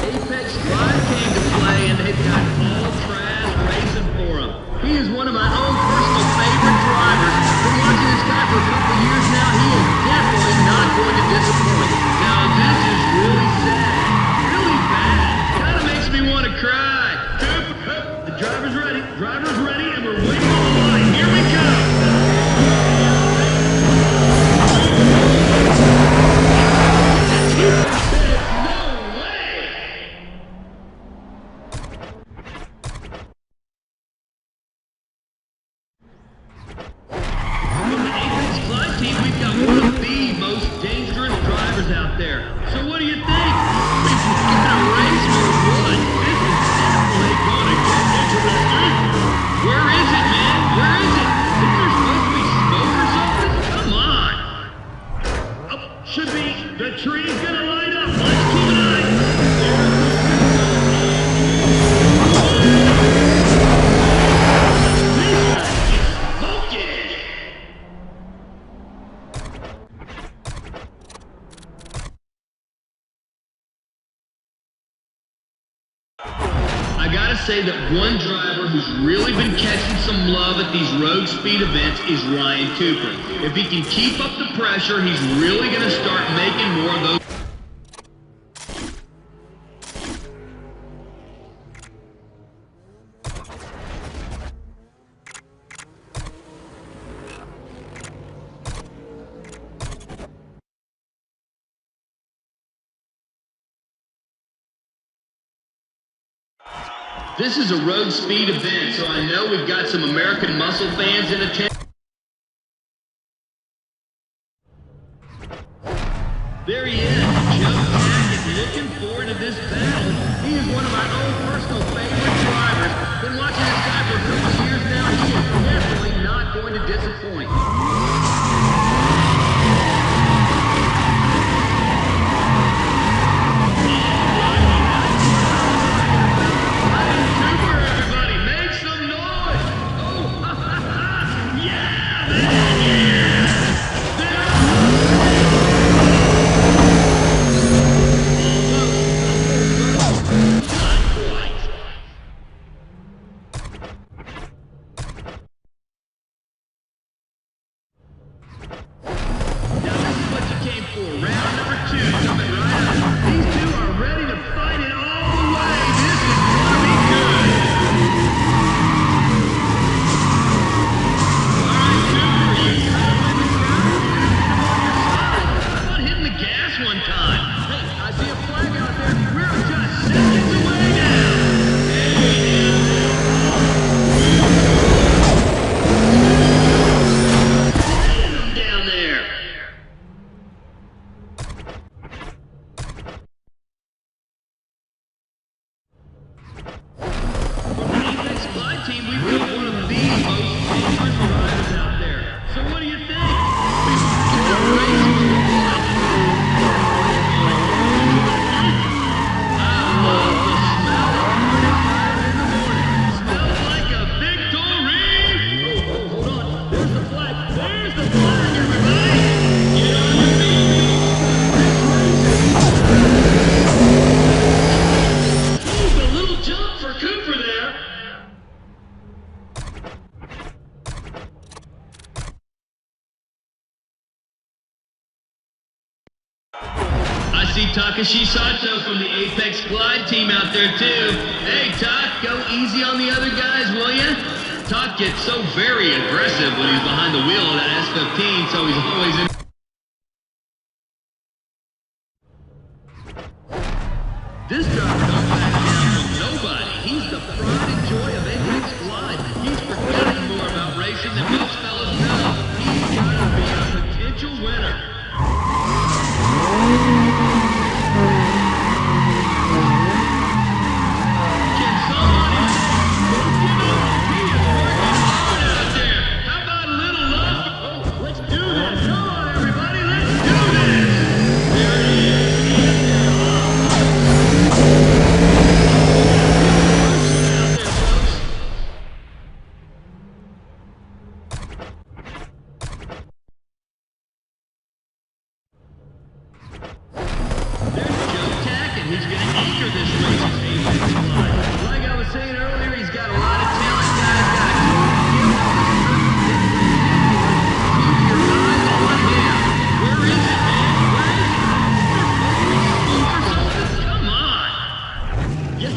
Apex Glide came to play, and they've got all trash racing for him. He is one of my own personal favorite drivers. Been watching this guy for a couple years now. He is definitely not going to disappoint. Now this is really sad, really bad. Kind of makes me want to cry. The driver's ready, and we're waiting on the line. Here we go. No way. Team, we've got one of the most dangerous drivers out there. So what do you think? We've got a race for one. This is definitely gonna get interesting. Where is it, man? Where is it? Is there supposed to be smoke or something? Come on. Oh, should be. The tree's gonna light up. Let's keep an eye. I gotta say that one driver who's really been catching some love at these road speed events is Ryan Cooper. If he can keep up the pressure, he's really gonna start making more of those. This is a road speed event, so I know we've got some American Muscle fans in attendance. There he is, Joe Tackett, looking forward to this battle. He is one of my own personal favorite drivers. Been watching this guy for a couple years now. He is definitely not going to disappoint. see Takashi Sato from the Apex Glide team out there too. Hey, Tak, go easy on the other guys, will ya? Tak gets so very aggressive when he's behind the wheel of that S15, so he's always in. This driver don't back down from nobody. He's the pride and joy of Apex Glide. He's forgetting more about racing than most fellas know. He's gonna be a potential winner. Can somebody say, he is working hard out there. How about a little love? Oh, let's do this. Come on, everybody, let's do this. There it is. He's going to anchor this race as Apex Glide. Like I was saying earlier, he's got a lot of talent, guys. Got a keep your eyes on him. Where is it, man? Where is it? Or something? Come on. Yeah,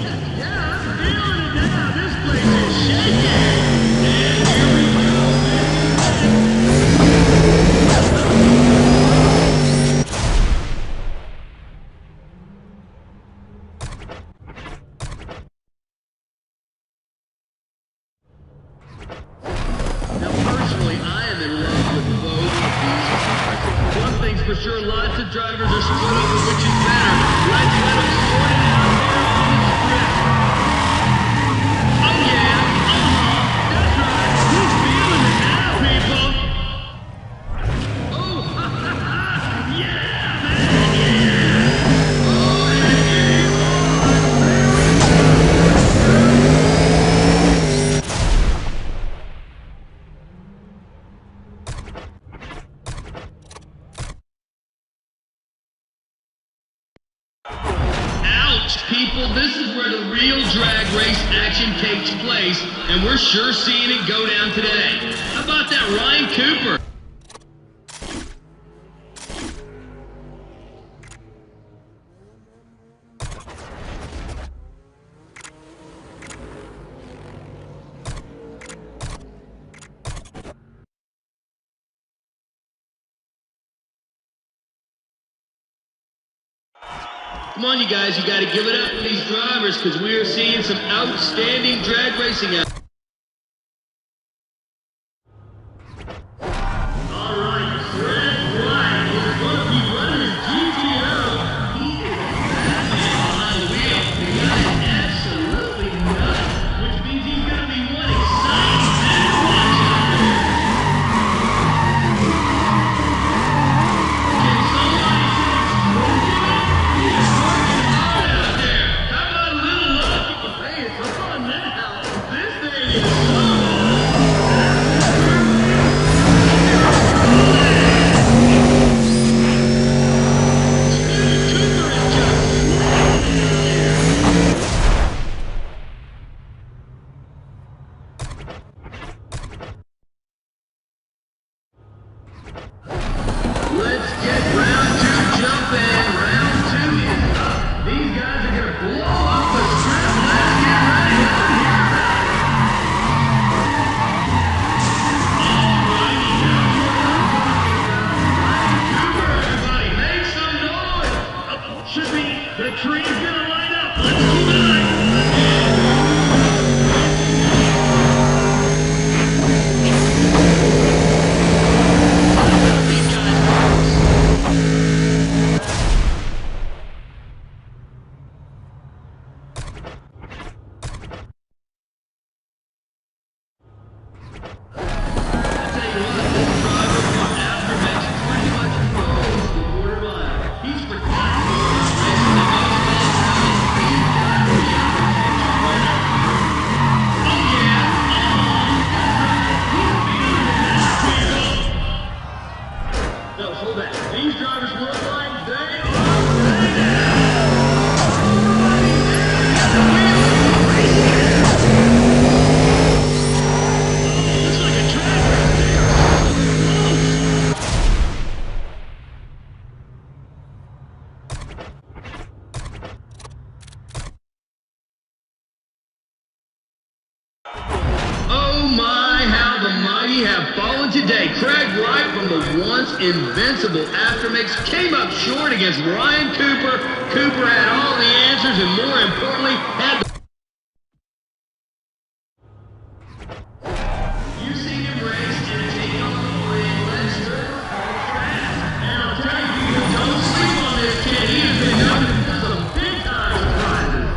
I'm feeling it now. This place is shaking. And here we go. Now, personally, I am in love with both of these cars. One thing's for sure, lots of drivers are split over which is better. Let's let them sort it out there on the strip. Oh, yeah. That's right. Who's feeling it now, people? Oh, ha, ha, ha. Yeah, man, yeah. Oh, yeah. Ouch, people, this is where the real drag race action takes place, and we're sure seeing it go down today. How about that Ryan Cooper? Come on, you guys, you got to give it up for these drivers because we are seeing some outstanding drag racing out. All right, Fred Wright is going to be running his GTO. He is behind the wheel. The guy is absolutely nuts, which means he's going to be one exciting man to watch out there. Can somebody say smoking up? He is working hard out there. How about a little love? Hey, it's on now. This thing is so let's get round two jumping. Round two is up. These guys are going to blow up the strip. Let's get ready. Let's hear about it. the mighty have fallen today. Craig Wright from the once invincible Aftermix came up short against Ryan Cooper. Cooper had all the answers and more importantly had the... You seen him race and take on the ring. Let's go. And I'll tell you, don't sleep on this kid. He has been known to do some big time surprises.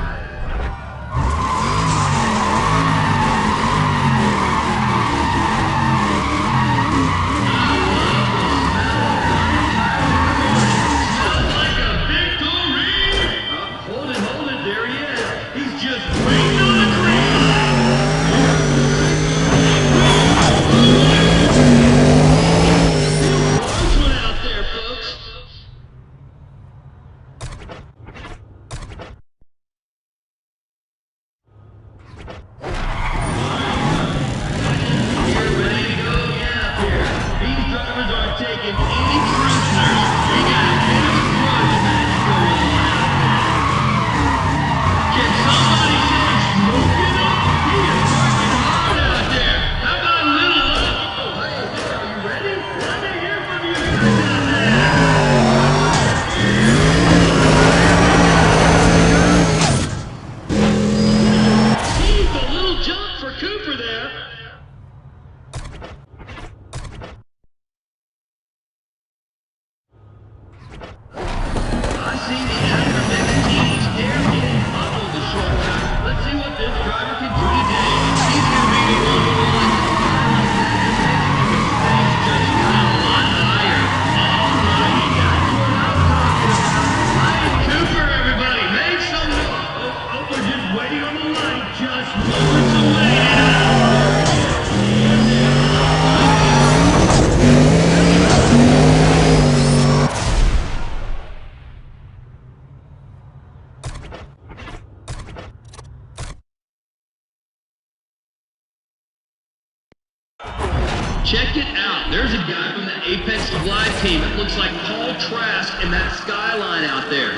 Check it out. There's a guy from the Apex Live team. It looks like Paul Trask in that skyline out there.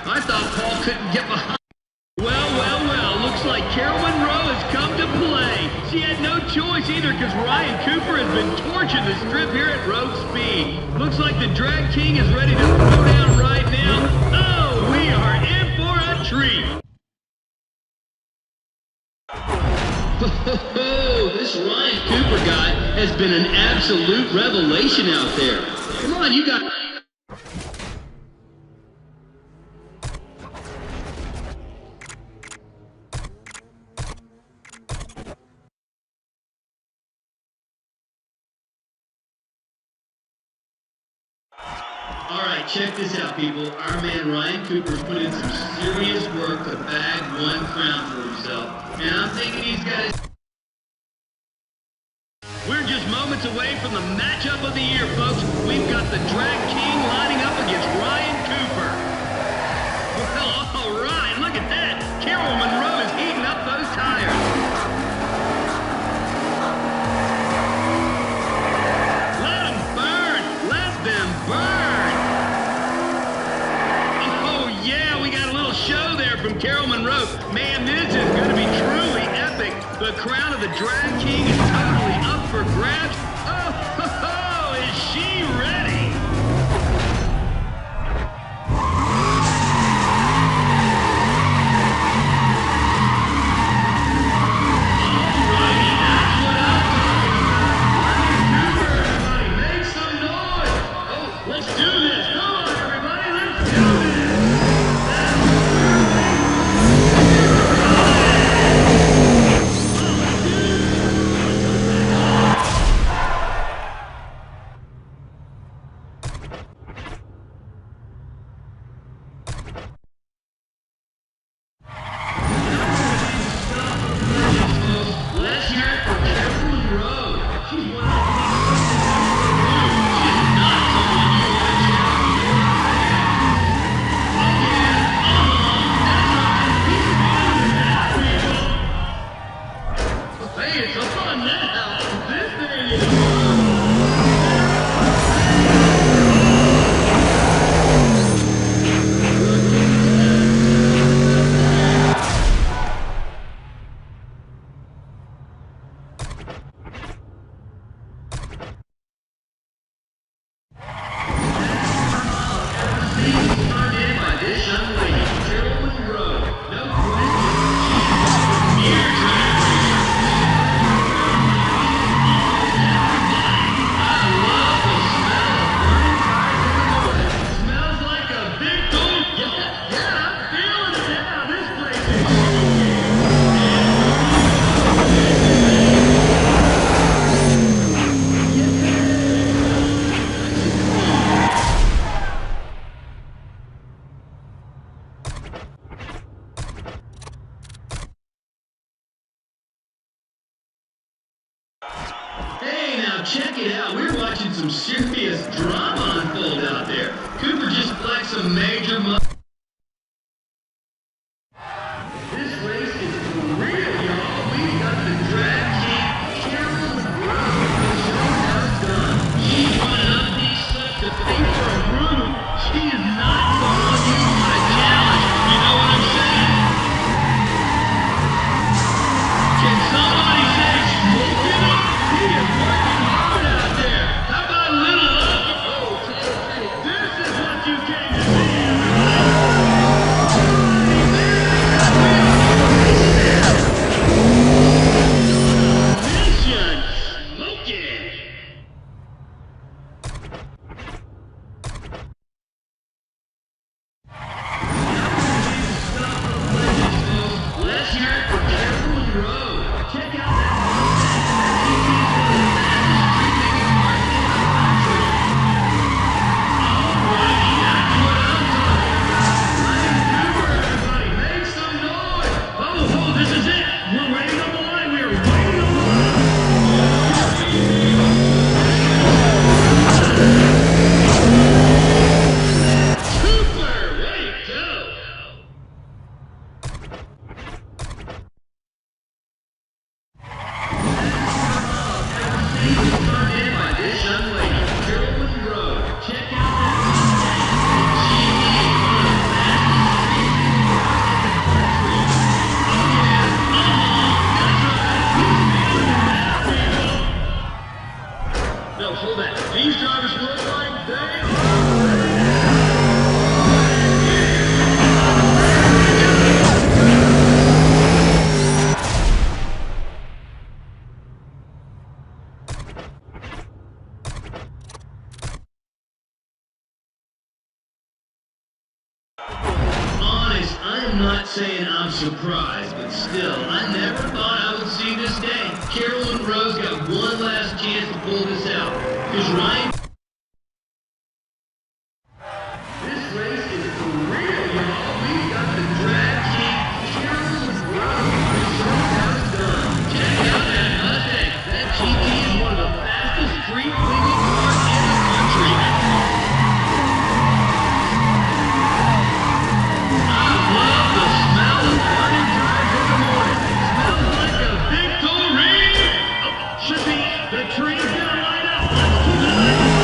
I thought Paul couldn't get behind. Well. Looks like Carol Monroe has come to play. She had no choice either because Ryan Cooper has been torching the strip here at Road Speed. Looks like the Drag King is ready to throw down right now. Oh, we are in for a treat. This Ryan Cooper guy has been an absolute revelation out there. Come on, you got... All right, check this out, people. Our man Ryan Cooper's put in some serious work to bag one crown for himself. And I'm thinking he's got his... We're just moments away from the matchup of the year, folks. We've got the Drag King lining up against Ryan Cooper. Well, all right, look at that. Carol Monroe is heating up those tires. Let them burn. Let them burn. Oh, yeah, we got a little show there from Carol Monroe. Man, this is going to be truly epic. The crown of the Drag King is totally up for grabs. Oh, is she ready? Alrighty, that's what I'm talking about. Ryan Cooper, everybody, make some noise. Oh, let's do this. Come on, everybody, let's do this. Let's hear it for Carol Monroe. She's one of the she's not someone you want to challenge. Oh yeah, that's right. He's a man. Hey, it's on now. This thing is Okay, now check it out. We're watching some serious drama unfold out there. Cooper just flexed some major This race is for real, y'all. We've got the drag king, Carolyn Rose. The showdown's done. She's running up these slips to face her room. She is not someone you want to challenge. You know what I'm saying? Can somebody say smoke it up? He is working hard out there. How about a little love? This is what you came to see. Mission smoking. Let's hear it for Carolyn Rose. Check out that everybody make some noise. Oh, this is it. We're waiting on the line. We're waiting on the line. Cooper, way to go. Turned in by this young lady, Carolyn Rose. Check out that. She is one of the fastest. No, hold that. These drivers look like they are. Honest, I'm not saying I'm surprised, but still, I never thought I would see this day. Carolyn Rose got one last chance to pull this out. Because Ryan... This race is for real, y'all. We've got the drag king, Carolyn Rose. The showdown's done. Check out that Mustang. That GT is one of the fastest street-legal cars in the country. I love the smell of burning tires in the morning. Smells like a victory. Oh, should be. The tree's gonna light up. Let's keep it lighting.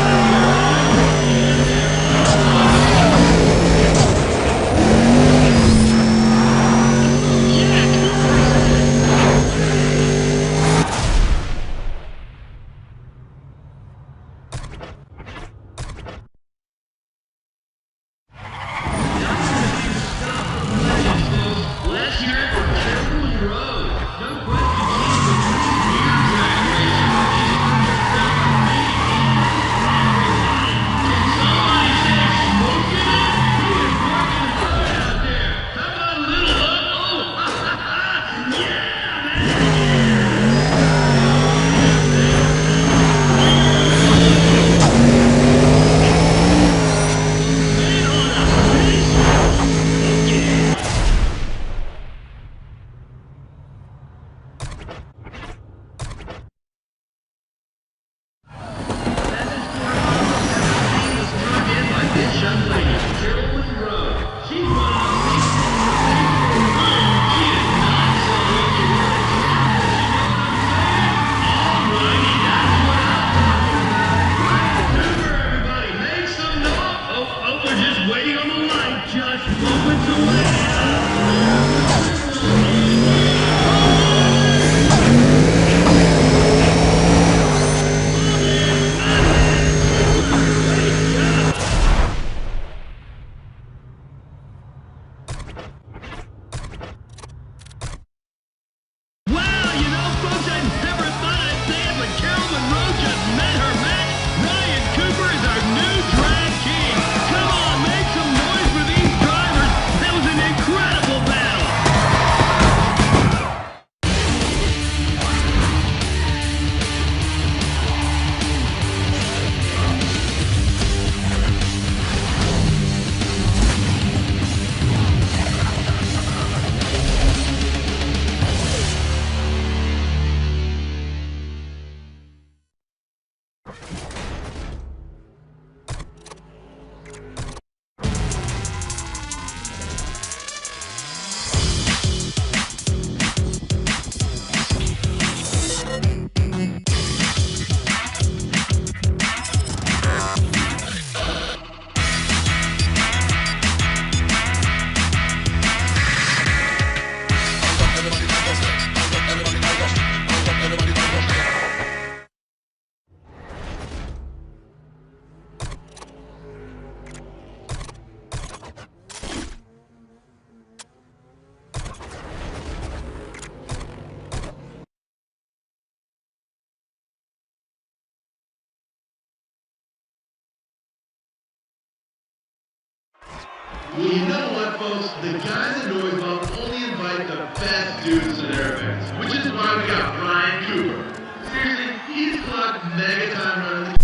Well, you know what, folks? The guys at Noiseball only invite the best dudes to their events, which is why we got Ryan Cooper. Seriously, he's clocked mega time running.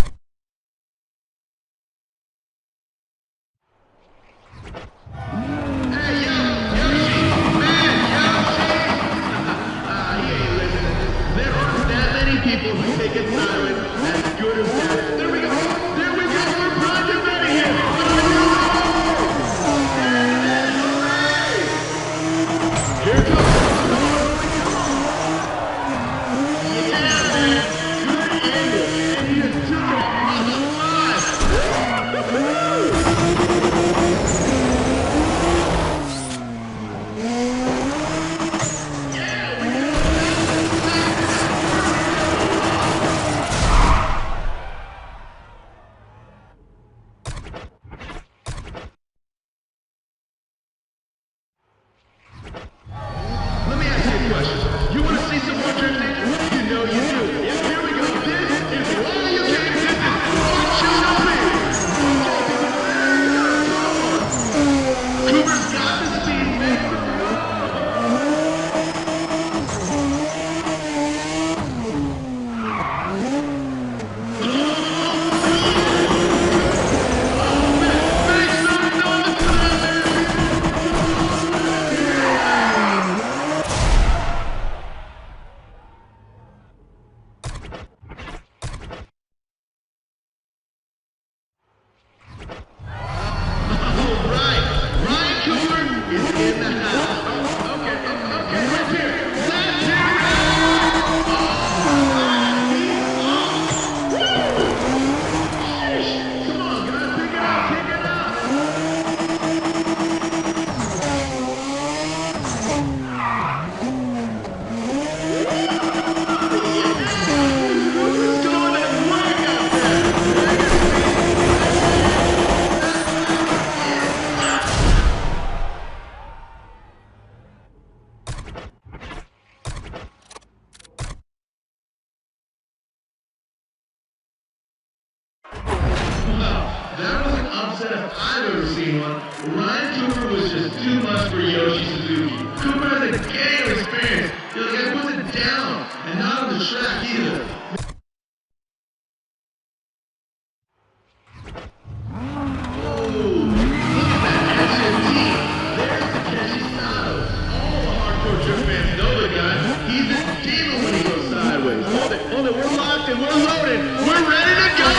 Hey, Yoshi! Man, Yoshi! He ain't listening. There aren't that many people who take it sideways as good as that. There we go! There we go! We're Project Ready here! Here it comes! Yeah, man! Good angle! And he just took it off the Let me ask you a question. You want to see some more drifting? You know you do. Yep, here we go. This is all you can. This is what you see. Cooper's got the speed, man. That was an upset if I've ever seen one. Ryan Cooper was just too much for Yoshi Suzuki. Cooper has a gang of experience. The guy puts it down, and not on the track either. Oh, look at that SMT. There's Takeshi Sato. All the hardcore drift fans know the guy. He's a demon when he goes sideways. Hold it, we're locked and we're loaded. We're ready to go!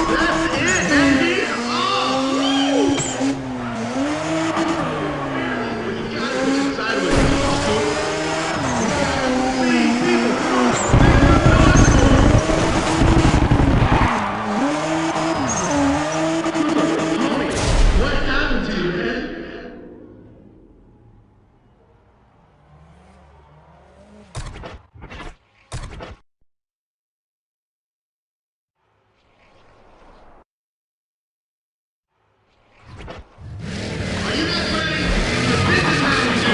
That's it, and he's off! Woo! But you gotta push it sideways. You gotta see people. Homie, what happened to you, man? Are you guys ready? This is how we do.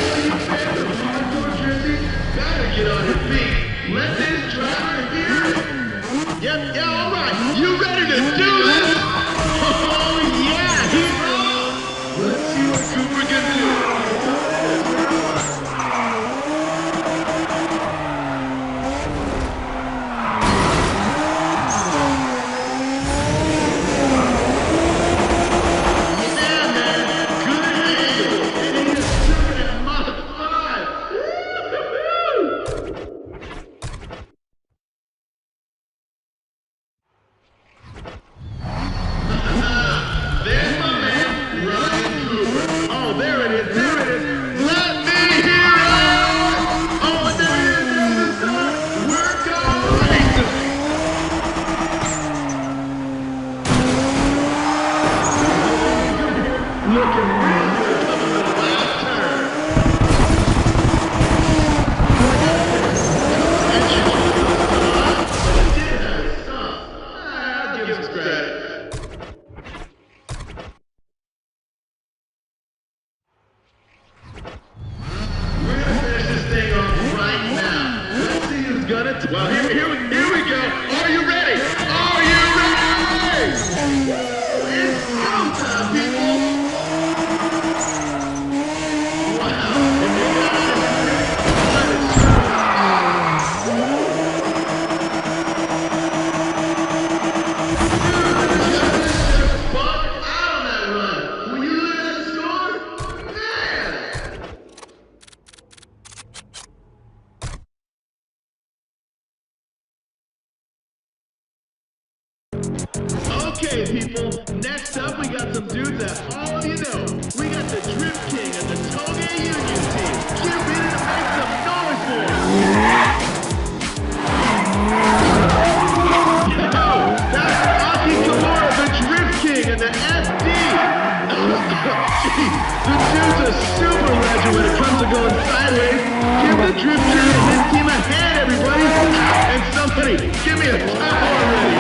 All you fans of hardcore drifting, gotta get on your feet. Let this driver hear it. Yep, yeah, all right. You ready to do this? Oh, yeah, he's on. Let's see what Cooper can do. Yeah, man. Good angle. And he just took it at Mach 5. Woo-hoo-hoo. There's my man, Ryan Cooper. Oh, there it is, there it is. Let me hear it! Oh, there it is, there's the sun. We're going racing. Looking real good coming to the last turn. And she was but it did have its stop. I'll give us credit. We're gonna finish this thing off right now. Let's see who's gonna. Well, here we go. Are you ready? Are you ready? It's go time, people. Okay, people, next up we got some dudes that all of you know. We got the Drift King and the Toge Union team. Get ready to make some noise for them. Yo, that's Aki Kimura, the Drift King, and the FD. Jeez, the dude's a super legend when it comes to going sideways. Give the Drift King and his team a hand, everybody. And somebody, give me a towel already.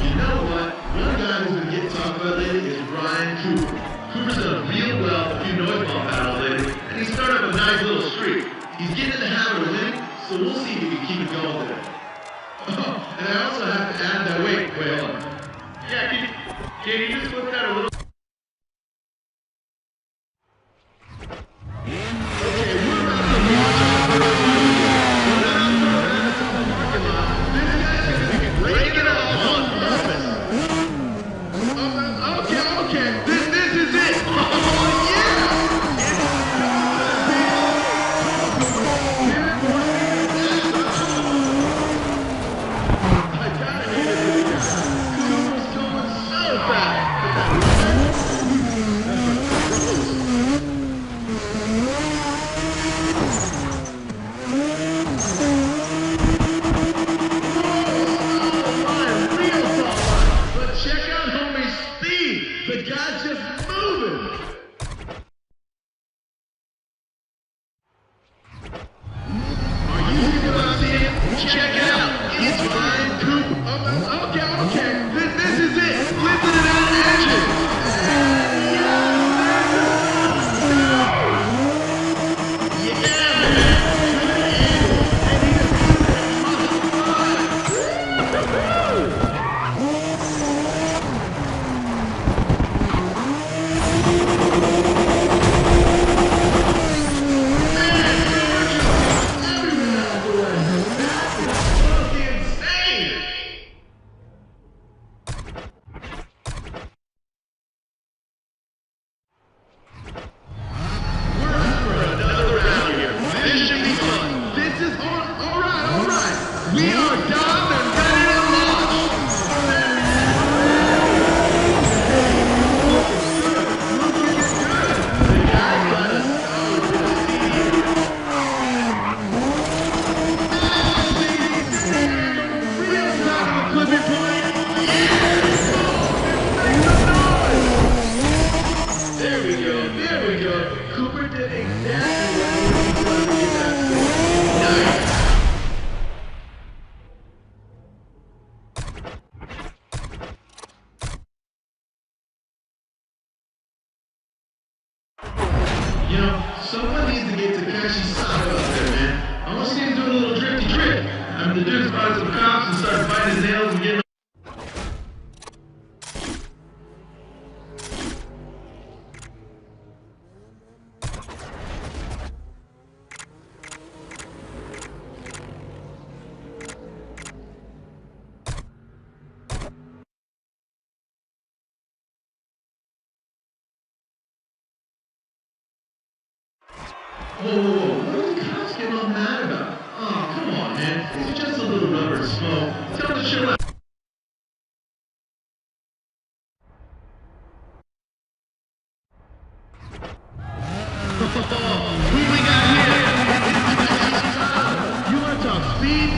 You know what? One guy who's been getting talked about lately is Ryan Cooper. Cooper's done real well a few noise ball battles lately, and he started up a nice little streak. He's getting in the habit of winning, so we'll see if he can keep it going today. Oh, and I also have to add that, wait, hold on. Yeah, can you just flip that a little? Okay, we're about to launch on the first one here. We're not throwing at the top of the parking lot. This guy's going to be breaking it all on purpose. Okay, this is it. Oh, yeah! It's showtime, people. Give it more speed than that. I gotta hand it to the guy. Cooper's going so fast. But that but check out homie's speed. The guy's just moving. Are you seeing what I'm seeing? Check it out. It's Ryan Cooper. Okay. This is it. Flipping it out of action. We are done and ready to launch! Looking good! The guy got us so to the CD. Real top of the clipping point! Yeah! Make some noise! There we go. Cooper did exactly what he wanted to get that score. Nice! You know, someone needs to get Takeshi Sato out there, man. I want to see him do a little drifty drift. I mean, the dude spotted some cops and started biting his nails and getting. Whoa, what are the cops getting all mad about? Oh, come on, man. It's just a little rubber and smoke. Tell them to chill out. Who we got here? You want to talk speed,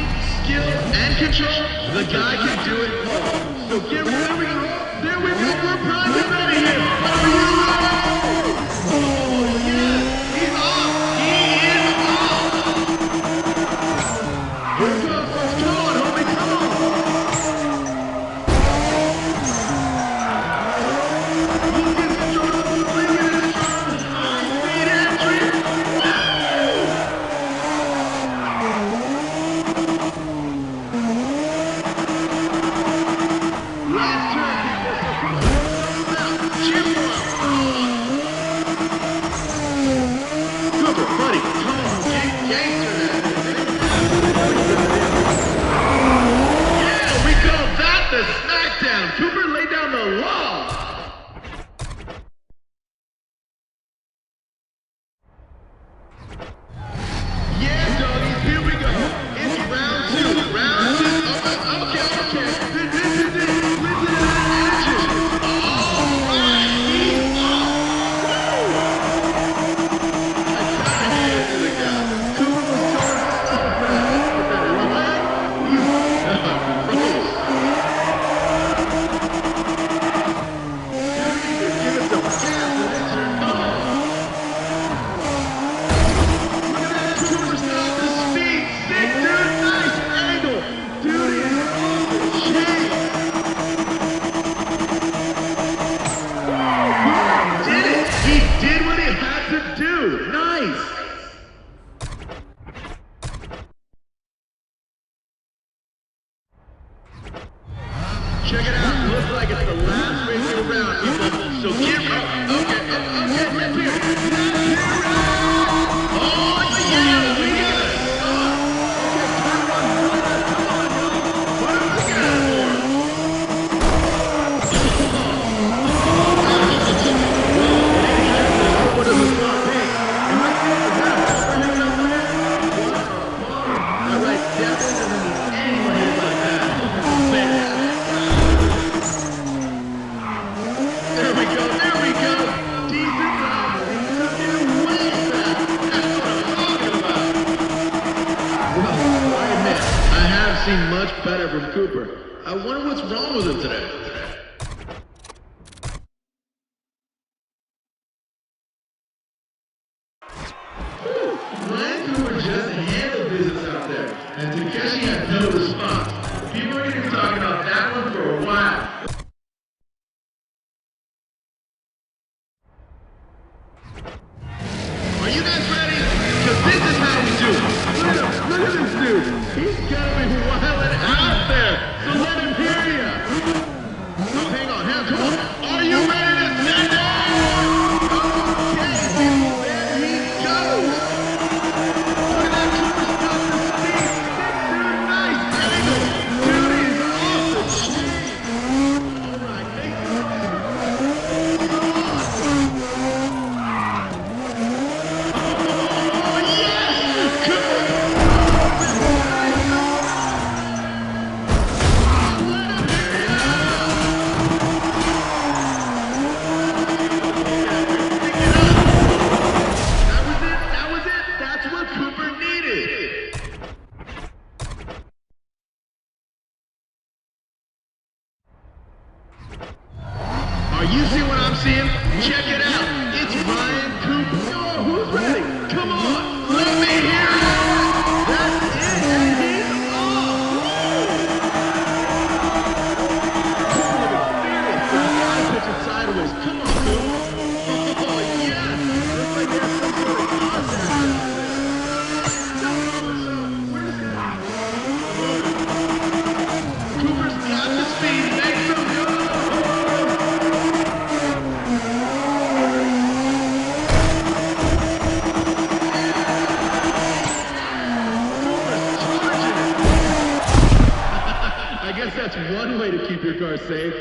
skill, and control? The guy can do it all. So get ready. There we go. We're primed and ready here. Are you ready? Oh, yeah. He's off. He is off. Here comes. Come on, homie. Come on. Looking strong. Looking strong. Speed and drift. Last turn, people. So come on. from Cooper. I wonder what's wrong with him today. Ryan Cooper just handled business out there, and Takeshi had no response. People are going to be talking about that one for a while. Are you guys ready? Because this is how we do it. Look at this dude. He's got to be wilding out there. So let him hear you. Oh, hang on. Come on. Are you ready to send it? Okay, there he goes. Look at that. Cooper's got the speed. Dude, nice angle. Dude, he's off the chain. All right, make you see what I'm seeing? Check it out. It's Ryan Cooper. Oh, who's ready? Come on. Let me hear it. That's it. And he's off. Cooper looking furious. But you gotta pitch it sideways. Come on, Cooper. Oh, yes. Looks like there's some sort of contact out there. Where's that? Cooper's got the speed. Make some go. That's one way to keep your car safe.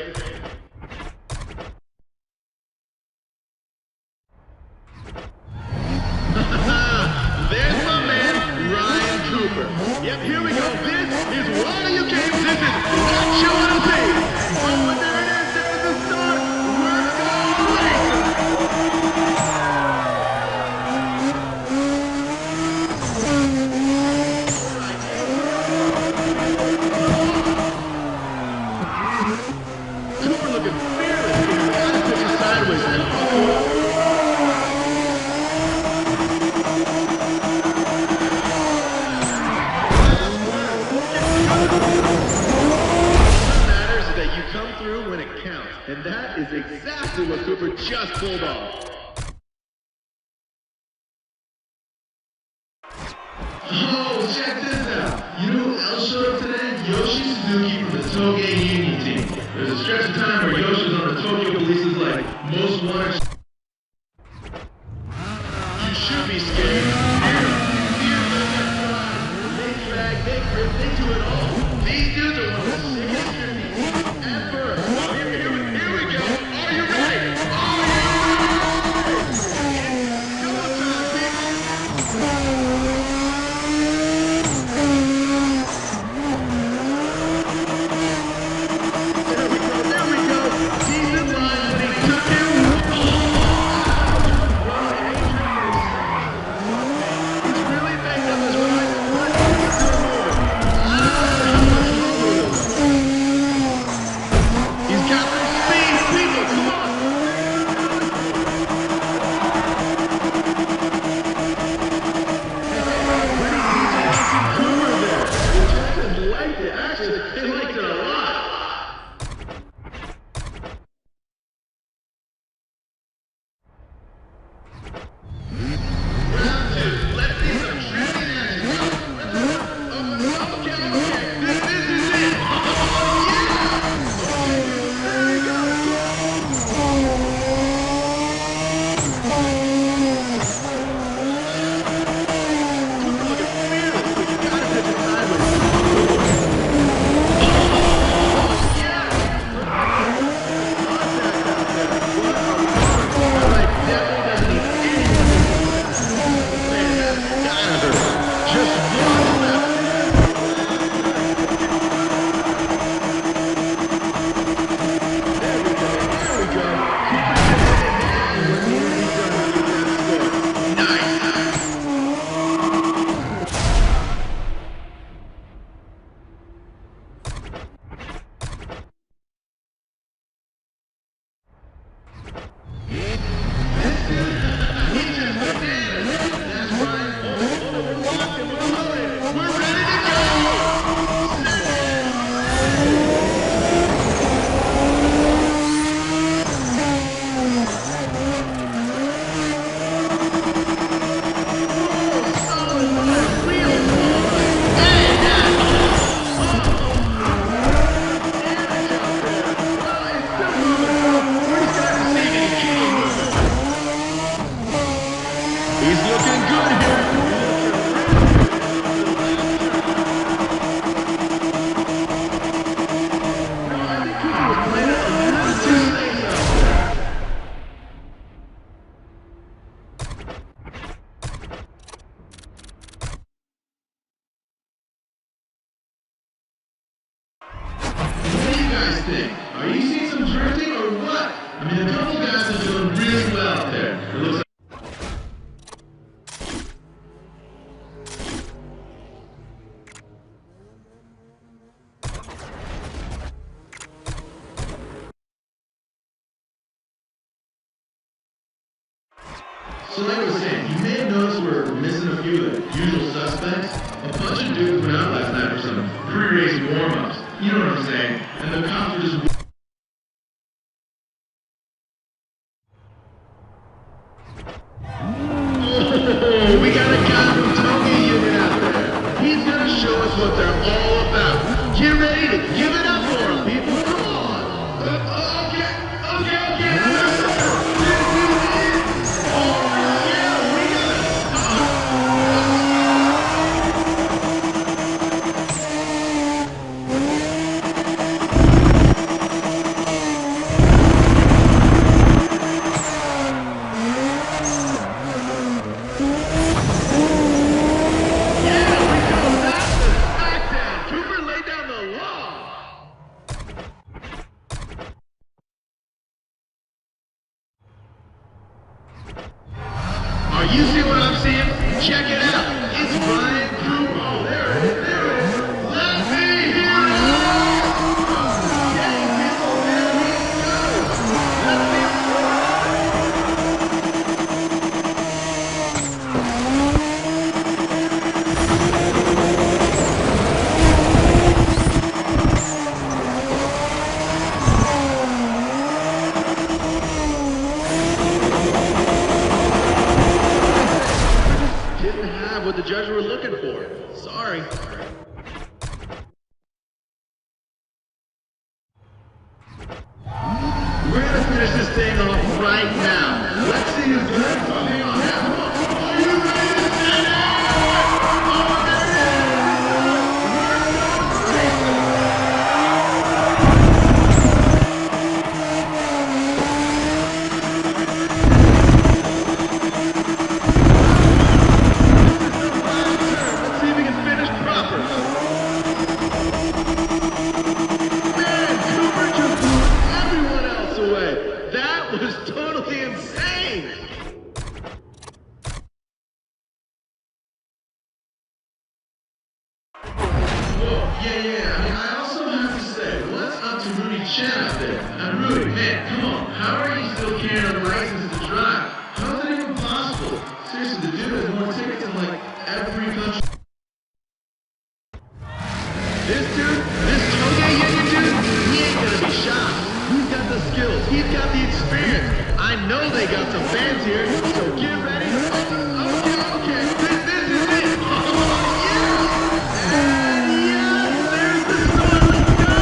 There's my man, Ryan Cooper. Yep, here we go. This is one of you games. This is what you want to see. Oh, and there it is. There's the start. We're going racing. Cooper looking fearless. He's got to pitch it sideways. Come on, Cooper. What matters is that you come through when it counts. And that is exactly what Cooper just pulled off. Oh, check this out. You know who else showed up today? Yoshi Suzuki from the Toge Union team. There's a stretch of time where Yoshi's on the Tokyo Police's like most wanted. You should be scared. They drag, they grip, they do it all. These dudes are one of the sickest teams ever. Oh, here we go. Are you ready? Are you ready? It's go time, people. There we go. Decent line, but he took him. Oh! thing? Are you seeing some drifting or what? I mean, a couple guys are doing really well out there. It looks like so like I was saying, you may have noticed we're missing a few of the usual suspects. A bunch of dudes went out last night for some pre-race warm-ups. You know what I'm saying? And the cops were just... Oh, we got a guy from Tokyo Unit out there. He's gonna show us what they're all about. Get ready to give it up for him, people. Come on. Okay. You see what I'm seeing? Check it out. It's Brian Crew. Oh, there it is. Let me hear it. Okay, people, there we go. Let's see what the judge were looking for. Sorry. We're gonna finish this thing off right now. Let's see who's good. Oh, hang on. Are you ready to stand up? Oh, there it out there. And Rudy, man, come on. How are you still carrying a license to drive? How is that even possible? Seriously, the dude has more tickets in like every country. This dude, this Toge Union dude, he ain't gonna be shocked. He's got the skills. He's got the experience. I know they got some fans here, so get ready. Okay. This is it. Oh, yeah. And yes, there's the start. Let's go.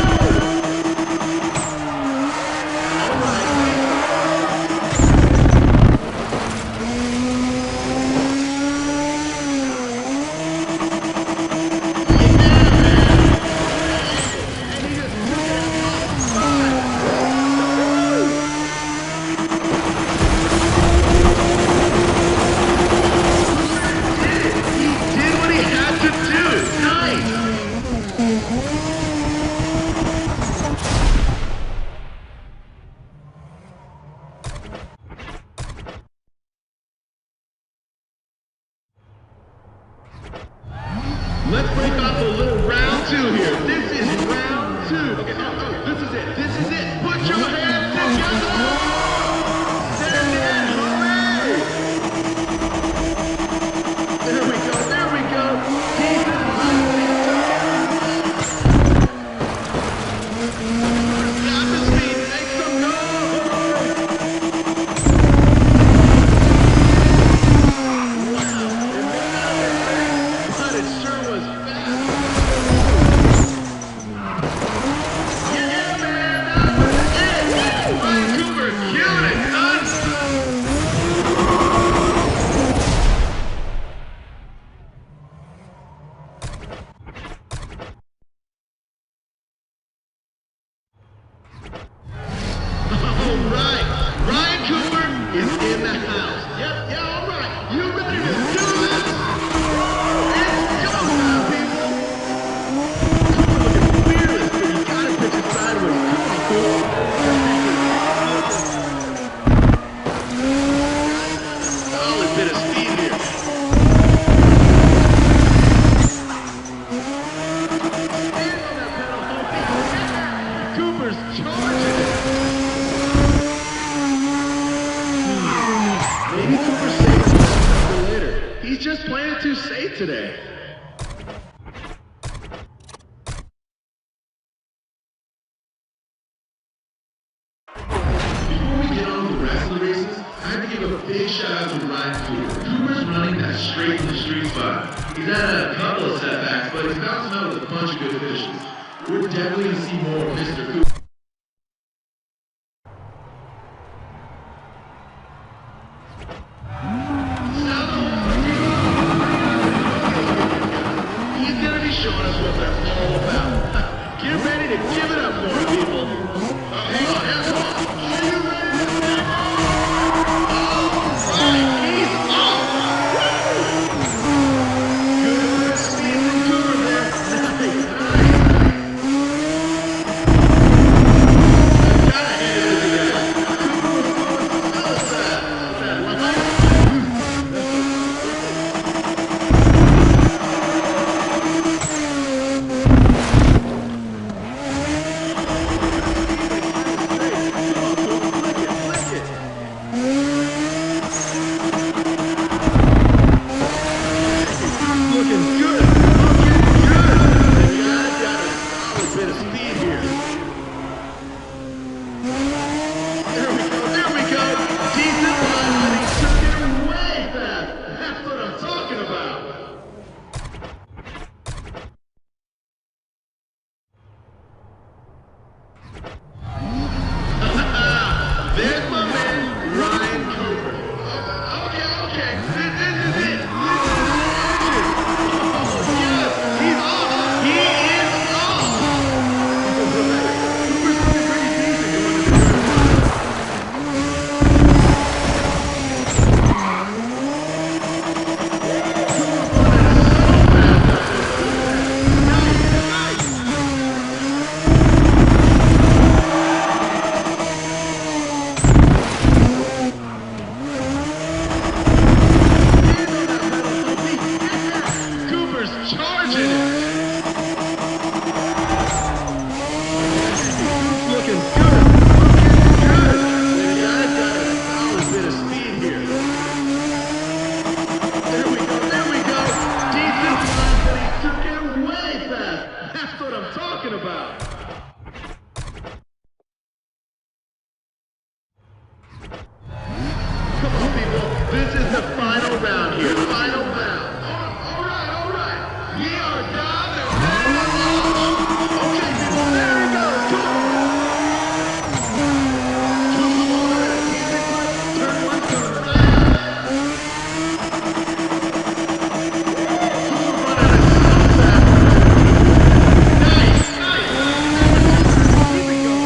Let's break off a little round two here. This is round two. Okay, this is it. This is it. Put your hands together. Send it, hooray! There we go. There we go. Decent got the speed. Make some noise. But it sure was fast. just playing it too safe today. Before we get on with the rest of the races, I have to give a big shout out to Ryan Cooper. Cooper's running that straight from the street spot. He's had a couple of setbacks, but he's bouncing out with a bunch of good finishes. We're definitely going to see more of Mr. Cooper. He's going to be showing us what they're all about. Get ready to give it up for him, people. Hang on, hang on. Are you ready to step on? All right, he's off. Good speed from Cooper there. Nice, nice. Gotta hand it to the guy. Cooper was going so fast. That line. Looking good. Looking good. The guy's got a solid bit of speed here. There we go. Decent line, but he took it way fast. That's what I'm talking about. There's my man, Ryan Cooper. Okay. This is it. Oh, yes. He's off. He is off. Cooper's looking pretty decent going into the Cooper's charging it. Looking good. Good. The guy's got a solid bit of speed here. There we go. Decent line, but he took it way fast. That's what I'm talking about. Come on, people. This is the final round here. Final round. All right. We are down to okay, people. There we go. Come on. Turn one, turn right. Nice. Keep it going.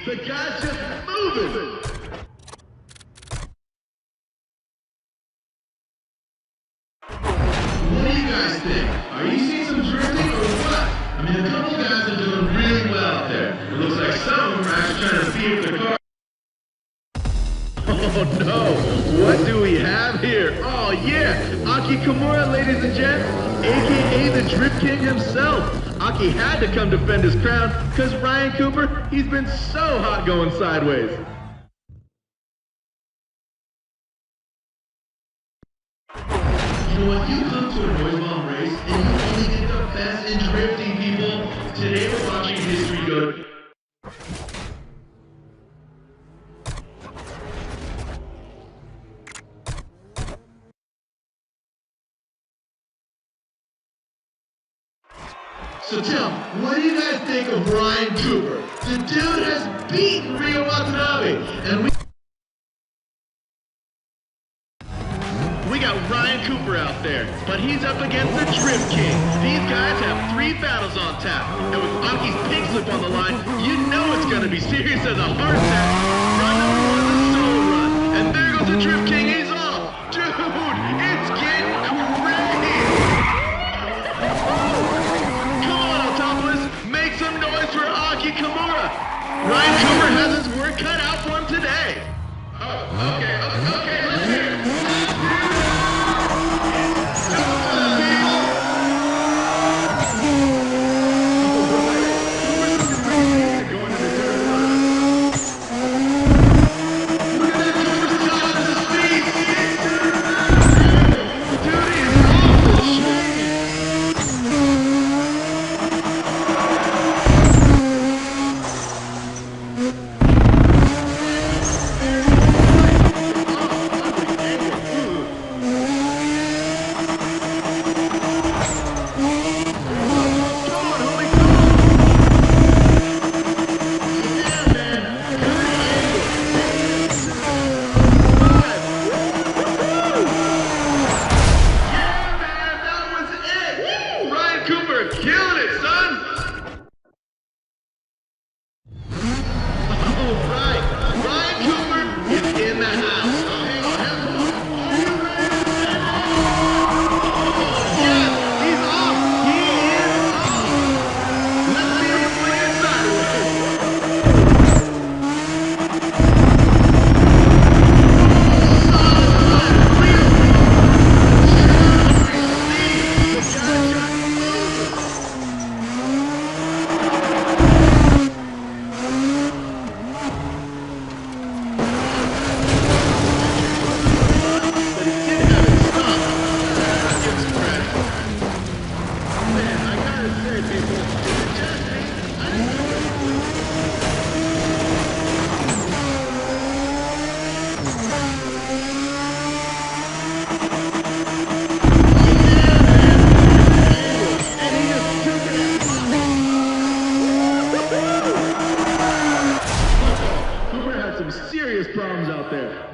The guy's just moving. What do you guys think? Are you seeing some drifting or what? I mean, a couple guys are doing really well out there. It looks like some of them are actually trying to see if the car. Oh no! What do we have here? Oh yeah! Aki Kimura, ladies and gents, aka the Drip King himself. Aki had to come defend his crown because Ryan Cooper, he's been so hot going sideways. You know what? You come to a noise bomb race and you only get the best in drifting, people. Today we're watching history go. So tell me, what do you guys think of Ryan Cooper? The dude has beaten Rio Watanabe, and we got Ryan Cooper out there, but he's up against the Drift King. These guys have 3 battles on tap, and with Aki's pink slip on the line, you know it's gonna be serious as a heart attack. Run number 1, the solo run, and there goes the Drift King. He's off, dude. It's getting crazy. Ryan Cooper has his work cut out for him today. Oh, okay, let's hear it.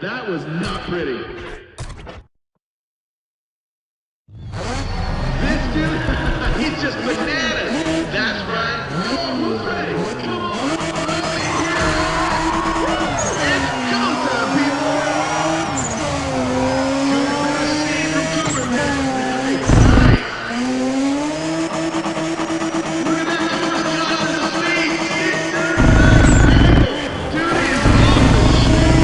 That was not pretty. This dude, he's just bananas. That's right. Oh, who's ready? Come on. Let's see here. It's go time, people. Good bit of speed from Cooper. Nice. Look at that Cooper's shot in the speed. Dude is off the chain.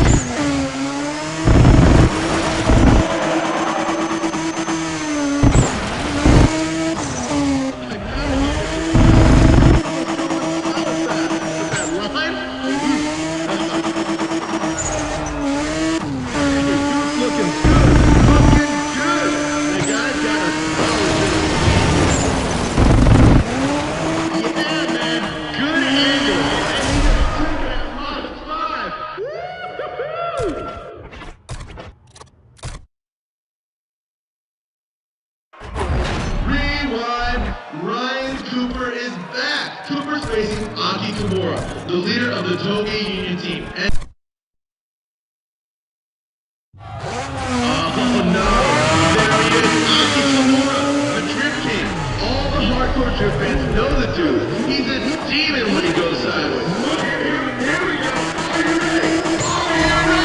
Ryan Cooper is back. Cooper's facing Aki Kimura, the leader of the Toge Union team. And oh no, there he is, Aki Kimura, the Drip King. All the hardcore Drip fans know the dude. He's a demon when he goes sideways. Here we go. Are you ready? Are you ready?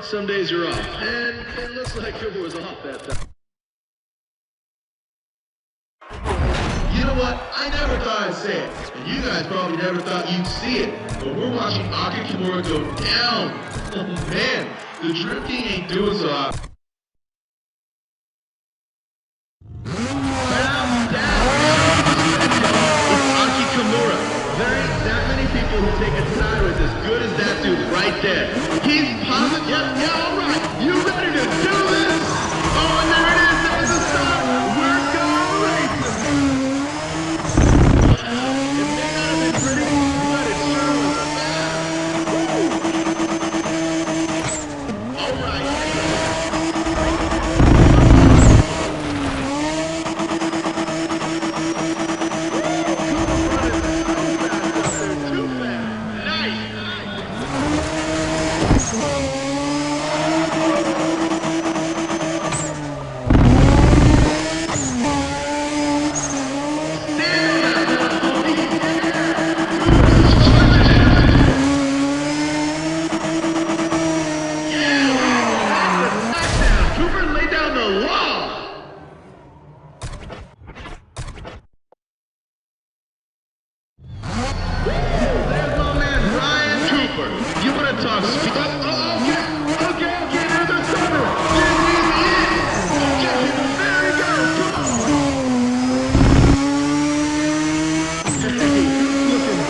some days are off. And it looks like Cooper was off that time. You know what? I never thought I'd say it, and you guys probably never thought you'd see it, but we're watching Aki Kimura go down. Oh man, the Drift King ain't doing so hot. It's Aki Kimura. There ain't that many people who take a side with as good as that dude right there. He's positive. Yeah, all right. You ready to do this? Oh, and there it is. There's the start. We're going racing. It may not have been pretty, but it sure was fast. All right. Too fast. Nice. Cooper laid down the law. There's my man Ryan Cooper. You want to talk speed? Okay, there's a summer. This is it. Okay, there he goes. Come on. Hey, looking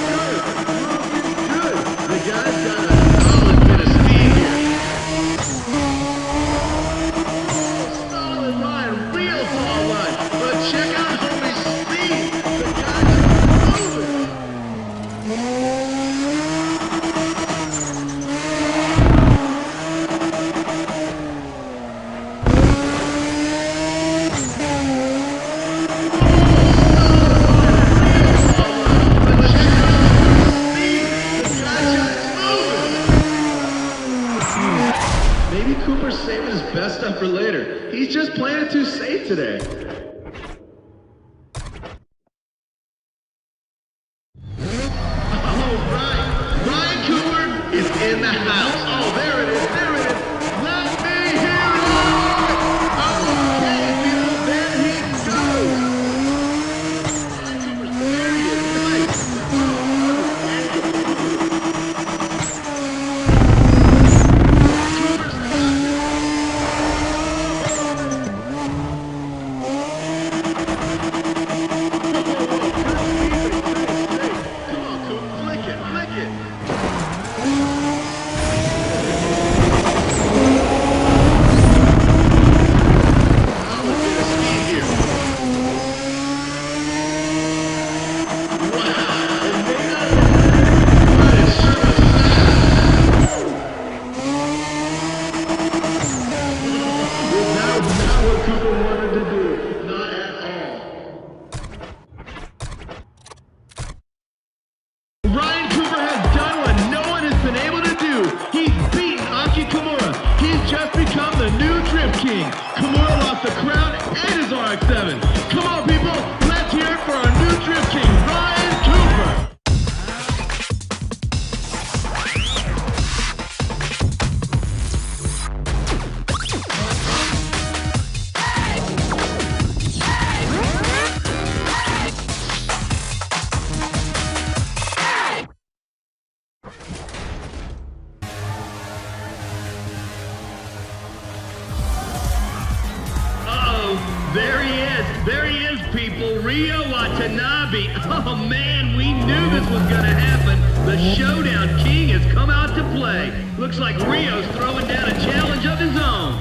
good. The guy's got a solid bit of speed here. Solid line, real tall line. But check out homie's speed. The guy's moving. Maybe Cooper's saving his best stuff for later. He's just playing it too safe today. All right. Ryan Cooper is in the house. Oh, there it is. Let me hear it. Okay, people, there he goes. Ryan Cooper's there he is. Nice. Ryan Cooper has done what no one has been able to do. He's beaten Aki Kimura. He's just become the new Drift King. Kimura lost the crown and his RX-7. Come on, people. Let's hear it for our new Drift King, Ryan Cooper. There he is, people. Ryo Watanabe. Oh, man, we knew this was going to happen. The Showdown King has come out to play. Looks like Ryo's throwing down a challenge of his own.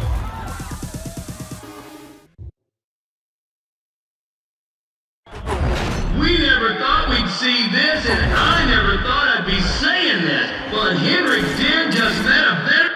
We never thought we'd see this, and I never thought I'd be saying this, but Henrik did just met a better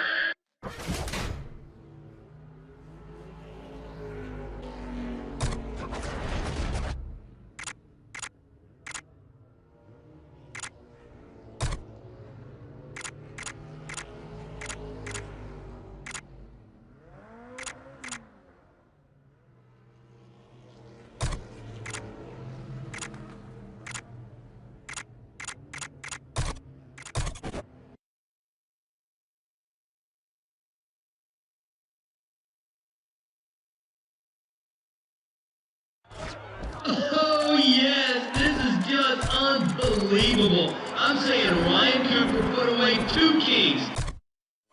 Oh, yes, this is just unbelievable. I'm saying Ryan Cooper put away 2 keys.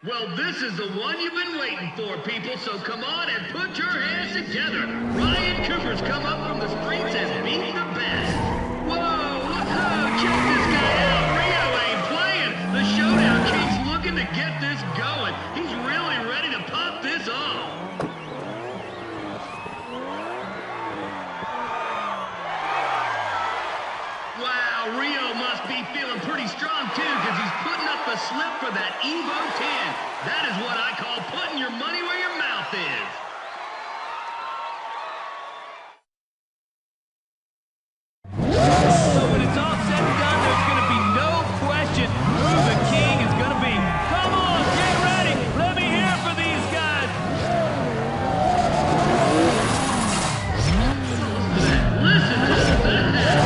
Well, this is the one you've been waiting for, people, so come on and put your hands together. Ryan Cooper's come up from the streets and beat the best. Whoa, check this guy out. Rio ain't playing. The Showdown King's looking to get this going. He's really ready to pop this off. Wow, Rio must be feeling pretty strong, too, because he's putting up a slip for that Evo 10. That is what I call putting your money where your mouth is. So when it's all said and done, there's going to be no question who the king is going to be. Come on, get ready. Let me hear it for these guys. Listen to that.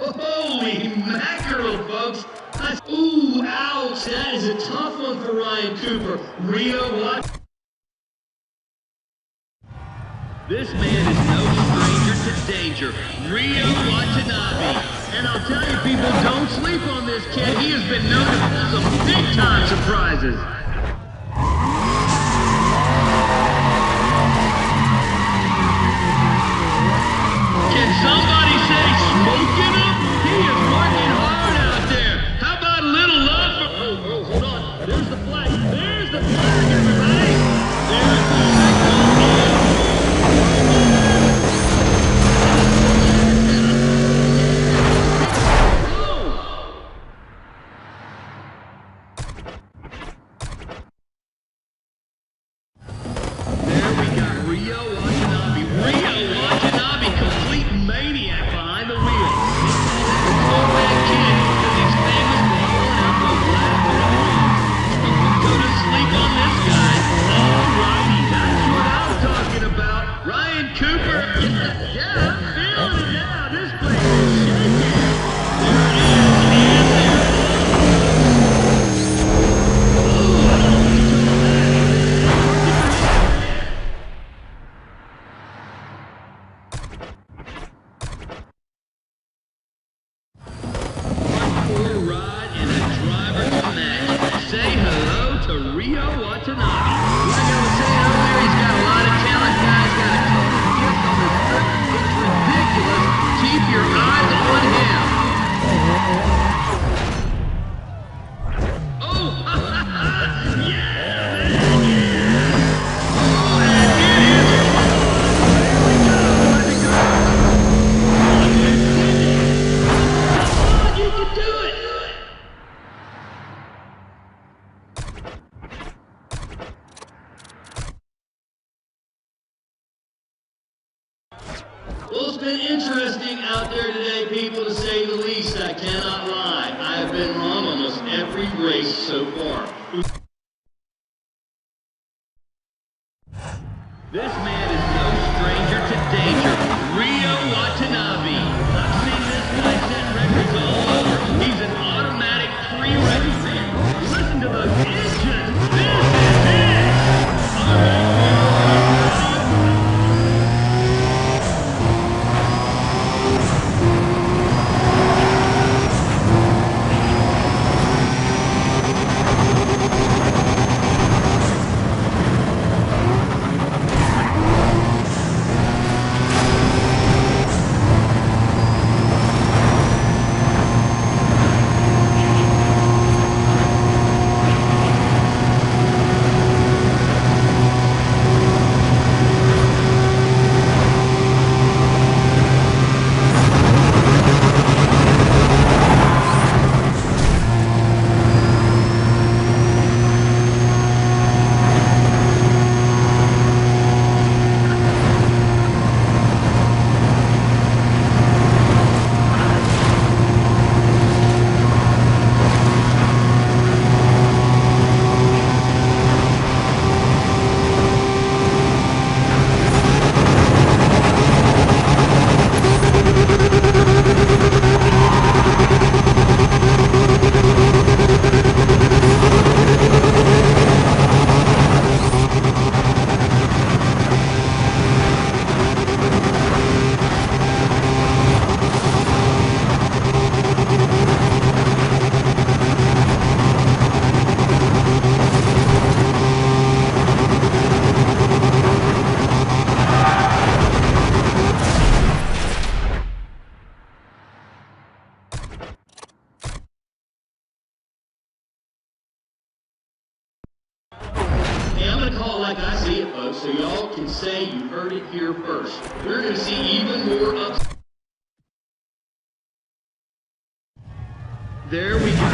Holy mackerel, folks. Ooh, ouch. That is a tough one for Ryan Cooper. Rio, what? This man is no stranger to danger. Rio Watanabe. And I'll tell you, people, don't sleep on this kid. He has been known to pull some big-time surprises. been interesting out there today, people, to say the least. I cannot lie. I have been wrong almost every race so far. This man is no stranger to danger. Rio Watanabe. I've seen this guy set records all over. He's an automatic pre-racer. Listen to the engine. This is it. All right. Like I see it, folks, so y'all can say you heard it here first. We're going to see even more ups. There we go.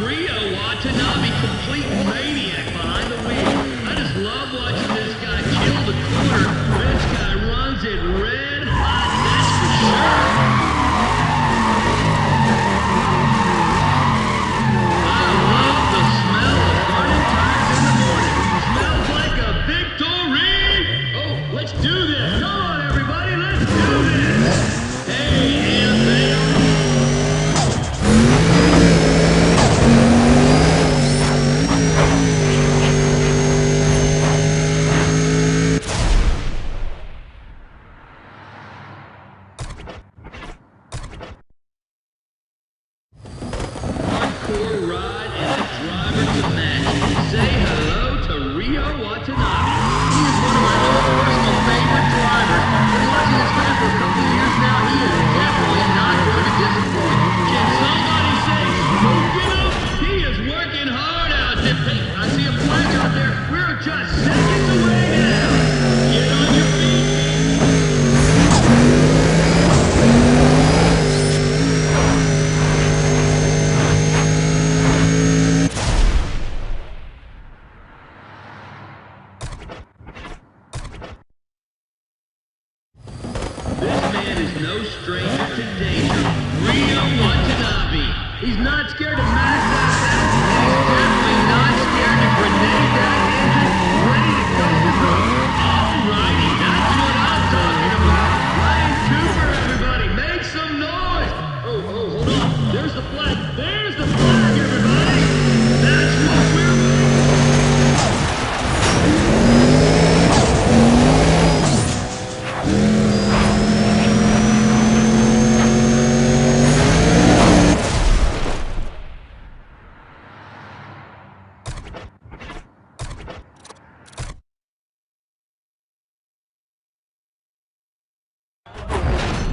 Rio Watanabe, complete maniac behind the wheel. I just love watching this guy kill the corner. This guy runs it red hot, that's for sure. I love the smell of burning tires in the morning. Smells like a victory! Oh, let's do this! Come on, everybody, let's do this! Hey, and they are... Hardcore ride and a driver to match. Say hello to Rio Watanabe. He is one of my own personal favorite drivers. Been watching this man for a couple of years now. He is definitely not going to disappoint. Can somebody say smoking him? He is working hard out there. Hey, I see a flag out there. We're just seconds away now. Get on your feet. This man is no stranger to danger. Rio Watanabe. He's not scared to max that out, and he's definitely not scared to grenade that engine, ready to go to the... Alrighty, that's what I'm talking about. Ryan Cooper, everybody, make some noise. Oh, hold on. There's the flag. There's the flag, everybody. That's what we're...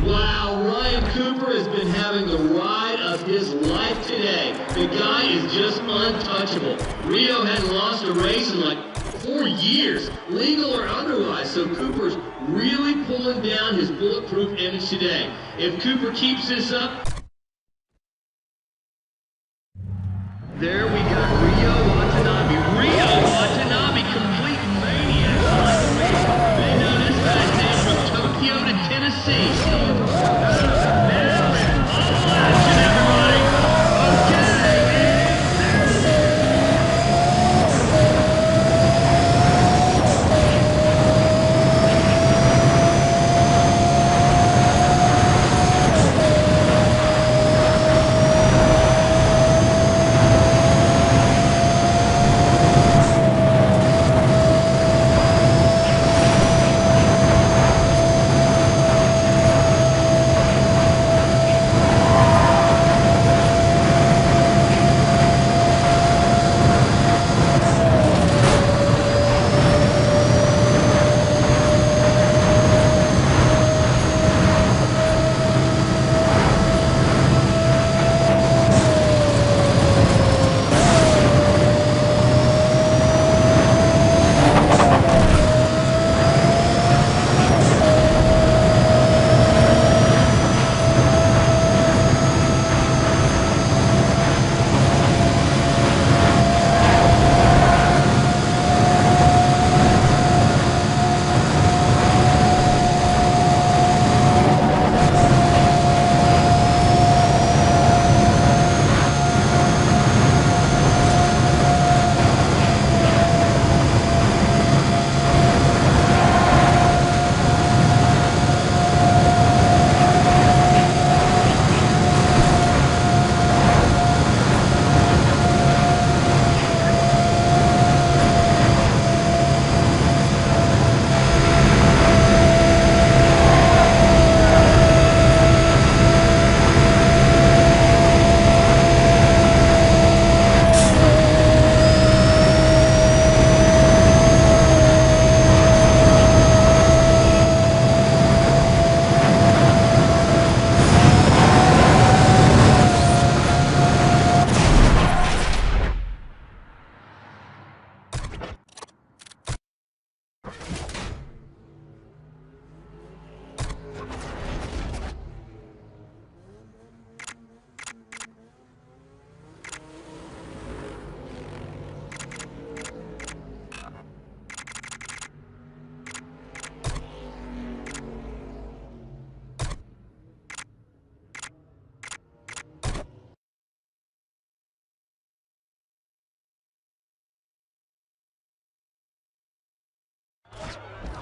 Wow, Ryan Cooper has been having the ride of his life today. The guy is just untouchable. Rio hadn't lost a race in like 4 years, legal or otherwise, so Cooper's really pulling down his bulletproof image today. If Cooper keeps this up... There we got Rio Watanabe. Rio Watanabe, complete maniac. They know this guy's name from Tokyo to Tennessee.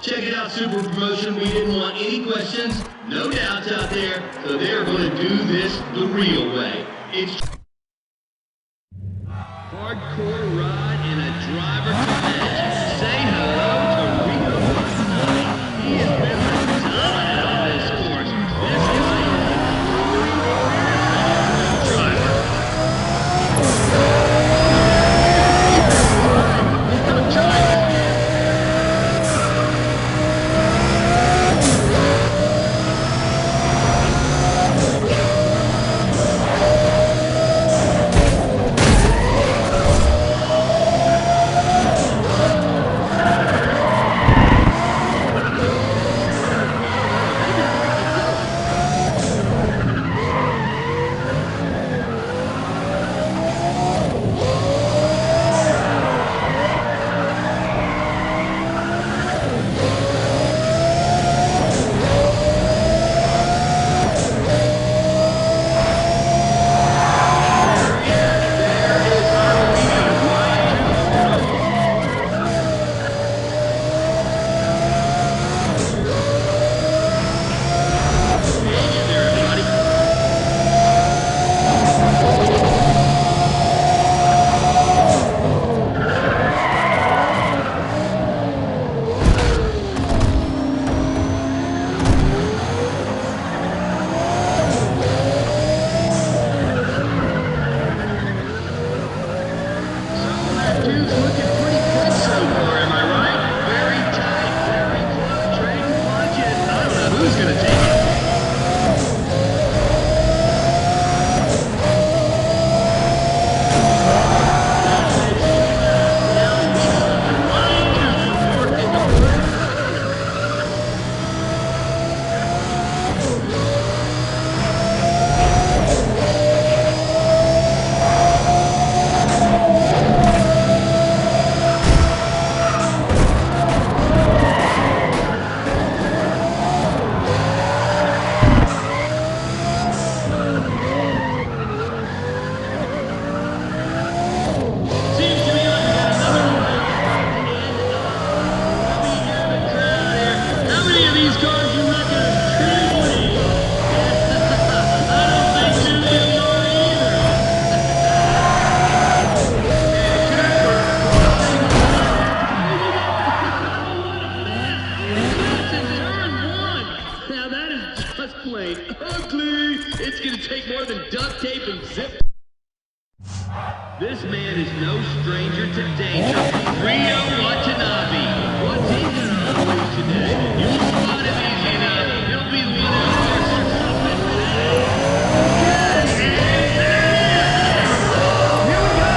Check it out, Super Promotion. We didn't want any questions, no doubts out there, so they're going to do this the real way. It's hardcore ride and a driver command. Say hello to Rio Watanabe. He has been dominant on this course. This guy is a driver. This man is no stranger to danger. Rio Watanabe. What's he gonna accomplish today? You spot him easy enough. He'll be the one who starts your something today. Here we go.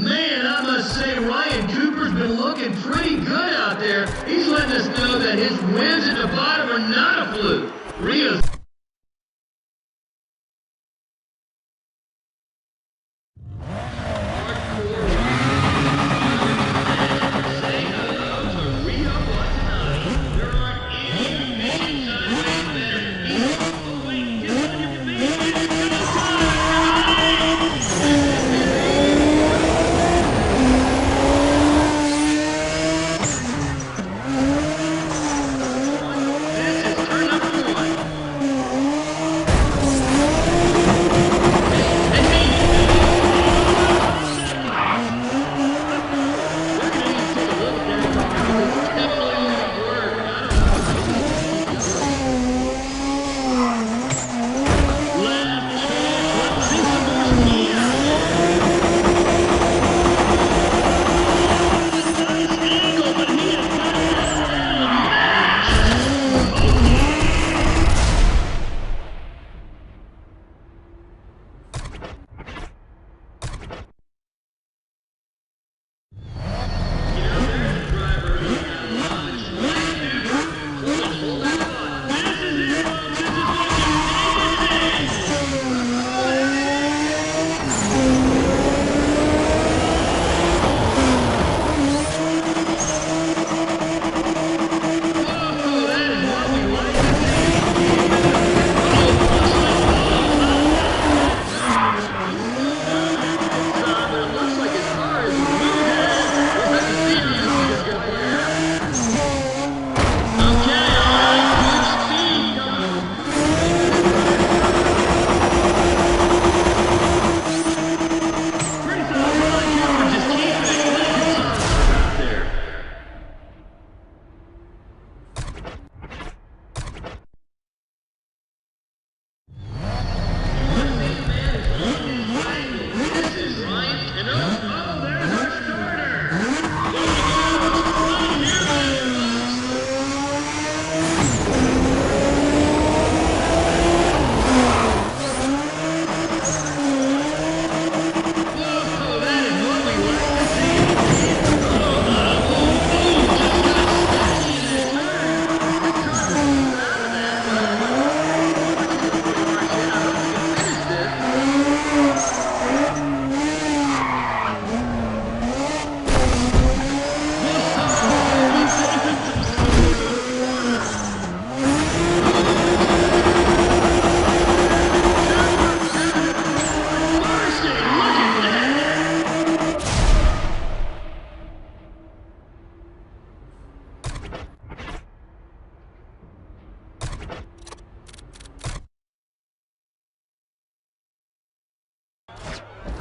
Man, I must say Ryan Cooper's been looking pretty good out there. He's letting us know that his wins at the bottom are not a fluke. Rio's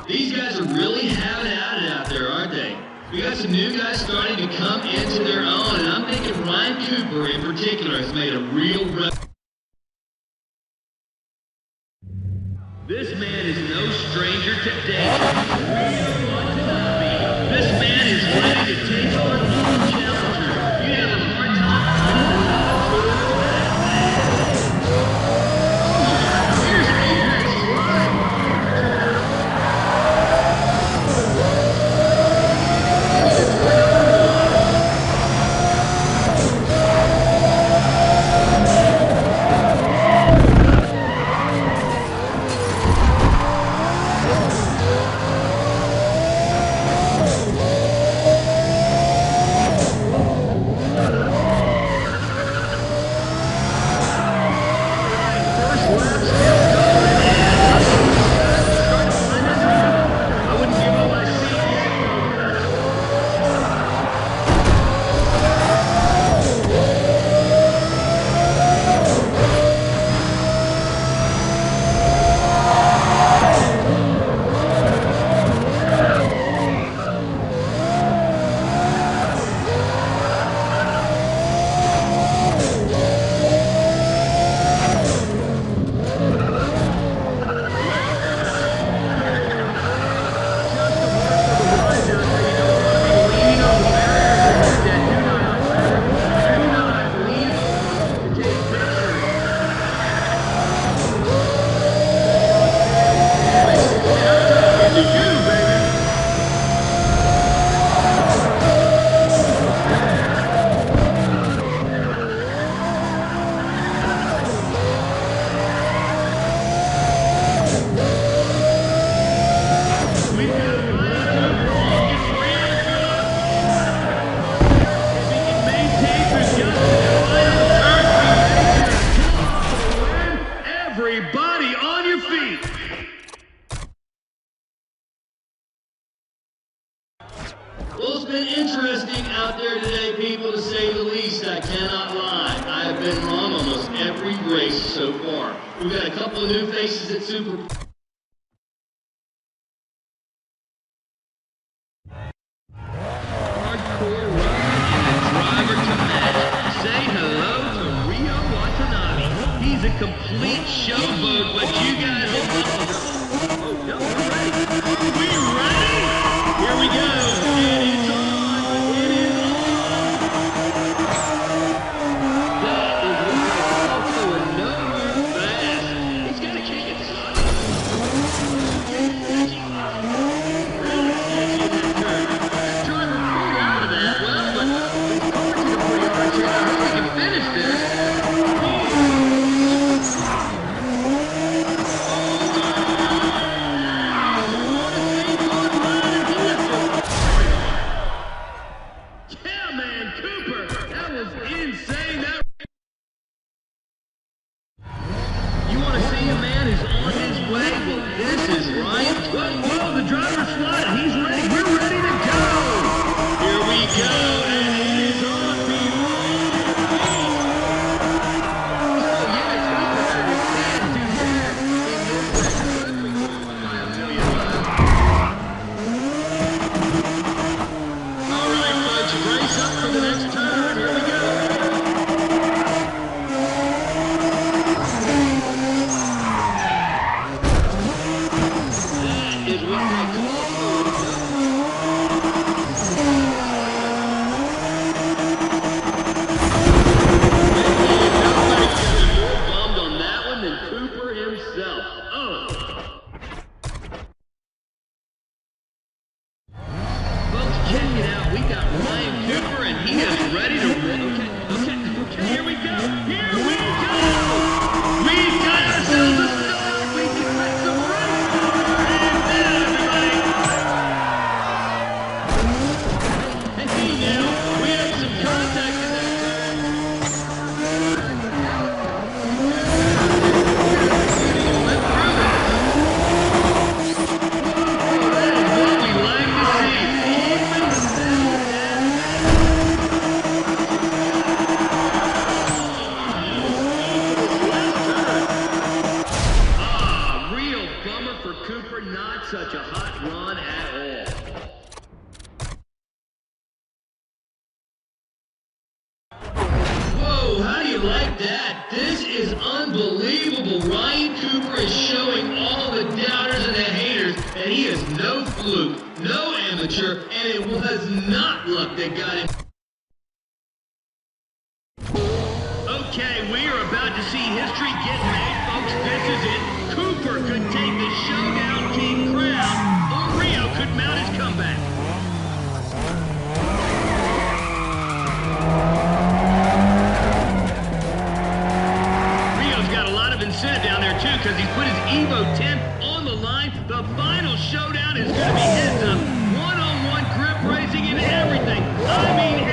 These guys are really having at it out there, aren't they? We got some new guys starting to come into their own, and I'm thinking Ryan Cooper in particular has made a real This man is no stranger to danger. This man is ready to take on any challenger. You have a hard been interesting out there today, people, to say the least. I cannot lie. I have been wrong almost every race so far. We've got a couple of new faces at Super. Hardcore ride and driver to match. Say hello to Rio Watanabe. He's a complete showboat, but you guys will love him. Oh, no, we're ready. Are we ready? Here we go. It is on. It is on. That is what I call going nowhere fast. He's got to kick it. Really catchy in that turn. That driver pulled out of that well, but his car took a pretty hard turn. I hope he can finish this. Such a hot run at all. Whoa, how do you like that? This is unbelievable. Ryan Cooper is showing all the doubters and the haters that he is no fluke, no amateur, and it was not luck that got him. Okay, we are about to see history get made, folks. This is it. Cooper could take the Showdown King crown, or Rio could mount his comeback. Rio's got a lot of incentive down there, too, because he's put his Evo 10 on the line. The final showdown is going to be heads up. One-on-one grip racing and everything. I mean,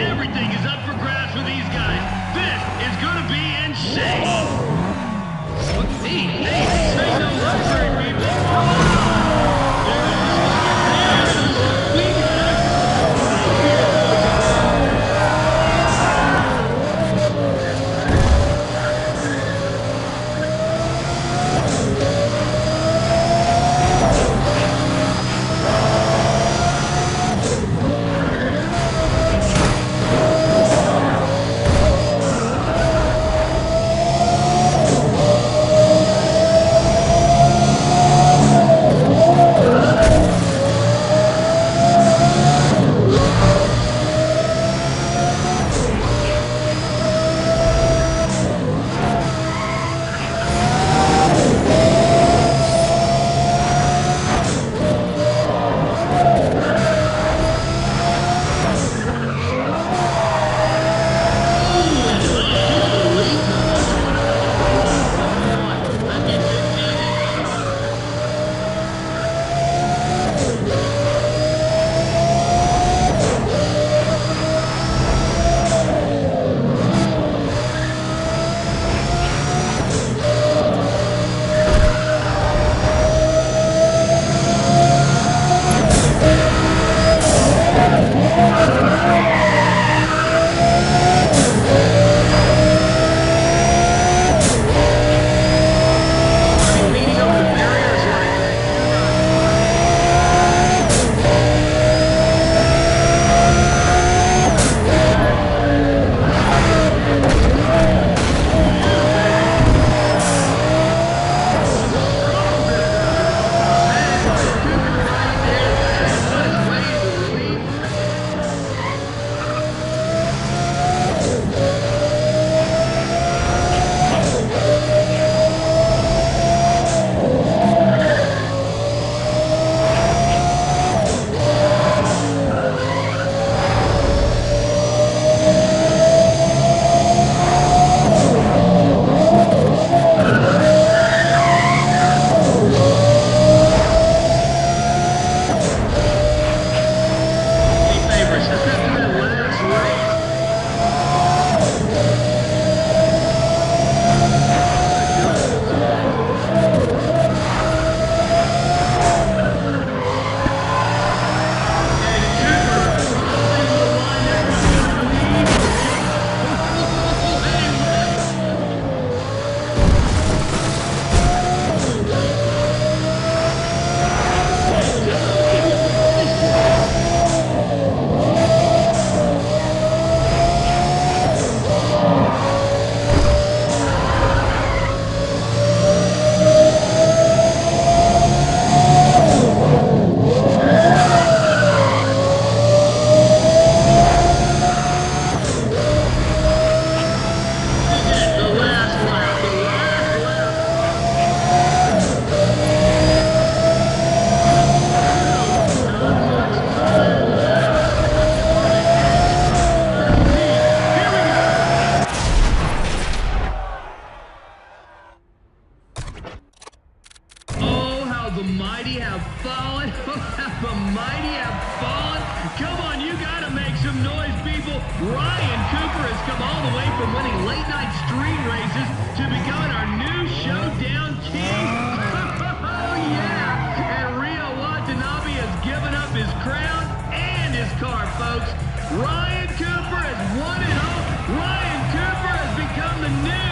street races to becoming our new showdown king. Oh, yeah. And Rio Watanabe has given up his crown and his car, folks. Ryan Cooper has won it all. Ryan Cooper has become the new